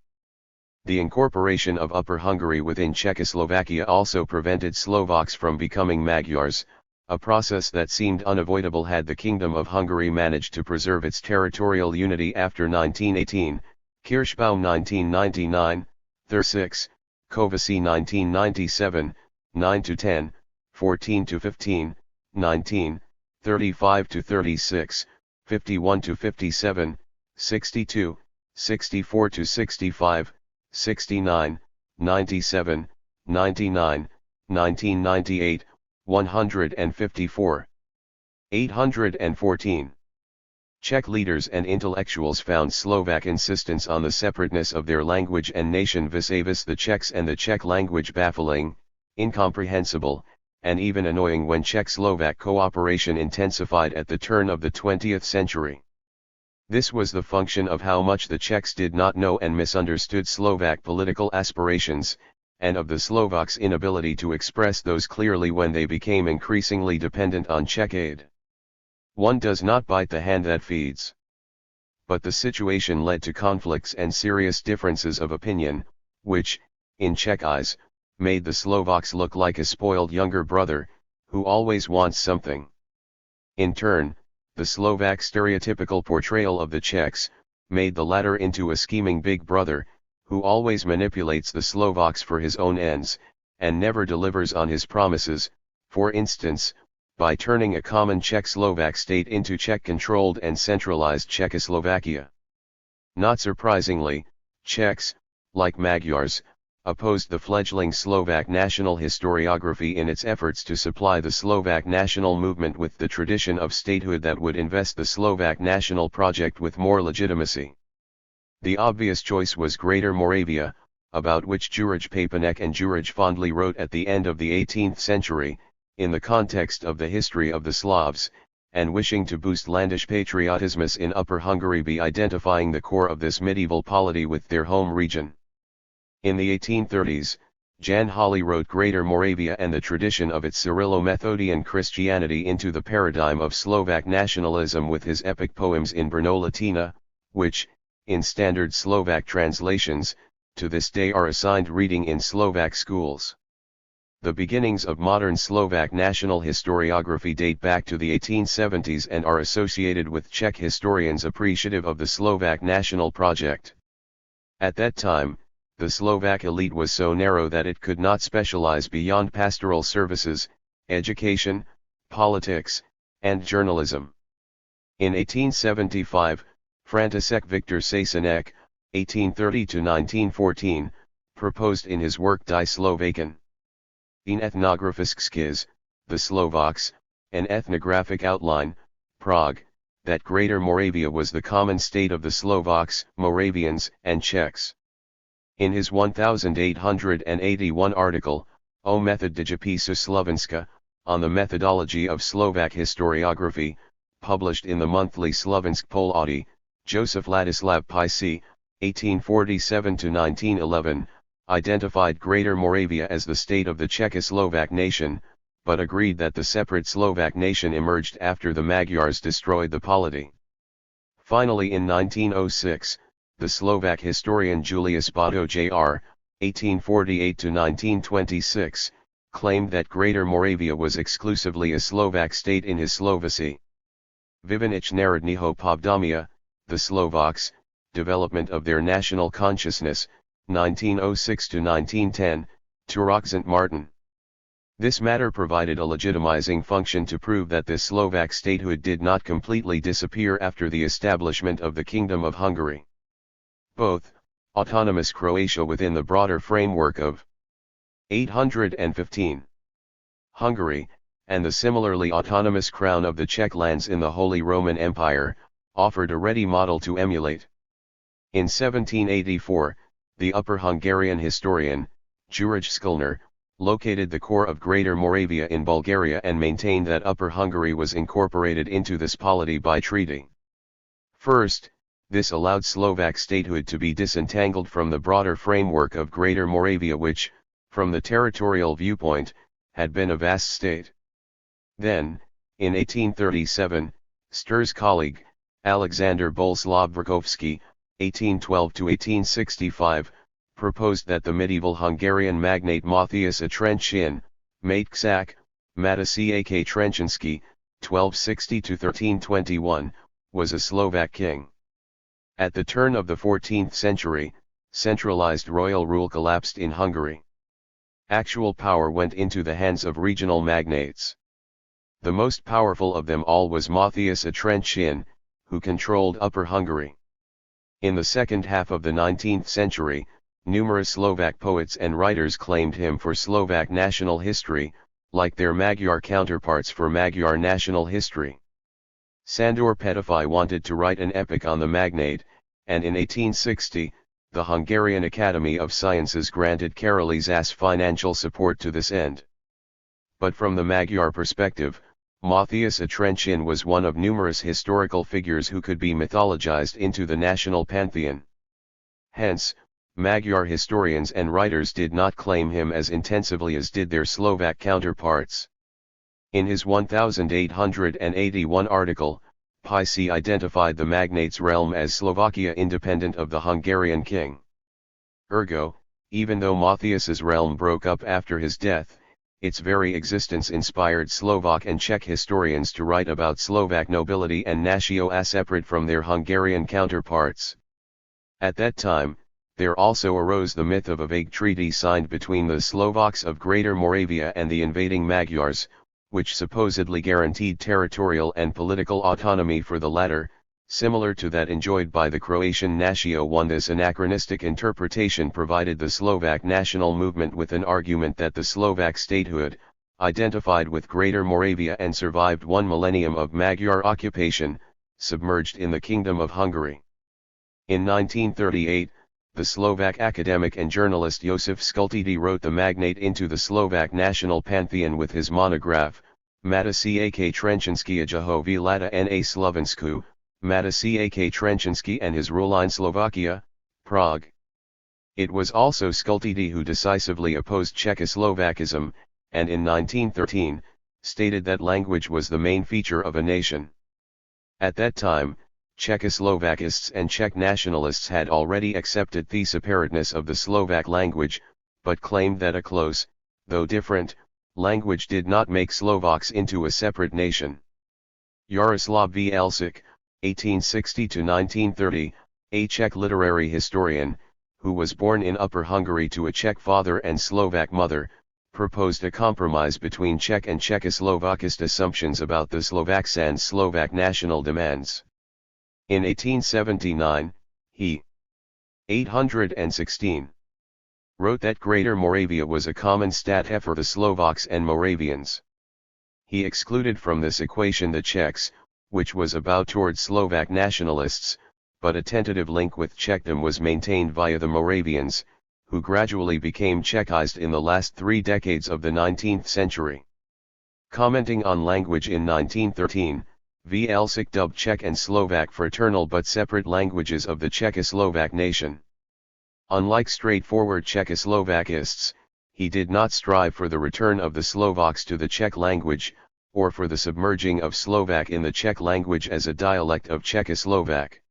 The incorporation of Upper Hungary within Czechoslovakia also prevented Slovaks from becoming Magyars, a process that seemed unavoidable had the Kingdom of Hungary managed to preserve its territorial unity after 1918, Kirschbaum 1999, Thur 6, Kovasi 1997, 9–10, 14–15, 19, 35–36, 51–57, 62, 64–65, 69, 97, 99, 1998, 154. 814. Czech leaders and intellectuals found Slovak insistence on the separateness of their language and nation vis-a-vis the Czechs and the Czech language baffling, incomprehensible, and even annoying when Czech-Slovak cooperation intensified at the turn of the 20th century. This was the function of how much the Czechs did not know and misunderstood Slovak political aspirations, and of the Slovaks' inability to express those clearly when they became increasingly dependent on Czech aid. One does not bite the hand that feeds. But the situation led to conflicts and serious differences of opinion, which, in Czech eyes, made the Slovaks look like a spoiled younger brother, who always wants something. In turn, the Slovak stereotypical portrayal of the Czechs, made the latter into a scheming big brother, who always manipulates the Slovaks for his own ends, and never delivers on his promises, for instance, by turning a common Czech-Slovak state into Czech-controlled and centralized Czechoslovakia. Not surprisingly, Czechs, like Magyars, opposed the fledgling Slovak national historiography in its efforts to supply the Slovak national movement with the tradition of statehood that would invest the Slovak national project with more legitimacy. The obvious choice was Greater Moravia, about which Juraj Papanek and Juraj fondly wrote at the end of the 18th century, in the context of the history of the Slavs, and wishing to boost landish patriotismus in Upper Hungary by identifying the core of this medieval polity with their home region. In the 1830s, Jan Halley wrote Greater Moravia and the tradition of its Cyrillo-Methodian Christianity into the paradigm of Slovak nationalism with his epic poems in Brno Latina, which, in standard Slovak translations, to this day are assigned reading in Slovak schools. The beginnings of modern Slovak national historiography date back to the 1870s and are associated with Czech historians appreciative of the Slovak national project. At that time, the Slovak elite was so narrow that it could not specialize beyond pastoral services, education, politics, and journalism. In 1875, František Viktor Sasenek, 1830–1914, proposed in his work Die Slovaken. In Ethnografisk skiz, The Slovaks, an ethnographic outline, Prague, that Greater Moravia was the common state of the Slovaks, Moravians, and Czechs. In his 1881 article, O Method Digipisu Slovenska, on the methodology of Slovak historiography, published in the monthly Slovensk Polody, Joseph Ladislav Pici, 1847–1911, identified Greater Moravia as the state of the Czechoslovak nation, but agreed that the separate Slovak nation emerged after the Magyars destroyed the polity. Finally, in 1906, the Slovak historian Julius Bado Jr., 1848–1926, claimed that Greater Moravia was exclusively a Slovak state in his Slovacy. Vyvinich Národního Povdomia, the Slovaks, Development of Their National Consciousness, 1906–1910, Turok St. Martin. This matter provided a legitimizing function to prove that this Slovak statehood did not completely disappear after the establishment of the Kingdom of Hungary. Both, autonomous Croatia within the broader framework of 815 Hungary, and the similarly autonomous Crown of the Czech lands in the Holy Roman Empire, offered a ready model to emulate. In 1784, the Upper Hungarian historian, Jurij Skulner, located the core of Greater Moravia in Bulgaria and maintained that Upper Hungary was incorporated into this polity by treaty. First, this allowed Slovak statehood to be disentangled from the broader framework of Greater Moravia which, from the territorial viewpoint, had been a vast state. Then, in 1837, Stur's colleague, Alexander Boleslav Verkovsky, 1812–1865, proposed that the medieval Hungarian magnate Matthias a Trencsén, Matksak, Matasiak Trencsánszky, 1260–1321, was a Slovak king. At the turn of the 14th century, centralized royal rule collapsed in Hungary. Actual power went into the hands of regional magnates. The most powerful of them all was Matthias a Trencsén, who controlled Upper Hungary. In the second half of the 19th century, numerous Slovak poets and writers claimed him for Slovak national history, like their Magyar counterparts for Magyar national history. Sándor Petőfi wanted to write an epic on the magnate, and in 1860, the Hungarian Academy of Sciences granted Karoly Zsász financial support to this end. But from the Magyar perspective, Matthias a Trencsén was one of numerous historical figures who could be mythologized into the national pantheon. Hence, Magyar historians and writers did not claim him as intensively as did their Slovak counterparts. In his 1881 article, Pici identified the magnate's realm as Slovakia independent of the Hungarian king. Ergo, even though Matthias's realm broke up after his death, its very existence inspired Slovak and Czech historians to write about Slovak nobility and natio as separate from their Hungarian counterparts. At that time, there also arose the myth of a vague treaty signed between the Slovaks of Greater Moravia and the invading Magyars, which supposedly guaranteed territorial and political autonomy for the latter, similar to that enjoyed by the Croatian Natio I. This anachronistic interpretation provided the Slovak national movement with an argument that the Slovak statehood, identified with Greater Moravia and survived one millennium of Magyar occupation, submerged in the Kingdom of Hungary. In 1938, the Slovak academic and journalist Josef Skultidi wrote the magnate into the Slovak national pantheon with his monograph, Matasiak Trencsánszky a Jehovy Lada na Slovensku, Matasiak Trencsánszky and his rule in Slovakia, Prague. It was also Skultidi who decisively opposed Czechoslovakism, and in 1913, stated that language was the main feature of a nation. At that time, Czechoslovakists and Czech nationalists had already accepted the separateness of the Slovak language, but claimed that a close, though different, language did not make Slovaks into a separate nation. Jaroslav Vielšík, 1860–1930, a Czech literary historian, who was born in Upper Hungary to a Czech father and Slovak mother, proposed a compromise between Czech and Czechoslovakist assumptions about the Slovaks and Slovak national demands. In 1879, he 816 wrote that Greater Moravia was a common state for the Slovaks and Moravians. He excluded from this equation the Czechs, which was about towards Slovak nationalists, but a tentative link with Czechdom was maintained via the Moravians, who gradually became Czechized in the last 3 decades of the 19th century. Commenting on language in 1913, V. Elsick dubbed Czech and Slovak fraternal but separate languages of the Czechoslovak nation. Unlike straightforward Czechoslovakists, he did not strive for the return of the Slovaks to the Czech language, or for the submerging of Slovak in the Czech language as a dialect of Czechoslovak.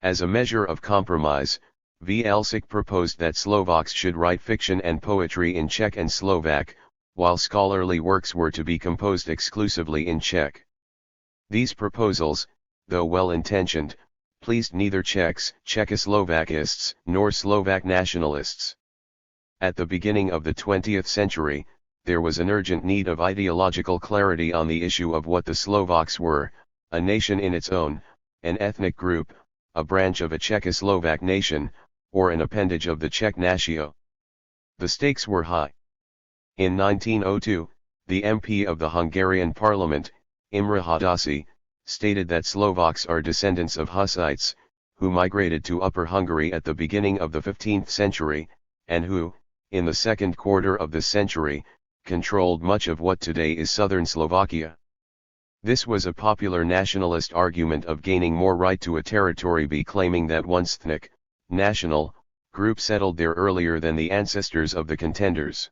As a measure of compromise, V. Elsick proposed that Slovaks should write fiction and poetry in Czech and Slovak, while scholarly works were to be composed exclusively in Czech. These proposals, though well-intentioned, pleased neither Czechs, Czechoslovakists, nor Slovak nationalists. At the beginning of the 20th century, there was an urgent need of ideological clarity on the issue of what the Slovaks were, a nation in its own, an ethnic group, a branch of a Czechoslovak nation, or an appendage of the Czech natio. The stakes were high. In 1902, the MP of the Hungarian parliament, Imre Hadasi, stated that Slovaks are descendants of Hussites, who migrated to Upper Hungary at the beginning of the 15th century, and who, in the second quarter of this century, controlled much of what today is southern Slovakia. This was a popular nationalist argument of gaining more right to a territory by claiming that one ethnic, national, group settled there earlier than the ancestors of the contenders.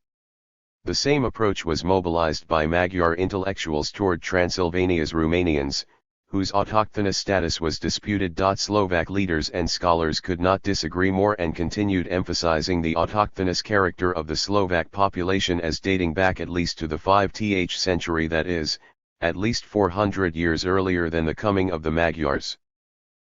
The same approach was mobilized by Magyar intellectuals toward Transylvania's Romanians, whose autochthonous status was disputed. Slovak leaders and scholars could not disagree more and continued emphasizing the autochthonous character of the Slovak population as dating back at least to the 5th century, that is, at least 400 years earlier than the coming of the Magyars.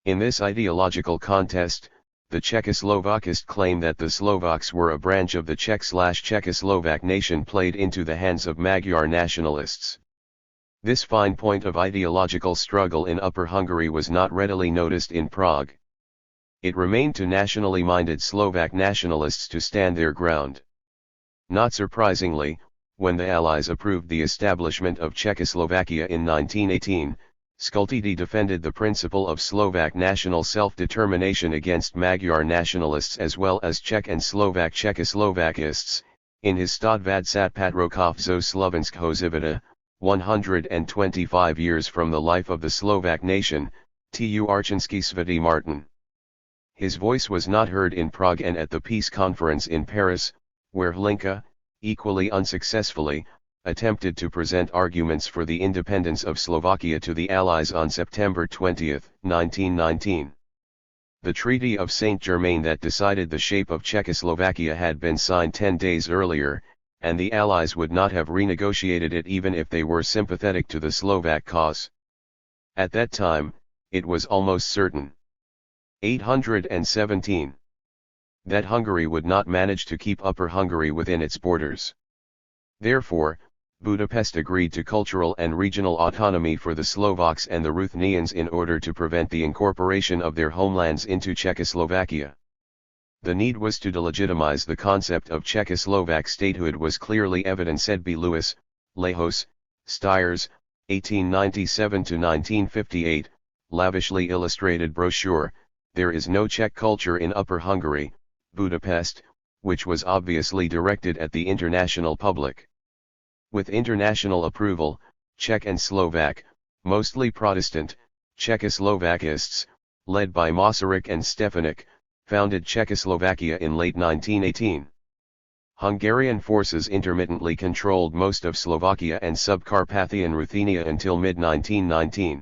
In this ideological contest, the Czechoslovakist claim that the Slovaks were a branch of the Czech/Czechoslovak nation played into the hands of Magyar nationalists. This fine point of ideological struggle in Upper Hungary was not readily noticed in Prague. It remained to nationally minded Slovak nationalists to stand their ground. Not surprisingly, when the Allies approved the establishment of Czechoslovakia in 1918, Skultidi defended the principle of Slovak national self-determination against Magyar nationalists as well as Czech and Slovak Czechoslovakists, in his Stadvad Patrokov zo Slovenského života, 125 years from the life of the Slovak nation, Tu Arčanský Svatý Martin. His voice was not heard in Prague and at the peace conference in Paris, where Hlinka, equally unsuccessfully, attempted to present arguments for the independence of Slovakia to the Allies on September 20, 1919. The Treaty of Saint-Germain that decided the shape of Czechoslovakia had been signed 10 days earlier, and the Allies would not have renegotiated it even if they were sympathetic to the Slovak cause. At that time, it was almost certain. 817. That Hungary would not manage to keep Upper Hungary within its borders. Therefore, Budapest agreed to cultural and regional autonomy for the Slovaks and the Ruthenians in order to prevent the incorporation of their homelands into Czechoslovakia. The need was to delegitimize the concept of Czechoslovak statehood was clearly evident, said B. Lewis, Lehos, Stiers, 1897–1958, lavishly illustrated brochure, There is no Czech culture in Upper Hungary, Budapest, which was obviously directed at the international public. With international approval, Czech and Slovak, mostly Protestant, Czechoslovakists, led by Masaryk and Stefanik, founded Czechoslovakia in late 1918. Hungarian forces intermittently controlled most of Slovakia and Subcarpathian Ruthenia until mid-1919.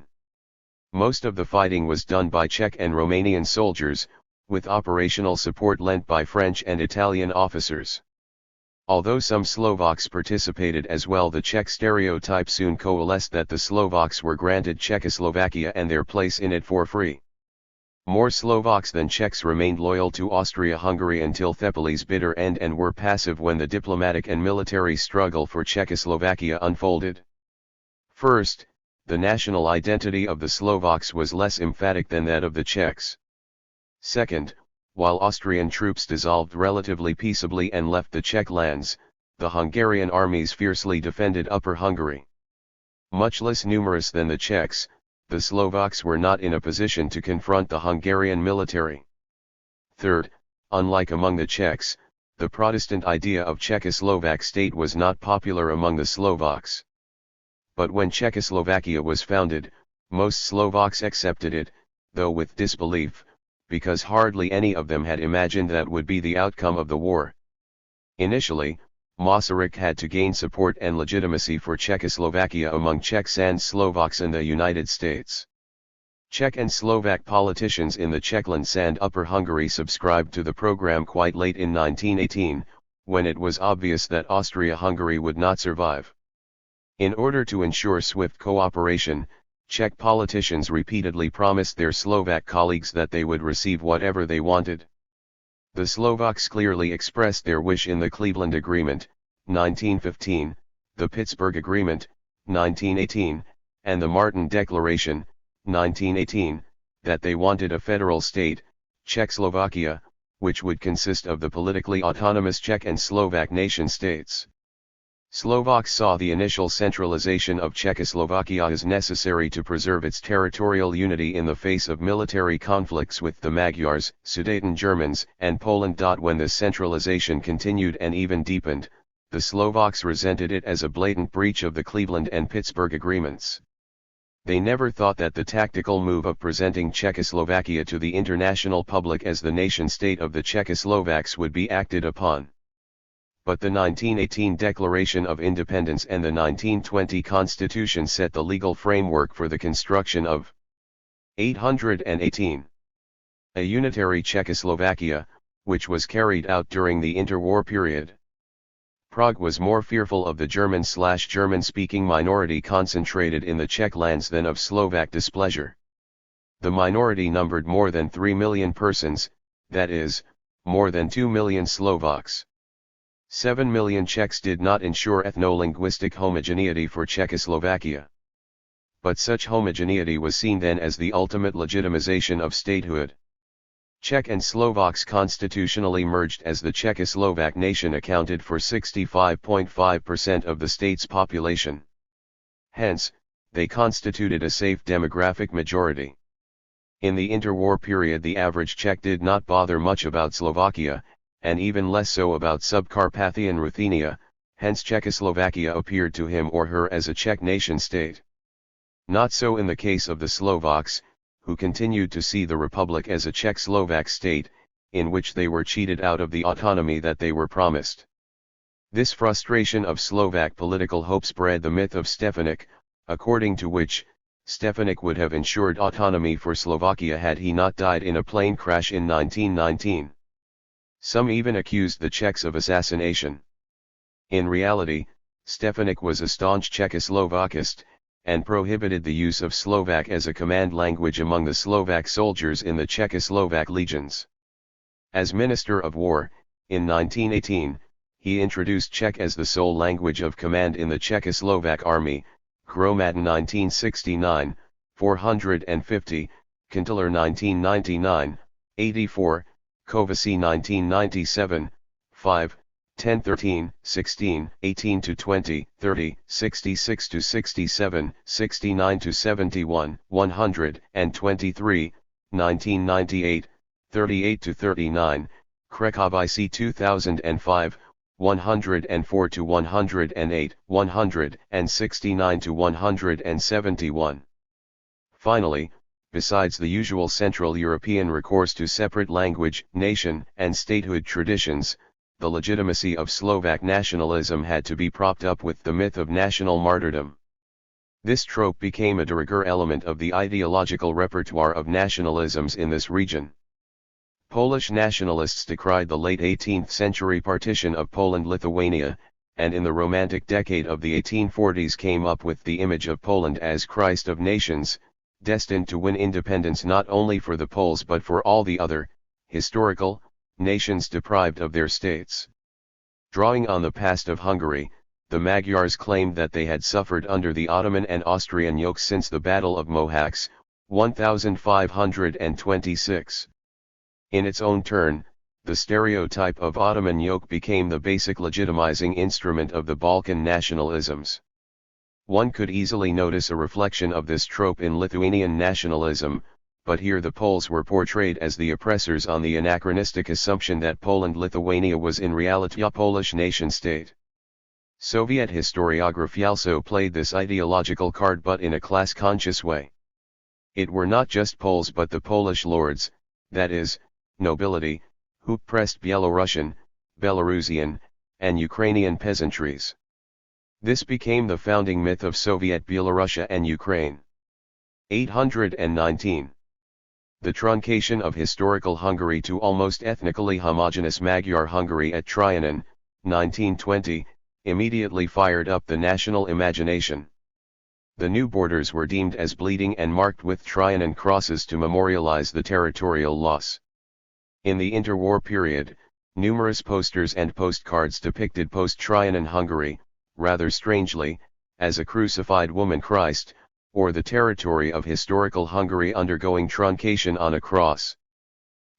Most of the fighting was done by Czech and Romanian soldiers, with operational support lent by French and Italian officers. Although some Slovaks participated as well, the Czech stereotype soon coalesced that the Slovaks were granted Czechoslovakia and their place in it for free. More Slovaks than Czechs remained loyal to Austria-Hungary until Thepeli's bitter end and were passive when the diplomatic and military struggle for Czechoslovakia unfolded. First, the national identity of the Slovaks was less emphatic than that of the Czechs. Second, while Austrian troops dissolved relatively peaceably and left the Czech lands, the Hungarian armies fiercely defended Upper Hungary. Much less numerous than the Czechs, the Slovaks were not in a position to confront the Hungarian military. Third, unlike among the Czechs, the Protestant idea of Czechoslovak state was not popular among the Slovaks. But when Czechoslovakia was founded, most Slovaks accepted it, though with disbelief, because hardly any of them had imagined that would be the outcome of the war. Initially, Masaryk had to gain support and legitimacy for Czechoslovakia among Czechs and Slovaks in the United States. Czech and Slovak politicians in the Czechlands and Upper Hungary subscribed to the program quite late in 1918, when it was obvious that Austria-Hungary would not survive. In order to ensure swift cooperation, Czech politicians repeatedly promised their Slovak colleagues that they would receive whatever they wanted. The Slovaks clearly expressed their wish in the Cleveland Agreement, 1915, the Pittsburgh Agreement, 1918, and the Martin Declaration, 1918, that they wanted a federal state, Czechoslovakia, which would consist of the politically autonomous Czech and Slovak nation-states. Slovaks saw the initial centralization of Czechoslovakia as necessary to preserve its territorial unity in the face of military conflicts with the Magyars, Sudeten Germans, and Poland. When this centralization continued and even deepened, the Slovaks resented it as a blatant breach of the Cleveland and Pittsburgh agreements. They never thought that the tactical move of presenting Czechoslovakia to the international public as the nation-state of the Czechoslovaks would be acted upon. But the 1918 Declaration of Independence and the 1920 Constitution set the legal framework for the construction of 818. A unitary Czechoslovakia, which was carried out during the interwar period. Prague was more fearful of the German/German-speaking minority concentrated in the Czech lands than of Slovak displeasure. The minority numbered more than 3 million persons, that is, more than 2 million Slovaks. 7 million Czechs did not ensure ethno-linguistic homogeneity for Czechoslovakia. But such homogeneity was seen then as the ultimate legitimization of statehood. Czech and Slovaks constitutionally merged as the Czechoslovak nation accounted for 65.5% of the state's population. Hence, they constituted a safe demographic majority. In the interwar period, the average Czech did not bother much about Slovakia, and even less so about Subcarpathian Ruthenia, hence Czechoslovakia appeared to him or her as a Czech nation-state. Not so in the case of the Slovaks, who continued to see the Republic as a Czech-Slovak state, in which they were cheated out of the autonomy that they were promised. This frustration of Slovak political hope spread the myth of Stefanik, according to which, Stefanik would have ensured autonomy for Slovakia had he not died in a plane crash in 1919. Some even accused the Czechs of assassination. In reality, Stefanik was a staunch Czechoslovakist, and prohibited the use of Slovak as a command language among the Slovak soldiers in the Czechoslovak legions. As Minister of War, in 1918, he introduced Czech as the sole language of command in the Czechoslovak army, Hromadin 1969, 450, Kantler 1999, 84, Kovasi 1997, 5, 10-13, 16, 18-20, 30, 66-67, 69-71, 123, 1998, 38-39, Krekovici 2005, 104-108, 169-171. Finally, besides the usual Central European recourse to separate language, nation, and statehood traditions, the legitimacy of Slovak nationalism had to be propped up with the myth of national martyrdom. This trope became a de rigueur element of the ideological repertoire of nationalisms in this region. Polish nationalists decried the late 18th century partition of Poland-Lithuania, and in the Romantic decade of the 1840s came up with the image of Poland as Christ of nations, destined to win independence not only for the Poles but for all the other, historical, nations deprived of their states. Drawing on the past of Hungary, the Magyars claimed that they had suffered under the Ottoman and Austrian yoke since the Battle of Mohacs, 1526. In its own turn, the stereotype of Ottoman yoke became the basic legitimizing instrument of the Balkan nationalisms. One could easily notice a reflection of this trope in Lithuanian nationalism, but here the Poles were portrayed as the oppressors on the anachronistic assumption that Poland-Lithuania was in reality a Polish nation-state. Soviet historiography also played this ideological card, but in a class-conscious way. It were not just Poles but the Polish lords, that is, nobility, who oppressed Belarusian, Belarusian, and Ukrainian peasantries. This became the founding myth of Soviet Belorussia and Ukraine. 819. The truncation of historical Hungary to almost ethnically homogeneous Magyar Hungary at Trianon, 1920, immediately fired up the national imagination. The new borders were deemed as bleeding and marked with Trianon crosses to memorialize the territorial loss. In the interwar period, numerous posters and postcards depicted post-Trianon Hungary, rather strangely, as a crucified woman Christ, or the territory of historical Hungary undergoing truncation on a cross.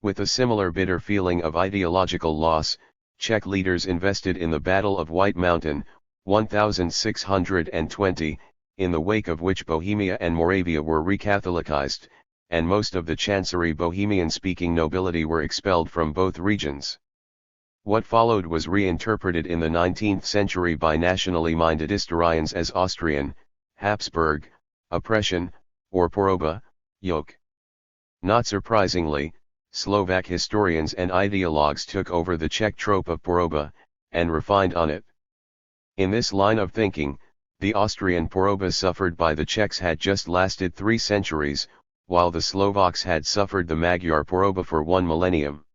With a similar bitter feeling of ideological loss, Czech leaders invested in the Battle of White Mountain, 1620, in the wake of which Bohemia and Moravia were recatholicized, and most of the Chancery Bohemian-speaking nobility were expelled from both regions. What followed was reinterpreted in the 19th century by nationally minded historians as Austrian, Habsburg, oppression, or poroba, yoke. Not surprisingly, Slovak historians and ideologues took over the Czech trope of poroba, and refined on it. In this line of thinking, the Austrian poroba suffered by the Czechs had just lasted 3 centuries, while the Slovaks had suffered the Magyar poroba for 1 millennium.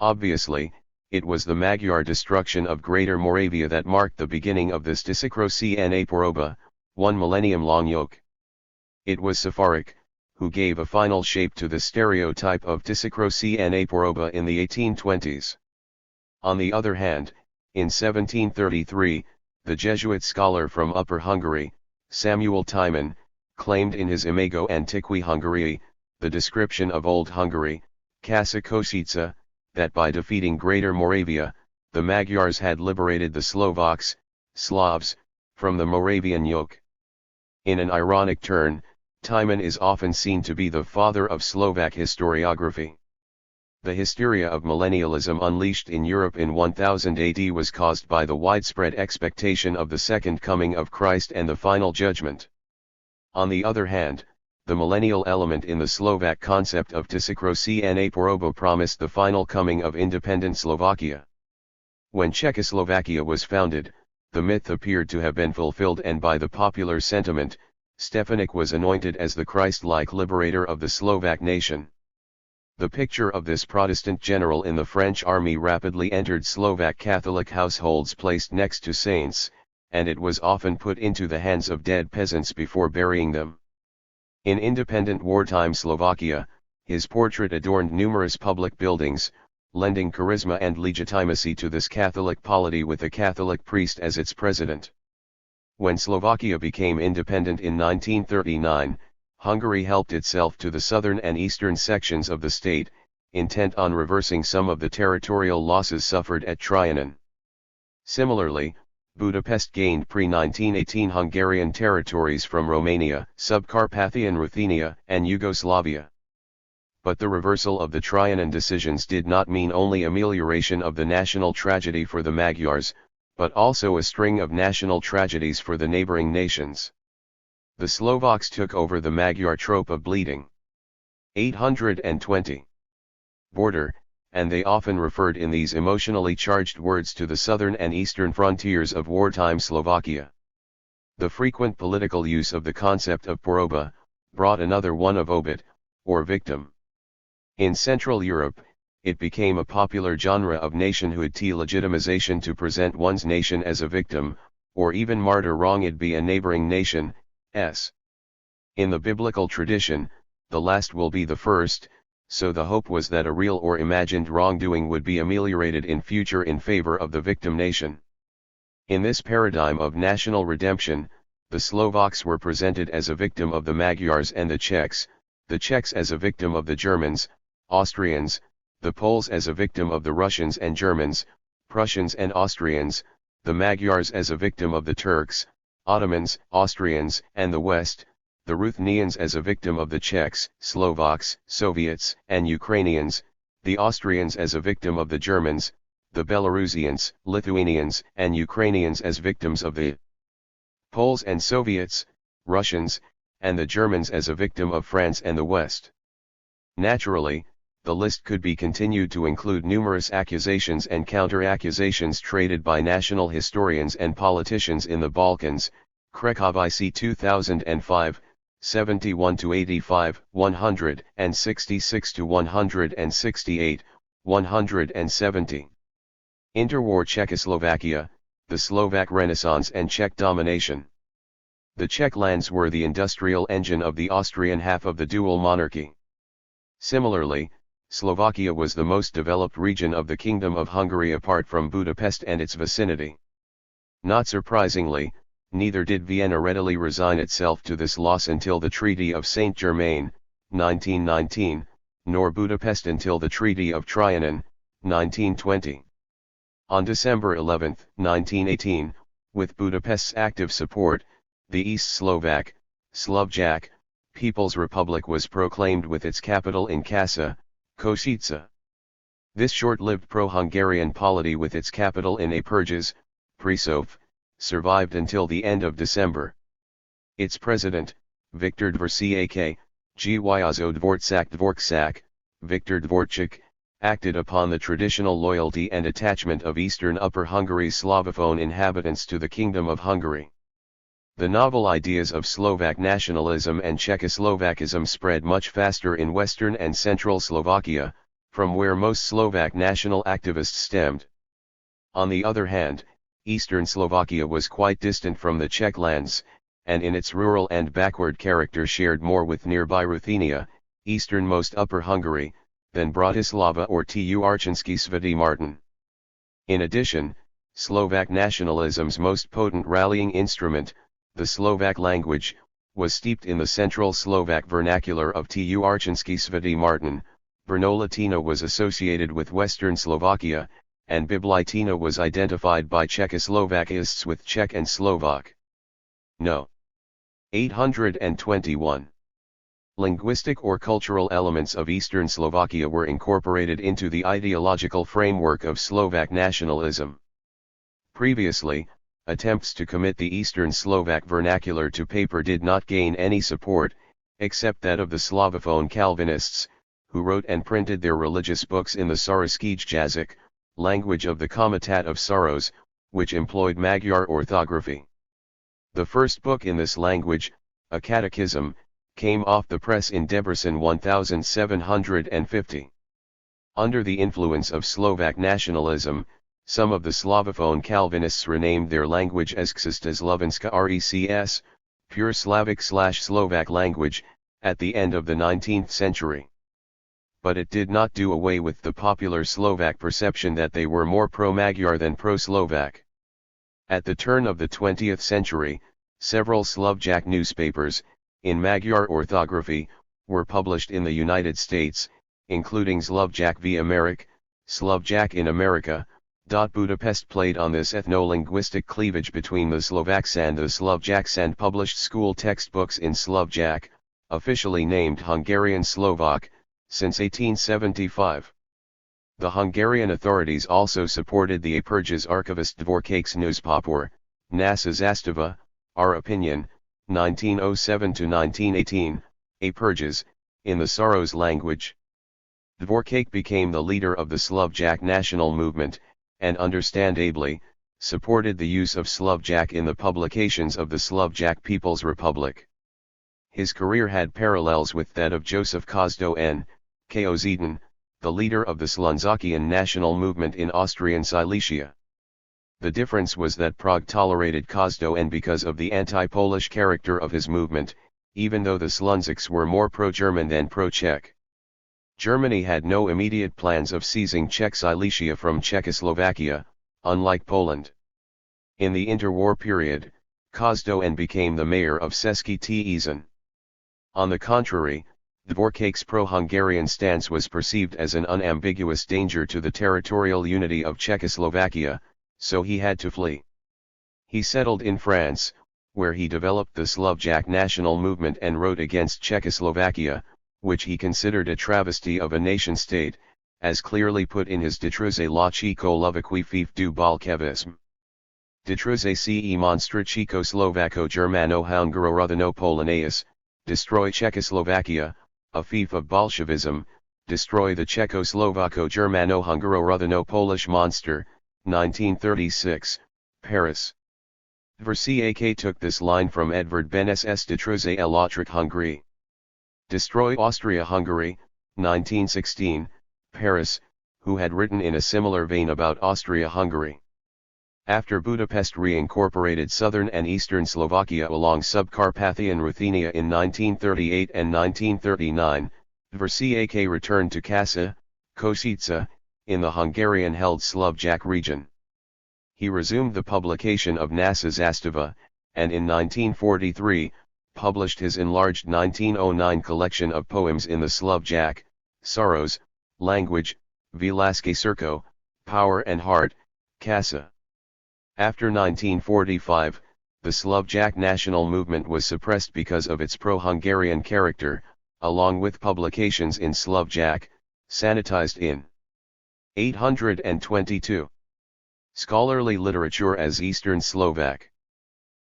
Obviously, it was the Magyar destruction of Greater Moravia that marked the beginning of this Tisicrocna poroba, 1 millennium-long yoke. It was Safarik, who gave a final shape to the stereotype of Tisicrocna poroba in the 1820s. On the other hand, in 1733, the Jesuit scholar from Upper Hungary, Samuel Timon, claimed in his Imago Antiqui Hungarii, the description of Old Hungary, Casa Kosica, that by defeating Greater Moravia, the Magyars had liberated the Slovaks, Slavs, from the Moravian yoke. In an ironic turn, Timon is often seen to be the father of Slovak historiography. The hysteria of millennialism unleashed in Europe in 1000 AD was caused by the widespread expectation of the second coming of Christ and the final judgment. On the other hand, the millennial element in the Slovak concept of Tisicrocna poroba promised the final coming of independent Slovakia. When Czechoslovakia was founded, the myth appeared to have been fulfilled, and by the popular sentiment, Stefanik was anointed as the Christ-like liberator of the Slovak nation. The picture of this Protestant general in the French army rapidly entered Slovak Catholic households placed next to saints, and it was often put into the hands of dead peasants before burying them. In independent wartime Slovakia, his portrait adorned numerous public buildings, lending charisma and legitimacy to this Catholic polity with a Catholic priest as its president. When Slovakia became independent in 1939, Hungary helped itself to the southern and eastern sections of the state, intent on reversing some of the territorial losses suffered at Trianon. Similarly, Budapest gained pre-1918 Hungarian territories from Romania, Subcarpathian Ruthenia, and Yugoslavia. But the reversal of the Trianon decisions did not mean only amelioration of the national tragedy for the Magyars, but also a string of national tragedies for the neighboring nations. The Slovaks took over the Magyar trope of bleeding. 820. Border, and they often referred in these emotionally charged words to the southern and eastern frontiers of wartime Slovakia. The frequent political use of the concept of poroba brought another one of obit, or victim. In Central Europe, it became a popular genre of nationhood legitimization to present one's nation as a victim, or even martyr wronged by a neighboring nation. In the biblical tradition, the last will be the first, so the hope was that a real or imagined wrongdoing would be ameliorated in future in favor of the victim nation. In this paradigm of national redemption, the Slovaks were presented as a victim of the Magyars and the Czechs as a victim of the Germans, Austrians, the Poles as a victim of the Russians and Germans, Prussians and Austrians, the Magyars as a victim of the Turks, Ottomans, Austrians, and the West, the Ruthenians as a victim of the Czechs, Slovaks, Soviets, and Ukrainians, the Austrians as a victim of the Germans, the Belarusians, Lithuanians, and Ukrainians as victims of the Poles and Soviets, Russians, and the Germans as a victim of France and the West. Naturally, the list could be continued to include numerous accusations and counter-accusations traded by national historians and politicians in the Balkans, Krekovic 2005, 71-85, 166-168, 170. Interwar Czechoslovakia, the Slovak Renaissance and Czech domination. The Czech lands were the industrial engine of the Austrian half of the dual monarchy. Similarly, Slovakia was the most developed region of the Kingdom of Hungary apart from Budapest and its vicinity. Not surprisingly, neither did Vienna readily resign itself to this loss until the Treaty of Saint-Germain, 1919, nor Budapest until the Treaty of Trianon, 1920. On December 11, 1918, with Budapest's active support, the East Slovak, Slovjak, People's Republic was proclaimed with its capital in Kassa, Košice. This short-lived pro-Hungarian polity with its capital in Eperjes, Prešov, survived until the end of December. Its president, Viktor Dvorčák, Gwiazdo Dvorčák, Viktor Dvorčák, acted upon the traditional loyalty and attachment of Eastern Upper Hungary's Slavophone inhabitants to the Kingdom of Hungary. The novel ideas of Slovak nationalism and Czechoslovakism spread much faster in western and central Slovakia, from where most Slovak national activists stemmed. On the other hand, eastern Slovakia was quite distant from the Czech lands, and in its rural and backward character shared more with nearby Ruthenia, easternmost Upper Hungary, than Bratislava or Tuchanski Svätý Martin. In addition, Slovak nationalism's most potent rallying instrument, the Slovak language, was steeped in the central Slovak vernacular of Tuchanski Svätý Martin. Brno-Latina was associated with Western Slovakia, and Biblitina was identified by Czechoslovakists with Czech and Slovak. No. 821. Linguistic or cultural elements of Eastern Slovakia were incorporated into the ideological framework of Slovak nationalism. Previously, attempts to commit the Eastern Slovak vernacular to paper did not gain any support, except that of the Slavophone Calvinists, who wrote and printed their religious books in the Sarajskij jazyk, language of the Comitat of Sorrows, which employed Magyar orthography. The first book in this language, a catechism, came off the press in Debrecen 1750. Under the influence of Slovak nationalism, some of the Slavophone Calvinists renamed their language as Křesťanská Recs, pure Slavic/Slovak language, at the end of the 19th century. But it did not do away with the popular Slovak perception that they were more pro-Magyar than pro-Slovak. At the turn of the 20th century, several Slovjak newspapers, in Magyar orthography, were published in the United States, including Slovjak v Amerik, Slovjak in America. Budapest played on this ethno-linguistic cleavage between the Slovaks and the Slovjaks and published school textbooks in Slovjak, officially named Hungarian Slovak, since 1875. The Hungarian authorities also supported the Eperjes archivist Dvorčák's newspaper, Naša Zastava, Our Opinion, 1907-1918, Eperjes, in the Sorrows language. Dvorčák became the leader of the Slovjak national movement, and understandably, supported the use of Slovjak in the publications of the Slovjak People's Republic. His career had parallels with that of Joseph Kozdoen, Kozeden, the leader of the Ślązakian national movement in Austrian Silesia. The difference was that Prague tolerated Kozdoen because of the anti-Polish character of his movement, even though the Ślązaks were more pro-German than pro-Czech. Germany had no immediate plans of seizing Czech Silesia from Czechoslovakia, unlike Poland. In the interwar period, Kozdoen became the mayor of Český Těšín. On the contrary, Dvorčák's pro-Hungarian stance was perceived as an unambiguous danger to the territorial unity of Czechoslovakia, so he had to flee. He settled in France, where he developed the Slovak national movement and wrote against Czechoslovakia, which he considered a travesty of a nation-state, as clearly put in his Detruze la Czechoslovaquie fief du Bolshevism. Detruze ce monstra Czechoslovako-Germano-Hungaro-Rutheno-Polonaise, destroy Czechoslovakia, a fief of Bolshevism, destroy the Czechoslovako-Germano-Hungaro-Rutheno-Polish monster, 1936, Paris. Verciak took this line from Edvard Beneš's Detruze l'autre Hongrie. Destroy Austria-Hungary, 1916, Paris, who had written in a similar vein about Austria-Hungary. After Budapest reincorporated southern and eastern Slovakia along Subcarpathian Ruthenia in 1938 and 1939, Verciak returned to Kassa, Košice, in the Hungarian-held Slovak region. He resumed the publication of Naša Zastava, and in 1943, published his enlarged 1909 collection of poems in the Slovak, Sorrows, Language, Vlaske Srco, Power and Heart, Kassa. After 1945, the Slovak national movement was suppressed because of its pro-Hungarian character, along with publications in Slovak, sanitized in 822. Scholarly literature as Eastern Slovak.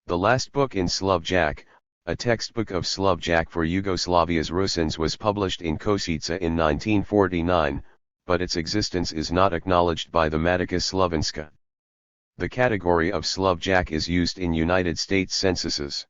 The last book in Slovak, a textbook of Slovak for Yugoslavia's Rusins, was published in Košice in 1949, but its existence is not acknowledged by the Matica Slovenska. The category of Slovak is used in United States censuses.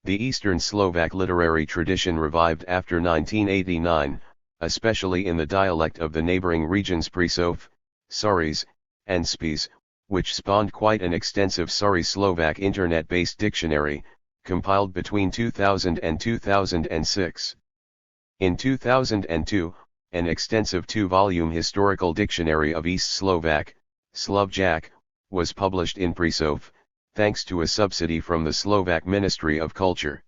The Eastern Slovak literary tradition revived after 1989, especially in the dialect of the neighboring regions Prešov, Saris, and Spiš, which spawned quite an extensive Sari Slovak internet-based dictionary, compiled between 2000 and 2006. In 2002, an extensive 2-volume historical dictionary of East Slovak, Slovjak, was published in Prešov, thanks to a subsidy from the Slovak Ministry of Culture.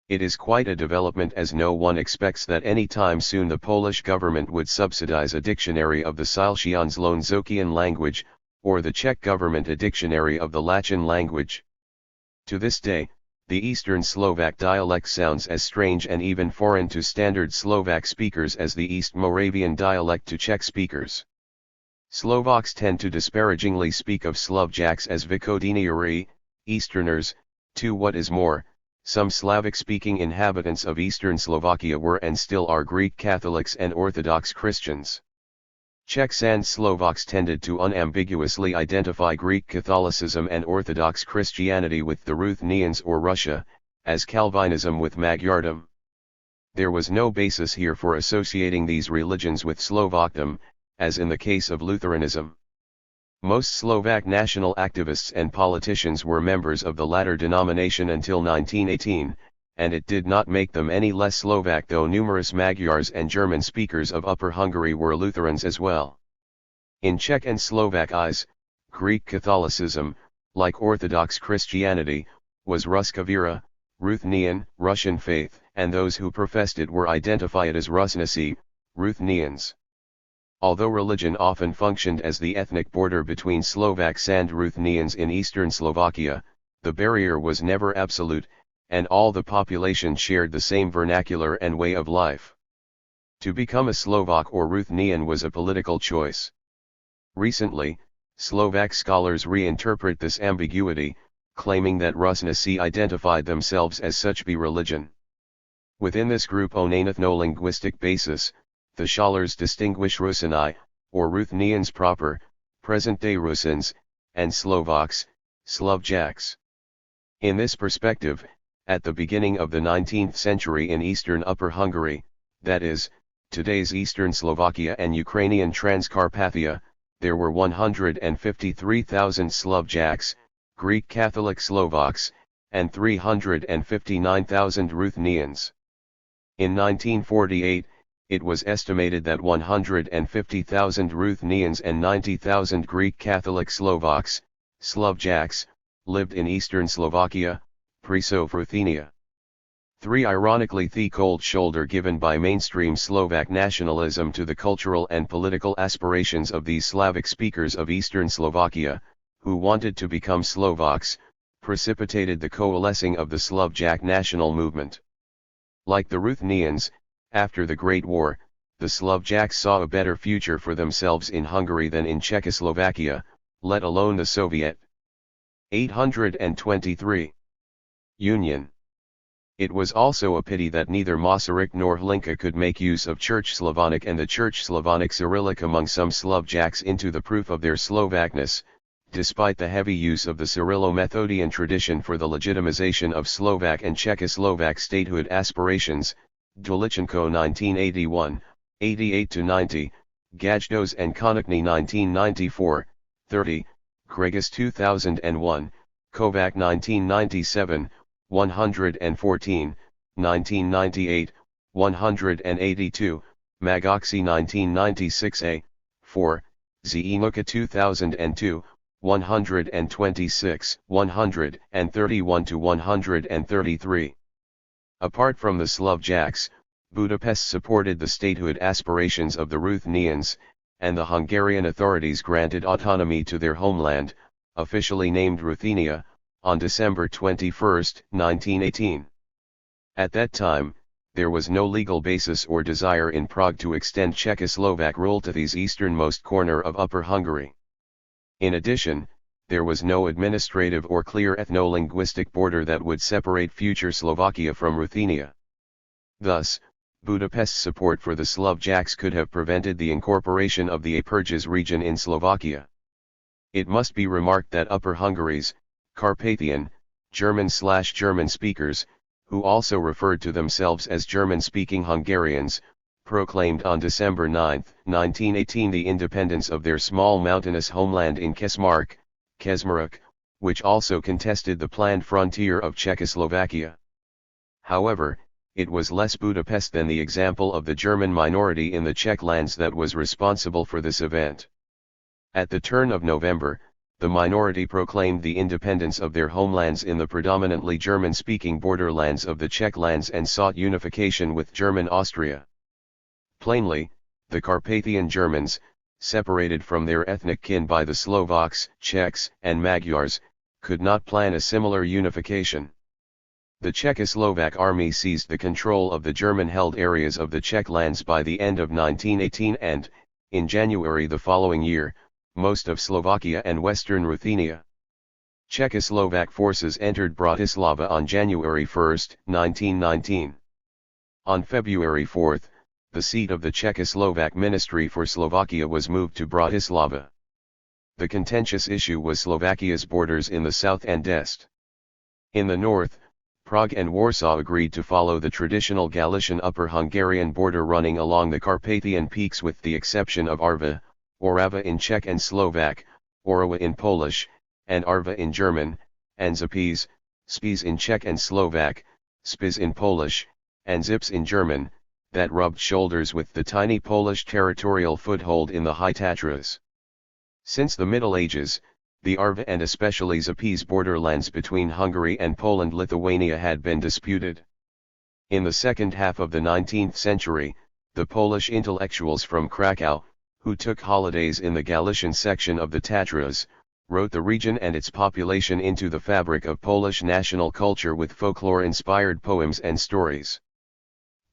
It is quite a development, as no one expects that any time soon the Polish government would subsidize a dictionary of the Silesian language, or the Czech government a dictionary of the Latvian language. To this day, the Eastern Slovak dialect sounds as strange and even foreign to standard Slovak speakers as the East Moravian dialect to Czech speakers. Slovaks tend to disparagingly speak of Slovjaks as Vychodiniari, Easterners, to what is more, some Slavic-speaking inhabitants of Eastern Slovakia were and still are Greek Catholics and Orthodox Christians. Czechs and Slovaks tended to unambiguously identify Greek Catholicism and Orthodox Christianity with the Ruthenians or Russia, as Calvinism with Magyardom. There was no basis here for associating these religions with Slovakdom, as in the case of Lutheranism. Most Slovak national activists and politicians were members of the latter denomination until 1918, and it did not make them any less Slovak, though numerous Magyars and German speakers of Upper Hungary were Lutherans as well. In Czech and Slovak eyes, Greek Catholicism, like Orthodox Christianity, was Ruskavira, Ruthenian, Russian faith, and those who professed it were identified as Rusnaci, Ruthenians. Although religion often functioned as the ethnic border between Slovaks and Ruthenians in eastern Slovakia, the barrier was never absolute, and all the population shared the same vernacular and way of life. To become a Slovak or Ruthenian was a political choice. Recently, Slovak scholars reinterpret this ambiguity, claiming that Rusnaci identified themselves as such by religion. Within this group on an ethno-linguistic basis, the scholars distinguish Rusini, or Ruthenians proper, present-day Rusins, and Slovaks, Slovjaks. In this perspective, at the beginning of the 19th century in eastern Upper Hungary, that is, today's eastern Slovakia and Ukrainian Transcarpathia, there were 153,000 Slovjaks, Greek Catholic Slovaks, and 359,000 Ruthenians. In 1948, it was estimated that 150,000 Ruthenians and 90,000 Greek Catholic Slovaks, Slovjaks, lived in eastern Slovakia, Prešov Ruthenia. 3. Ironically, the cold shoulder given by mainstream Slovak nationalism to the cultural and political aspirations of these Slavic speakers of eastern Slovakia, who wanted to become Slovaks, precipitated the coalescing of the Slovak national movement. Like the Ruthenians, after the Great War, the Slovaks saw a better future for themselves in Hungary than in Czechoslovakia, let alone the Soviet. 823. Union. It was also a pity that neither Masaryk nor Hlinka could make use of Church Slavonic and the Church Slavonic Cyrillic among some Slovaks into the proof of their Slovakness, despite the heavy use of the Cyrillo-Methodian tradition for the legitimization of Slovak and Czechoslovak statehood aspirations. Dolichenko 1981, 88-90, Gajdos and Konechny 1994, 30, Gregas 2001, Kovac 1997, 114, 1998, 182, Magoxy 1996a, 4, Zienuka 2002, 126, 131-133. Apart from the Slovaks, Budapest supported the statehood aspirations of the Ruthenians, and the Hungarian authorities granted autonomy to their homeland, officially named Ruthenia, on December 21, 1918. At that time, there was no legal basis or desire in Prague to extend Czechoslovak rule to the easternmost corner of Upper Hungary. In addition, there was no administrative or clear ethno-linguistic border that would separate future Slovakia from Ruthenia. Thus, Budapest's support for the Slovaks could have prevented the incorporation of the Apurges region in Slovakia. It must be remarked that Upper Hungary's Carpathian, German/German speakers, who also referred to themselves as German-speaking Hungarians, proclaimed on December 9, 1918 the independence of their small mountainous homeland in Kesmark, which also contested the planned frontier of Czechoslovakia. However, it was less Budapest than the example of the German minority in the Czech lands that was responsible for this event. At the turn of November, the minority proclaimed the independence of their homelands in the predominantly German-speaking borderlands of the Czech lands and sought unification with German Austria. Plainly, the Carpathian Germans, separated from their ethnic kin by the Slovaks, Czechs, and Magyars, could not plan a similar unification. The Czechoslovak army seized the control of the German-held areas of the Czech lands by the end of 1918 and, in January the following year, most of Slovakia and western Ruthenia. Czechoslovak forces entered Bratislava on January 1, 1919. On February 4, the seat of the Czechoslovak Ministry for Slovakia was moved to Bratislava. The contentious issue was Slovakia's borders in the south and est. In the north, Prague and Warsaw agreed to follow the traditional Galician Upper Hungarian border running along the Carpathian peaks with the exception of Arva, Orava in Czech and Slovak, Orawa in Polish, and Arva in German, and Zapiz, Spiz in Czech and Slovak, Spiz in Polish, and Zips in German, that rubbed shoulders with the tiny Polish territorial foothold in the High Tatras. Since the Middle Ages, the Arva and especially Zapiz borderlands between Hungary and Poland-Lithuania had been disputed. In the second half of the 19th century, the Polish intellectuals from Krakow, who took holidays in the Galician section of the Tatras, wrote the region and its population into the fabric of Polish national culture with folklore-inspired poems and stories.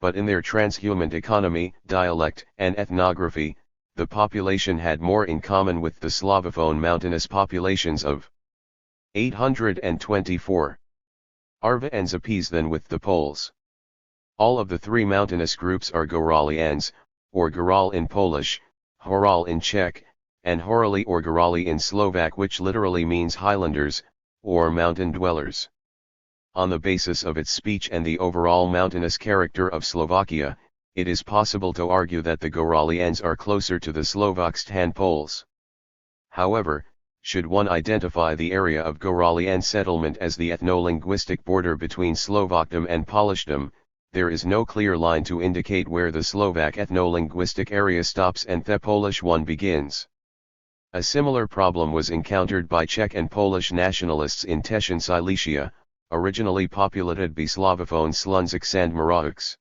But in their transhumant economy, dialect, and ethnography, the population had more in common with the Slavophone mountainous populations of 824 Arva and Zapiz than with the Poles. All of the three mountainous groups are Goralians, or Goral in Polish, Horal in Czech, and Horali or Gorali in Slovak, which literally means highlanders, or mountain dwellers. On the basis of its speech and the overall mountainous character of Slovakia, it is possible to argue that the Goralians are closer to the Slovaks than Poles. However, should one identify the area of Goralian settlement as the ethno-linguistic border between Slovakdom and Polishdom, there is no clear line to indicate where the Slovak ethno-linguistic area stops and the Polish one begins. A similar problem was encountered by Czech and Polish nationalists in Teschen Silesia, originally populated by Slavophone Slunziks and Moraviks.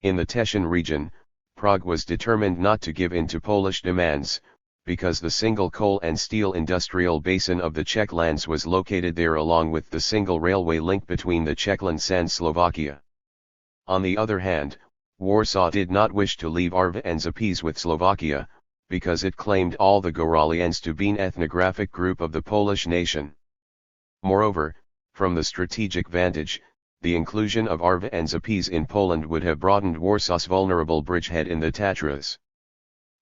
In the Teschen region, Prague was determined not to give in to Polish demands, because the single coal and steel industrial basin of the Czech lands was located there along with the single railway link between the Czech lands and Slovakia. On the other hand, Warsaw did not wish to leave Arva and Zapies with Slovakia, because it claimed all the Goralians to be an ethnographic group of the Polish nation. Moreover, from the strategic vantage, the inclusion of Arva and Zapies in Poland would have broadened Warsaw's vulnerable bridgehead in the Tatras.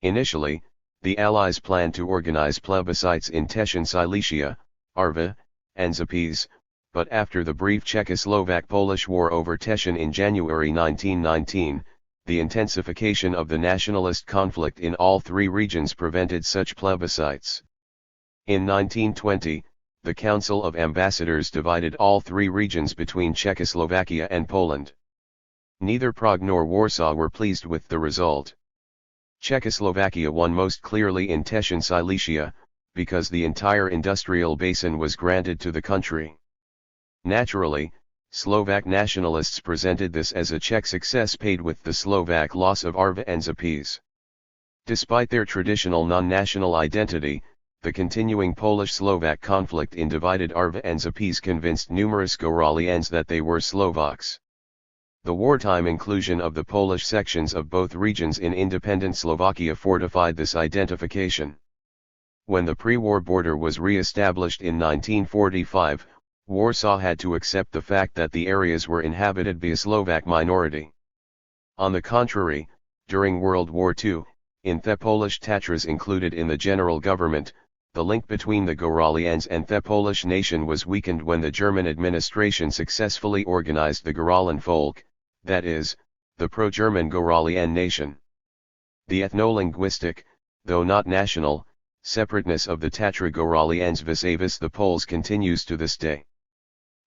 Initially, the Allies planned to organize plebiscites in Teschen Silesia, Arva, and Zapies, but after the brief Czechoslovak-Polish War over Teschen in January 1919, the intensification of the nationalist conflict in all three regions prevented such plebiscites. In 1920, the Council of Ambassadors divided all three regions between Czechoslovakia and Poland. Neither Prague nor Warsaw were pleased with the result. Czechoslovakia won most clearly in Teschen Silesia, because the entire industrial basin was granted to the country. Naturally, Slovak nationalists presented this as a Czech success paid with the Slovak loss of Arva and Zapies. Despite their traditional non-national identity, the continuing Polish-Slovak conflict in divided Arva and Zapies convinced numerous Goralians that they were Slovaks. The wartime inclusion of the Polish sections of both regions in independent Slovakia fortified this identification. When the pre-war border was re-established in 1945, Warsaw had to accept the fact that the areas were inhabited by a Slovak minority. On the contrary, during World War II, in the Polish Tatras included in the general government, the link between the Goralians and the Polish nation was weakened when the German administration successfully organized the Goralan folk, that is, the pro-German Goralian nation. The ethno-linguistic, though not national, separateness of the Tatra Goralians vis-a-vis the Poles continues to this day.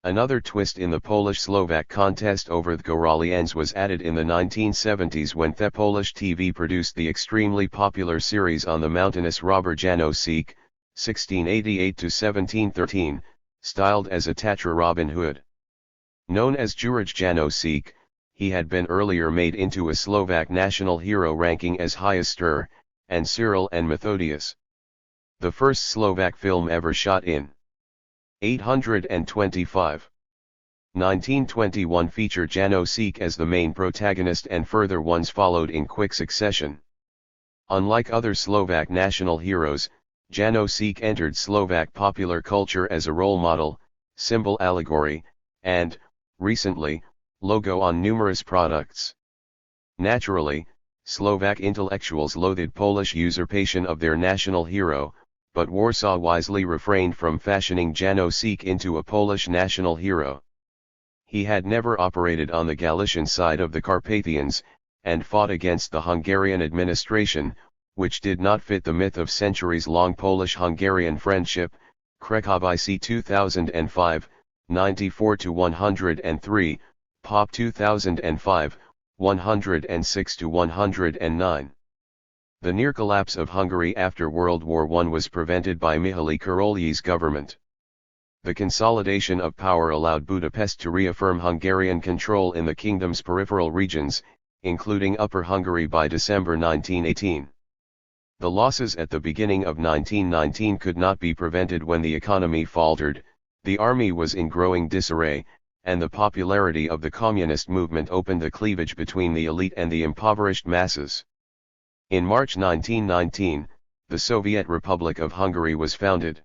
Another twist in the Polish-Slovak contest over the Goralians was added in the 1970s when the Polish TV produced the extremely popular series on the mountainous robber Janosik, 1688–1713, styled as a Tatra Robin Hood. Known as Juraj Janosik, he had been earlier made into a Slovak national hero ranking as highest and Cyril and Methodius. The first Slovak film ever shot in 825. 1921 featured Janosik as the main protagonist and further ones followed in quick succession. Unlike other Slovak national heroes, Janosik entered Slovak popular culture as a role model, symbol allegory, and, recently, logo on numerous products. Naturally, Slovak intellectuals loathed Polish usurpation of their national hero, but Warsaw wisely refrained from fashioning Janosik into a Polish national hero. He had never operated on the Galician side of the Carpathians, and fought against the Hungarian administration, which did not fit the myth of centuries-long Polish-Hungarian friendship. Cracovie 2005, 94–103, Pop 2005, 106–109. The near collapse of Hungary after World War I was prevented by Mihaly Károlyi's government. The consolidation of power allowed Budapest to reaffirm Hungarian control in the kingdom's peripheral regions, including Upper Hungary by December 1918. The losses at the beginning of 1919 could not be prevented when the economy faltered, the army was in growing disarray, and the popularity of the communist movement opened the cleavage between the elite and the impoverished masses. In March 1919, the Soviet Republic of Hungary was founded.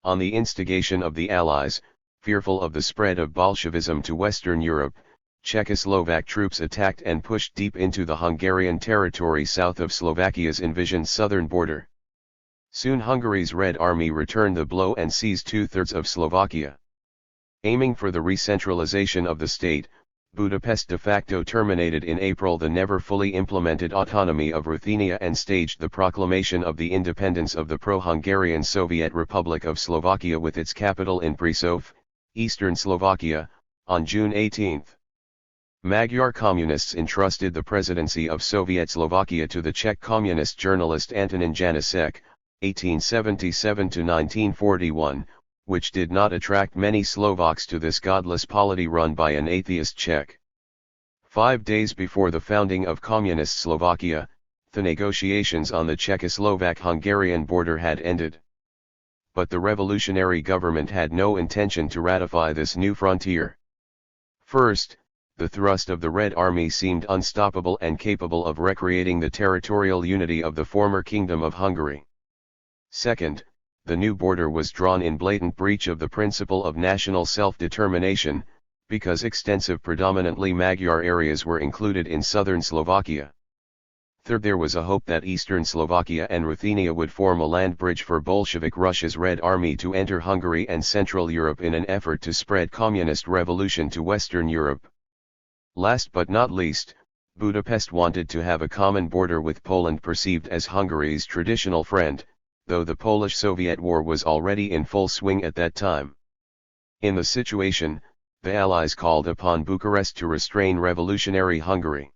On the instigation of the Allies, fearful of the spread of Bolshevism to Western Europe, Czechoslovak troops attacked and pushed deep into the Hungarian territory south of Slovakia's envisioned southern border. Soon Hungary's Red Army returned the blow and seized two-thirds of Slovakia. Aiming for the re-centralization of the state, Budapest de facto terminated in April the never fully implemented autonomy of Ruthenia and staged the proclamation of the independence of the pro-Hungarian Soviet Republic of Slovakia with its capital in Prešov, eastern Slovakia, on June 18. Magyar communists entrusted the presidency of Soviet Slovakia to the Czech communist journalist Antonín Janáček, 1877–1941, which did not attract many Slovaks to this godless polity run by an atheist Czech. 5 days before the founding of Communist Slovakia, The negotiations on the Czechoslovak-Hungarian border had ended. But the revolutionary government had no intention to ratify this new frontier. First, the thrust of the Red Army seemed unstoppable and capable of recreating the territorial unity of the former Kingdom of Hungary. Second, the new border was drawn in blatant breach of the principle of national self-determination, because extensive predominantly Magyar areas were included in southern Slovakia. Third, there was a hope that eastern Slovakia and Ruthenia would form a land bridge for Bolshevik Russia's Red Army to enter Hungary and Central Europe in an effort to spread communist revolution to Western Europe. Last but not least, Budapest wanted to have a common border with Poland, perceived as Hungary's traditional friend, though the Polish-Soviet War was already in full swing at that time. In the situation, the Allies called upon Bucharest to restrain revolutionary Hungary.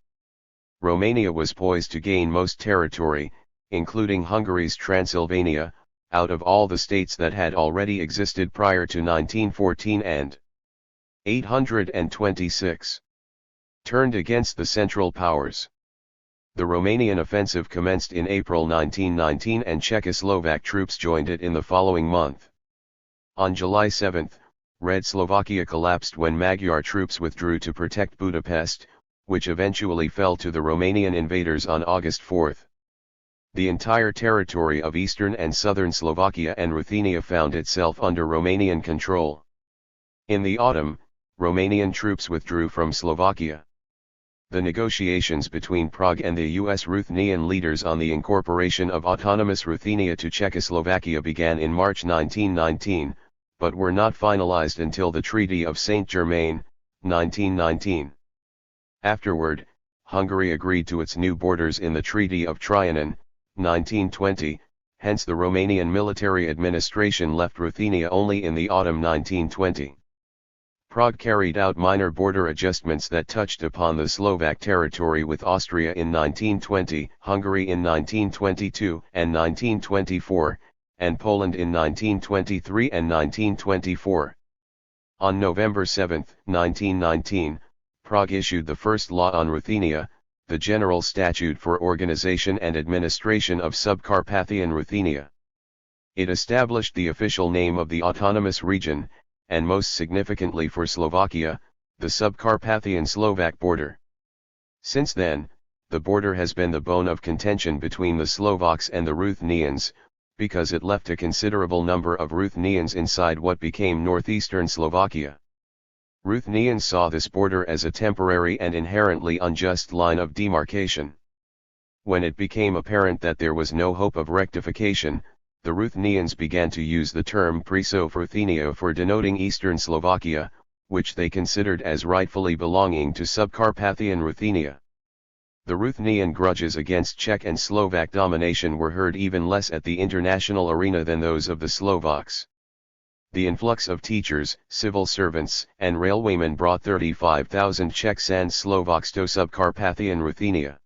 Romania was poised to gain most territory, including Hungary's Transylvania, out of all the states that had already existed prior to 1914 and 826. Turned against the Central Powers. The Romanian offensive commenced in April 1919 and Czechoslovak troops joined it in the following month. On July 7, Red Slovakia collapsed when Magyar troops withdrew to protect Budapest, which eventually fell to the Romanian invaders on August 4. The entire territory of eastern and southern Slovakia and Ruthenia found itself under Romanian control. In the autumn, Romanian troops withdrew from Slovakia. The negotiations between Prague and the U.S. Ruthenian leaders on the incorporation of autonomous Ruthenia to Czechoslovakia began in March 1919, but were not finalized until the Treaty of Saint-Germain, 1919. Afterward, Hungary agreed to its new borders in the Treaty of Trianon, 1920, hence the Romanian military administration left Ruthenia only in the autumn 1920. Prague carried out minor border adjustments that touched upon the Slovak territory with Austria in 1920, Hungary in 1922 and 1924, and Poland in 1923 and 1924. On November 7, 1919, Prague issued the first law on Ruthenia, the General Statute for Organization and Administration of Subcarpathian Ruthenia. It established the official name of the autonomous region, and most significantly for Slovakia, the Subcarpathian Slovak border. Since then, the border has been the bone of contention between the Slovaks and the Ruthenians, because it left a considerable number of Ruthenians inside what became northeastern Slovakia. Ruthenians saw this border as a temporary and inherently unjust line of demarcation. When it became apparent that there was no hope of rectification, the Ruthenians began to use the term Prisov Ruthenia for denoting eastern Slovakia, which they considered as rightfully belonging to Subcarpathian Ruthenia. The Ruthenian grudges against Czech and Slovak domination were heard even less at the international arena than those of the Slovaks. The influx of teachers, civil servants, and railwaymen brought 35,000 Czechs and Slovaks to Subcarpathian Ruthenia.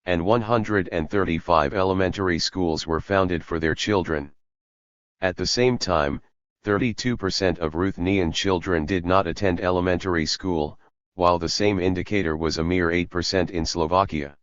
And 135 elementary schools were founded for their children. At the same time, 32% of Ruthenian children did not attend elementary school, while the same indicator was a mere 8% in Slovakia.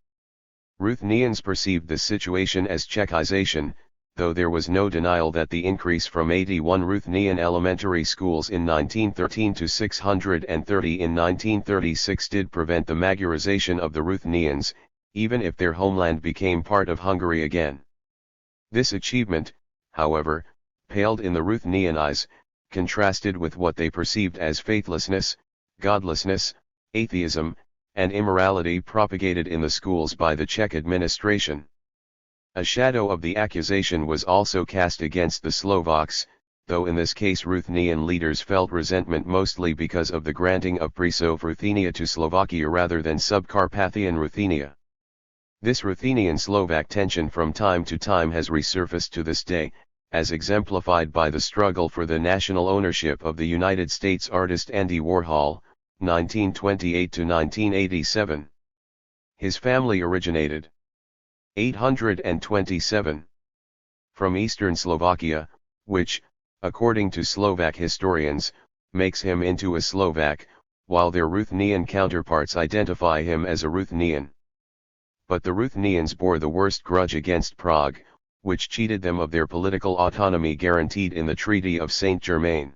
Ruthenians perceived this situation as Czechization, though there was no denial that the increase from 81 Ruthenian elementary schools in 1913 to 630 in 1936 did prevent the Magyarization of the Ruthenians, even if their homeland became part of Hungary again. This achievement, however, paled in the Ruthenian eyes, contrasted with what they perceived as faithlessness, godlessness, atheism, and immorality propagated in the schools by the Czech administration. A shadow of the accusation was also cast against the Slovaks, though in this case Ruthenian leaders felt resentment mostly because of the granting of Prisov Ruthenia to Slovakia rather than Subcarpathian Ruthenia. This Ruthenian-Slovak tension from time to time has resurfaced to this day, as exemplified by the struggle for the national ownership of the United States artist Andy Warhol, 1928 to 1987. His family originated 827 from eastern Slovakia, which, according to Slovak historians, makes him into a Slovak, while their Ruthenian counterparts identify him as a Ruthenian. but the Ruthenians bore the worst grudge against Prague, which cheated them of their political autonomy guaranteed in the Treaty of Saint-Germain.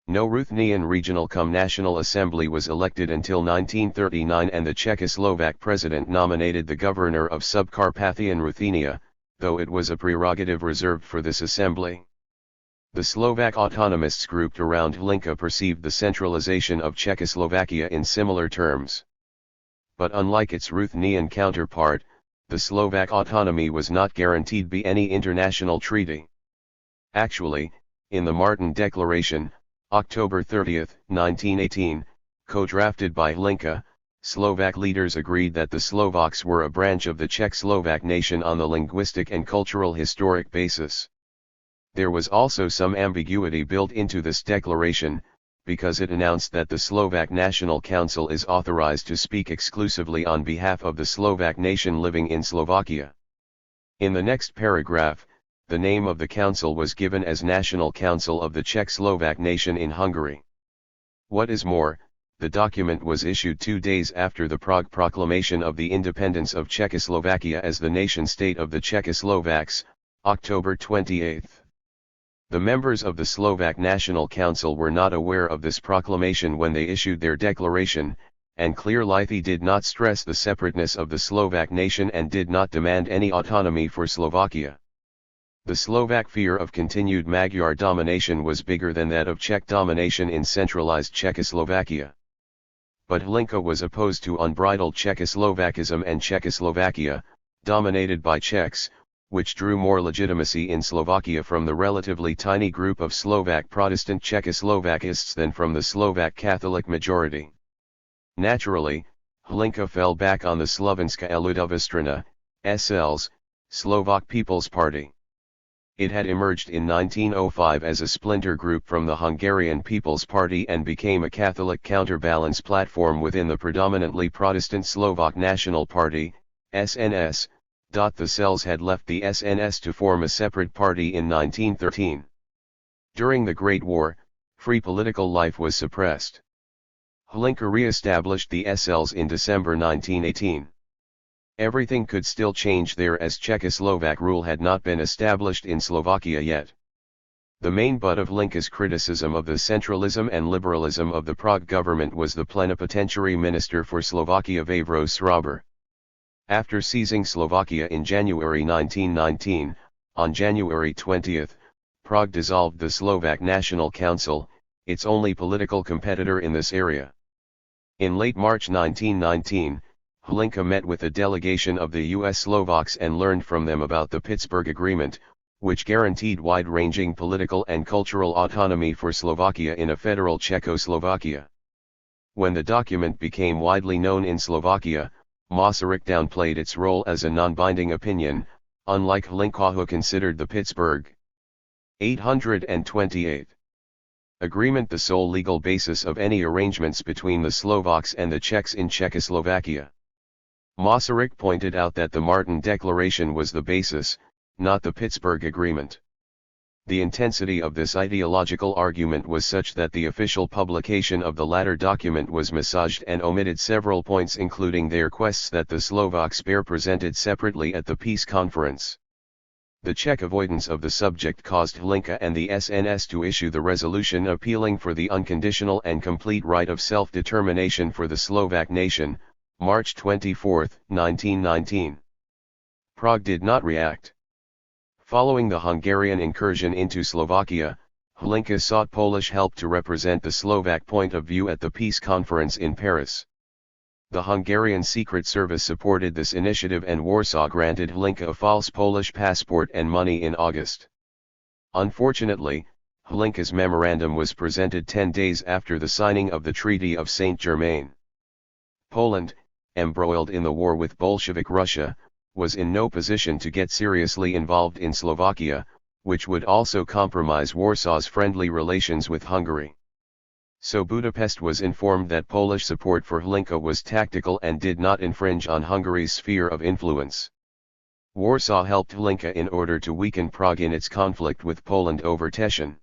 No Ruthenian regional cum national assembly was elected until 1939, and the Czechoslovak president nominated the governor of Subcarpathian Ruthenia, though it was a prerogative reserved for this assembly. The Slovak autonomists grouped around Hlinka perceived the centralization of Czechoslovakia in similar terms. But unlike its Ruthenian counterpart, the Slovak autonomy was not guaranteed by any international treaty. Actually, in the Martin Declaration, October 30, 1918, co-drafted by Hlinka, Slovak leaders agreed that the Slovaks were a branch of the Czech Slovak nation on the linguistic and cultural historic basis. There was also some ambiguity built into this declaration, because it announced that the Slovak National Council is authorized to speak exclusively on behalf of the Slovak nation living in Slovakia. In the next paragraph, the name of the council was given as National Council of the Czech Slovak nation in Hungary. What is more, the document was issued 2 days after the Prague Proclamation of the independence of Czechoslovakia as the nation-state of the Czechoslovaks, October 28. The members of the Slovak National Council were not aware of this proclamation when they issued their declaration, and clearly did not stress the separateness of the Slovak nation and did not demand any autonomy for Slovakia. The Slovak fear of continued Magyar domination was bigger than that of Czech domination in centralized Czechoslovakia. But Hlinka was opposed to unbridled Czechoslovakism and Czechoslovakia, dominated by Czechs, which drew more legitimacy in Slovakia from the relatively tiny group of Slovak Protestant Czechoslovakists than from the Slovak Catholic majority. Naturally, Hlinka fell back on the Slovenská ľudová strana, SL's, Slovak People's Party. It had emerged in 1905 as a splinter group from the Hungarian People's Party and became a Catholic counterbalance platform within the predominantly Protestant Slovak National Party, SNS. The cells had left the SNS to form a separate party in 1913. During the Great War, free political life was suppressed. Hlinka re-established the SLs in December 1918. Everything could still change there as Czechoslovak rule had not been established in Slovakia yet. The main butt of Hlinka's criticism of the centralism and liberalism of the Prague government was the plenipotentiary minister for Slovakia Vavro Srober. After seizing Slovakia in January 1919, on January 20, Prague dissolved the Slovak National Council, its only political competitor in this area. In late March 1919, Hlinka met with a delegation of the U.S. Slovaks and learned from them about the Pittsburgh Agreement, which guaranteed wide-ranging political and cultural autonomy for Slovakia in a federal Czechoslovakia. When the document became widely known in Slovakia, Masaryk downplayed its role as a non-binding opinion, unlike Hlinka, who considered the Pittsburgh 828 agreement the sole legal basis of any arrangements between the Slovaks and the Czechs in Czechoslovakia. Masaryk pointed out that the Martin Declaration was the basis, not the Pittsburgh Agreement. The intensity of this ideological argument was such that the official publication of the latter document was massaged and omitted several points, including their requests that the Slovaks be presented separately at the peace conference. The Czech avoidance of the subject caused Hlinka and the SNS to issue the resolution appealing for the unconditional and complete right of self-determination for the Slovak nation, March 24, 1919. Prague did not react. Following the Hungarian incursion into Slovakia, Hlinka sought Polish help to represent the Slovak point of view at the peace conference in Paris. The Hungarian Secret Service supported this initiative and Warsaw granted Hlinka a false Polish passport and money in August. Unfortunately, Hlinka's memorandum was presented 10 days after the signing of the Treaty of Saint-Germain. Poland, embroiled in the war with Bolshevik Russia, was in no position to get seriously involved in Slovakia, which would also compromise Warsaw's friendly relations with Hungary. So Budapest was informed that Polish support for Hlinka was tactical and did not infringe on Hungary's sphere of influence. Warsaw helped Hlinka in order to weaken Prague in its conflict with Poland over Teschen.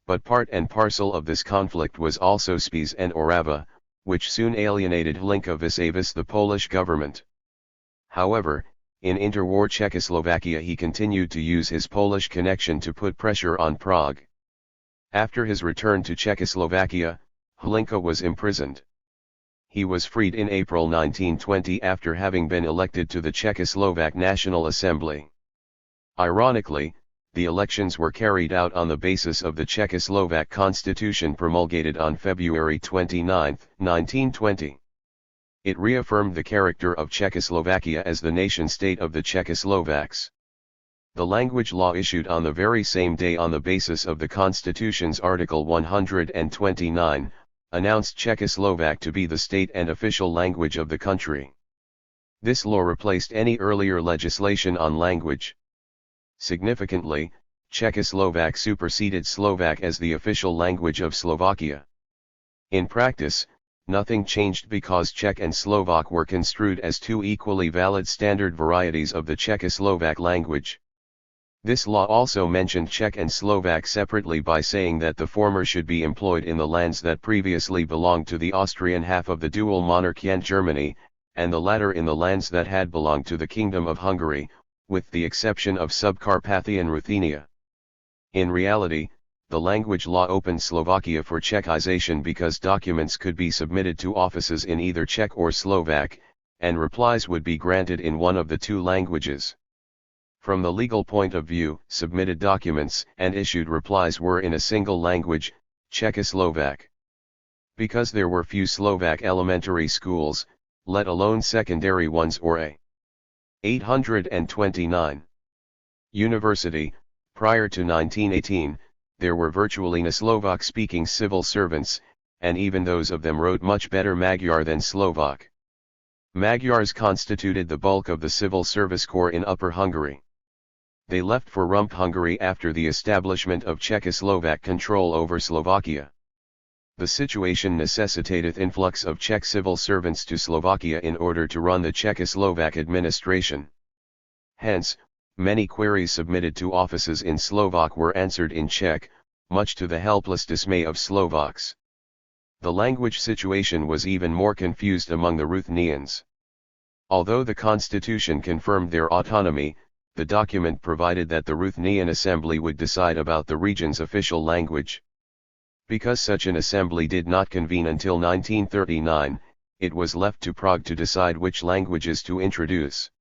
But part and parcel of this conflict was also Spiš and Orava, which soon alienated Hlinka vis-a-vis the Polish government. However, in interwar Czechoslovakia he continued to use his Polish connection to put pressure on Prague. After his return to Czechoslovakia, Hlinka was imprisoned. He was freed in April 1920 after having been elected to the Czechoslovak National Assembly. Ironically, the elections were carried out on the basis of the Czechoslovak Constitution promulgated on February 29, 1920. It reaffirmed the character of Czechoslovakia as the nation-state of the Czechoslovaks. The language law issued on the very same day on the basis of the Constitution's Article 129, announced Czechoslovak to be the state and official language of the country. This law replaced any earlier legislation on language. Significantly, Czechoslovak superseded Slovak as the official language of Slovakia. In practice, nothing changed because Czech and Slovak were construed as two equally valid standard varieties of the Czechoslovak language. This law also mentioned Czech and Slovak separately by saying that the former should be employed in the lands that previously belonged to the Austrian half of the dual monarchy and Germany, and the latter in the lands that had belonged to the Kingdom of Hungary, with the exception of Subcarpathian Ruthenia. In reality, the language law opened Slovakia for Czechization because documents could be submitted to offices in either Czech or Slovak, and replies would be granted in one of the two languages. From the legal point of view, submitted documents and issued replies were in a single language, Czechoslovak. Because there were few Slovak elementary schools, let alone secondary ones or a 829 university, prior to 1918, there were virtually no Slovak-speaking civil servants, and even those of them wrote much better Magyar than Slovak. Magyars constituted the bulk of the civil service corps in Upper Hungary. They left for Rump Hungary after the establishment of Czechoslovak control over Slovakia. The situation necessitated influx of Czech civil servants to Slovakia in order to run the Czechoslovak administration. Hence, many queries submitted to offices in Slovak were answered in Czech, much to the helpless dismay of Slovaks. The language situation was even more confused among the Ruthenians. Although the constitution confirmed their autonomy, the document provided that the Ruthenian assembly would decide about the region's official language. Because such an assembly did not convene until 1939, it was left to Prague to decide which languages to introduce.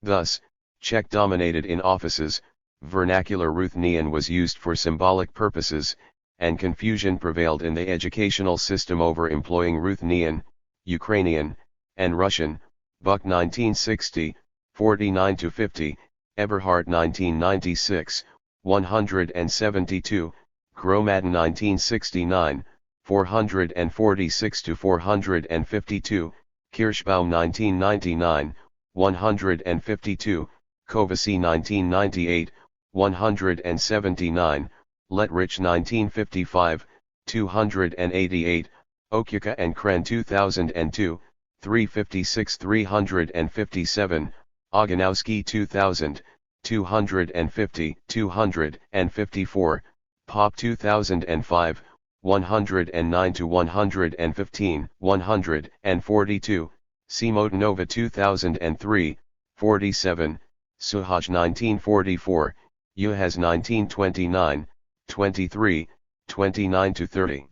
Thus, Czech dominated in offices, vernacular Ruthenian was used for symbolic purposes, and confusion prevailed in the educational system over employing Ruthenian, Ukrainian, and Russian. Buck 1960, 49-50, Eberhardt 1996, 172, Gromadin 1969, 446-452, Kirschbaum 1999, 152, Kovasi 1998, 179, Lettrich 1955, 288, Okyuka and Kren 2002, 356-357, Oganowski 2000, 250, 254, Pop 2005, 109-115, 142, Simotnova 2003, 47, Suhaj 1944, Juhas 1929, 23, 29-30.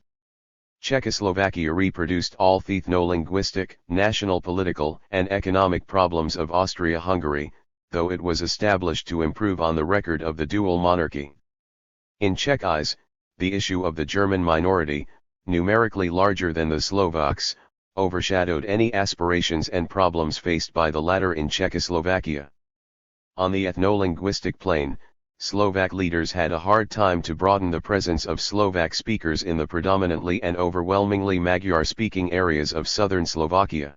Czechoslovakia reproduced all the ethno-linguistic, national political and economic problems of Austria-Hungary, though it was established to improve on the record of the dual monarchy. In Czech eyes, the issue of the German minority, numerically larger than the Slovaks, overshadowed any aspirations and problems faced by the latter in Czechoslovakia. On the ethno-linguistic plane, Slovak leaders had a hard time to broaden the presence of Slovak speakers in the predominantly and overwhelmingly Magyar-speaking areas of southern Slovakia.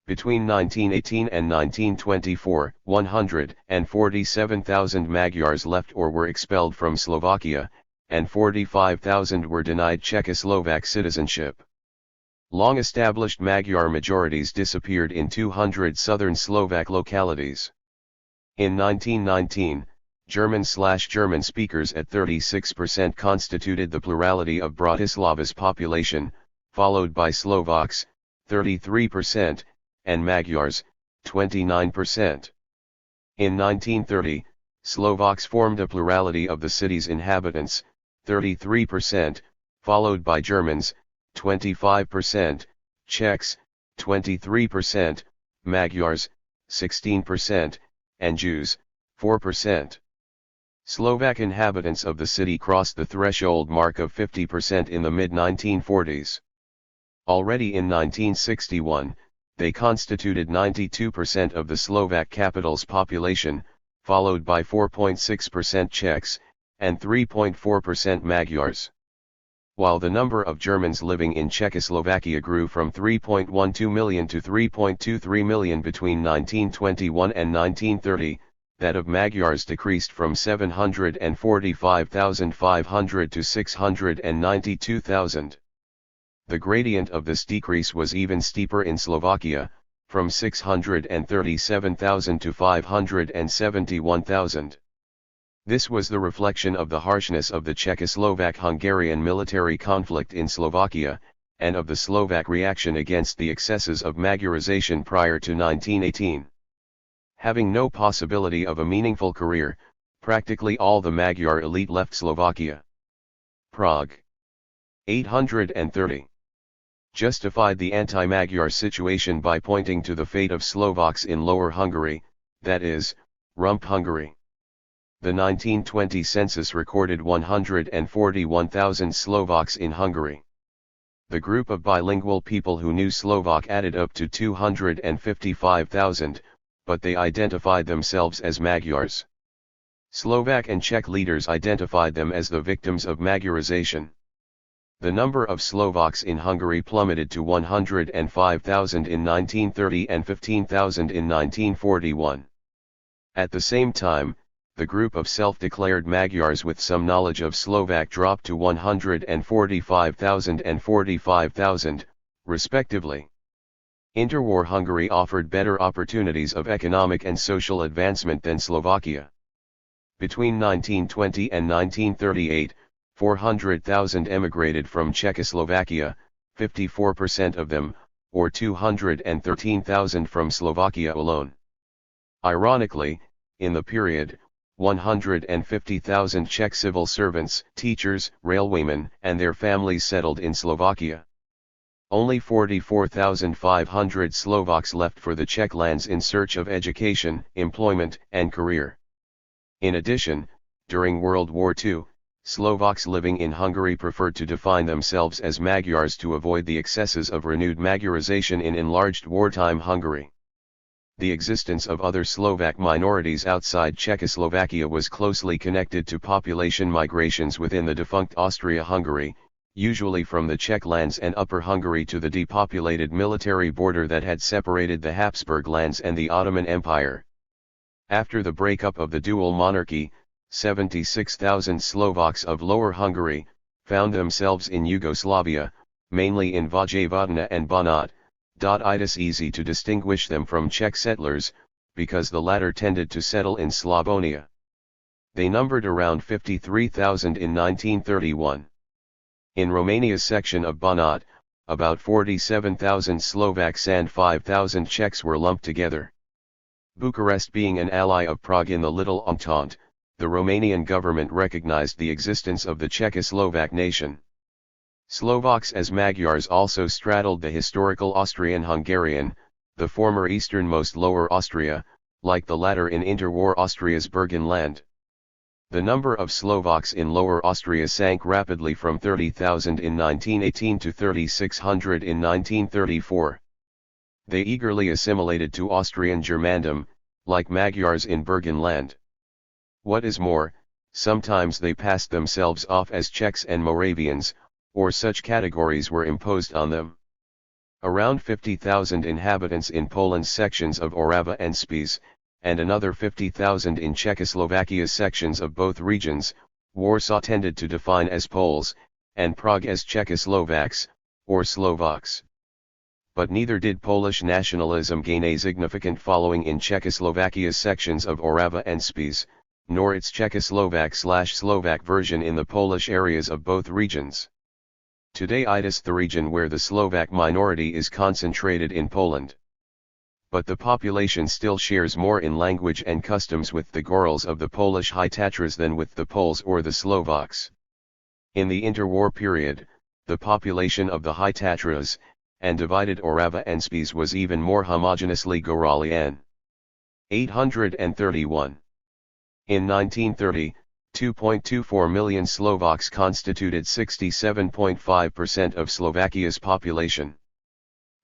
Between 1918 and 1924, 147,000 Magyars left or were expelled from Slovakia, and 45,000 were denied Czechoslovak citizenship. Long-established Magyar majorities disappeared in 200 southern Slovak localities. In 1919, German speakers at 36% constituted the plurality of Bratislava's population, followed by Slovaks, 33%, and Magyars, 29%. In 1930, Slovaks formed a plurality of the city's inhabitants, 33%, followed by Germans, 25%, Czechs, 23%, Magyars, 16%, and Jews, 4%. Slovak inhabitants of the city crossed the threshold mark of 50% in the mid-1940s. Already in 1961, they constituted 92% of the Slovak capital's population, followed by 4.6% Czechs, and 3.4% Magyars. While the number of Germans living in Czechoslovakia grew from 3.12 million to 3.23 million between 1921 and 1930, that of Magyars decreased from 745,500 to 692,000. The gradient of this decrease was even steeper in Slovakia, from 637,000 to 571,000. This was the reflection of the harshness of the Czechoslovak-Hungarian military conflict in Slovakia, and of the Slovak reaction against the excesses of Magyarization prior to 1918. Having no possibility of a meaningful career, practically all the Magyar elite left Slovakia. Prague. 830. Justified the anti-Magyar situation by pointing to the fate of Slovaks in Lower Hungary, that is, Rump Hungary. The 1920 census recorded 141,000 Slovaks in Hungary. The group of bilingual people who knew Slovak added up to 255,000, but they identified themselves as Magyars. Slovak and Czech leaders identified them as the victims of Magyarization. The number of Slovaks in Hungary plummeted to 105,000 in 1930 and 15,000 in 1941. At the same time, the group of self-declared Magyars with some knowledge of Slovak dropped to 145,000 and 45,000, respectively. Interwar Hungary offered better opportunities of economic and social advancement than Slovakia. Between 1920 and 1938, 400,000 emigrated from Czechoslovakia, 54% of them, or 213,000 from Slovakia alone. Ironically, in the period, 150,000 Czech civil servants, teachers, railwaymen, and their families settled in Slovakia. Only 44,500 Slovaks left for the Czech lands in search of education, employment, and career. In addition, during World War II, Slovaks living in Hungary preferred to define themselves as Magyars to avoid the excesses of renewed Magyarization in enlarged wartime Hungary. The existence of other Slovak minorities outside Czechoslovakia was closely connected to population migrations within the defunct Austria-Hungary, usually from the Czech lands and Upper Hungary to the depopulated military border that had separated the Habsburg lands and the Ottoman Empire. After the breakup of the dual monarchy, 76,000 Slovaks of Lower Hungary found themselves in Yugoslavia, mainly in Vojvodina and Banat. It is easy to distinguish them from Czech settlers, because the latter tended to settle in Slavonia. They numbered around 53,000 in 1931. In Romania's section of Banat, about 47,000 Slovaks and 5,000 Czechs were lumped together. Bucharest being an ally of Prague in the Little Entente, the Romanian government recognized the existence of the Czechoslovak nation. Slovaks as Magyars also straddled the historical Austrian-Hungarian, the former easternmost Lower Austria, like the latter in interwar Austria's Burgenland. The number of Slovaks in Lower Austria sank rapidly from 30,000 in 1918 to 3,600 in 1934. They eagerly assimilated to Austrian Germandom, like Magyars in Burgenland. What is more, sometimes they passed themselves off as Czechs and Moravians, or such categories were imposed on them. Around 50,000 inhabitants in Poland's sections of Orava and Spiš, and another 50,000 in Czechoslovakia's sections of both regions, Warsaw tended to define as Poles, and Prague as Czechoslovaks, or Slovaks. But neither did Polish nationalism gain a significant following in Czechoslovakia's sections of Orava and Spiš, nor its Czechoslovak/Slovak version in the Polish areas of both regions. Today it is the region where the Slovak minority is concentrated in Poland. but the population still shares more in language and customs with the Gorals of the Polish High Tatras than with the Poles or the Slovaks. In the interwar period, the population of the High Tatras, and divided Orava and Spiš was even more homogeneously Goralian. 831. In 1930, 2.24 million Slovaks constituted 67.5% of Slovakia's population.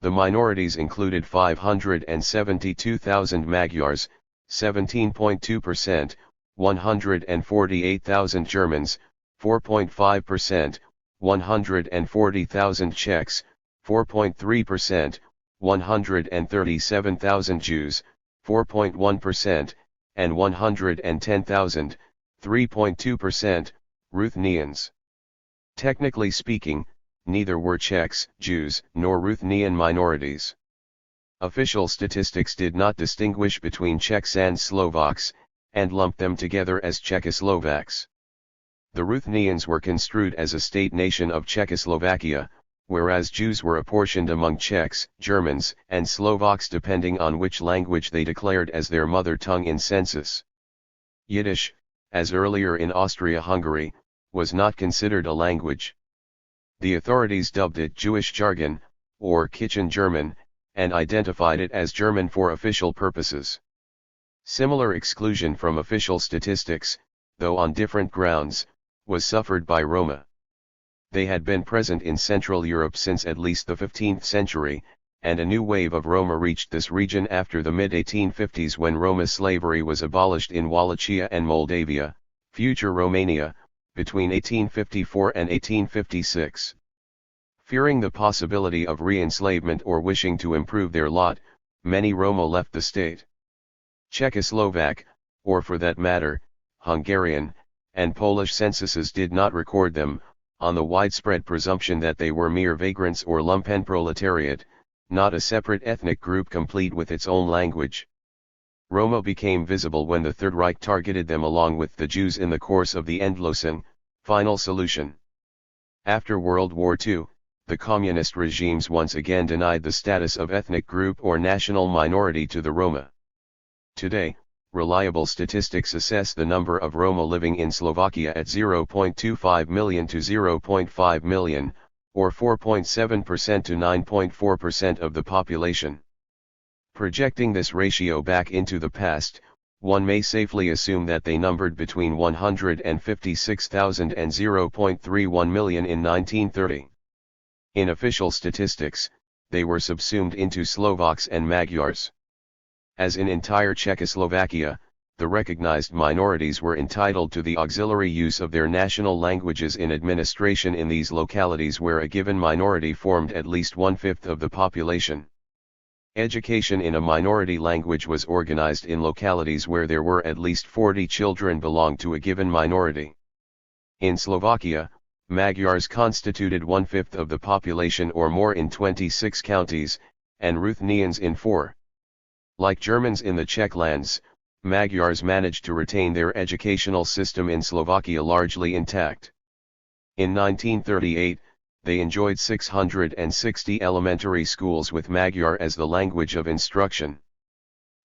The minorities included 572,000 Magyars, 17.2%, 148,000 Germans, 4.5%, 140,000 Czechs, 4.3%, 137,000 Jews, 4.1%, and 110,000, 3.2%, Ruthenians. Technically speaking, neither were Czechs, Jews, nor Ruthenian minorities. Official statistics did not distinguish between Czechs and Slovaks, and lumped them together as Czechoslovaks. The Ruthenians were construed as a state nation of Czechoslovakia, whereas Jews were apportioned among Czechs, Germans, and Slovaks depending on which language they declared as their mother tongue in census. Yiddish, as earlier in Austria-Hungary, was not considered a language. The authorities dubbed it Jewish jargon, or kitchen German, and identified it as German for official purposes. Similar exclusion from official statistics, though on different grounds, was suffered by Roma. They had been present in Central Europe since at least the 15th century, and a new wave of Roma reached this region after the mid-1850s when Roma slavery was abolished in Wallachia and Moldavia, future Romania, between 1854 and 1856. Fearing the possibility of re-enslavement or wishing to improve their lot, many Roma left the state. Czechoslovak, or for that matter, Hungarian, and Polish censuses did not record them, on the widespread presumption that they were mere vagrants or lumpenproletariat, not a separate ethnic group complete with its own language. Roma became visible when the Third Reich targeted them along with the Jews in the course of the Endlösung, final solution. After World War II, the communist regimes once again denied the status of ethnic group or national minority to the Roma. Today, reliable statistics assess the number of Roma living in Slovakia at 0.25 million to 0.5 million, or 4.7% to 9.4% of the population. Projecting this ratio back into the past, one may safely assume that they numbered between 156,000 and 0.31 million in 1930. In official statistics, they were subsumed into Slovaks and Magyars. As in entire Czechoslovakia, the recognized minorities were entitled to the auxiliary use of their national languages in administration in these localities where a given minority formed at least one-fifth of the population. Education in a minority language was organized in localities where there were at least 40 children belonging to a given minority. In Slovakia, Magyars constituted one-fifth of the population or more in 26 counties, and Ruthenians in 4. Like Germans in the Czech lands, Magyars managed to retain their educational system in Slovakia largely intact. In 1938, they enjoyed 660 elementary schools with Magyar as the language of instruction.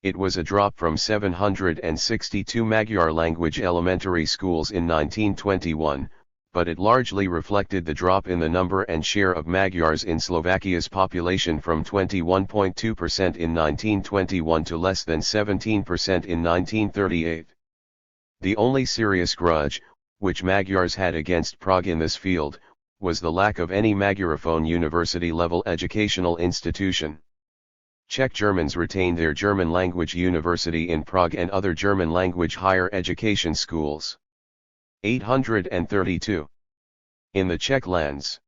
It was a drop from 762 Magyar language elementary schools in 1921, but it largely reflected the drop in the number and share of Magyars in Slovakia's population from 21.2% in 1921 to less than 17% in 1938. The only serious grudge, which Magyars had against Prague in this field, was the lack of any Magyarophone university-level educational institution. Czech Germans retained their German language university in Prague and other German language higher education schools. 832. In the Czech lands.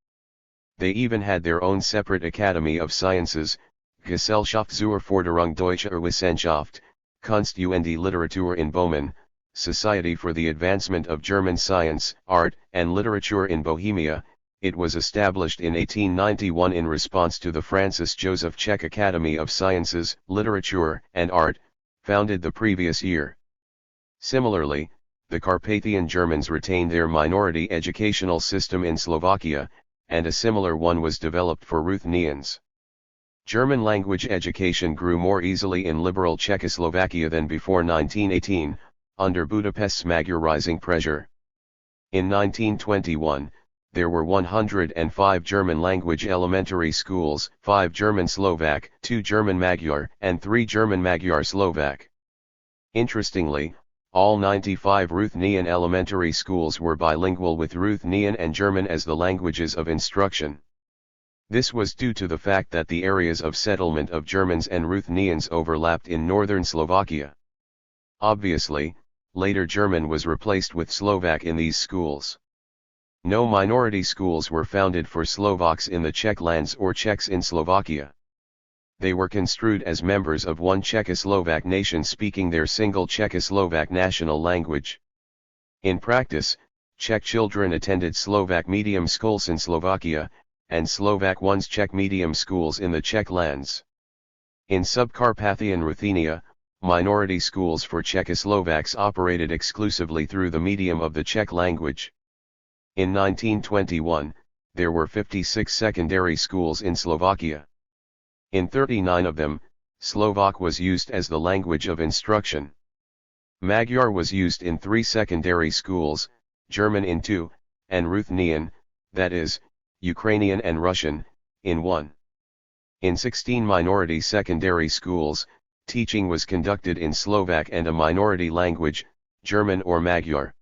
They even had their own separate Academy of Sciences, Gesellschaft zur Förderung deutscher Wissenschaft, Kunst und Literatur in Böhmen, Society for the Advancement of German Science, Art, and Literature in Bohemia. It was established in 1891 in response to the Francis Joseph Czech Academy of Sciences, Literature, and Art, founded the previous year. Similarly, the Carpathian Germans retained their minority educational system in Slovakia, and a similar one was developed for Ruthenians. German language education grew more easily in liberal Czechoslovakia than before 1918, under Budapest's Magyarizing pressure. In 1921, there were 105 German-language elementary schools, 5 German-Slovak, 2 German-Magyar, and 3 German-Magyar-Slovak. Interestingly, all 95 Ruthenian elementary schools were bilingual with Ruthenian and German as the languages of instruction. This was due to the fact that the areas of settlement of Germans and Ruthenians overlapped in northern Slovakia. Obviously, later German was replaced with Slovak in these schools. No minority schools were founded for Slovaks in the Czech lands or Czechs in Slovakia. They were construed as members of one Czechoslovak nation speaking their single Czechoslovak national language. In practice, Czech children attended Slovak medium schools in Slovakia, and Slovak ones Czech medium schools in the Czech lands. In Subcarpathian Ruthenia, minority schools for Czechoslovaks operated exclusively through the medium of the Czech language. In 1921, there were 56 secondary schools in Slovakia. In 39 of them, Slovak was used as the language of instruction. Magyar was used in 3 secondary schools, German in 2, and Ruthenian, that is, Ukrainian and Russian, in 1. In 16 minority secondary schools, teaching was conducted in Slovak and a minority language, German or Magyar.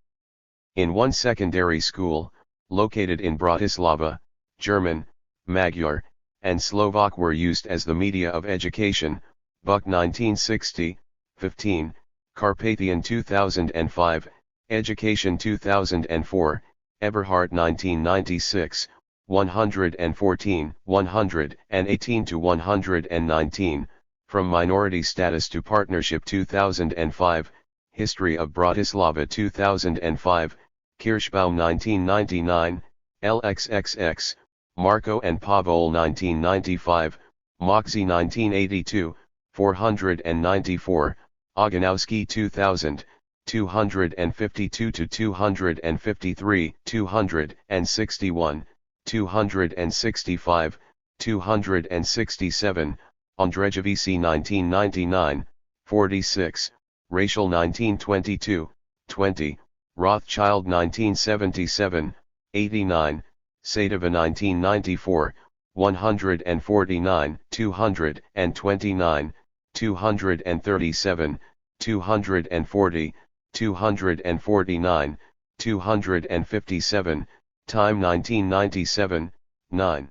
In 1 secondary school, located in Bratislava, German, Magyar, and Slovak were used as the media of education, Buck 1960, 15, Carpathian 2005, Education 2004, Eberhardt 1996, 114, 118 to 119, From Minority Status to Partnership 2005, History of Bratislava 2005, Kirschbaum 1999, LXXX, Marco and Pavol 1995, Moxie 1982, 494, Oganowski 2000, 252 to 253, 261, 265, 267, Andrzejewski 1999, 46, Racial 1922, 20, Rothschild 1977, 89, Sadova 1994, 149, 229, 237, 240, 249, 257, Time 1997, 9.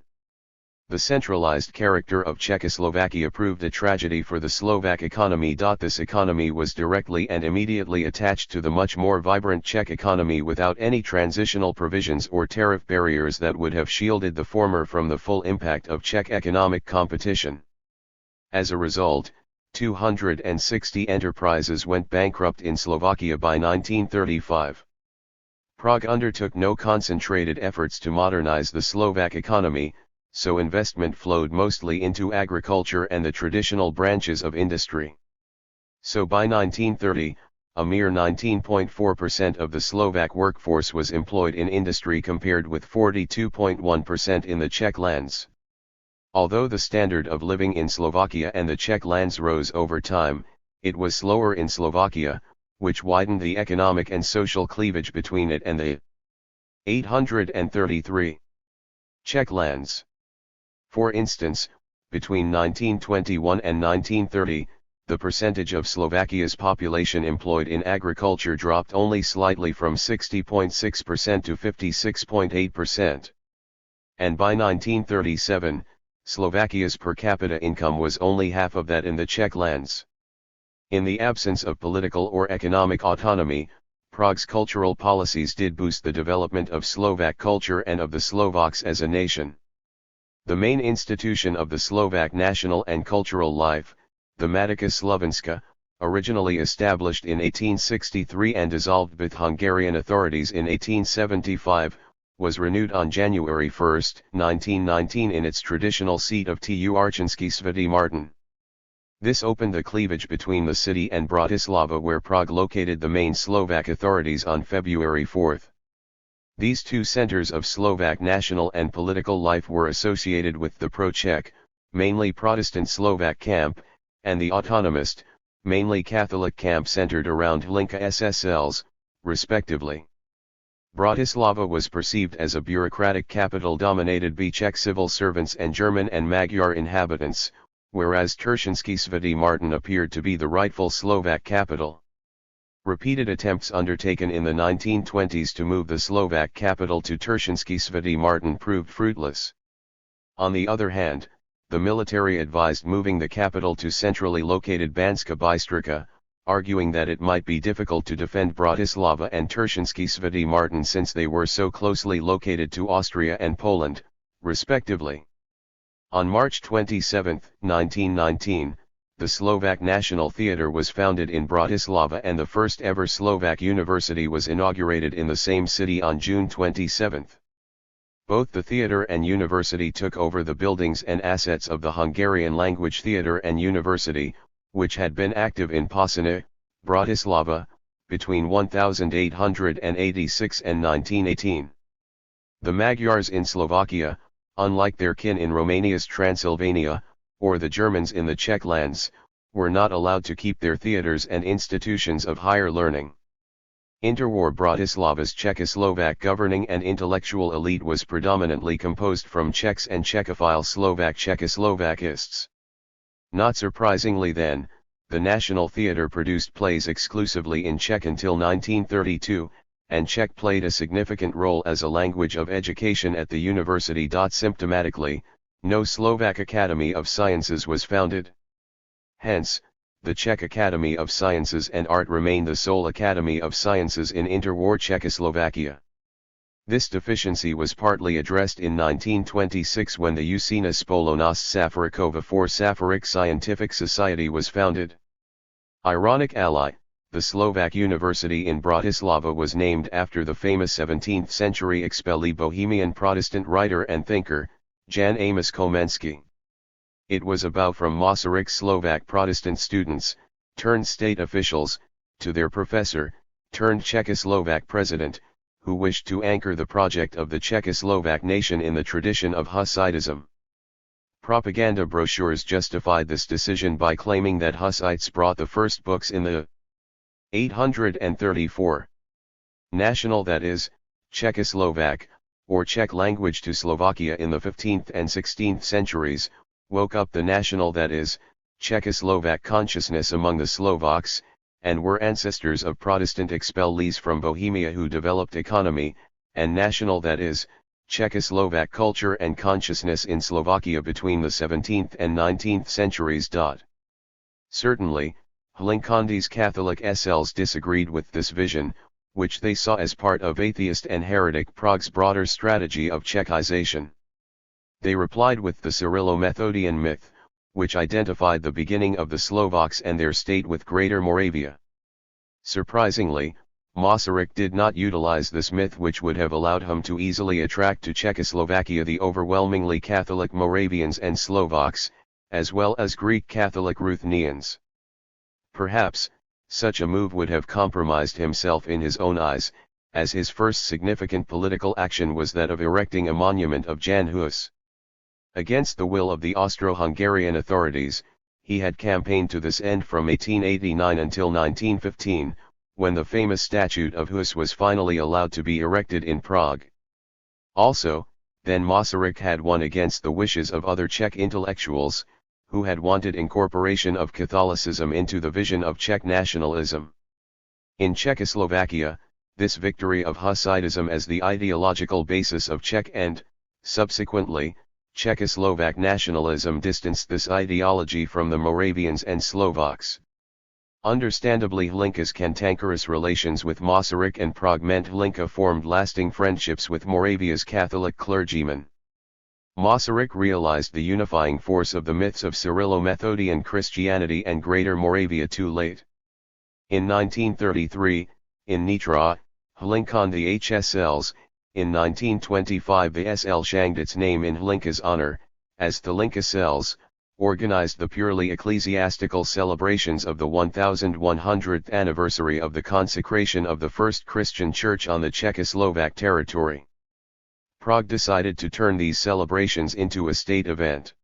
The centralized character of Czechoslovakia proved a tragedy for the Slovak economy. This economy was directly and immediately attached to the much more vibrant Czech economy without any transitional provisions or tariff barriers that would have shielded the former from the full impact of Czech economic competition. As a result, 260 enterprises went bankrupt in Slovakia by 1935. Prague undertook no concentrated efforts to modernize the Slovak economy, so investment flowed mostly into agriculture and the traditional branches of industry. So by 1930, a mere 19.4% of the Slovak workforce was employed in industry compared with 42.1% in the Czech lands. Although the standard of living in Slovakia and the Czech lands rose over time, it was slower in Slovakia, which widened the economic and social cleavage between it and the 833 Czech lands. For instance, between 1921 and 1930, the percentage of Slovakia's population employed in agriculture dropped only slightly from 60.6% to 56.8%. And by 1937, Slovakia's per capita income was only half of that in the Czech lands. In the absence of political or economic autonomy, Prague's cultural policies did boost the development of Slovak culture and of the Slovaks as a nation. The main institution of the Slovak national and cultural life, the Matica Slovenska, originally established in 1863 and dissolved with Hungarian authorities in 1875, was renewed on January 1, 1919 in its traditional seat of Tuarchinski Svätý Martin. This opened the cleavage between the city and Bratislava, where Prague located the main Slovak authorities on February 4. These two centers of Slovak national and political life were associated with the pro-Czech, mainly Protestant Slovak camp, and the autonomist, mainly Catholic camp centered around Hlinka SSLs, respectively. Bratislava was perceived as a bureaucratic capital dominated by Czech civil servants and German and Magyar inhabitants, whereas Teršinský Svatý Martin appeared to be the rightful Slovak capital. Repeated attempts undertaken in the 1920s to move the Slovak capital to Teršinský Svatý Martin proved fruitless. On the other hand, the military advised moving the capital to centrally located Banská Bystrica, arguing that it might be difficult to defend Bratislava and Teršinský Svatý Martin since they were so closely located to Austria and Poland, respectively. On March 27, 1919, the Slovak National Theatre was founded in Bratislava and the first ever Slovak University was inaugurated in the same city on June 27. Both the theatre and university took over the buildings and assets of the Hungarian-language theatre and university, which had been active in Pasina, Bratislava, between 1886 and 1918. The Magyars in Slovakia, unlike their kin in Romania's Transylvania, or the Germans in the Czech lands, were not allowed to keep their theatres and institutions of higher learning. Interwar Bratislava's Czechoslovak governing and intellectual elite was predominantly composed from Czechs and Czechophile Slovak Czechoslovakists. Not surprisingly then, the National Theatre produced plays exclusively in Czech until 1932, and Czech played a significant role as a language of education at the university. Symptomatically, no Slovak Academy of Sciences was founded. Hence, the Czech Academy of Sciences and Art remained the sole Academy of Sciences in interwar Czechoslovakia. This deficiency was partly addressed in 1926 when the Usina Společnost Safarikova for Safarik Scientific Society was founded. Ironic ally, the Slovak University in Bratislava was named after the famous 17th-century expellee Bohemian Protestant writer and thinker, Jan Amos Komenský. It was a bow from Masaryk Slovak Protestant students, turned state officials, to their professor, turned Czechoslovak president, who wished to anchor the project of the Czechoslovak nation in the tradition of Hussitism. Propaganda brochures justified this decision by claiming that Hussites brought the first books in the 834 national, that is, Czechoslovak, or Czech language to Slovakia in the 15th and 16th centuries, woke up the national, that is, Czechoslovak consciousness among the Slovaks, and were ancestors of Protestant expellees from Bohemia who developed economy, and national, that is, Czechoslovak culture and consciousness in Slovakia between the 17th and 19th centuries. Certainly, Hlinkandi's Catholic SLs disagreed with this vision, which they saw as part of atheist and heretic Prague's broader strategy of Czechization. They replied with the Cyrillo-Methodian myth, which identified the beginning of the Slovaks and their state with Greater Moravia. Surprisingly, Masaryk did not utilize this myth, which would have allowed him to easily attract to Czechoslovakia the overwhelmingly Catholic Moravians and Slovaks, as well as Greek Catholic Ruthenians. Perhaps, such a move would have compromised himself in his own eyes, as his first significant political action was that of erecting a monument of Jan Hus. Against the will of the Austro-Hungarian authorities, he had campaigned to this end from 1889 until 1915, when the famous statue of Hus was finally allowed to be erected in Prague. Also, then Masaryk had won against the wishes of other Czech intellectuals, who had wanted incorporation of Catholicism into the vision of Czech nationalism. In Czechoslovakia, this victory of Hussitism as the ideological basis of Czech and, subsequently, Czechoslovak nationalism distanced this ideology from the Moravians and Slovaks. Understandably, Hlinka's cantankerous relations with Masaryk and Prague meant Hlinka formed lasting friendships with Moravia's Catholic clergymen. Masaryk realized the unifying force of the myths of Cyrillo-Methodian Christianity and Greater Moravia too late. In 1933, in Nitra, Hlinkandi HSLs, in 1925 the SL changed its name in Hlinka's honor, as the Hlinka cells, organized the purely ecclesiastical celebrations of the 1100th anniversary of the consecration of the first Christian church on the Czechoslovak territory. Prague decided to turn these celebrations into a state event.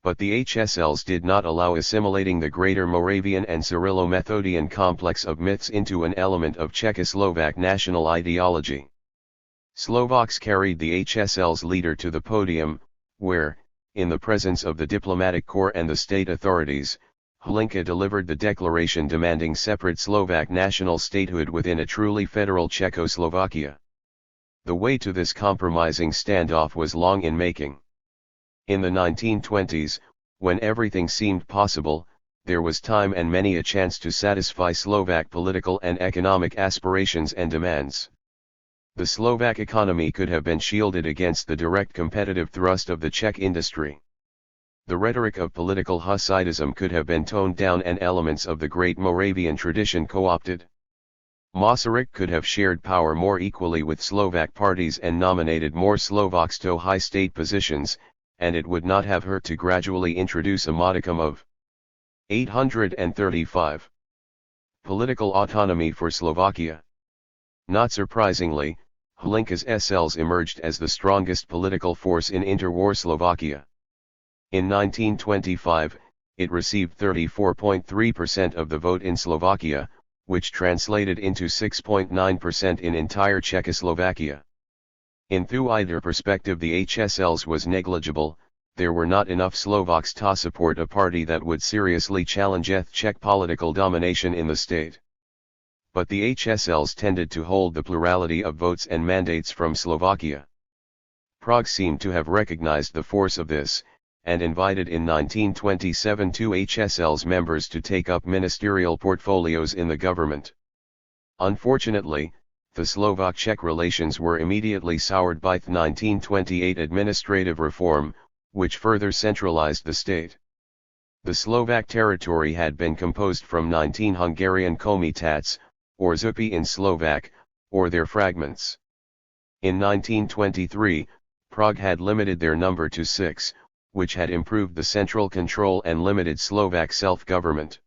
but the HSLs did not allow assimilating the Greater Moravian and Cyrillo-Methodian complex of myths into an element of Czechoslovak national ideology. Slovaks carried the HSL's leader to the podium, where, in the presence of the diplomatic corps and the state authorities, Hlinka delivered the declaration demanding separate Slovak national statehood within a truly federal Czechoslovakia. The way to this compromising standoff was long in making. In the 1920s, when everything seemed possible, there was time and many a chance to satisfy Slovak political and economic aspirations and demands. The Slovak economy could have been shielded against the direct competitive thrust of the Czech industry. The rhetoric of political Hussitism could have been toned down and elements of the great Moravian tradition co-opted. Masaryk could have shared power more equally with Slovak parties and nominated more Slovaks to high state positions, and it would not have hurt to gradually introduce a modicum of 835 political autonomy for Slovakia. Not surprisingly, Hlinka's SLs emerged as the strongest political force in interwar Slovakia. In 1925, it received 34.3% of the vote in Slovakia, which translated into 6.9% in entire Czechoslovakia. In Thuider perspective, the HSLs was negligible. There were not enough Slovaks to support a party that would seriously challenge Czech political domination in the state. But the HSLs tended to hold the plurality of votes and mandates from Slovakia. Prague seemed to have recognized the force of this, and invited in 1927 two HSLs members to take up ministerial portfolios in the government. Unfortunately, the Slovak-Czech relations were immediately soured by the 1928 administrative reform, which further centralized the state. The Slovak territory had been composed from 19 Hungarian komitats, or zupi in Slovak, or their fragments. In 1923, Prague had limited their number to 6, which had improved the central control and limited Slovak self-government.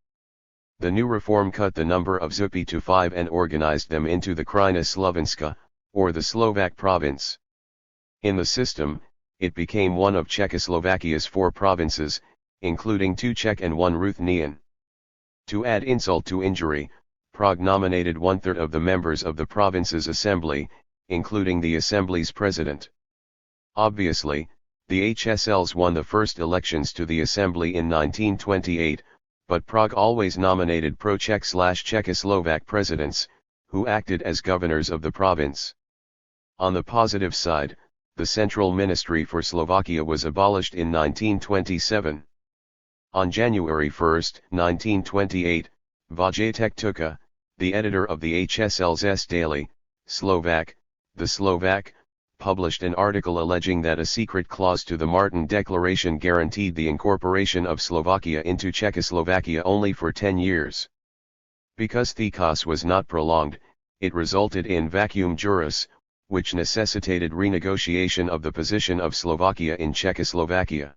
The new reform cut the number of zupi to 5 and organized them into the Krajina Slovenska, or the Slovak province. In the system, it became one of Czechoslovakia's 4 provinces, including 2 Czech and 1 Ruthenian. To add insult to injury, Prague nominated 1/3 of the members of the province's assembly, including the assembly's president. Obviously, the HSLs won the first elections to the assembly in 1928, but Prague always nominated pro-Czech/Czechoslovak presidents, who acted as governors of the province. On the positive side, the Central Ministry for Slovakia was abolished in 1927. On January 1, 1928, Vojtěch Tuka, the editor of the HSL's daily, Slovak, The Slovak, published an article alleging that a secret clause to the Martin Declaration guaranteed the incorporation of Slovakia into Czechoslovakia only for 10 years. Because the clause was not prolonged, it resulted in vacuum juris, which necessitated renegotiation of the position of Slovakia in Czechoslovakia.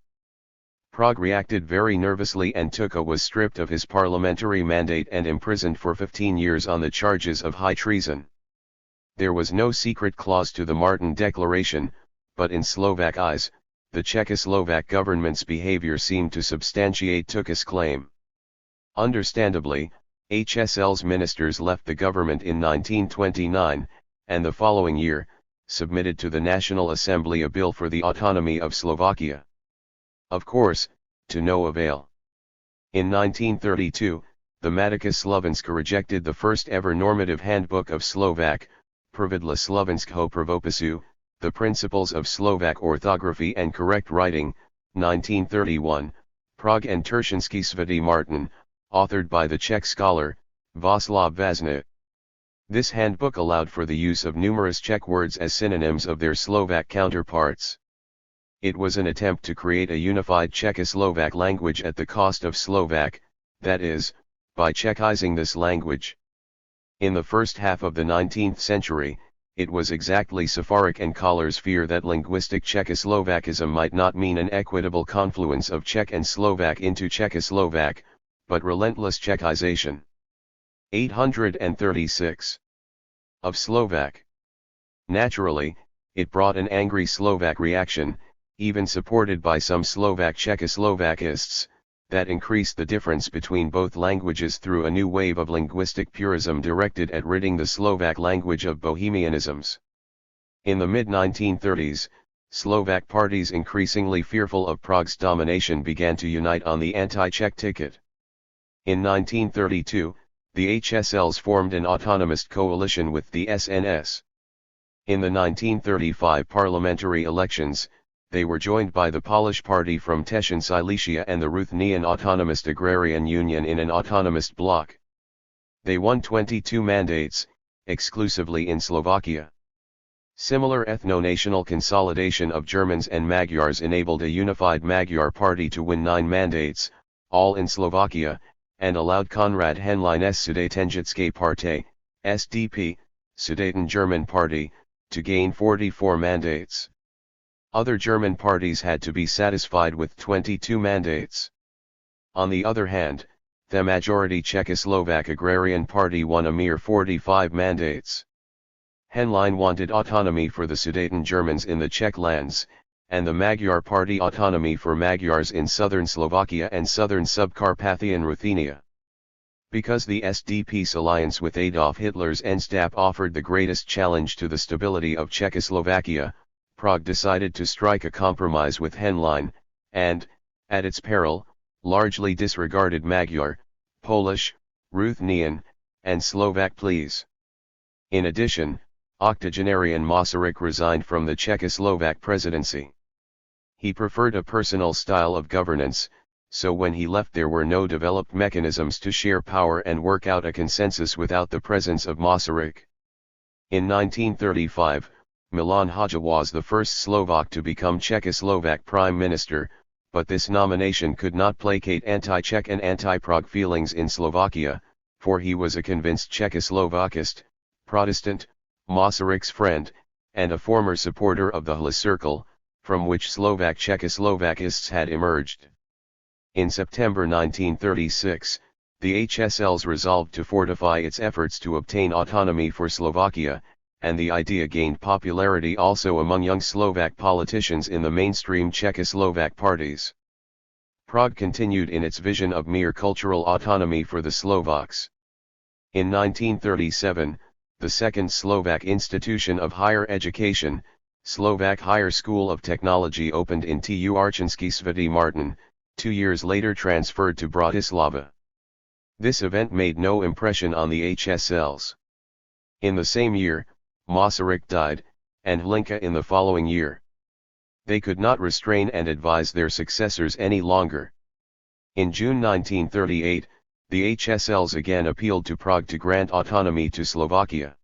Prague reacted very nervously and Tuka was stripped of his parliamentary mandate and imprisoned for 15 years on the charges of high treason. There was no secret clause to the Martin Declaration, but in Slovak eyes, the Czechoslovak government's behavior seemed to substantiate Tuka's claim. Understandably, HSL's ministers left the government in 1929, and the following year, submitted to the National Assembly a bill for the autonomy of Slovakia. Of course, to no avail. In 1932, the Matica Slovenska rejected the first ever normative handbook of Slovak, Pravidla Slovenského pravopisu, the Principles of Slovak Orthography and Correct Writing, 1931, Prague and Teršinský svatý Martin, authored by the Czech scholar, Václav Vazna. This handbook allowed for the use of numerous Czech words as synonyms of their Slovak counterparts. It was an attempt to create a unified Czechoslovak language at the cost of Slovak, that is, by Czechizing this language. In the first half of the 19th century, it was exactly Safarik and Koller's fear that linguistic Czechoslovakism might not mean an equitable confluence of Czech and Slovak into Czechoslovak, but relentless Czechization. 836. Of Slovak. Naturally, it brought an angry Slovak reaction, even supported by some Slovak Czechoslovakists, that increased the difference between both languages through a new wave of linguistic purism directed at ridding the Slovak language of Bohemianisms. In the mid-1930s, Slovak parties increasingly fearful of Prague's domination began to unite on the anti-Czech ticket. In 1932, the HSLs formed an autonomist coalition with the SNS. In the 1935 parliamentary elections, they were joined by the Polish Party from Teschen Silesia and the Ruthenian Autonomist Agrarian Union in an autonomist bloc. They won 22 mandates, exclusively in Slovakia. Similar ethno-national consolidation of Germans and Magyars enabled a unified Magyar party to win 9 mandates, all in Slovakia, and allowed Konrad Henlein's Sudetenjitske Partei, SDP, Sudeten German Party, to gain 44 mandates. Other German parties had to be satisfied with 22 mandates. On the other hand, the majority Czechoslovak Agrarian Party won a mere 45 mandates. Henlein wanted autonomy for the Sudeten Germans in the Czech lands, and the Magyar Party autonomy for Magyars in southern Slovakia and southern Subcarpathian Ruthenia. Because the SDP's alliance with Adolf Hitler's Gestapo offered the greatest challenge to the stability of Czechoslovakia, Prague decided to strike a compromise with Henlein, and, at its peril, largely disregarded Magyar, Polish, Ruthenian, and Slovak pleas. In addition, octogenarian Masaryk resigned from the Czechoslovak presidency. He preferred a personal style of governance, so when he left there were no developed mechanisms to share power and work out a consensus without the presence of Masaryk. In 1935, Milan Haja was the first Slovak to become Czechoslovak prime minister, but this nomination could not placate anti-Czech and anti-Prague feelings in Slovakia, for he was a convinced Czechoslovakist, Protestant, Masaryk's friend, and a former supporter of the Hla Circle, from which Slovak Czechoslovakists had emerged. In September 1936, the HSLs resolved to fortify its efforts to obtain autonomy for Slovakia, and the idea gained popularity also among young Slovak politicians in the mainstream Czechoslovak parties. Prague continued in its vision of mere cultural autonomy for the Slovaks. In 1937, the second Slovak institution of higher education, Slovak Higher School of Technology, opened in Tuarchinski Svätý Martin, 2 years later transferred to Bratislava. This event made no impression on the HSLs. In the same year, Masaryk died, and Hlinka in the following year. They could not restrain and advise their successors any longer. In June 1938, the HSLs again appealed to Prague to grant autonomy to Slovakia.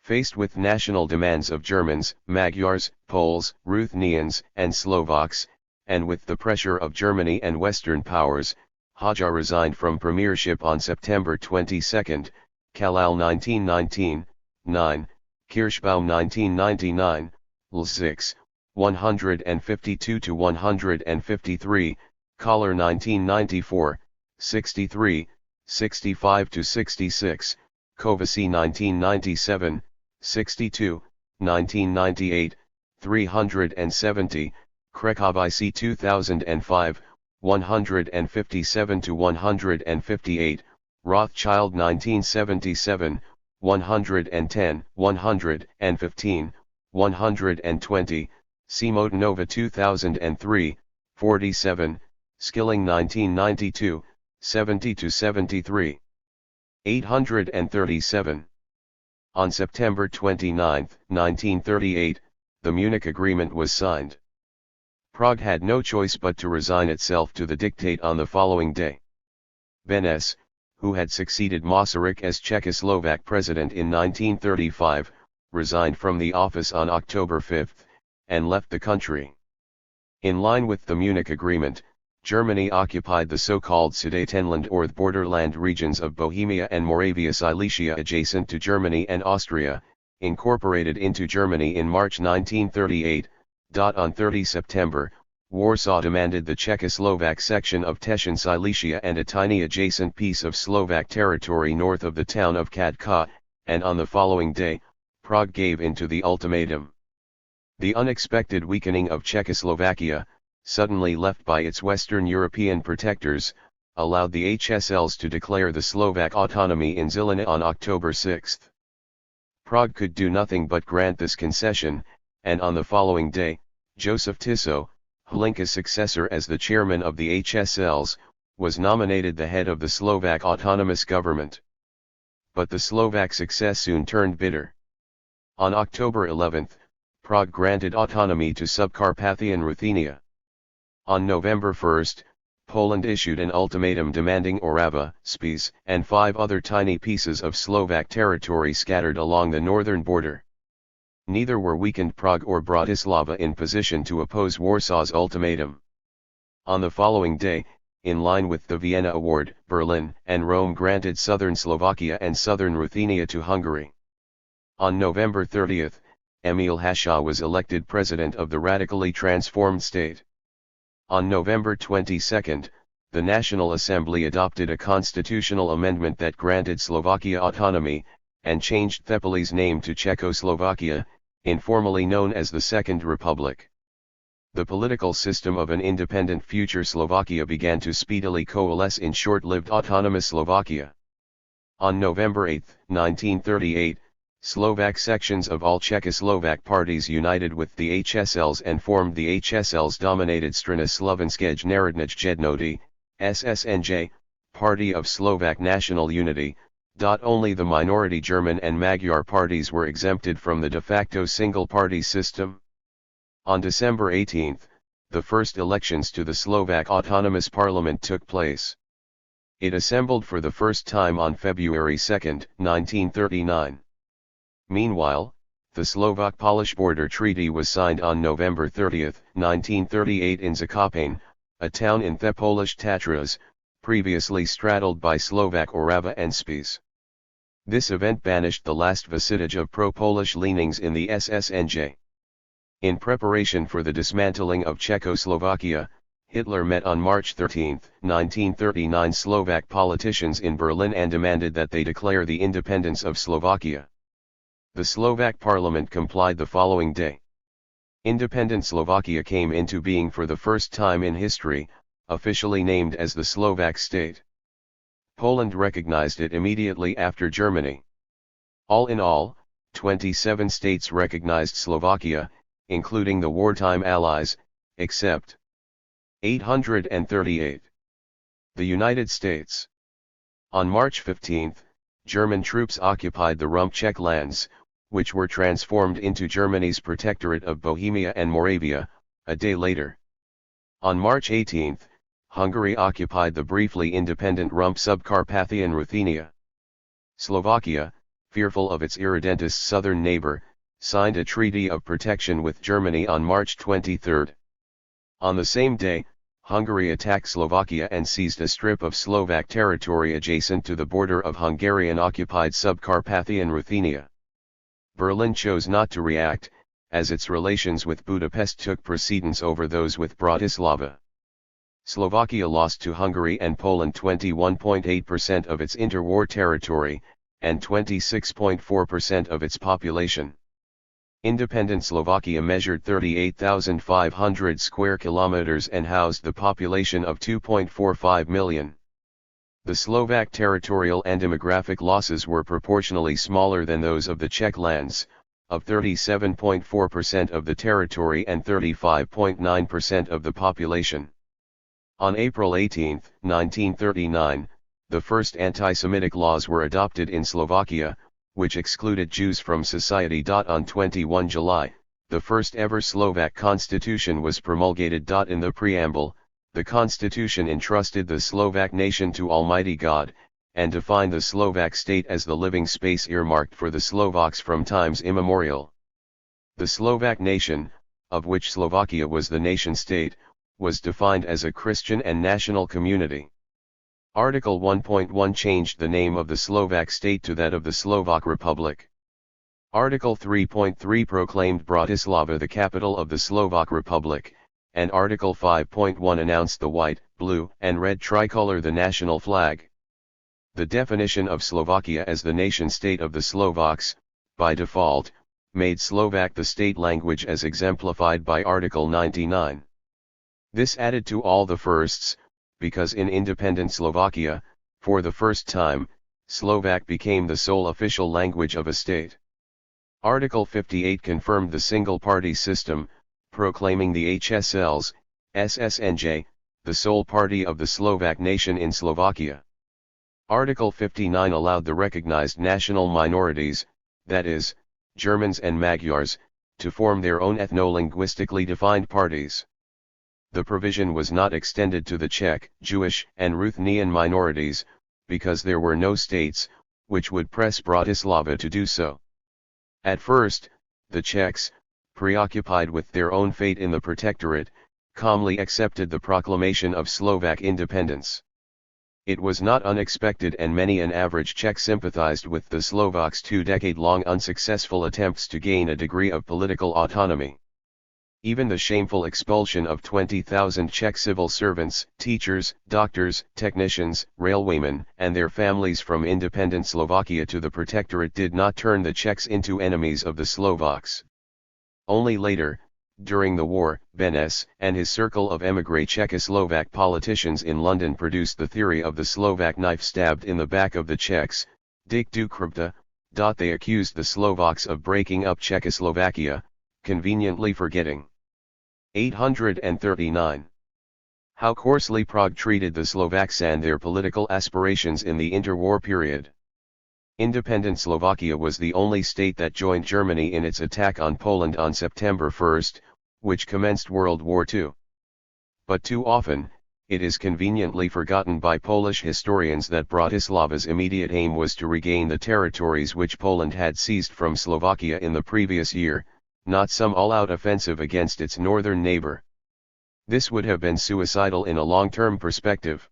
Faced with national demands of Germans, Magyars, Poles, Ruthenians, and Slovaks, and with the pressure of Germany and Western powers, Haja resigned from premiership on September 22, Kalal 1919, 9, Kirschbaum 1999, L6, 152-153, Koller 1994, 63, 65-66, Kovaci 1997, 62, 1998, 370, Krekovici 2005, 157-158, Rothschild 1977, 110, 115, 120, Simotinova 2003, 47, Skilling 1992, 70-73. 837. On September 29, 1938, the Munich Agreement was signed. Prague had no choice but to resign itself to the dictate on the following day. Benes, who had succeeded Masaryk as Czechoslovak president in 1935, resigned from the office on October 5, and left the country. In line with the Munich Agreement, Germany occupied the so-called Sudetenland or the borderland regions of Bohemia and Moravia Silesia adjacent to Germany and Austria, incorporated into Germany in March 1938. On 30 September, Warsaw demanded the Czechoslovak section of Teschen Silesia and a tiny adjacent piece of Slovak territory north of the town of Kadka, and on the following day, Prague gave in to the ultimatum. The unexpected weakening of Czechoslovakia, suddenly left by its Western European protectors, allowed the HSLs to declare the Slovak autonomy in Žilina on October 6. Prague could do nothing but grant this concession, and on the following day, Joseph Tiso, Hlinka's successor as the chairman of the HSLs, was nominated the head of the Slovak autonomous government. But the Slovak success soon turned bitter. On October 11, Prague granted autonomy to Subcarpathian Ruthenia. On November 1, Poland issued an ultimatum demanding Orava, Spiš, and 5 other tiny pieces of Slovak territory scattered along the northern border. Neither were weakened Prague or Bratislava in position to oppose Warsaw's ultimatum. On the following day, in line with the Vienna Award, Berlin and Rome granted southern Slovakia and southern Ruthenia to Hungary. On November 30, Emil Hácha was elected president of the radically transformed state. On November 22, the National Assembly adopted a constitutional amendment that granted Slovakia autonomy, and changed Thepeli's name to Czechoslovakia, informally known as the Second Republic. The political system of an independent future Slovakia began to speedily coalesce in short-lived autonomous Slovakia. On November 8, 1938, Slovak sections of all Czechoslovak parties united with the HSLs and formed the HSLs-dominated Strana Slovenskej národnej jednoty, SSNJ, Party of Slovak National Unity. Only the minority German and Magyar parties were exempted from the de facto single-party system. On December 18, the first elections to the Slovak Autonomous Parliament took place. It assembled for the first time on February 2, 1939. Meanwhile, the Slovak-Polish border treaty was signed on November 30, 1938 in Zakopane, a town in the Polish Tatras, previously straddled by Slovak Orava and Spiš. This event banished the last vestige of pro-Polish leanings in the SSNJ. In preparation for the dismantling of Czechoslovakia, Hitler met on March 13, 1939 Slovak politicians in Berlin and demanded that they declare the independence of Slovakia. The Slovak parliament complied the following day. Independent Slovakia came into being for the first time in history, officially named as the Slovak state. Poland recognized it immediately after Germany. All in all, 27 states recognized Slovakia, including the wartime allies, except 838. The United States. On March 15, German troops occupied the Rump Czech lands, which were transformed into Germany's protectorate of Bohemia and Moravia, a day later. On March 18, Hungary occupied the briefly independent Rump Subcarpathian Ruthenia. Slovakia, fearful of its irredentist southern neighbor, signed a treaty of protection with Germany on March 23. On the same day, Hungary attacked Slovakia and seized a strip of Slovak territory adjacent to the border of Hungarian-occupied Subcarpathian Ruthenia. Berlin chose not to react, as its relations with Budapest took precedence over those with Bratislava. Slovakia lost to Hungary and Poland 21.8% of its interwar territory, and 26.4% of its population. Independent Slovakia measured 38,500 square kilometers and housed the population of 2.45 million. The Slovak territorial and demographic losses were proportionally smaller than those of the Czech lands, of 37.4% of the territory and 35.9% of the population. On April 18, 1939, the first anti-Semitic laws were adopted in Slovakia, which excluded Jews from society. On 21 July, the first ever Slovak constitution was promulgated. In the preamble, the constitution entrusted the Slovak nation to Almighty God, and defined the Slovak state as the living space earmarked for the Slovaks from times immemorial. The Slovak nation, of which Slovakia was the nation-state, was defined as a Christian and national community. Article 1.1 changed the name of the Slovak state to that of the Slovak Republic. Article 3.3 proclaimed Bratislava the capital of the Slovak Republic, and Article 5.1 announced the white, blue, and red tricolor the national flag. The definition of Slovakia as the nation-state of the Slovaks, by default, made Slovak the state language as exemplified by Article 99. This added to all the firsts, because in independent Slovakia, for the first time, Slovak became the sole official language of a state. Article 58 confirmed the single-party system, proclaiming the HSLs, SSNJ, the sole party of the Slovak nation in Slovakia. Article 59 allowed the recognized national minorities, that is, Germans and Magyars, to form their own ethno-linguistically defined parties. The provision was not extended to the Czech, Jewish, and Ruthenian minorities, because there were no states, which would press Bratislava to do so. At first, the Czechs, preoccupied with their own fate in the Protectorate, calmly accepted the proclamation of Slovak independence. It was not unexpected, and many an average Czech sympathized with the Slovaks' two-decade-long unsuccessful attempts to gain a degree of political autonomy. Even the shameful expulsion of 20,000 Czech civil servants, teachers, doctors, technicians, railwaymen, and their families from independent Slovakia to the Protectorate did not turn the Czechs into enemies of the Slovaks. Only later, during the war, Benes and his circle of émigré Czechoslovak politicians in London produced the theory of the Slovak knife stabbed in the back of the Czechs, Dick Dukrupta. They accused the Slovaks of breaking up Czechoslovakia, conveniently forgetting. 839. How coarsely Prague treated the Slovaks and their political aspirations in the interwar period. Independent Slovakia was the only state that joined Germany in its attack on Poland on September 1, which commenced World War II. But too often, it is conveniently forgotten by Polish historians that Bratislava's immediate aim was to regain the territories which Poland had seized from Slovakia in the previous year, not some all-out offensive against its northern neighbor. This would have been suicidal in a long-term perspective.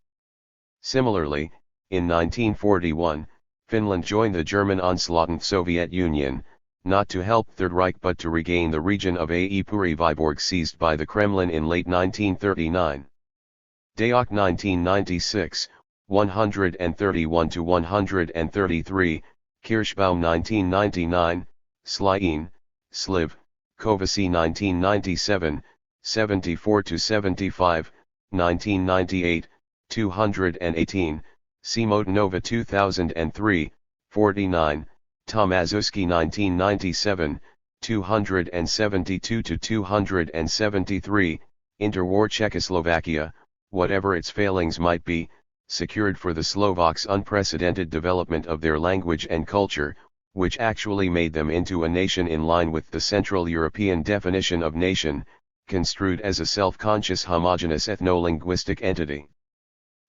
Similarly, in 1941, Finland joined the German onslaughting Soviet Union, not to help Third Reich but to regain the region of Aepuri Vyborg seized by the Kremlin in late 1939. Dayok 1996, 131-133, Kirschbaum 1999, Slyin, Sliv, Kovaci 1997, 74-75, 1998, 218, Simotnova 2003, 49, Tomazuski 1997, 272-273, interwar Czechoslovakia, whatever its failings might be, secured for the Slovaks unprecedented development of their language and culture, which actually made them into a nation in line with the Central European definition of nation, construed as a self-conscious homogeneous ethno-linguistic entity.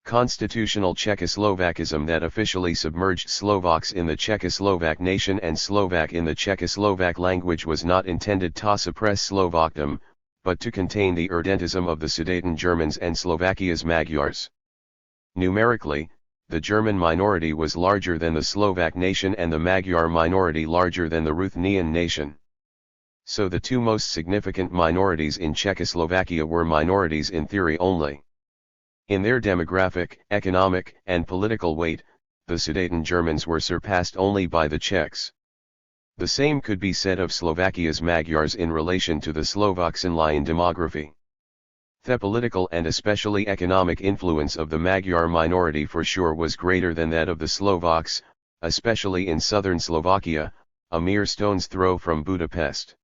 Constitutional Czechoslovakism that officially submerged Slovaks in the Czechoslovak nation and Slovak in the Czechoslovak language was not intended to suppress Slovakdom, but to contain the irdentism of the Sudeten Germans and Slovakia's Magyars. Numerically, the German minority was larger than the Slovak nation and the Magyar minority larger than the Ruthenian nation. So the two most significant minorities in Czechoslovakia were minorities in theory only. In their demographic, economic, and political weight, the Sudeten Germans were surpassed only by the Czechs. The same could be said of Slovakia's Magyars in relation to the Slovaks in line demography. The political and especially economic influence of the Magyar minority for sure was greater than that of the Slovaks, especially in southern Slovakia, a mere stone's throw from Budapest.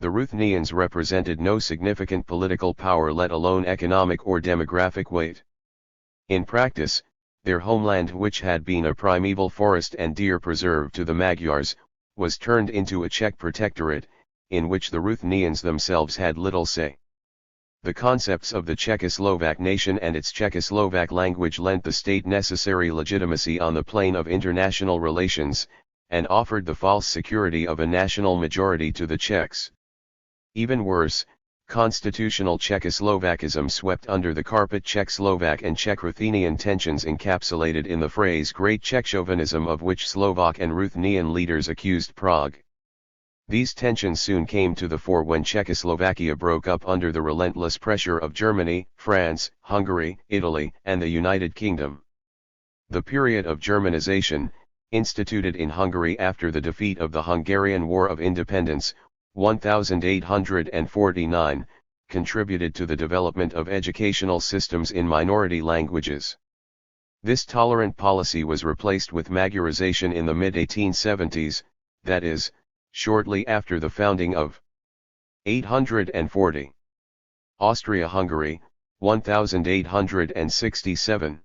The Ruthenians represented no significant political power, let alone economic or demographic weight. In practice, their homeland, which had been a primeval forest and deer preserve to the Magyars, was turned into a Czech protectorate, in which the Ruthenians themselves had little say. The concepts of the Czechoslovak nation and its Czechoslovak language lent the state necessary legitimacy on the plane of international relations, and offered the false security of a national majority to the Czechs. Even worse, constitutional Czechoslovakism swept under the carpet Czech Slovak and Czech Ruthenian tensions encapsulated in the phrase Great Czech Chauvinism, of which Slovak and Ruthenian leaders accused Prague. These tensions soon came to the fore when Czechoslovakia broke up under the relentless pressure of Germany, France, Hungary, Italy, and the United Kingdom. The period of Germanization, instituted in Hungary after the defeat of the Hungarian War of Independence, 1849, contributed to the development of educational systems in minority languages. This tolerant policy was replaced with Magyarization in the mid-1870s, that is, shortly after the founding of 840. Austria-Hungary, 1867.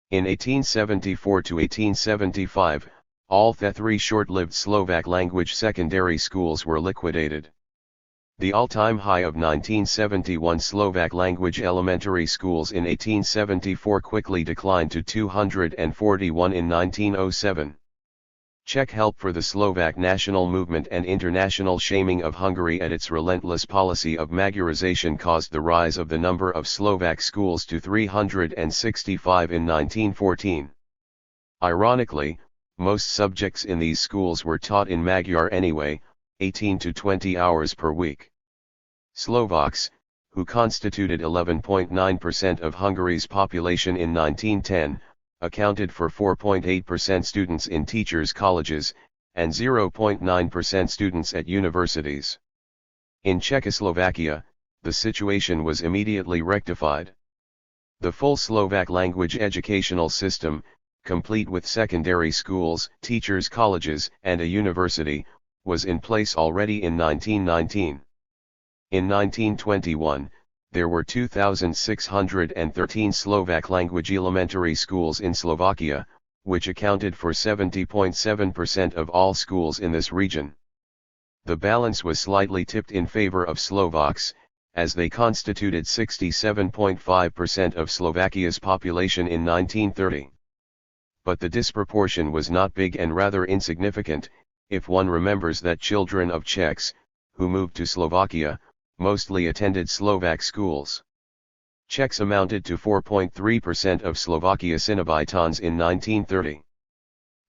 In 1874 to 1875, all the three short-lived Slovak language secondary schools were liquidated. The all-time high of 1971 Slovak language elementary schools in 1874 quickly declined to 241 in 1907. Czech help for the Slovak national movement and international shaming of Hungary at its relentless policy of Magyarization caused the rise of the number of Slovak schools to 365 in 1914. Ironically, most subjects in these schools were taught in Magyar anyway, 18 to 20 hours per week. Slovaks, who constituted 11.9% of Hungary's population in 1910, accounted for 4.8% students in teachers' colleges, and 0.9% students at universities. In Czechoslovakia, the situation was immediately rectified. The full Slovak language educational system, complete with secondary schools, teachers' colleges, and a university, was in place already in 1919. In 1921, there were 2,613 Slovak language elementary schools in Slovakia, which accounted for 70.7% of all schools in this region. The balance was slightly tipped in favor of Slovaks, as they constituted 67.5% of Slovakia's population in 1930. But the disproportion was not big and rather insignificant, if one remembers that children of Czechs, who moved to Slovakia, mostly attended Slovak schools. Czechs amounted to 4.3% of Slovakia inhabitants in 1930.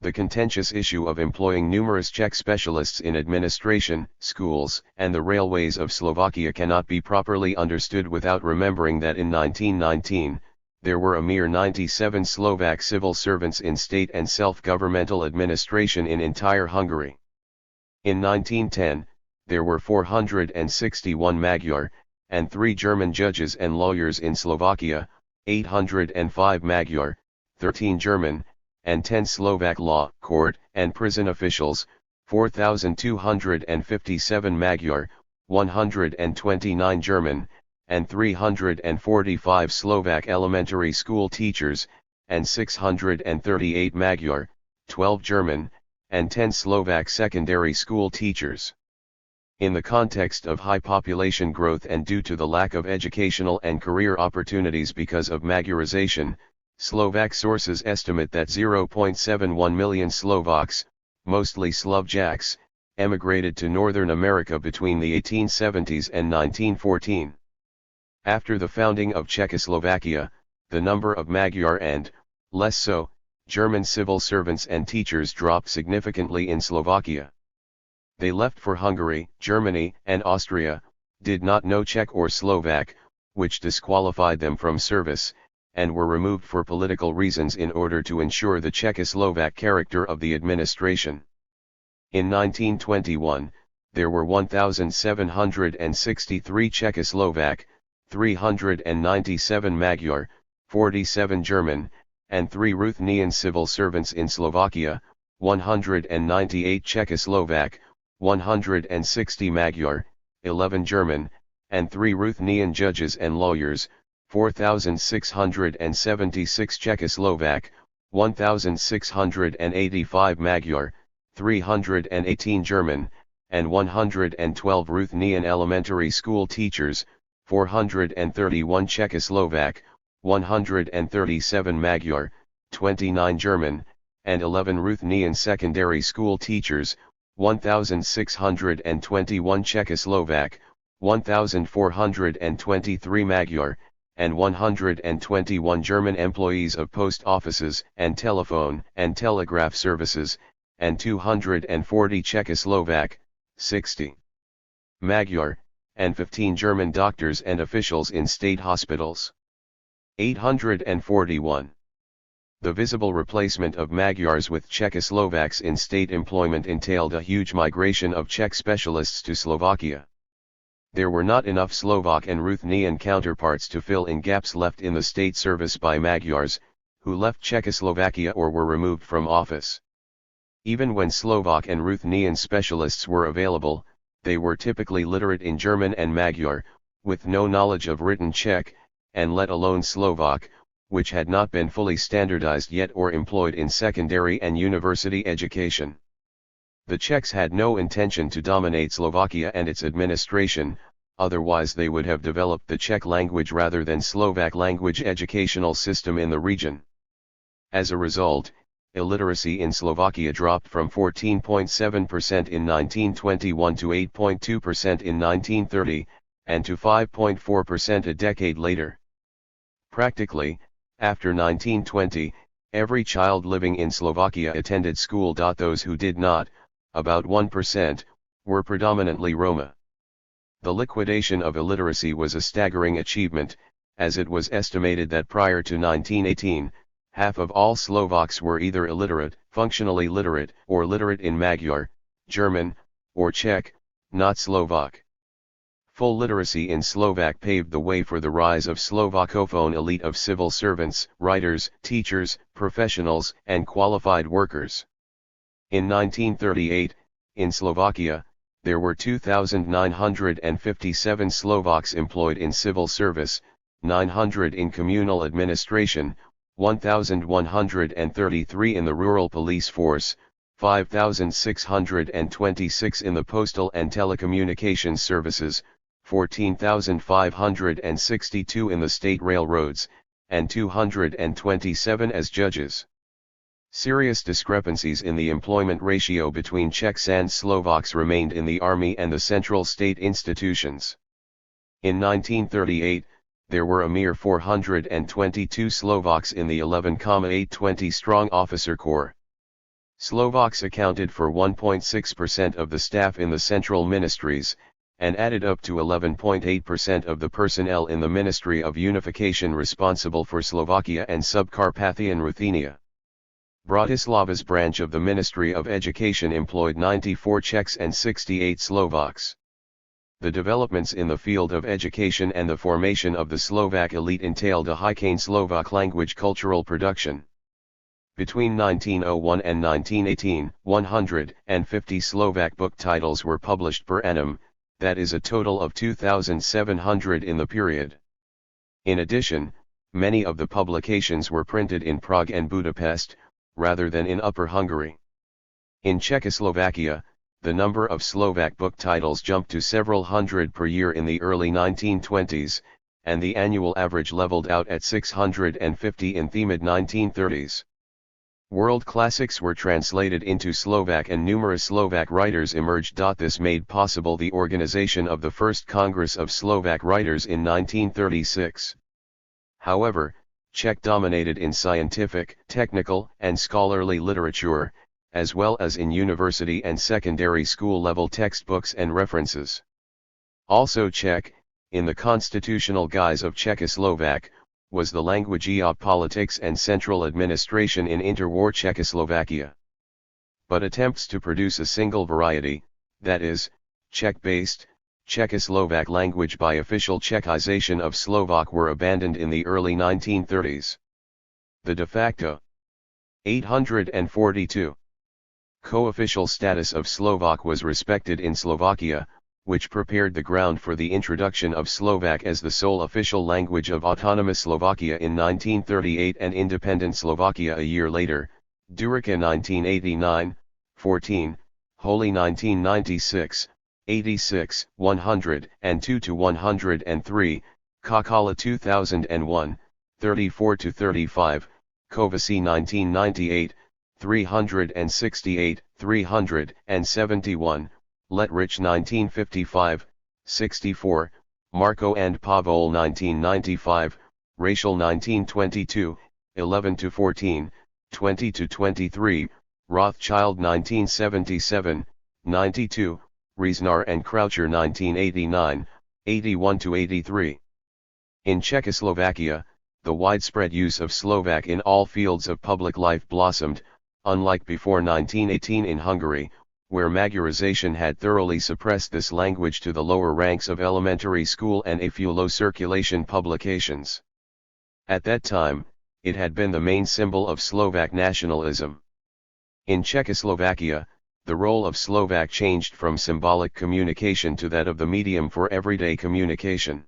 The contentious issue of employing numerous Czech specialists in administration, schools, and the railways of Slovakia cannot be properly understood without remembering that in 1919, there were a mere 97 Slovak civil servants in state and self-governmental administration in entire Hungary. In 1910, there were 461 Magyar, and 3 German judges and lawyers in Slovakia, 805 Magyar, 13 German, and 10 Slovak law, court, and prison officials, 4,257 Magyar, 129 German, and 345 Slovak elementary school teachers, and 638 Magyar, 12 German, and 10 Slovak secondary school teachers. In the context of high population growth and due to the lack of educational and career opportunities because of Magyarization, Slovak sources estimate that 0.71 million Slovaks, mostly Slovjaks, emigrated to Northern America between the 1870s and 1914. After the founding of Czechoslovakia, the number of Magyar and, less so, German civil servants and teachers dropped significantly in Slovakia. They left for Hungary, Germany, and Austria, did not know Czech or Slovak, which disqualified them from service, and were removed for political reasons in order to ensure the Czechoslovak character of the administration. In 1921, there were 1,763 Czechoslovak, 397 Magyar, 47 German, and 3 Ruthenian civil servants in Slovakia, 198 Czechoslovak, 160 Magyar, 11 German, and 3 Ruthenian judges and lawyers, 4,676 Czechoslovak, 1,685 Magyar, 318 German, and 112 Ruthenian elementary school teachers, 431 Czechoslovak, 137 Magyar, 29 German, and 11 Ruthenian secondary school teachers, 1,621 Czechoslovak, 1,423 Magyar, and 121 German employees of post offices and telephone and telegraph services, and 240 Czechoslovak, 60 Magyar, and 15 German doctors and officials in state hospitals. 841. The visible replacement of Magyars with Czechoslovaks in state employment entailed a huge migration of Czech specialists to Slovakia. There were not enough Slovak and Ruthenian counterparts to fill in gaps left in the state service by Magyars, who left Czechoslovakia or were removed from office. Even when Slovak and Ruthenian specialists were available, they were typically literate in German and Magyar, with no knowledge of written Czech, and let alone Slovak, which had not been fully standardized yet or employed in secondary and university education. The Czechs had no intention to dominate Slovakia and its administration, otherwise they would have developed the Czech language rather than Slovak language educational system in the region. As a result, illiteracy in Slovakia dropped from 14.7% in 1921 to 8.2% in 1930, and to 5.4% a decade later. Practically, after 1920, every child living in Slovakia attended school. Those who did not, about 1%, were predominantly Roma. The liquidation of illiteracy was a staggering achievement, as it was estimated that prior to 1918, half of all Slovaks were either illiterate, functionally literate, or literate in Magyar, German, or Czech, not Slovak. Full literacy in Slovak paved the way for the rise of Slovakophone elite of civil servants, writers, teachers, professionals, and qualified workers. In 1938, in Slovakia, there were 2,957 Slovaks employed in civil service, 900 in communal administration, 1,133 in the rural police force, 5,626 in the postal and telecommunications services, 14,562 in the state railroads, and 227 as judges. Serious discrepancies in the employment ratio between Czechs and Slovaks remained in the army and the central state institutions. In 1938, there were a mere 422 Slovaks in the 11,820-strong officer corps. Slovaks accounted for 1.6% of the staff in the central ministries, and added up to 11.8% of the personnel in the Ministry of Unification responsible for Slovakia and Subcarpathian Ruthenia. Bratislava's branch of the Ministry of Education employed 94 Czechs and 68 Slovaks. The developments in the field of education and the formation of the Slovak elite entailed a high Slovak language cultural production. Between 1901 and 1918, 150 Slovak book titles were published per annum, that is a total of 2,700 in the period. In addition, many of the publications were printed in Prague and Budapest, rather than in Upper Hungary. In Czechoslovakia, the number of Slovak book titles jumped to several hundred per year in the early 1920s, and the annual average leveled out at 650 in the mid-1930s. World classics were translated into Slovak and numerous Slovak writers emerged. This made possible the organization of the First Congress of Slovak Writers in 1936. However, Czech dominated in scientific, technical, and scholarly literature, as well as in university and secondary school level textbooks and references. Also Czech, in the constitutional guise of Czechoslovak, was the language of politics and central administration in interwar Czechoslovakia. But attempts to produce a single variety, that is, Czech-based, Czechoslovak language by official Czechization of Slovak were abandoned in the early 1930s. The de facto 842 co-official status of Slovak was respected in Slovakia, which prepared the ground for the introduction of Slovak as the sole official language of autonomous Slovakia in 1938 and independent Slovakia a year later, Durica 1989, 14, Holy 1996, 86, 100, and 2-103, Kakala 2001, 34-35, Kovasi 1998, 368, 371, Letrich 1955, 64, Marco and Pavol 1995, Racial 1922, 11-14, 20-23, Rothschild 1977, 92, Riesnar and Croucher 1989, 81-83. In Czechoslovakia, the widespread use of Slovak in all fields of public life blossomed, unlike before 1918 in Hungary, where Magyarization had thoroughly suppressed this language to the lower ranks of elementary school and a few low-circulation publications. At that time, it had been the main symbol of Slovak nationalism. In Czechoslovakia, the role of Slovak changed from symbolic communication to that of the medium for everyday communication.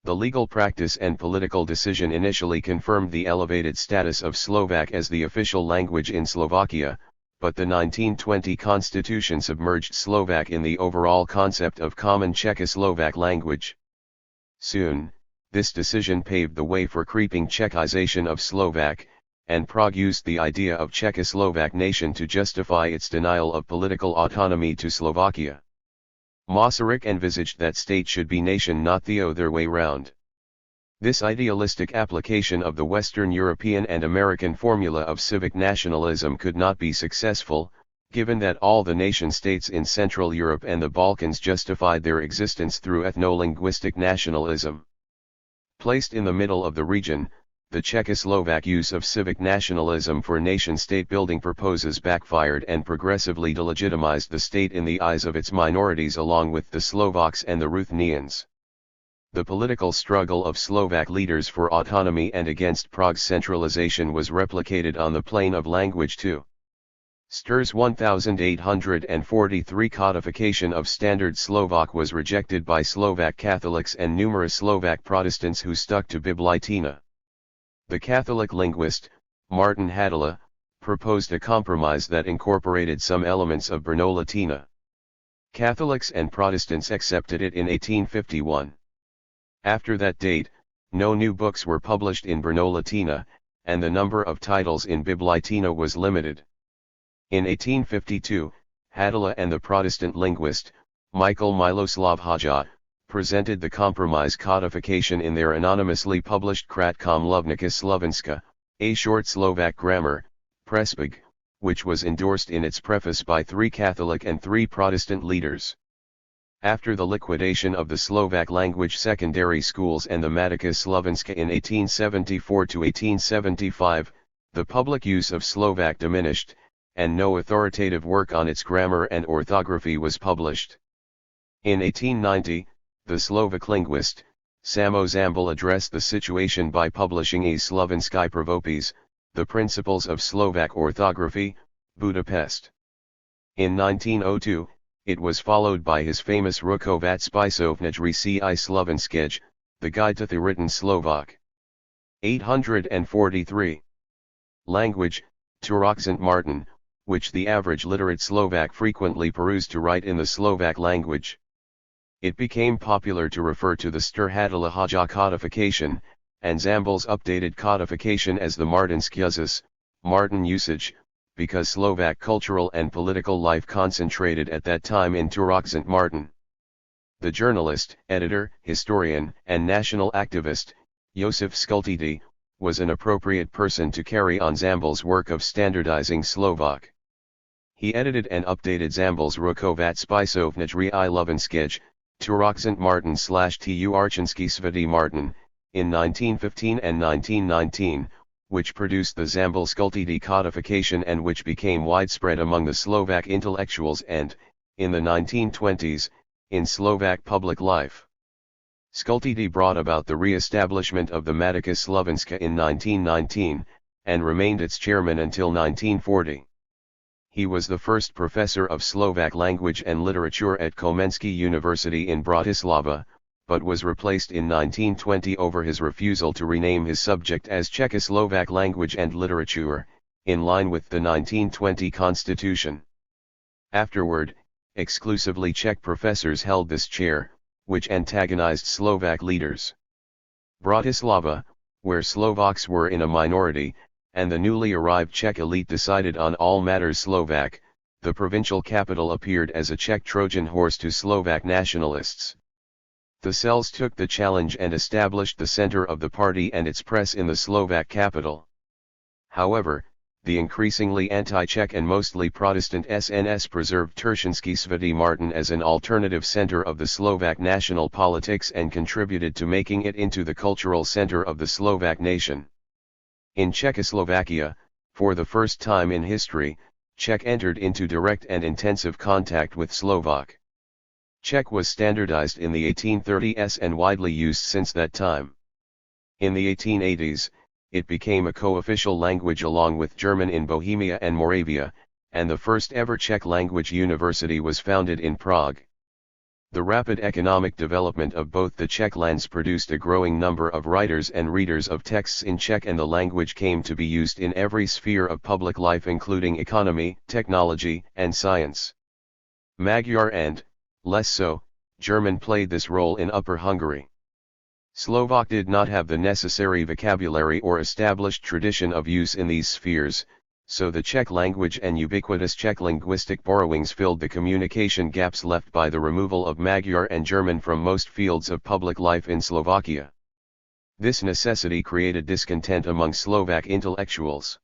The legal practice and political decision initially confirmed the elevated status of Slovak as the official language in Slovakia, but the 1920 constitution submerged Slovak in the overall concept of common Czechoslovak language. Soon, this decision paved the way for creeping Czechization of Slovak, and Prague used the idea of Czechoslovak nation to justify its denial of political autonomy to Slovakia. Masaryk envisaged that state should be nation, not the other way round. This idealistic application of the Western European and American formula of civic nationalism could not be successful, given that all the nation-states in Central Europe and the Balkans justified their existence through ethno-linguistic nationalism. Placed in the middle of the region, the Czechoslovak use of civic nationalism for nation-state building purposes backfired and progressively delegitimized the state in the eyes of its minorities along with the Slovaks and the Ruthenians. The political struggle of Slovak leaders for autonomy and against Prague's centralization was replicated on the plane of language too. Stur's 1843 codification of Standard Slovak was rejected by Slovak Catholics and numerous Slovak Protestants who stuck to Biblitina. The Catholic linguist, Martin Hadala, proposed a compromise that incorporated some elements of Brno-Latina. Catholics and Protestants accepted it in 1851. After that date, no new books were published in Brno-Latina, and the number of titles in Biblitina was limited. In 1852, Hadala and the Protestant linguist, Michael Miloslav Haja, presented the compromise codification in their anonymously published Kratkom Lovnica Slovenska, a short Slovak grammar, Prespig, which was endorsed in its preface by 3 Catholic and 3 Protestant leaders. After the liquidation of the Slovak language secondary schools and the Matica Slovenska in 1874–1875, the public use of Slovak diminished, and no authoritative work on its grammar and orthography was published. In 1890, the Slovak linguist, Samo Zambal addressed the situation by publishing I Slovenský pravopis, the Principles of Slovak Orthography, Budapest. In 1902, it was followed by his famous Rukovat spisovnej risi I Slovenskej, the Guide to the Written Slovak. 843. Language, Turok Martin, which the average literate Slovak frequently perused to write in the Slovak language. It became popular to refer to the Stur-Hadala Haja codification, and Zambal's updated codification as the Martinský Martin usage, because Slovak cultural and political life concentrated at that time in Turok Martin. The journalist, editor, historian, and national activist, Josef Skultidi, was an appropriate person to carry on Zambal's work of standardizing Slovak. He edited and updated Zambal's Rukovat spisovnej I Lovenskej, Turok Martin / Tu Archanský Svety Martin, in 1915 and 1919, which produced the Zambal Skultidi codification and which became widespread among the Slovak intellectuals and, in the 1920s, in Slovak public life. Skultidi brought about the re-establishment of the Matica Slovenska in 1919, and remained its chairman until 1940. He was the first professor of Slovak language and literature at Komenský University in Bratislava, but was replaced in 1920 over his refusal to rename his subject as Czechoslovak language and literature, in line with the 1920 constitution. Afterward, exclusively Czech professors held this chair, which antagonized Slovak leaders. Bratislava, where Slovaks were in a minority, and the newly arrived Czech elite decided on all matters Slovak, the provincial capital appeared as a Czech Trojan horse to Slovak nationalists. The Sels took the challenge and established the center of the party and its press in the Slovak capital. However, the increasingly anti-Czech and mostly Protestant SNS preserved Teršinský svatý Martin as an alternative center of the Slovak national politics and contributed to making it into the cultural center of the Slovak nation. In Czechoslovakia, for the first time in history, Czech entered into direct and intensive contact with Slovak. Czech was standardized in the 1830s and widely used since that time. In the 1880s, it became a co-official language along with German in Bohemia and Moravia, and the first ever Czech language university was founded in Prague. The rapid economic development of both the Czech lands produced a growing number of writers and readers of texts in Czech, and the language came to be used in every sphere of public life including economy, technology, and science. Magyar and, less so, German played this role in Upper Hungary. Slovak did not have the necessary vocabulary or established tradition of use in these spheres, so the Czech language and ubiquitous Czech linguistic borrowings filled the communication gaps left by the removal of Magyar and German from most fields of public life in Slovakia. This necessity created discontent among Slovak intellectuals.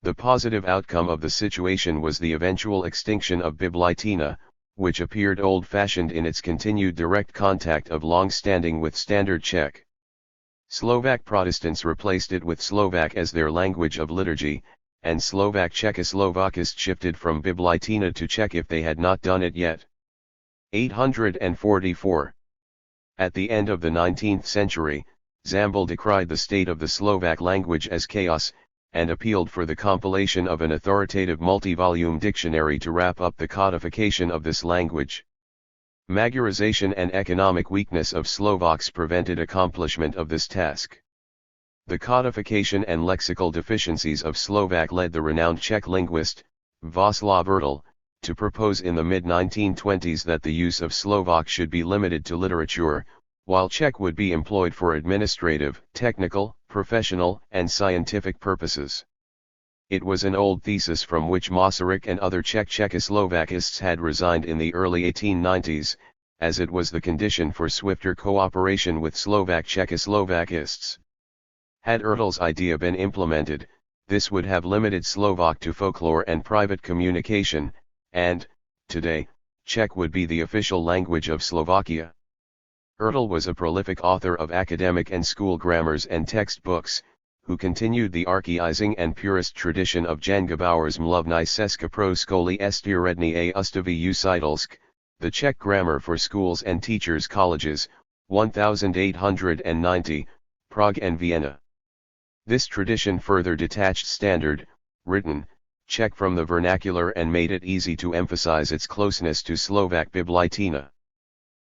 The positive outcome of the situation was the eventual extinction of Biblitina, which appeared old-fashioned in its continued direct contact of long-standing with Standard Czech. Slovak Protestants replaced it with Slovak as their language of liturgy, and Slovak Czechoslovakists shifted from Biblitina to Czech if they had not done it yet. 844. At the end of the 19th century, Zambel decried the state of the Slovak language as chaos, and appealed for the compilation of an authoritative multi-volume dictionary to wrap up the codification of this language. Magyarization and economic weakness of Slovaks prevented accomplishment of this task. The codification and lexical deficiencies of Slovak led the renowned Czech linguist, Václav Ertl, to propose in the mid-1920s that the use of Slovak should be limited to literature, while Czech would be employed for administrative, technical, professional, and scientific purposes. It was an old thesis from which Masaryk and other Czechoslovakists had resigned in the early 1890s, as it was the condition for swifter cooperation with Slovak Czechoslovakists. Had Ertl's idea been implemented, this would have limited Slovak to folklore and private communication, and, today, Czech would be the official language of Slovakia. Ertl was a prolific author of academic and school grammars and textbooks, who continued the archaizing and purist tradition of Jan Gebauer's Mluvní cesta pro školy střední a ústavy učitelské, the Czech grammar for schools and teachers' colleges, 1890, Prague and Vienna. This tradition further detached standard, written, Czech from the vernacular and made it easy to emphasize its closeness to Slovak Biblitina.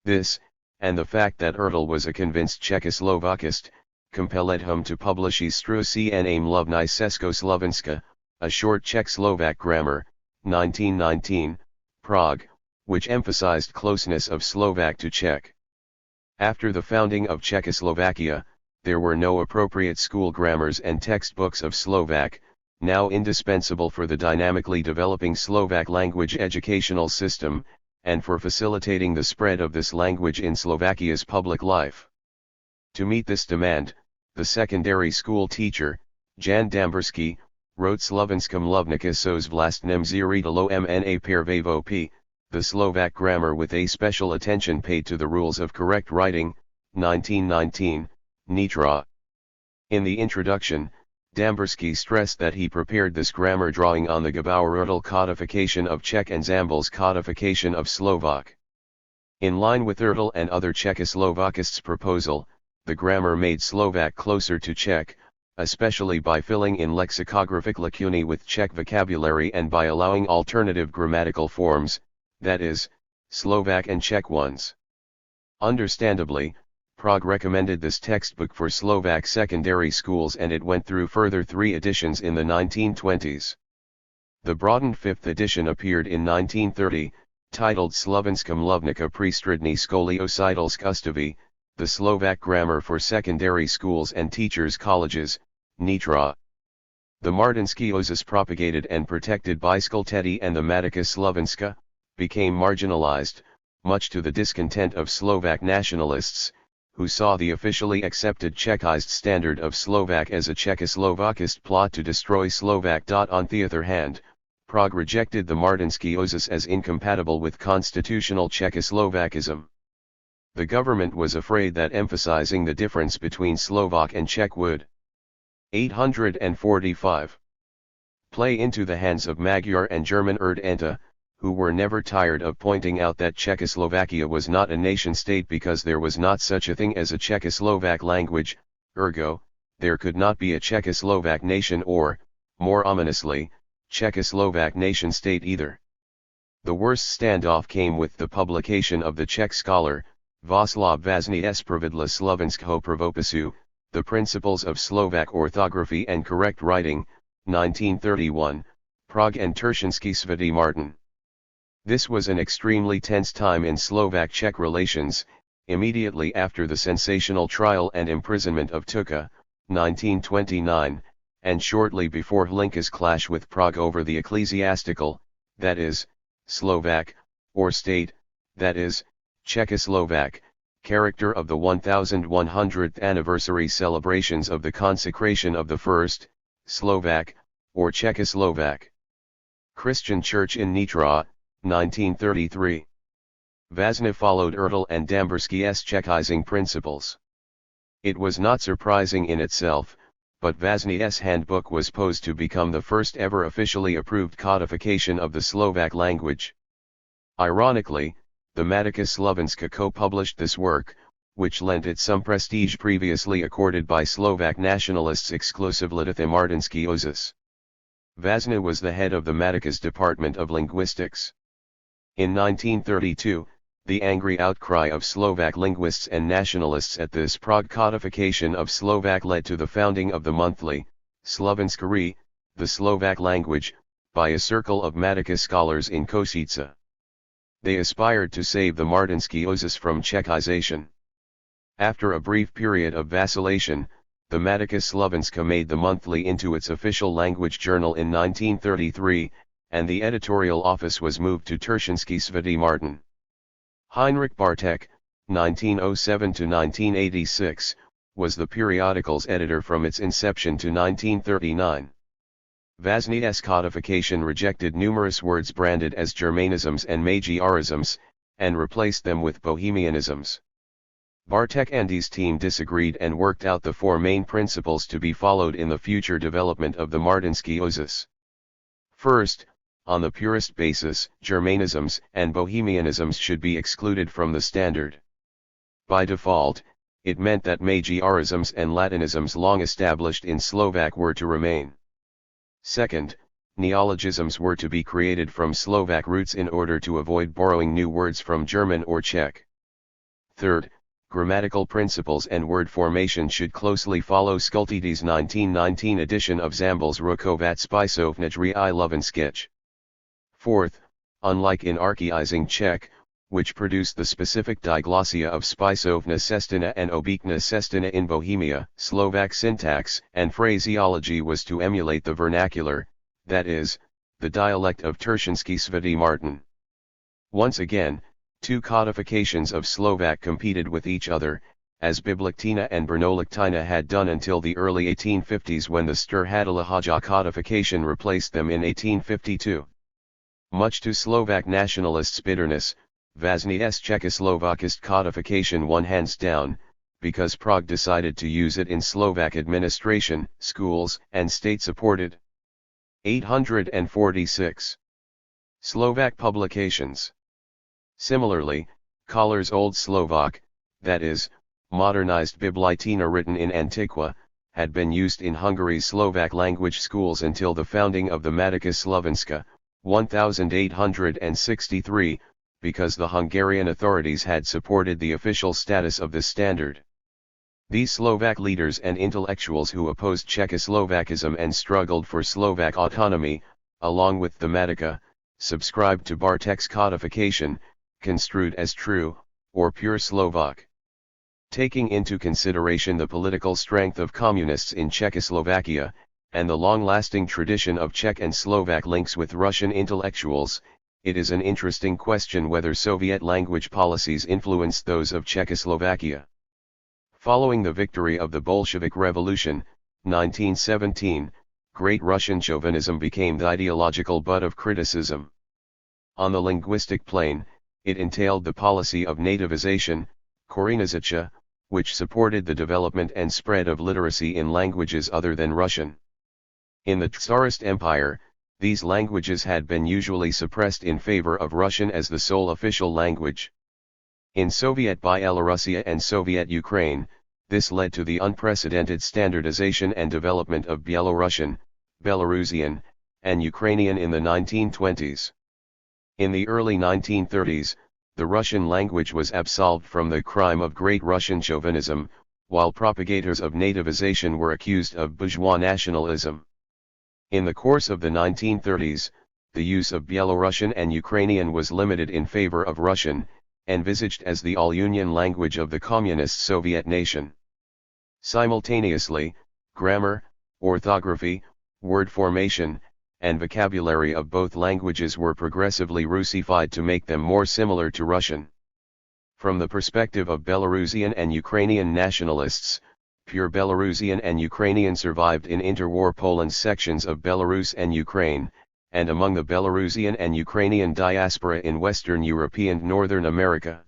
This, and the fact that Ertl was a convinced Czechoslovakist, compelled him to publish Stručná mluvní cesta Slovenska, a short Czech-Slovak grammar, 1919, Prague, which emphasized closeness of Slovak to Czech. After the founding of Czechoslovakia, there were no appropriate school grammars and textbooks of Slovak, now indispensable for the dynamically developing Slovak language educational system, and for facilitating the spread of this language in Slovakia's public life. To meet this demand, the secondary school teacher, Jan Damberský, wrote Slovenska mluvnica sos vlastním zřetelom na prvévo p, the Slovak grammar with a special attention paid to the rules of correct writing, 1919, Nitra. In the introduction, Damberský stressed that he prepared this grammar drawing on the Gebauer-Ertl codification of Czech and Zambel's codification of Slovak. In line with Ertl and other Czechoslovakists' proposal, the grammar made Slovak closer to Czech, especially by filling in lexicographic lacunae with Czech vocabulary and by allowing alternative grammatical forms, that is, Slovak and Czech ones. Understandably, Prague recommended this textbook for Slovak secondary schools, and it went through further 3 editions in the 1920s. The broadened 5th edition appeared in 1930, titled Slovenska mluvnica pri strední školy učiteľské ústavy, the Slovak grammar for secondary schools and teachers' colleges, Nitra. The Martinský ozus propagated and protected by Skultety and the Matica Slovenska, became marginalized, much to the discontent of Slovak nationalists, who saw the officially accepted Czechized standard of Slovak as a Czechoslovakist plot to destroy Slovak. On the other hand, Prague rejected the Martinský Ozus as incompatible with constitutional Czechoslovakism. The government was afraid that emphasizing the difference between Slovak and Czech would 845 play into the hands of Magyar and German Erdente, who were never tired of pointing out that Czechoslovakia was not a nation-state because there was not such a thing as a Czechoslovak language, ergo, there could not be a Czechoslovak nation or, more ominously, Czechoslovak nation-state either. The worst standoff came with the publication of the Czech scholar, Václav Vazně's Pravidla slovenského pravopisu, The Principles of Slovak Orthography and Correct Writing, 1931, Prague and Teršinský svatý Martin. This was an extremely tense time in Slovak-Czech relations, immediately after the sensational trial and imprisonment of Tuka, 1929, and shortly before Hlinka's clash with Prague over the ecclesiastical, that is, Slovak, or state, that is, Czechoslovak, character of the 1100th anniversary celebrations of the consecration of the first, Slovak, or Czechoslovak Christian Church in Nitra, 1933. Vazna followed Ertel and Damberský's Czechizing principles. It was not surprising in itself, but Vazně's handbook was posed to become the first ever officially approved codification of the Slovak language. Ironically, the Matica Slovenska co-published this work, which lent it some prestige previously accorded by Slovak nationalists exclusively to the Martinský Ozus. Vazna was the head of the Matica's Department of Linguistics. In 1932, the angry outcry of Slovak linguists and nationalists at this Prague codification of Slovak led to the founding of the monthly, Slovenský, the Slovak language, by a circle of Matica scholars in Košice. They aspired to save the Martinský Ozus from Czechization. After a brief period of vacillation, the Matica Slovenska made the monthly into its official language journal in 1933, and the editorial office was moved to Teršinský svatý Martin. Heinrich Bartek, 1907–1986, was the periodical's editor from its inception to 1939. Vazně's codification rejected numerous words branded as Germanisms and Magyarisms, and replaced them with Bohemianisms. Bartek and his team disagreed and worked out the four main principles to be followed in the future development of the Martinský Ozus. First, on the purest basis, Germanisms and Bohemianisms should be excluded from the standard. By default, it meant that Magyarisms and Latinisms long established in Slovak were to remain. Second, neologisms were to be created from Slovak roots in order to avoid borrowing new words from German or Czech. Third, grammatical principles and word formation should closely follow Skultides' 1919 edition of Zambel's Rukovat Spisovnaj I Lovenskich. Fourth, unlike in archaizing Czech, which produced the specific diglossia of Spisovna Sestina and Obikna Sestina in Bohemia, Slovak syntax and phraseology was to emulate the vernacular, that is, the dialect of Teršinský svatý Martin. Once again, two codifications of Slovak competed with each other, as Biblichtina and Brnolichtina had done until the early 1850s when the Sturhadala codification replaced them in 1852. Much to Slovak nationalists' bitterness, Vazně's Czechoslovakist codification won hands down, because Prague decided to use it in Slovak administration, schools, and state-supported. 846. Slovak publications. Similarly, Koller's Old Slovak, that is, modernized Biblichtina written in Antiqua, had been used in Hungary's Slovak language schools until the founding of the Matica Slovenska, 1863, because the Hungarian authorities had supported the official status of the standard. These Slovak leaders and intellectuals who opposed Czechoslovakism and struggled for Slovak autonomy, along with the Matica, subscribed to Bartek's codification, construed as true, or pure Slovak. Taking into consideration the political strength of communists in Czechoslovakia, and the long-lasting tradition of Czech and Slovak links with Russian intellectuals, it is an interesting question whether Soviet language policies influenced those of Czechoslovakia. Following the victory of the Bolshevik Revolution, 1917, Great Russian chauvinism became the ideological butt of criticism. On the linguistic plane, it entailed the policy of nativization, korenizatsiya, which supported the development and spread of literacy in languages other than Russian. In the Tsarist Empire, these languages had been usually suppressed in favor of Russian as the sole official language. In Soviet Byelorussia and Soviet Ukraine, this led to the unprecedented standardization and development of Belarusian, Belarusian, and Ukrainian in the 1920s. In the early 1930s, the Russian language was absolved from the crime of Great Russian chauvinism, while propagators of nativization were accused of bourgeois nationalism. In the course of the 1930s, the use of Belarusian and Ukrainian was limited in favor of Russian, envisaged as the all-union language of the communist Soviet nation. Simultaneously, grammar, orthography, word formation, and vocabulary of both languages were progressively Russified to make them more similar to Russian. From the perspective of Belarusian and Ukrainian nationalists, pure Belarusian and Ukrainian survived in interwar Poland sections of Belarus and Ukraine, and among the Belarusian and Ukrainian diaspora in Western Europe and Northern America.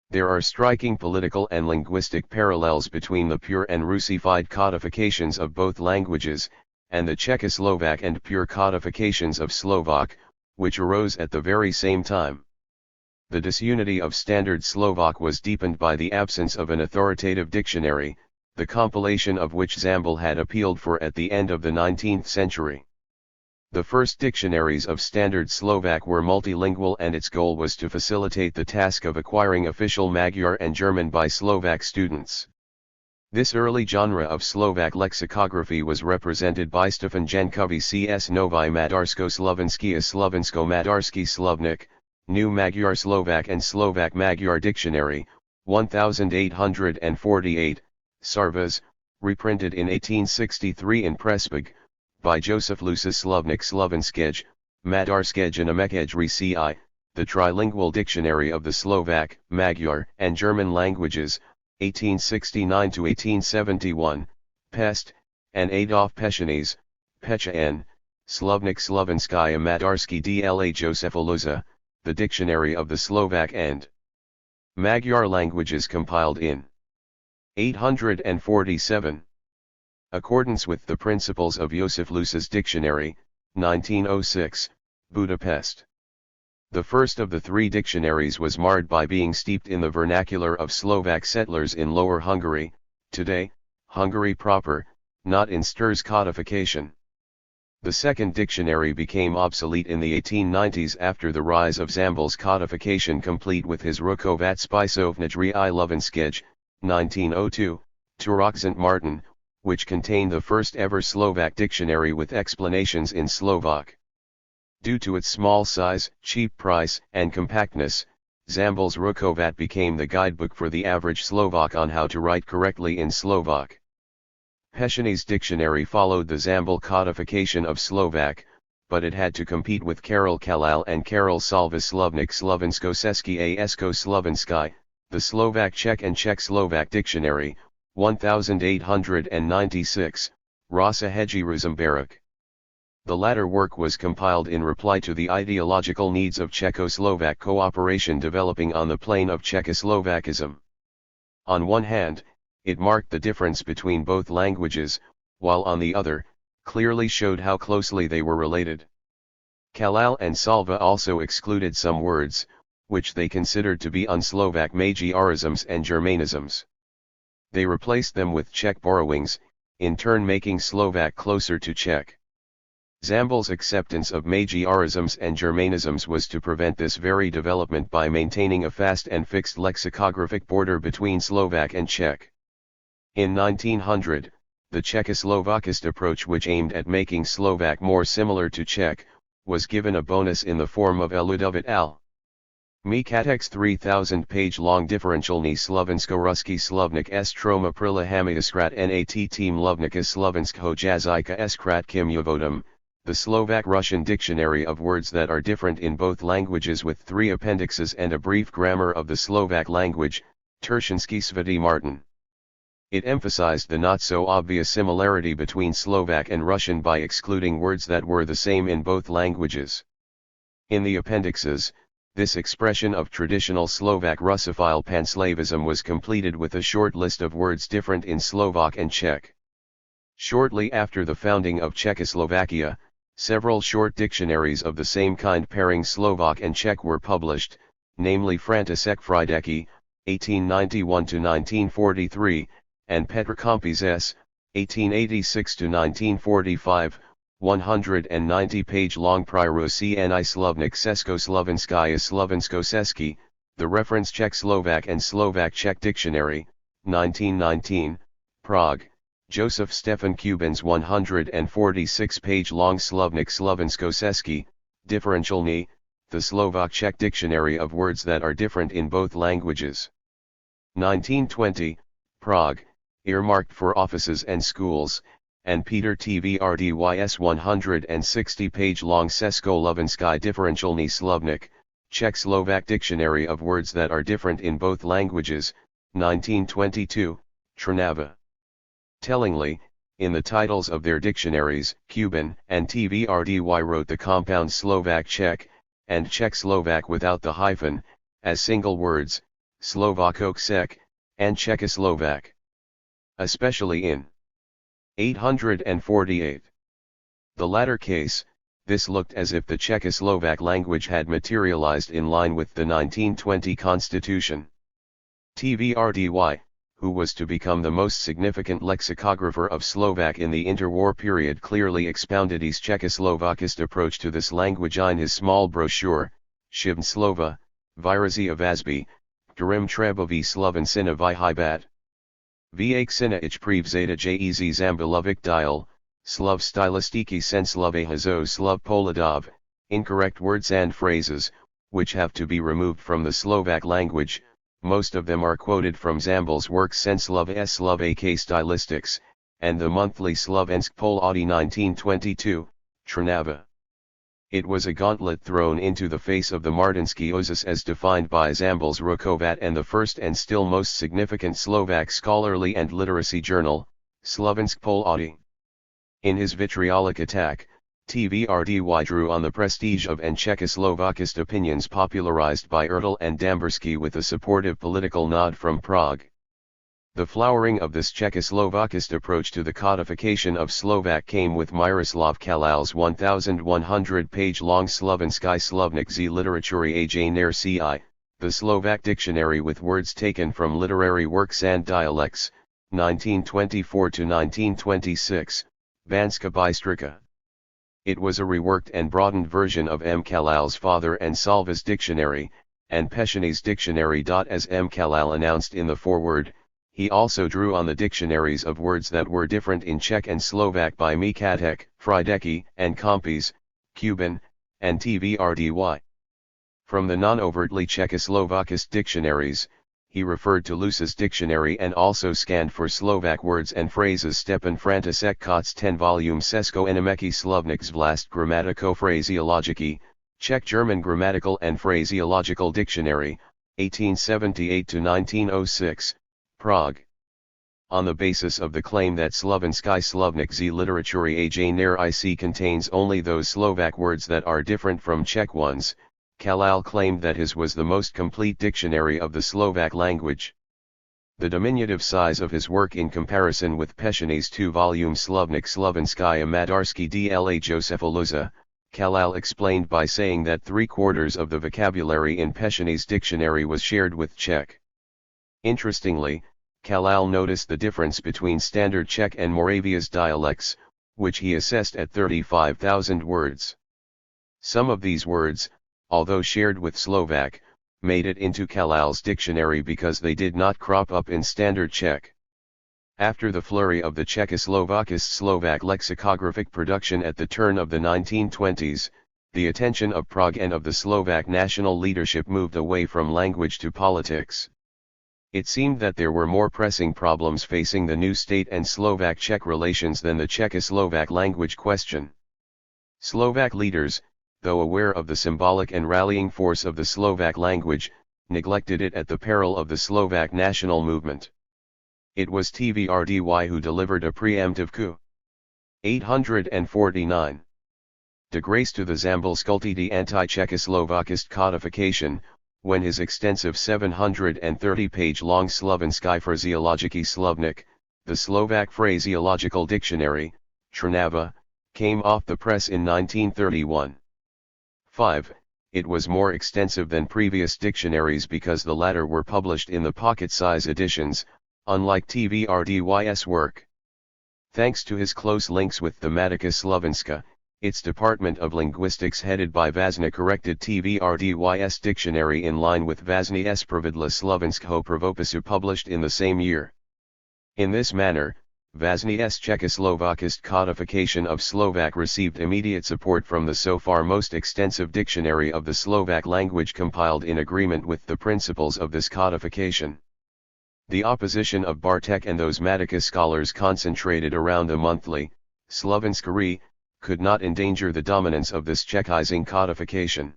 There are striking political and linguistic parallels between the pure and Russified codifications of both languages, and the Czechoslovak and pure codifications of Slovak, which arose at the very same time. The disunity of Standard Slovak was deepened by the absence of an authoritative dictionary, the compilation of which Zambel had appealed for at the end of the 19th century. The first dictionaries of Standard Slovak were multilingual, and its goal was to facilitate the task of acquiring official Magyar and German by Slovak students. This early genre of Slovak lexicography was represented by Stefan Jankovic C.S. Nový Maďarsko-Slovenský a Slovensko-Maďarský Slovník, New Magyar Slovak and Slovak Magyar Dictionary, 1848, Sarvas, reprinted in 1863 in Pressburg, by Joseph Lucis Slovnik Slovenskej, Maďarskej a Nemekej Rci, the Trilingual Dictionary of the Slovak, Magyar, and German Languages, 1869–1871, Pest, and Adolf Pechenes, Pecha N., Slovnik Slovenskaya Maďarsky dla Josefa Luza, the Dictionary of the Slovak and Magyar Languages compiled in 847. Accordance with the principles of Josef Luza's Dictionary, 1906, Budapest. The first of the three dictionaries was marred by being steeped in the vernacular of Slovak settlers in Lower Hungary, today, Hungary proper, not in Stur's codification. The second dictionary became obsolete in the 1890s after the rise of Zambel's codification, complete with his Rukovat Spisovnaj I Lovenskej, 1902, Turok Martin, which contained the first ever Slovak dictionary with explanations in Slovak. Due to its small size, cheap price, and compactness, Zambel's Rukovat became the guidebook for the average Slovak on how to write correctly in Slovak. Pechenes' dictionary followed the Zambel codification of Slovak, but it had to compete with Karel Kalal and Karel Salva Slovnik Slovenskoseski a Slovensky, the Slovak Czech and Czech-Slovak Dictionary, 1896, Rasa Hedji Ruzemberuk. The latter work was compiled in reply to the ideological needs of Czechoslovak cooperation developing on the plane of Czechoslovakism. On one hand, it marked the difference between both languages, while on the other, clearly showed how closely they were related. Kalal and Salva also excluded some words, which they considered to be un-Slovak Magyarisms and Germanisms. They replaced them with Czech borrowings, in turn making Slovak closer to Czech. Zambel's acceptance of Magyarisms and Germanisms was to prevent this very development by maintaining a fast and fixed lexicographic border between Slovak and Czech. In 1900, the Czechoslovakist approach, which aimed at making Slovak more similar to Czech, was given a bonus in the form of Eludovit al. Mikatek's 3,000-page-long differentialny Slovensko-Ruski Slovnik s Troma Prila Hamiaskrat Nat Team Lovnika Slovensko Jazyka s Kratkim Uvodom, the Slovak-Russian dictionary of words that are different in both languages with 3 appendixes and a brief grammar of the Slovak language, Tershinsky Svety Martin. It emphasized the not-so-obvious similarity between Slovak and Russian by excluding words that were the same in both languages. In the appendixes, this expression of traditional Slovak Russophile panslavism was completed with a short list of words different in Slovak and Czech. Shortly after the founding of Czechoslovakia, several short dictionaries of the same kind pairing Slovak and Czech were published, namely František Frýdecki, 1891–1943, and Petr Kompis s. 1886–1945, 190-page-long Pryrosíny Slovník Československaya Slovenskočeský, the reference Czech-Slovak and Slovak-Czech Dictionary, 1919, Prague. Joseph Stefan Kubin's 146-page-long Slovník Slovenskočeský, Differentialny, the Slovak-Czech Dictionary of words that are different in both languages. 1920, Prague, earmarked for offices and schools, and Peter THIRD-WORLDISM 160-page-long Československý Differentialny Slovník, Czech-Slovak Dictionary of words that are different in both languages, 1922, Trnava. Tellingly, in the titles of their dictionaries, Kubin and THRDY wrote the compound Slovak-Czech, and Czech-Slovak without the hyphen, as single words, Slovako-Czech, and Czechoslovak. Especially in 848. The latter case, this looked as if the Czechoslovak language had materialized in line with the 1920 constitution. THRDY, who was to become the most significant lexicographer of Slovak in the interwar period, clearly expounded his Czechoslovakist approach to this language in his small brochure, Shibn Slova, Výrazy a vazby, Kterým Trebový Slovencina vyhybat. Viaxina ich prevzada jez zambilovic dial, Slov stylistiki sensloveha zo Slov Poladov, incorrect words and phrases, which have to be removed from the Slovak language. Most of them are quoted from Zambil's work Senslova Slovak Stylistics, and the monthly Slovensk Poladi 1922, Trnava. It was a gauntlet thrown into the face of the Martinský Ozus as defined by Zambil's Rukovat and the first and still most significant Slovak scholarly and literacy journal, Slovensk Poladi. In his vitriolic attack, THRDY drew on the prestige of and Czechoslovakist opinions popularized by Ertel and Dambersky with a supportive political nod from Prague. The flowering of this Czechoslovakist approach to the codification of Slovak came with Miroslav Kalal's 1,100-page-long Slovenský slovník z literatury a Janer ci, the Slovak dictionary with words taken from literary works and dialects, 1924–1926, Banska Bystrica. It was a reworked and broadened version of M. Kalal's Father and Salva's dictionary, and Peshiny's dictionary. As M. Kalal announced in the foreword, he also drew on the dictionaries of words that were different in Czech and Slovak by Mikatek, Frýdecki, and Kompis, Kubin, and THRDY. From the non-overtly Czechoslovakist dictionaries, he referred to Luce's dictionary and also scanned for Slovak words and phrases Stepan František Kott's 10-volume Česko-Německý slovník zvlášť grammatiko-phraseologický, Czech-German grammatical and phraseological dictionary, 1878–1906, Prague. On the basis of the claim that Slovenský slovník z literatury a Janer IC contains only those Slovak words that are different from Czech ones, Kalal claimed that his was the most complete dictionary of the Slovak language. The diminutive size of his work in comparison with Peshiny's 2-volume Slovník Slovenský Maďarsky dla Josefa Luza, Kalal explained by saying that 3/4 of the vocabulary in Peshiny's dictionary was shared with Czech. Interestingly, Kalal noticed the difference between Standard Czech and Moravia's dialects, which he assessed at 35,000 words. Some of these words, although shared with Slovak, made it into Kalal's dictionary because they did not crop up in Standard Czech. After the flurry of the Czechoslovakist Slovak lexicographic production at the turn of the 1920s, the attention of Prague and of the Slovak national leadership moved away from language to politics. It seemed that there were more pressing problems facing the new state and Slovak-Czech relations than the Czechoslovak language question. Slovak leaders, though aware of the symbolic and rallying force of the Slovak language, neglected it at the peril of the Slovak national movement. It was THRD who delivered a preemptive coup. 849. Disgrace to the Zambolskultidi anti-Czechoslovakist codification, when his extensive 730-page-long Slovenský phraseologický slovník, the Slovak Phraseological Dictionary, Trnava, came off the press in 1931. 5. It was more extensive than previous dictionaries because the latter were published in the pocket-size editions, unlike THRD's work. Thanks to his close links with Thematica Slovenska, its Department of Linguistics headed by Vazna corrected THRD's dictionary in line with Vazny's Pravidla Slovenského pravopisu published in the same year. In this manner, Vazny's Czechoslovakist codification of Slovak received immediate support from the so far most extensive dictionary of the Slovak language compiled in agreement with the principles of this codification. The opposition of Bartek and those Matica scholars concentrated around the monthly, Slovenský, could not endanger the dominance of this Czechizing codification.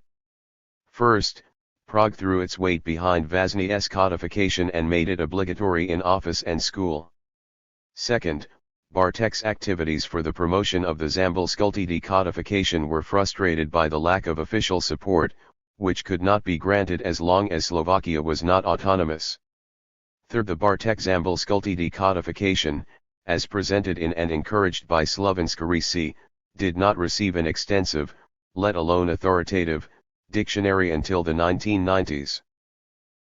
First, Prague threw its weight behind Vazny's codification and made it obligatory in office and school. Second, Bartek's activities for the promotion of the Zambolskultidi codification were frustrated by the lack of official support, which could not be granted as long as Slovakia was not autonomous. Third, the Bartek Zambolskultidi codification, as presented in and encouraged by Slovenský, did not receive an extensive, let alone authoritative, dictionary until the 1990s.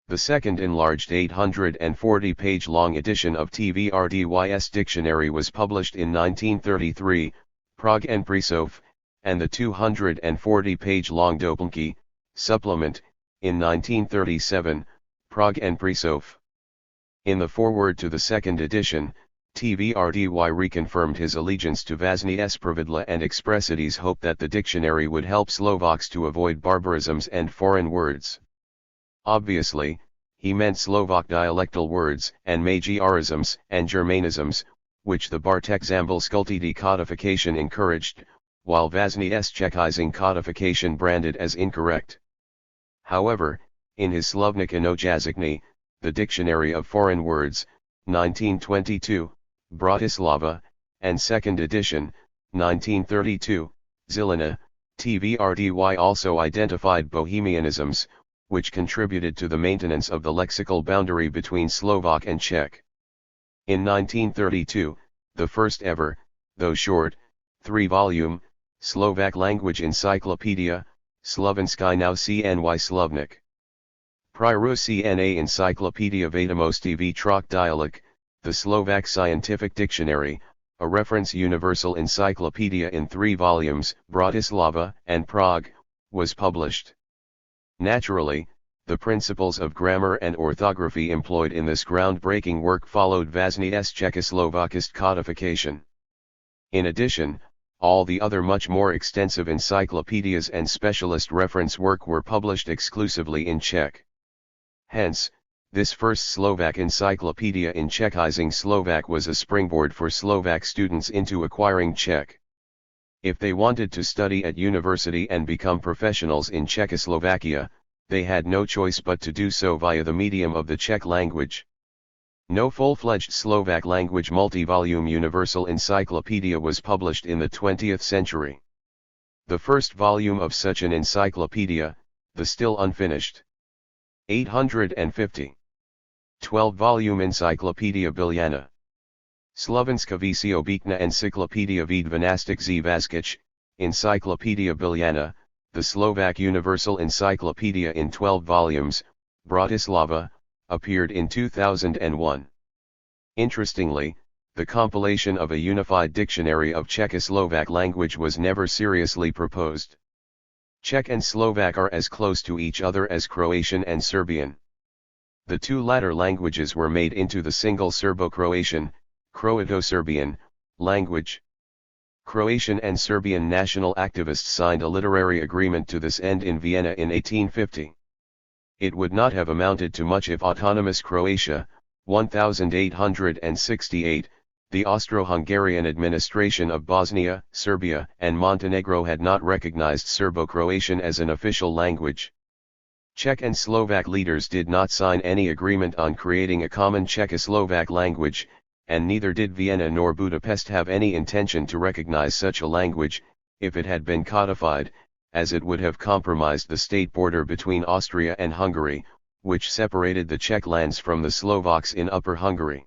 The second enlarged 840-page-long edition of THRD's dictionary was published in 1933, Prague and Prešov, and the 240-page-long Doplňky, supplement, in 1937, Prague and Prešov. In the foreword to the second edition, THRDY reconfirmed his allegiance to Vazny's Pravidla and Expressity's hope that the dictionary would help Slovaks to avoid barbarisms and foreign words. Obviously, he meant Slovak dialectal words and Magyarisms and Germanisms, which the Bartek Zambolskultidi codification encouraged, while Vazny's Czechizing codification branded as incorrect. However, in his Slovník Inojazykný, the Dictionary of Foreign Words, 1922, Bratislava, and second edition, 1932, Zilina, THRDY also identified Bohemianisms, which contributed to the maintenance of the lexical boundary between Slovak and Czech. In 1932, the first ever, though short, 3-volume, Slovak language encyclopedia, Slovenský náučný slovník. Priručená Encyclopedia Vedomosti Výtrok dialog, the Slovak Scientific Dictionary, a reference universal encyclopedia in 3 volumes, Bratislava and Prague, was published. Naturally, the principles of grammar and orthography employed in this groundbreaking work followed Vazny's Czechoslovakist codification. In addition, all the other much more extensive encyclopedias and specialist reference work were published exclusively in Czech. Hence, this first Slovak encyclopedia in Czechizing Slovak was a springboard for Slovak students into acquiring Czech. If they wanted to study at university and become professionals in Czechoslovakia, they had no choice but to do so via the medium of the Czech language. No full-fledged Slovak language multi-volume universal encyclopedia was published in the 20th century. The first volume of such an encyclopedia, the still unfinished 850. 12-volume Encyclopedia Biljana. Slovenska Vseobecná Encyclopedia vid 12 zvazkách, Encyclopedia Biljana, the Slovak Universal Encyclopedia in 12 volumes, Bratislava, appeared in 2001. Interestingly, the compilation of a unified dictionary of Czechoslovak language was never seriously proposed. Czech and Slovak are as close to each other as Croatian and Serbian. The two latter languages were made into the single Serbo-Croatian, Croato-Serbian, language. Croatian and Serbian national activists signed a literary agreement to this end in Vienna in 1850. It would not have amounted to much if autonomous Croatia, 1868, the Austro-Hungarian administration of Bosnia, Serbia, and Montenegro had not recognized Serbo-Croatian as an official language. Czech and Slovak leaders did not sign any agreement on creating a common Czechoslovak language, and neither did Vienna nor Budapest have any intention to recognize such a language, if it had been codified, as it would have compromised the state border between Austria and Hungary, which separated the Czech lands from the Slovaks in Upper Hungary.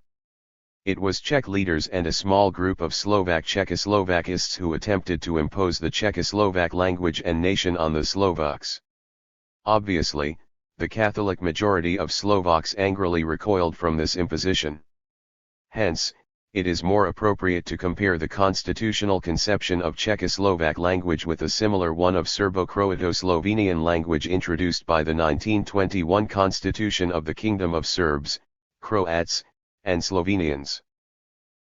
It was Czech leaders and a small group of Slovak Czechoslovakists who attempted to impose the Czechoslovak language and nation on the Slovaks. Obviously, the Catholic majority of Slovaks angrily recoiled from this imposition. Hence, it is more appropriate to compare the constitutional conception of Czechoslovak language with a similar one of Serbo-Croato-Slovenian language introduced by the 1921 Constitution of the Kingdom of Serbs, Croats, and Slovenians.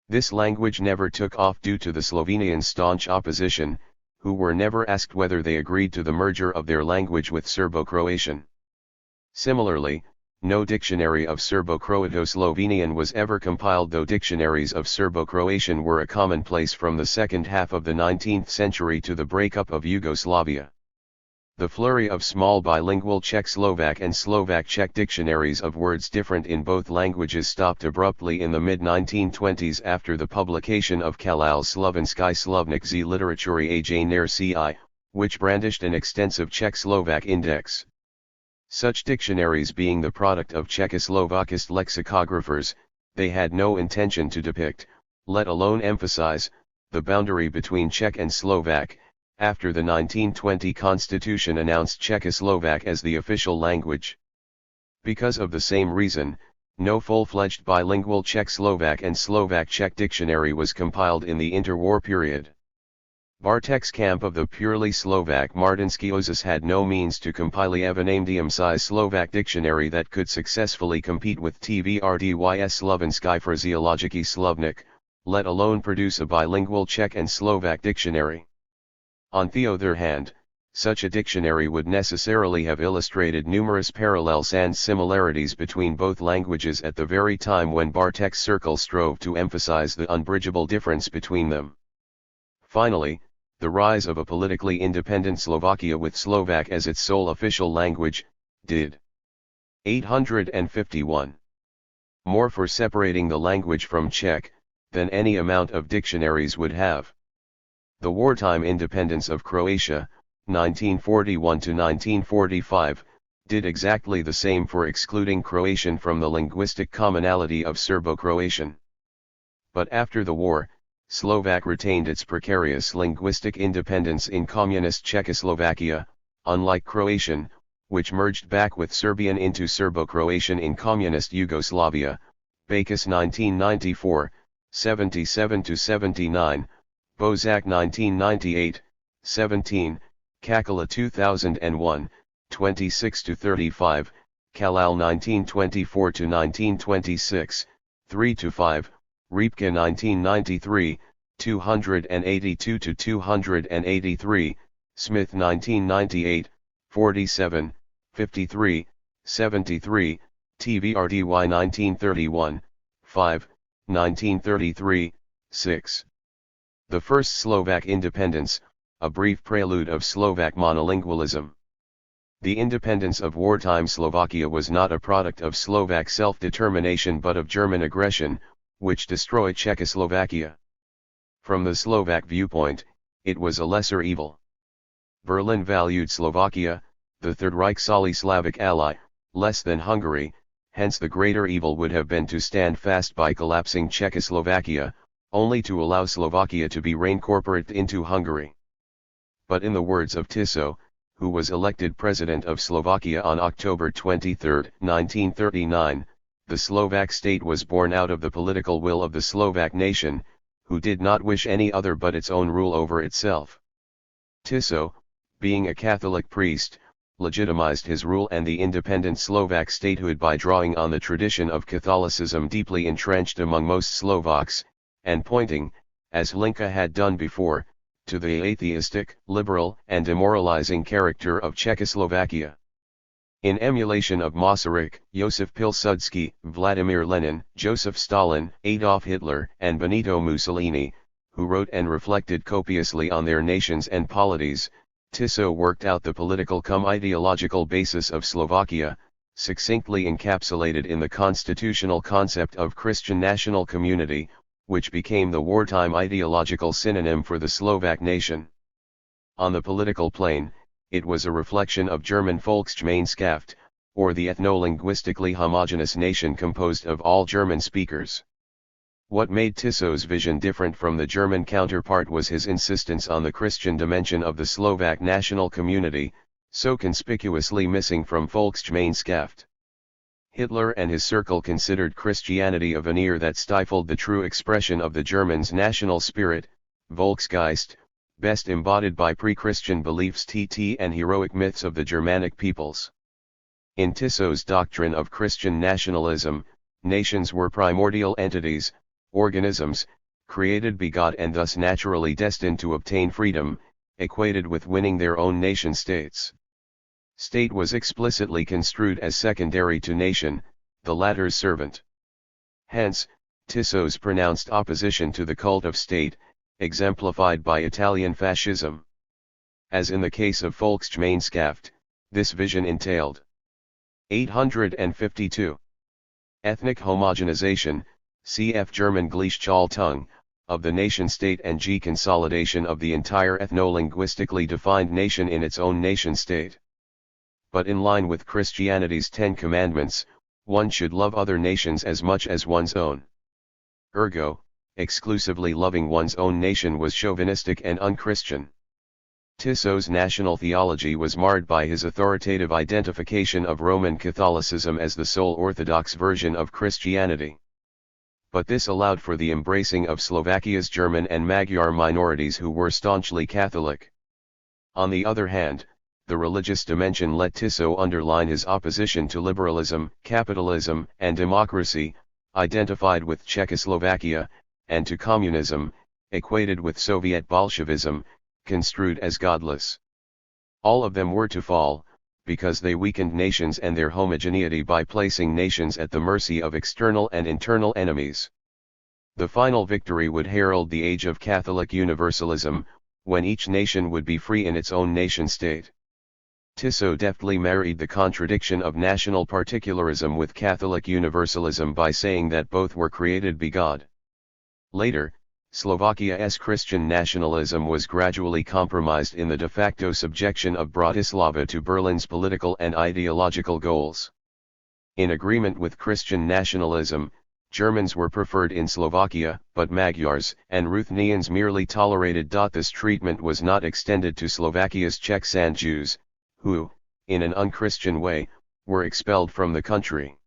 This language never took off due to the Slovenians' staunch opposition, who were never asked whether they agreed to the merger of their language with Serbo-Croatian. Similarly, no dictionary of Serbo-Croato-Slovenian was ever compiled, though dictionaries of Serbo-Croatian were a commonplace from the second half of the 19th century to the breakup of Yugoslavia. The flurry of small bilingual Czech-Slovak and Slovak-Czech dictionaries of words different in both languages stopped abruptly in the mid-1920s after the publication of Kalal Slovenský slovník z literatury a Janer ci, which brandished an extensive Czech-Slovak index. Such dictionaries being the product of Czechoslovakist lexicographers, they had no intention to depict, let alone emphasize, the boundary between Czech and Slovak. After the 1920 Constitution announced Czechoslovak as the official language. Because of the same reason, no full-fledged bilingual Czech-Slovak and Slovak-Czech dictionary was compiled in the interwar period. Bartek's camp of the purely Slovak Martinský Ozus had no means to compile a Evanamdium-size Slovak dictionary that could successfully compete with THIRD-WORLDISM Slovenský phraseologický slovník, let alone produce a bilingual Czech and Slovak dictionary. On the other hand, such a dictionary would necessarily have illustrated numerous parallels and similarities between both languages at the very time when Bartek's circle strove to emphasize the unbridgeable difference between them. Finally, the rise of a politically independent Slovakia with Slovak as its sole official language, did 851 more for separating the language from Czech, than any amount of dictionaries would have. The wartime independence of Croatia, 1941 to 1945, did exactly the same for excluding Croatian from the linguistic commonality of Serbo-Croatian. But after the war, Slovak retained its precarious linguistic independence in communist Czechoslovakia, unlike Croatian, which merged back with Serbian into Serbo-Croatian in communist Yugoslavia, Backus 1994, 77-79, Bozak 1998, 17, Kakala 2001, 26-35, Kalal 1924-1926, 3-5, Ripka 1993, 282-283, Smith 1998, 47, 53, 73, TVRDY 1931, 5, 1933, 6. The First Slovak Independence, a brief prelude of Slovak monolingualism. The independence of wartime Slovakia was not a product of Slovak self-determination but of German aggression, which destroyed Czechoslovakia. From the Slovak viewpoint, it was a lesser evil. Berlin valued Slovakia, the Third Reich Slavic ally, less than Hungary, hence the greater evil would have been to stand fast by collapsing Czechoslovakia, only to allow Slovakia to be reincorporated into Hungary. But in the words of Tiso, who was elected president of Slovakia on October 23, 1939, the Slovak state was born out of the political will of the Slovak nation, who did not wish any other but its own rule over itself. Tiso, being a Catholic priest, legitimized his rule and the independent Slovak statehood by drawing on the tradition of Catholicism deeply entrenched among most Slovaks, and pointing, as Hlinka had done before, to the atheistic, liberal, and demoralizing character of Czechoslovakia. In emulation of Masaryk, Josef Pilsudski, Vladimir Lenin, Joseph Stalin, Adolf Hitler, and Benito Mussolini, who wrote and reflected copiously on their nations and polities, Tiso worked out the political cum ideological basis of Slovakia, succinctly encapsulated in the constitutional concept of Christian national community, which became the wartime ideological synonym for the Slovak nation. On the political plane, it was a reflection of German Volksgemeinschaft, or the ethno-linguistically homogeneous nation composed of all German speakers. What made Tiso's vision different from the German counterpart was his insistence on the Christian dimension of the Slovak national community, so conspicuously missing from Volksgemeinschaft. Hitler and his circle considered Christianity a veneer that stifled the true expression of the Germans' national spirit, Volksgeist, best embodied by pre-Christian beliefs and heroic myths of the Germanic peoples. In Tiso's doctrine of Christian nationalism, nations were primordial entities, organisms, created by God and thus naturally destined to obtain freedom, equated with winning their own nation-states. State was explicitly construed as secondary to nation, the latter's servant. Hence, Tiso's pronounced opposition to the cult of state, exemplified by Italian fascism. As in the case of Volksgemeinschaft, this vision entailed 852. Ethnic homogenization, cf. German Gleichschaltung, of the nation-state and consolidation of the entire ethno-linguistically defined nation in its own nation-state. But in line with Christianity's 10 Commandments, one should love other nations as much as one's own. Ergo, exclusively loving one's own nation was chauvinistic and unchristian. Tiso's national theology was marred by his authoritative identification of Roman Catholicism as the sole orthodox version of Christianity. But this allowed for the embracing of Slovakia's German and Magyar minorities who were staunchly Catholic. On the other hand, the religious dimension let Tiso underline his opposition to liberalism, capitalism, and democracy, identified with Czechoslovakia, and to communism, equated with Soviet Bolshevism, construed as godless. All of them were to fall, because they weakened nations and their homogeneity by placing nations at the mercy of external and internal enemies. The final victory would herald the age of Catholic universalism, when each nation would be free in its own nation-state. Tiso deftly married the contradiction of national particularism with Catholic universalism by saying that both were created by God. Later, Slovakia's Christian nationalism was gradually compromised in the de facto subjection of Bratislava to Berlin's political and ideological goals. In agreement with Christian nationalism, Germans were preferred in Slovakia, but Magyars and Ruthenians merely tolerated. This treatment was not extended to Slovakia's Czechs and Jews, who, in an unchristian way, were expelled from the country.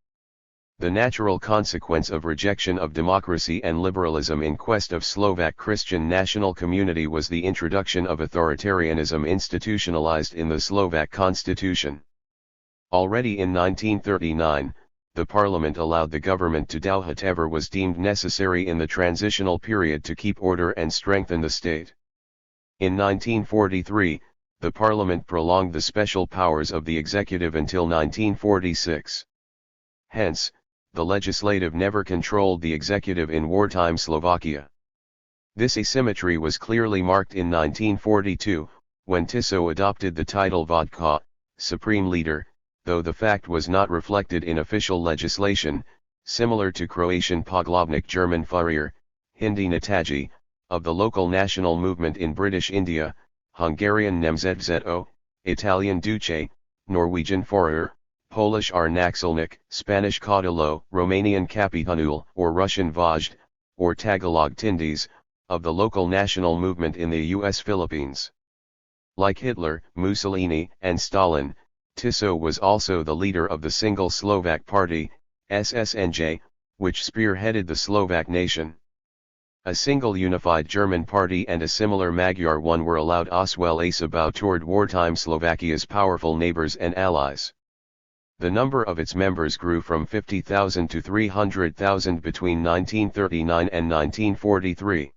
The natural consequence of rejection of democracy and liberalism in quest of Slovak Christian national community was the introduction of authoritarianism institutionalized in the Slovak constitution. Already in 1939, the parliament allowed the government to do whatever was deemed necessary in the transitional period to keep order and strengthen the state. In 1943, the parliament prolonged the special powers of the executive until 1946. Hence, the legislative never controlled the executive in wartime Slovakia. This asymmetry was clearly marked in 1942, when Tiso adopted the title Vodka, Supreme Leader, though the fact was not reflected in official legislation, similar to Croatian Poglavnik German Führer, Hindi Netaji, of the local national movement in British India, Hungarian Nemzetzo, Italian Duce, Norwegian Führer, Polish Arnaxelnik, Spanish Caudillo, Romanian Capitanul, or Russian Vazd, or Tagalog Tindis, of the local national movement in the U.S. Philippines. Like Hitler, Mussolini, and Stalin, Tiso was also the leader of the single Slovak party, SSNJ, which spearheaded the Slovak nation. A single unified German party and a similar Magyar one were allowed as well as a bow toward wartime Slovakia's powerful neighbors and allies. The number of its members grew from 50,000 to 300,000 between 1939 and 1943.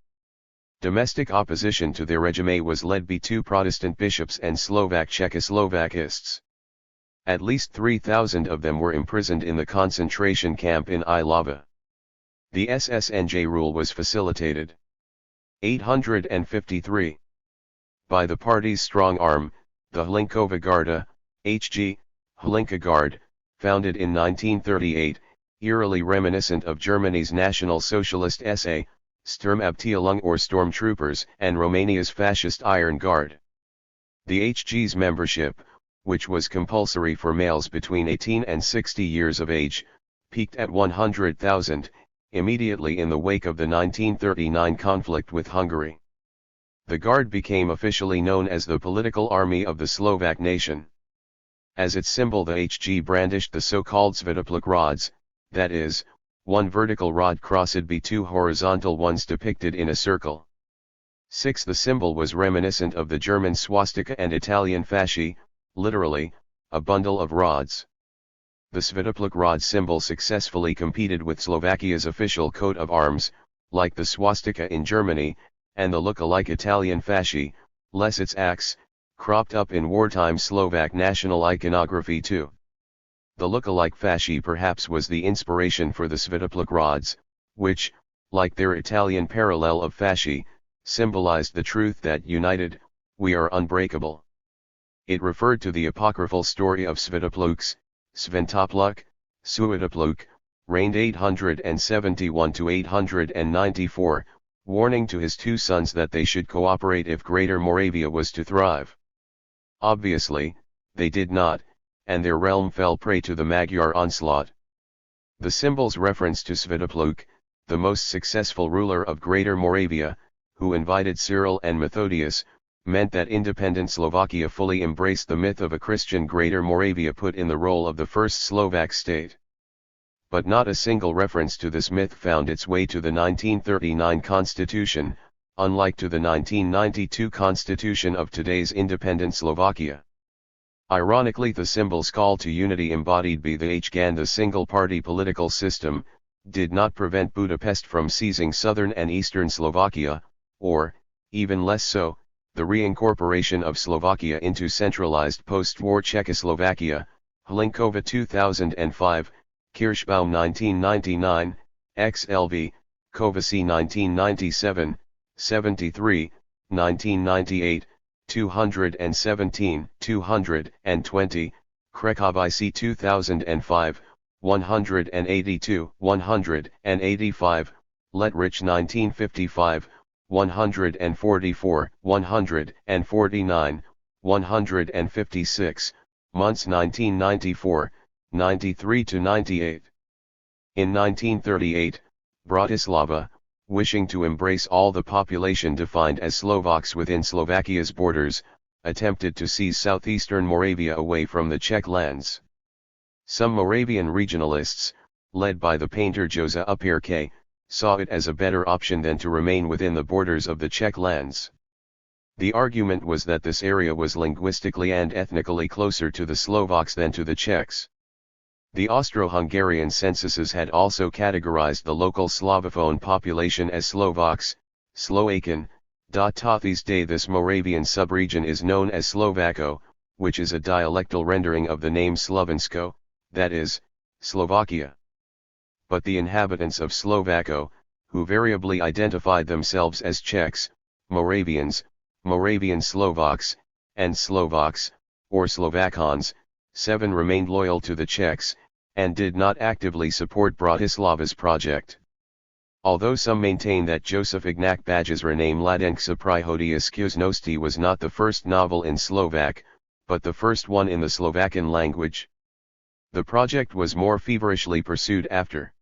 Domestic opposition to the regime was led by 2 Protestant bishops and Slovak Czechoslovakists. At least 3,000 of them were imprisoned in the concentration camp in Ilava. The SSNJ rule was facilitated. 853. by the party's strong arm, the Hlinkova Garda, H.G., Hlinka Guard, founded in 1938, eerily reminiscent of Germany's National Socialist SA, Sturmabteilung or Stormtroopers, and Romania's Fascist Iron Guard. The HG's membership, which was compulsory for males between 18 and 60 years of age, peaked at 100,000, immediately in the wake of the 1939 conflict with Hungary. The Guard became officially known as the political army of the Slovak nation. As its symbol, the HG brandished the so-called Sviatopluk rods, that is, one vertical rod crossed by two horizontal ones depicted in a circle. 6. The symbol was reminiscent of the German swastika and Italian fasci, literally, a bundle of rods. The Sviatopluk rod symbol successfully competed with Slovakia's official coat of arms, like the swastika in Germany, and the look-alike Italian fasci, less its axe, cropped up in wartime Slovak national iconography too. The look-alike fasci perhaps was the inspiration for the Sviatopluk rods, which, like their Italian parallel of fasci, symbolized the truth that united, we are unbreakable. It referred to the apocryphal story of Sviatopluks, Sventopluk, Suatopluk, reigned 871 to 894, warning to his two sons that they should cooperate if Greater Moravia was to thrive. Obviously, they did not, and their realm fell prey to the Magyar onslaught. The symbol's reference to Sviatopluk, the most successful ruler of Greater Moravia, who invited Cyril and Methodius, meant that independent Slovakia fully embraced the myth of a Christian Greater Moravia put in the role of the first Slovak state. But not a single reference to this myth found its way to the 1939 constitution, unlike to the 1992 constitution of today's independent Slovakia. Ironically, the symbol's call to unity embodied by the HGAN, the single-party political system, did not prevent Budapest from seizing southern and eastern Slovakia, or, even less so, the reincorporation of Slovakia into centralized post-war Czechoslovakia, Hlinkova 2005, Kirschbaum 1999, XLV, Kovaci 1997, 73, 1998, 217, 220, Krekovici 2005, 182, 185, Letrich 1955, 144, 149, 156, Muntz 1994, 93 to 98. In 1938, Bratislava, wishing to embrace all the population defined as Slovaks within Slovakia's borders, attempted to seize southeastern Moravia away from the Czech lands. Some Moravian regionalists, led by the painter Josef Upierke, saw it as a better option than to remain within the borders of the Czech lands. The argument was that this area was linguistically and ethnically closer to the Slovaks than to the Czechs. The Austro-Hungarian censuses had also categorized the local Slavophone population as Slovaks, Sloakian. To this day this Moravian subregion is known as Slovako, which is a dialectal rendering of the name Slovensko, that is, Slovakia. But the inhabitants of Slovako, who variably identified themselves as Czechs, Moravians, Moravian Slovaks, and Slovaks, or Slovakons, 7 remained loyal to the Czechs, and did not actively support Bratislava's project. Although some maintain that Joseph Ignac Baj's Rename Ladenka Prihodia Skuznosti was not the first novel in Slovak, but the first one in the Slovakian language. The project was more feverishly pursued after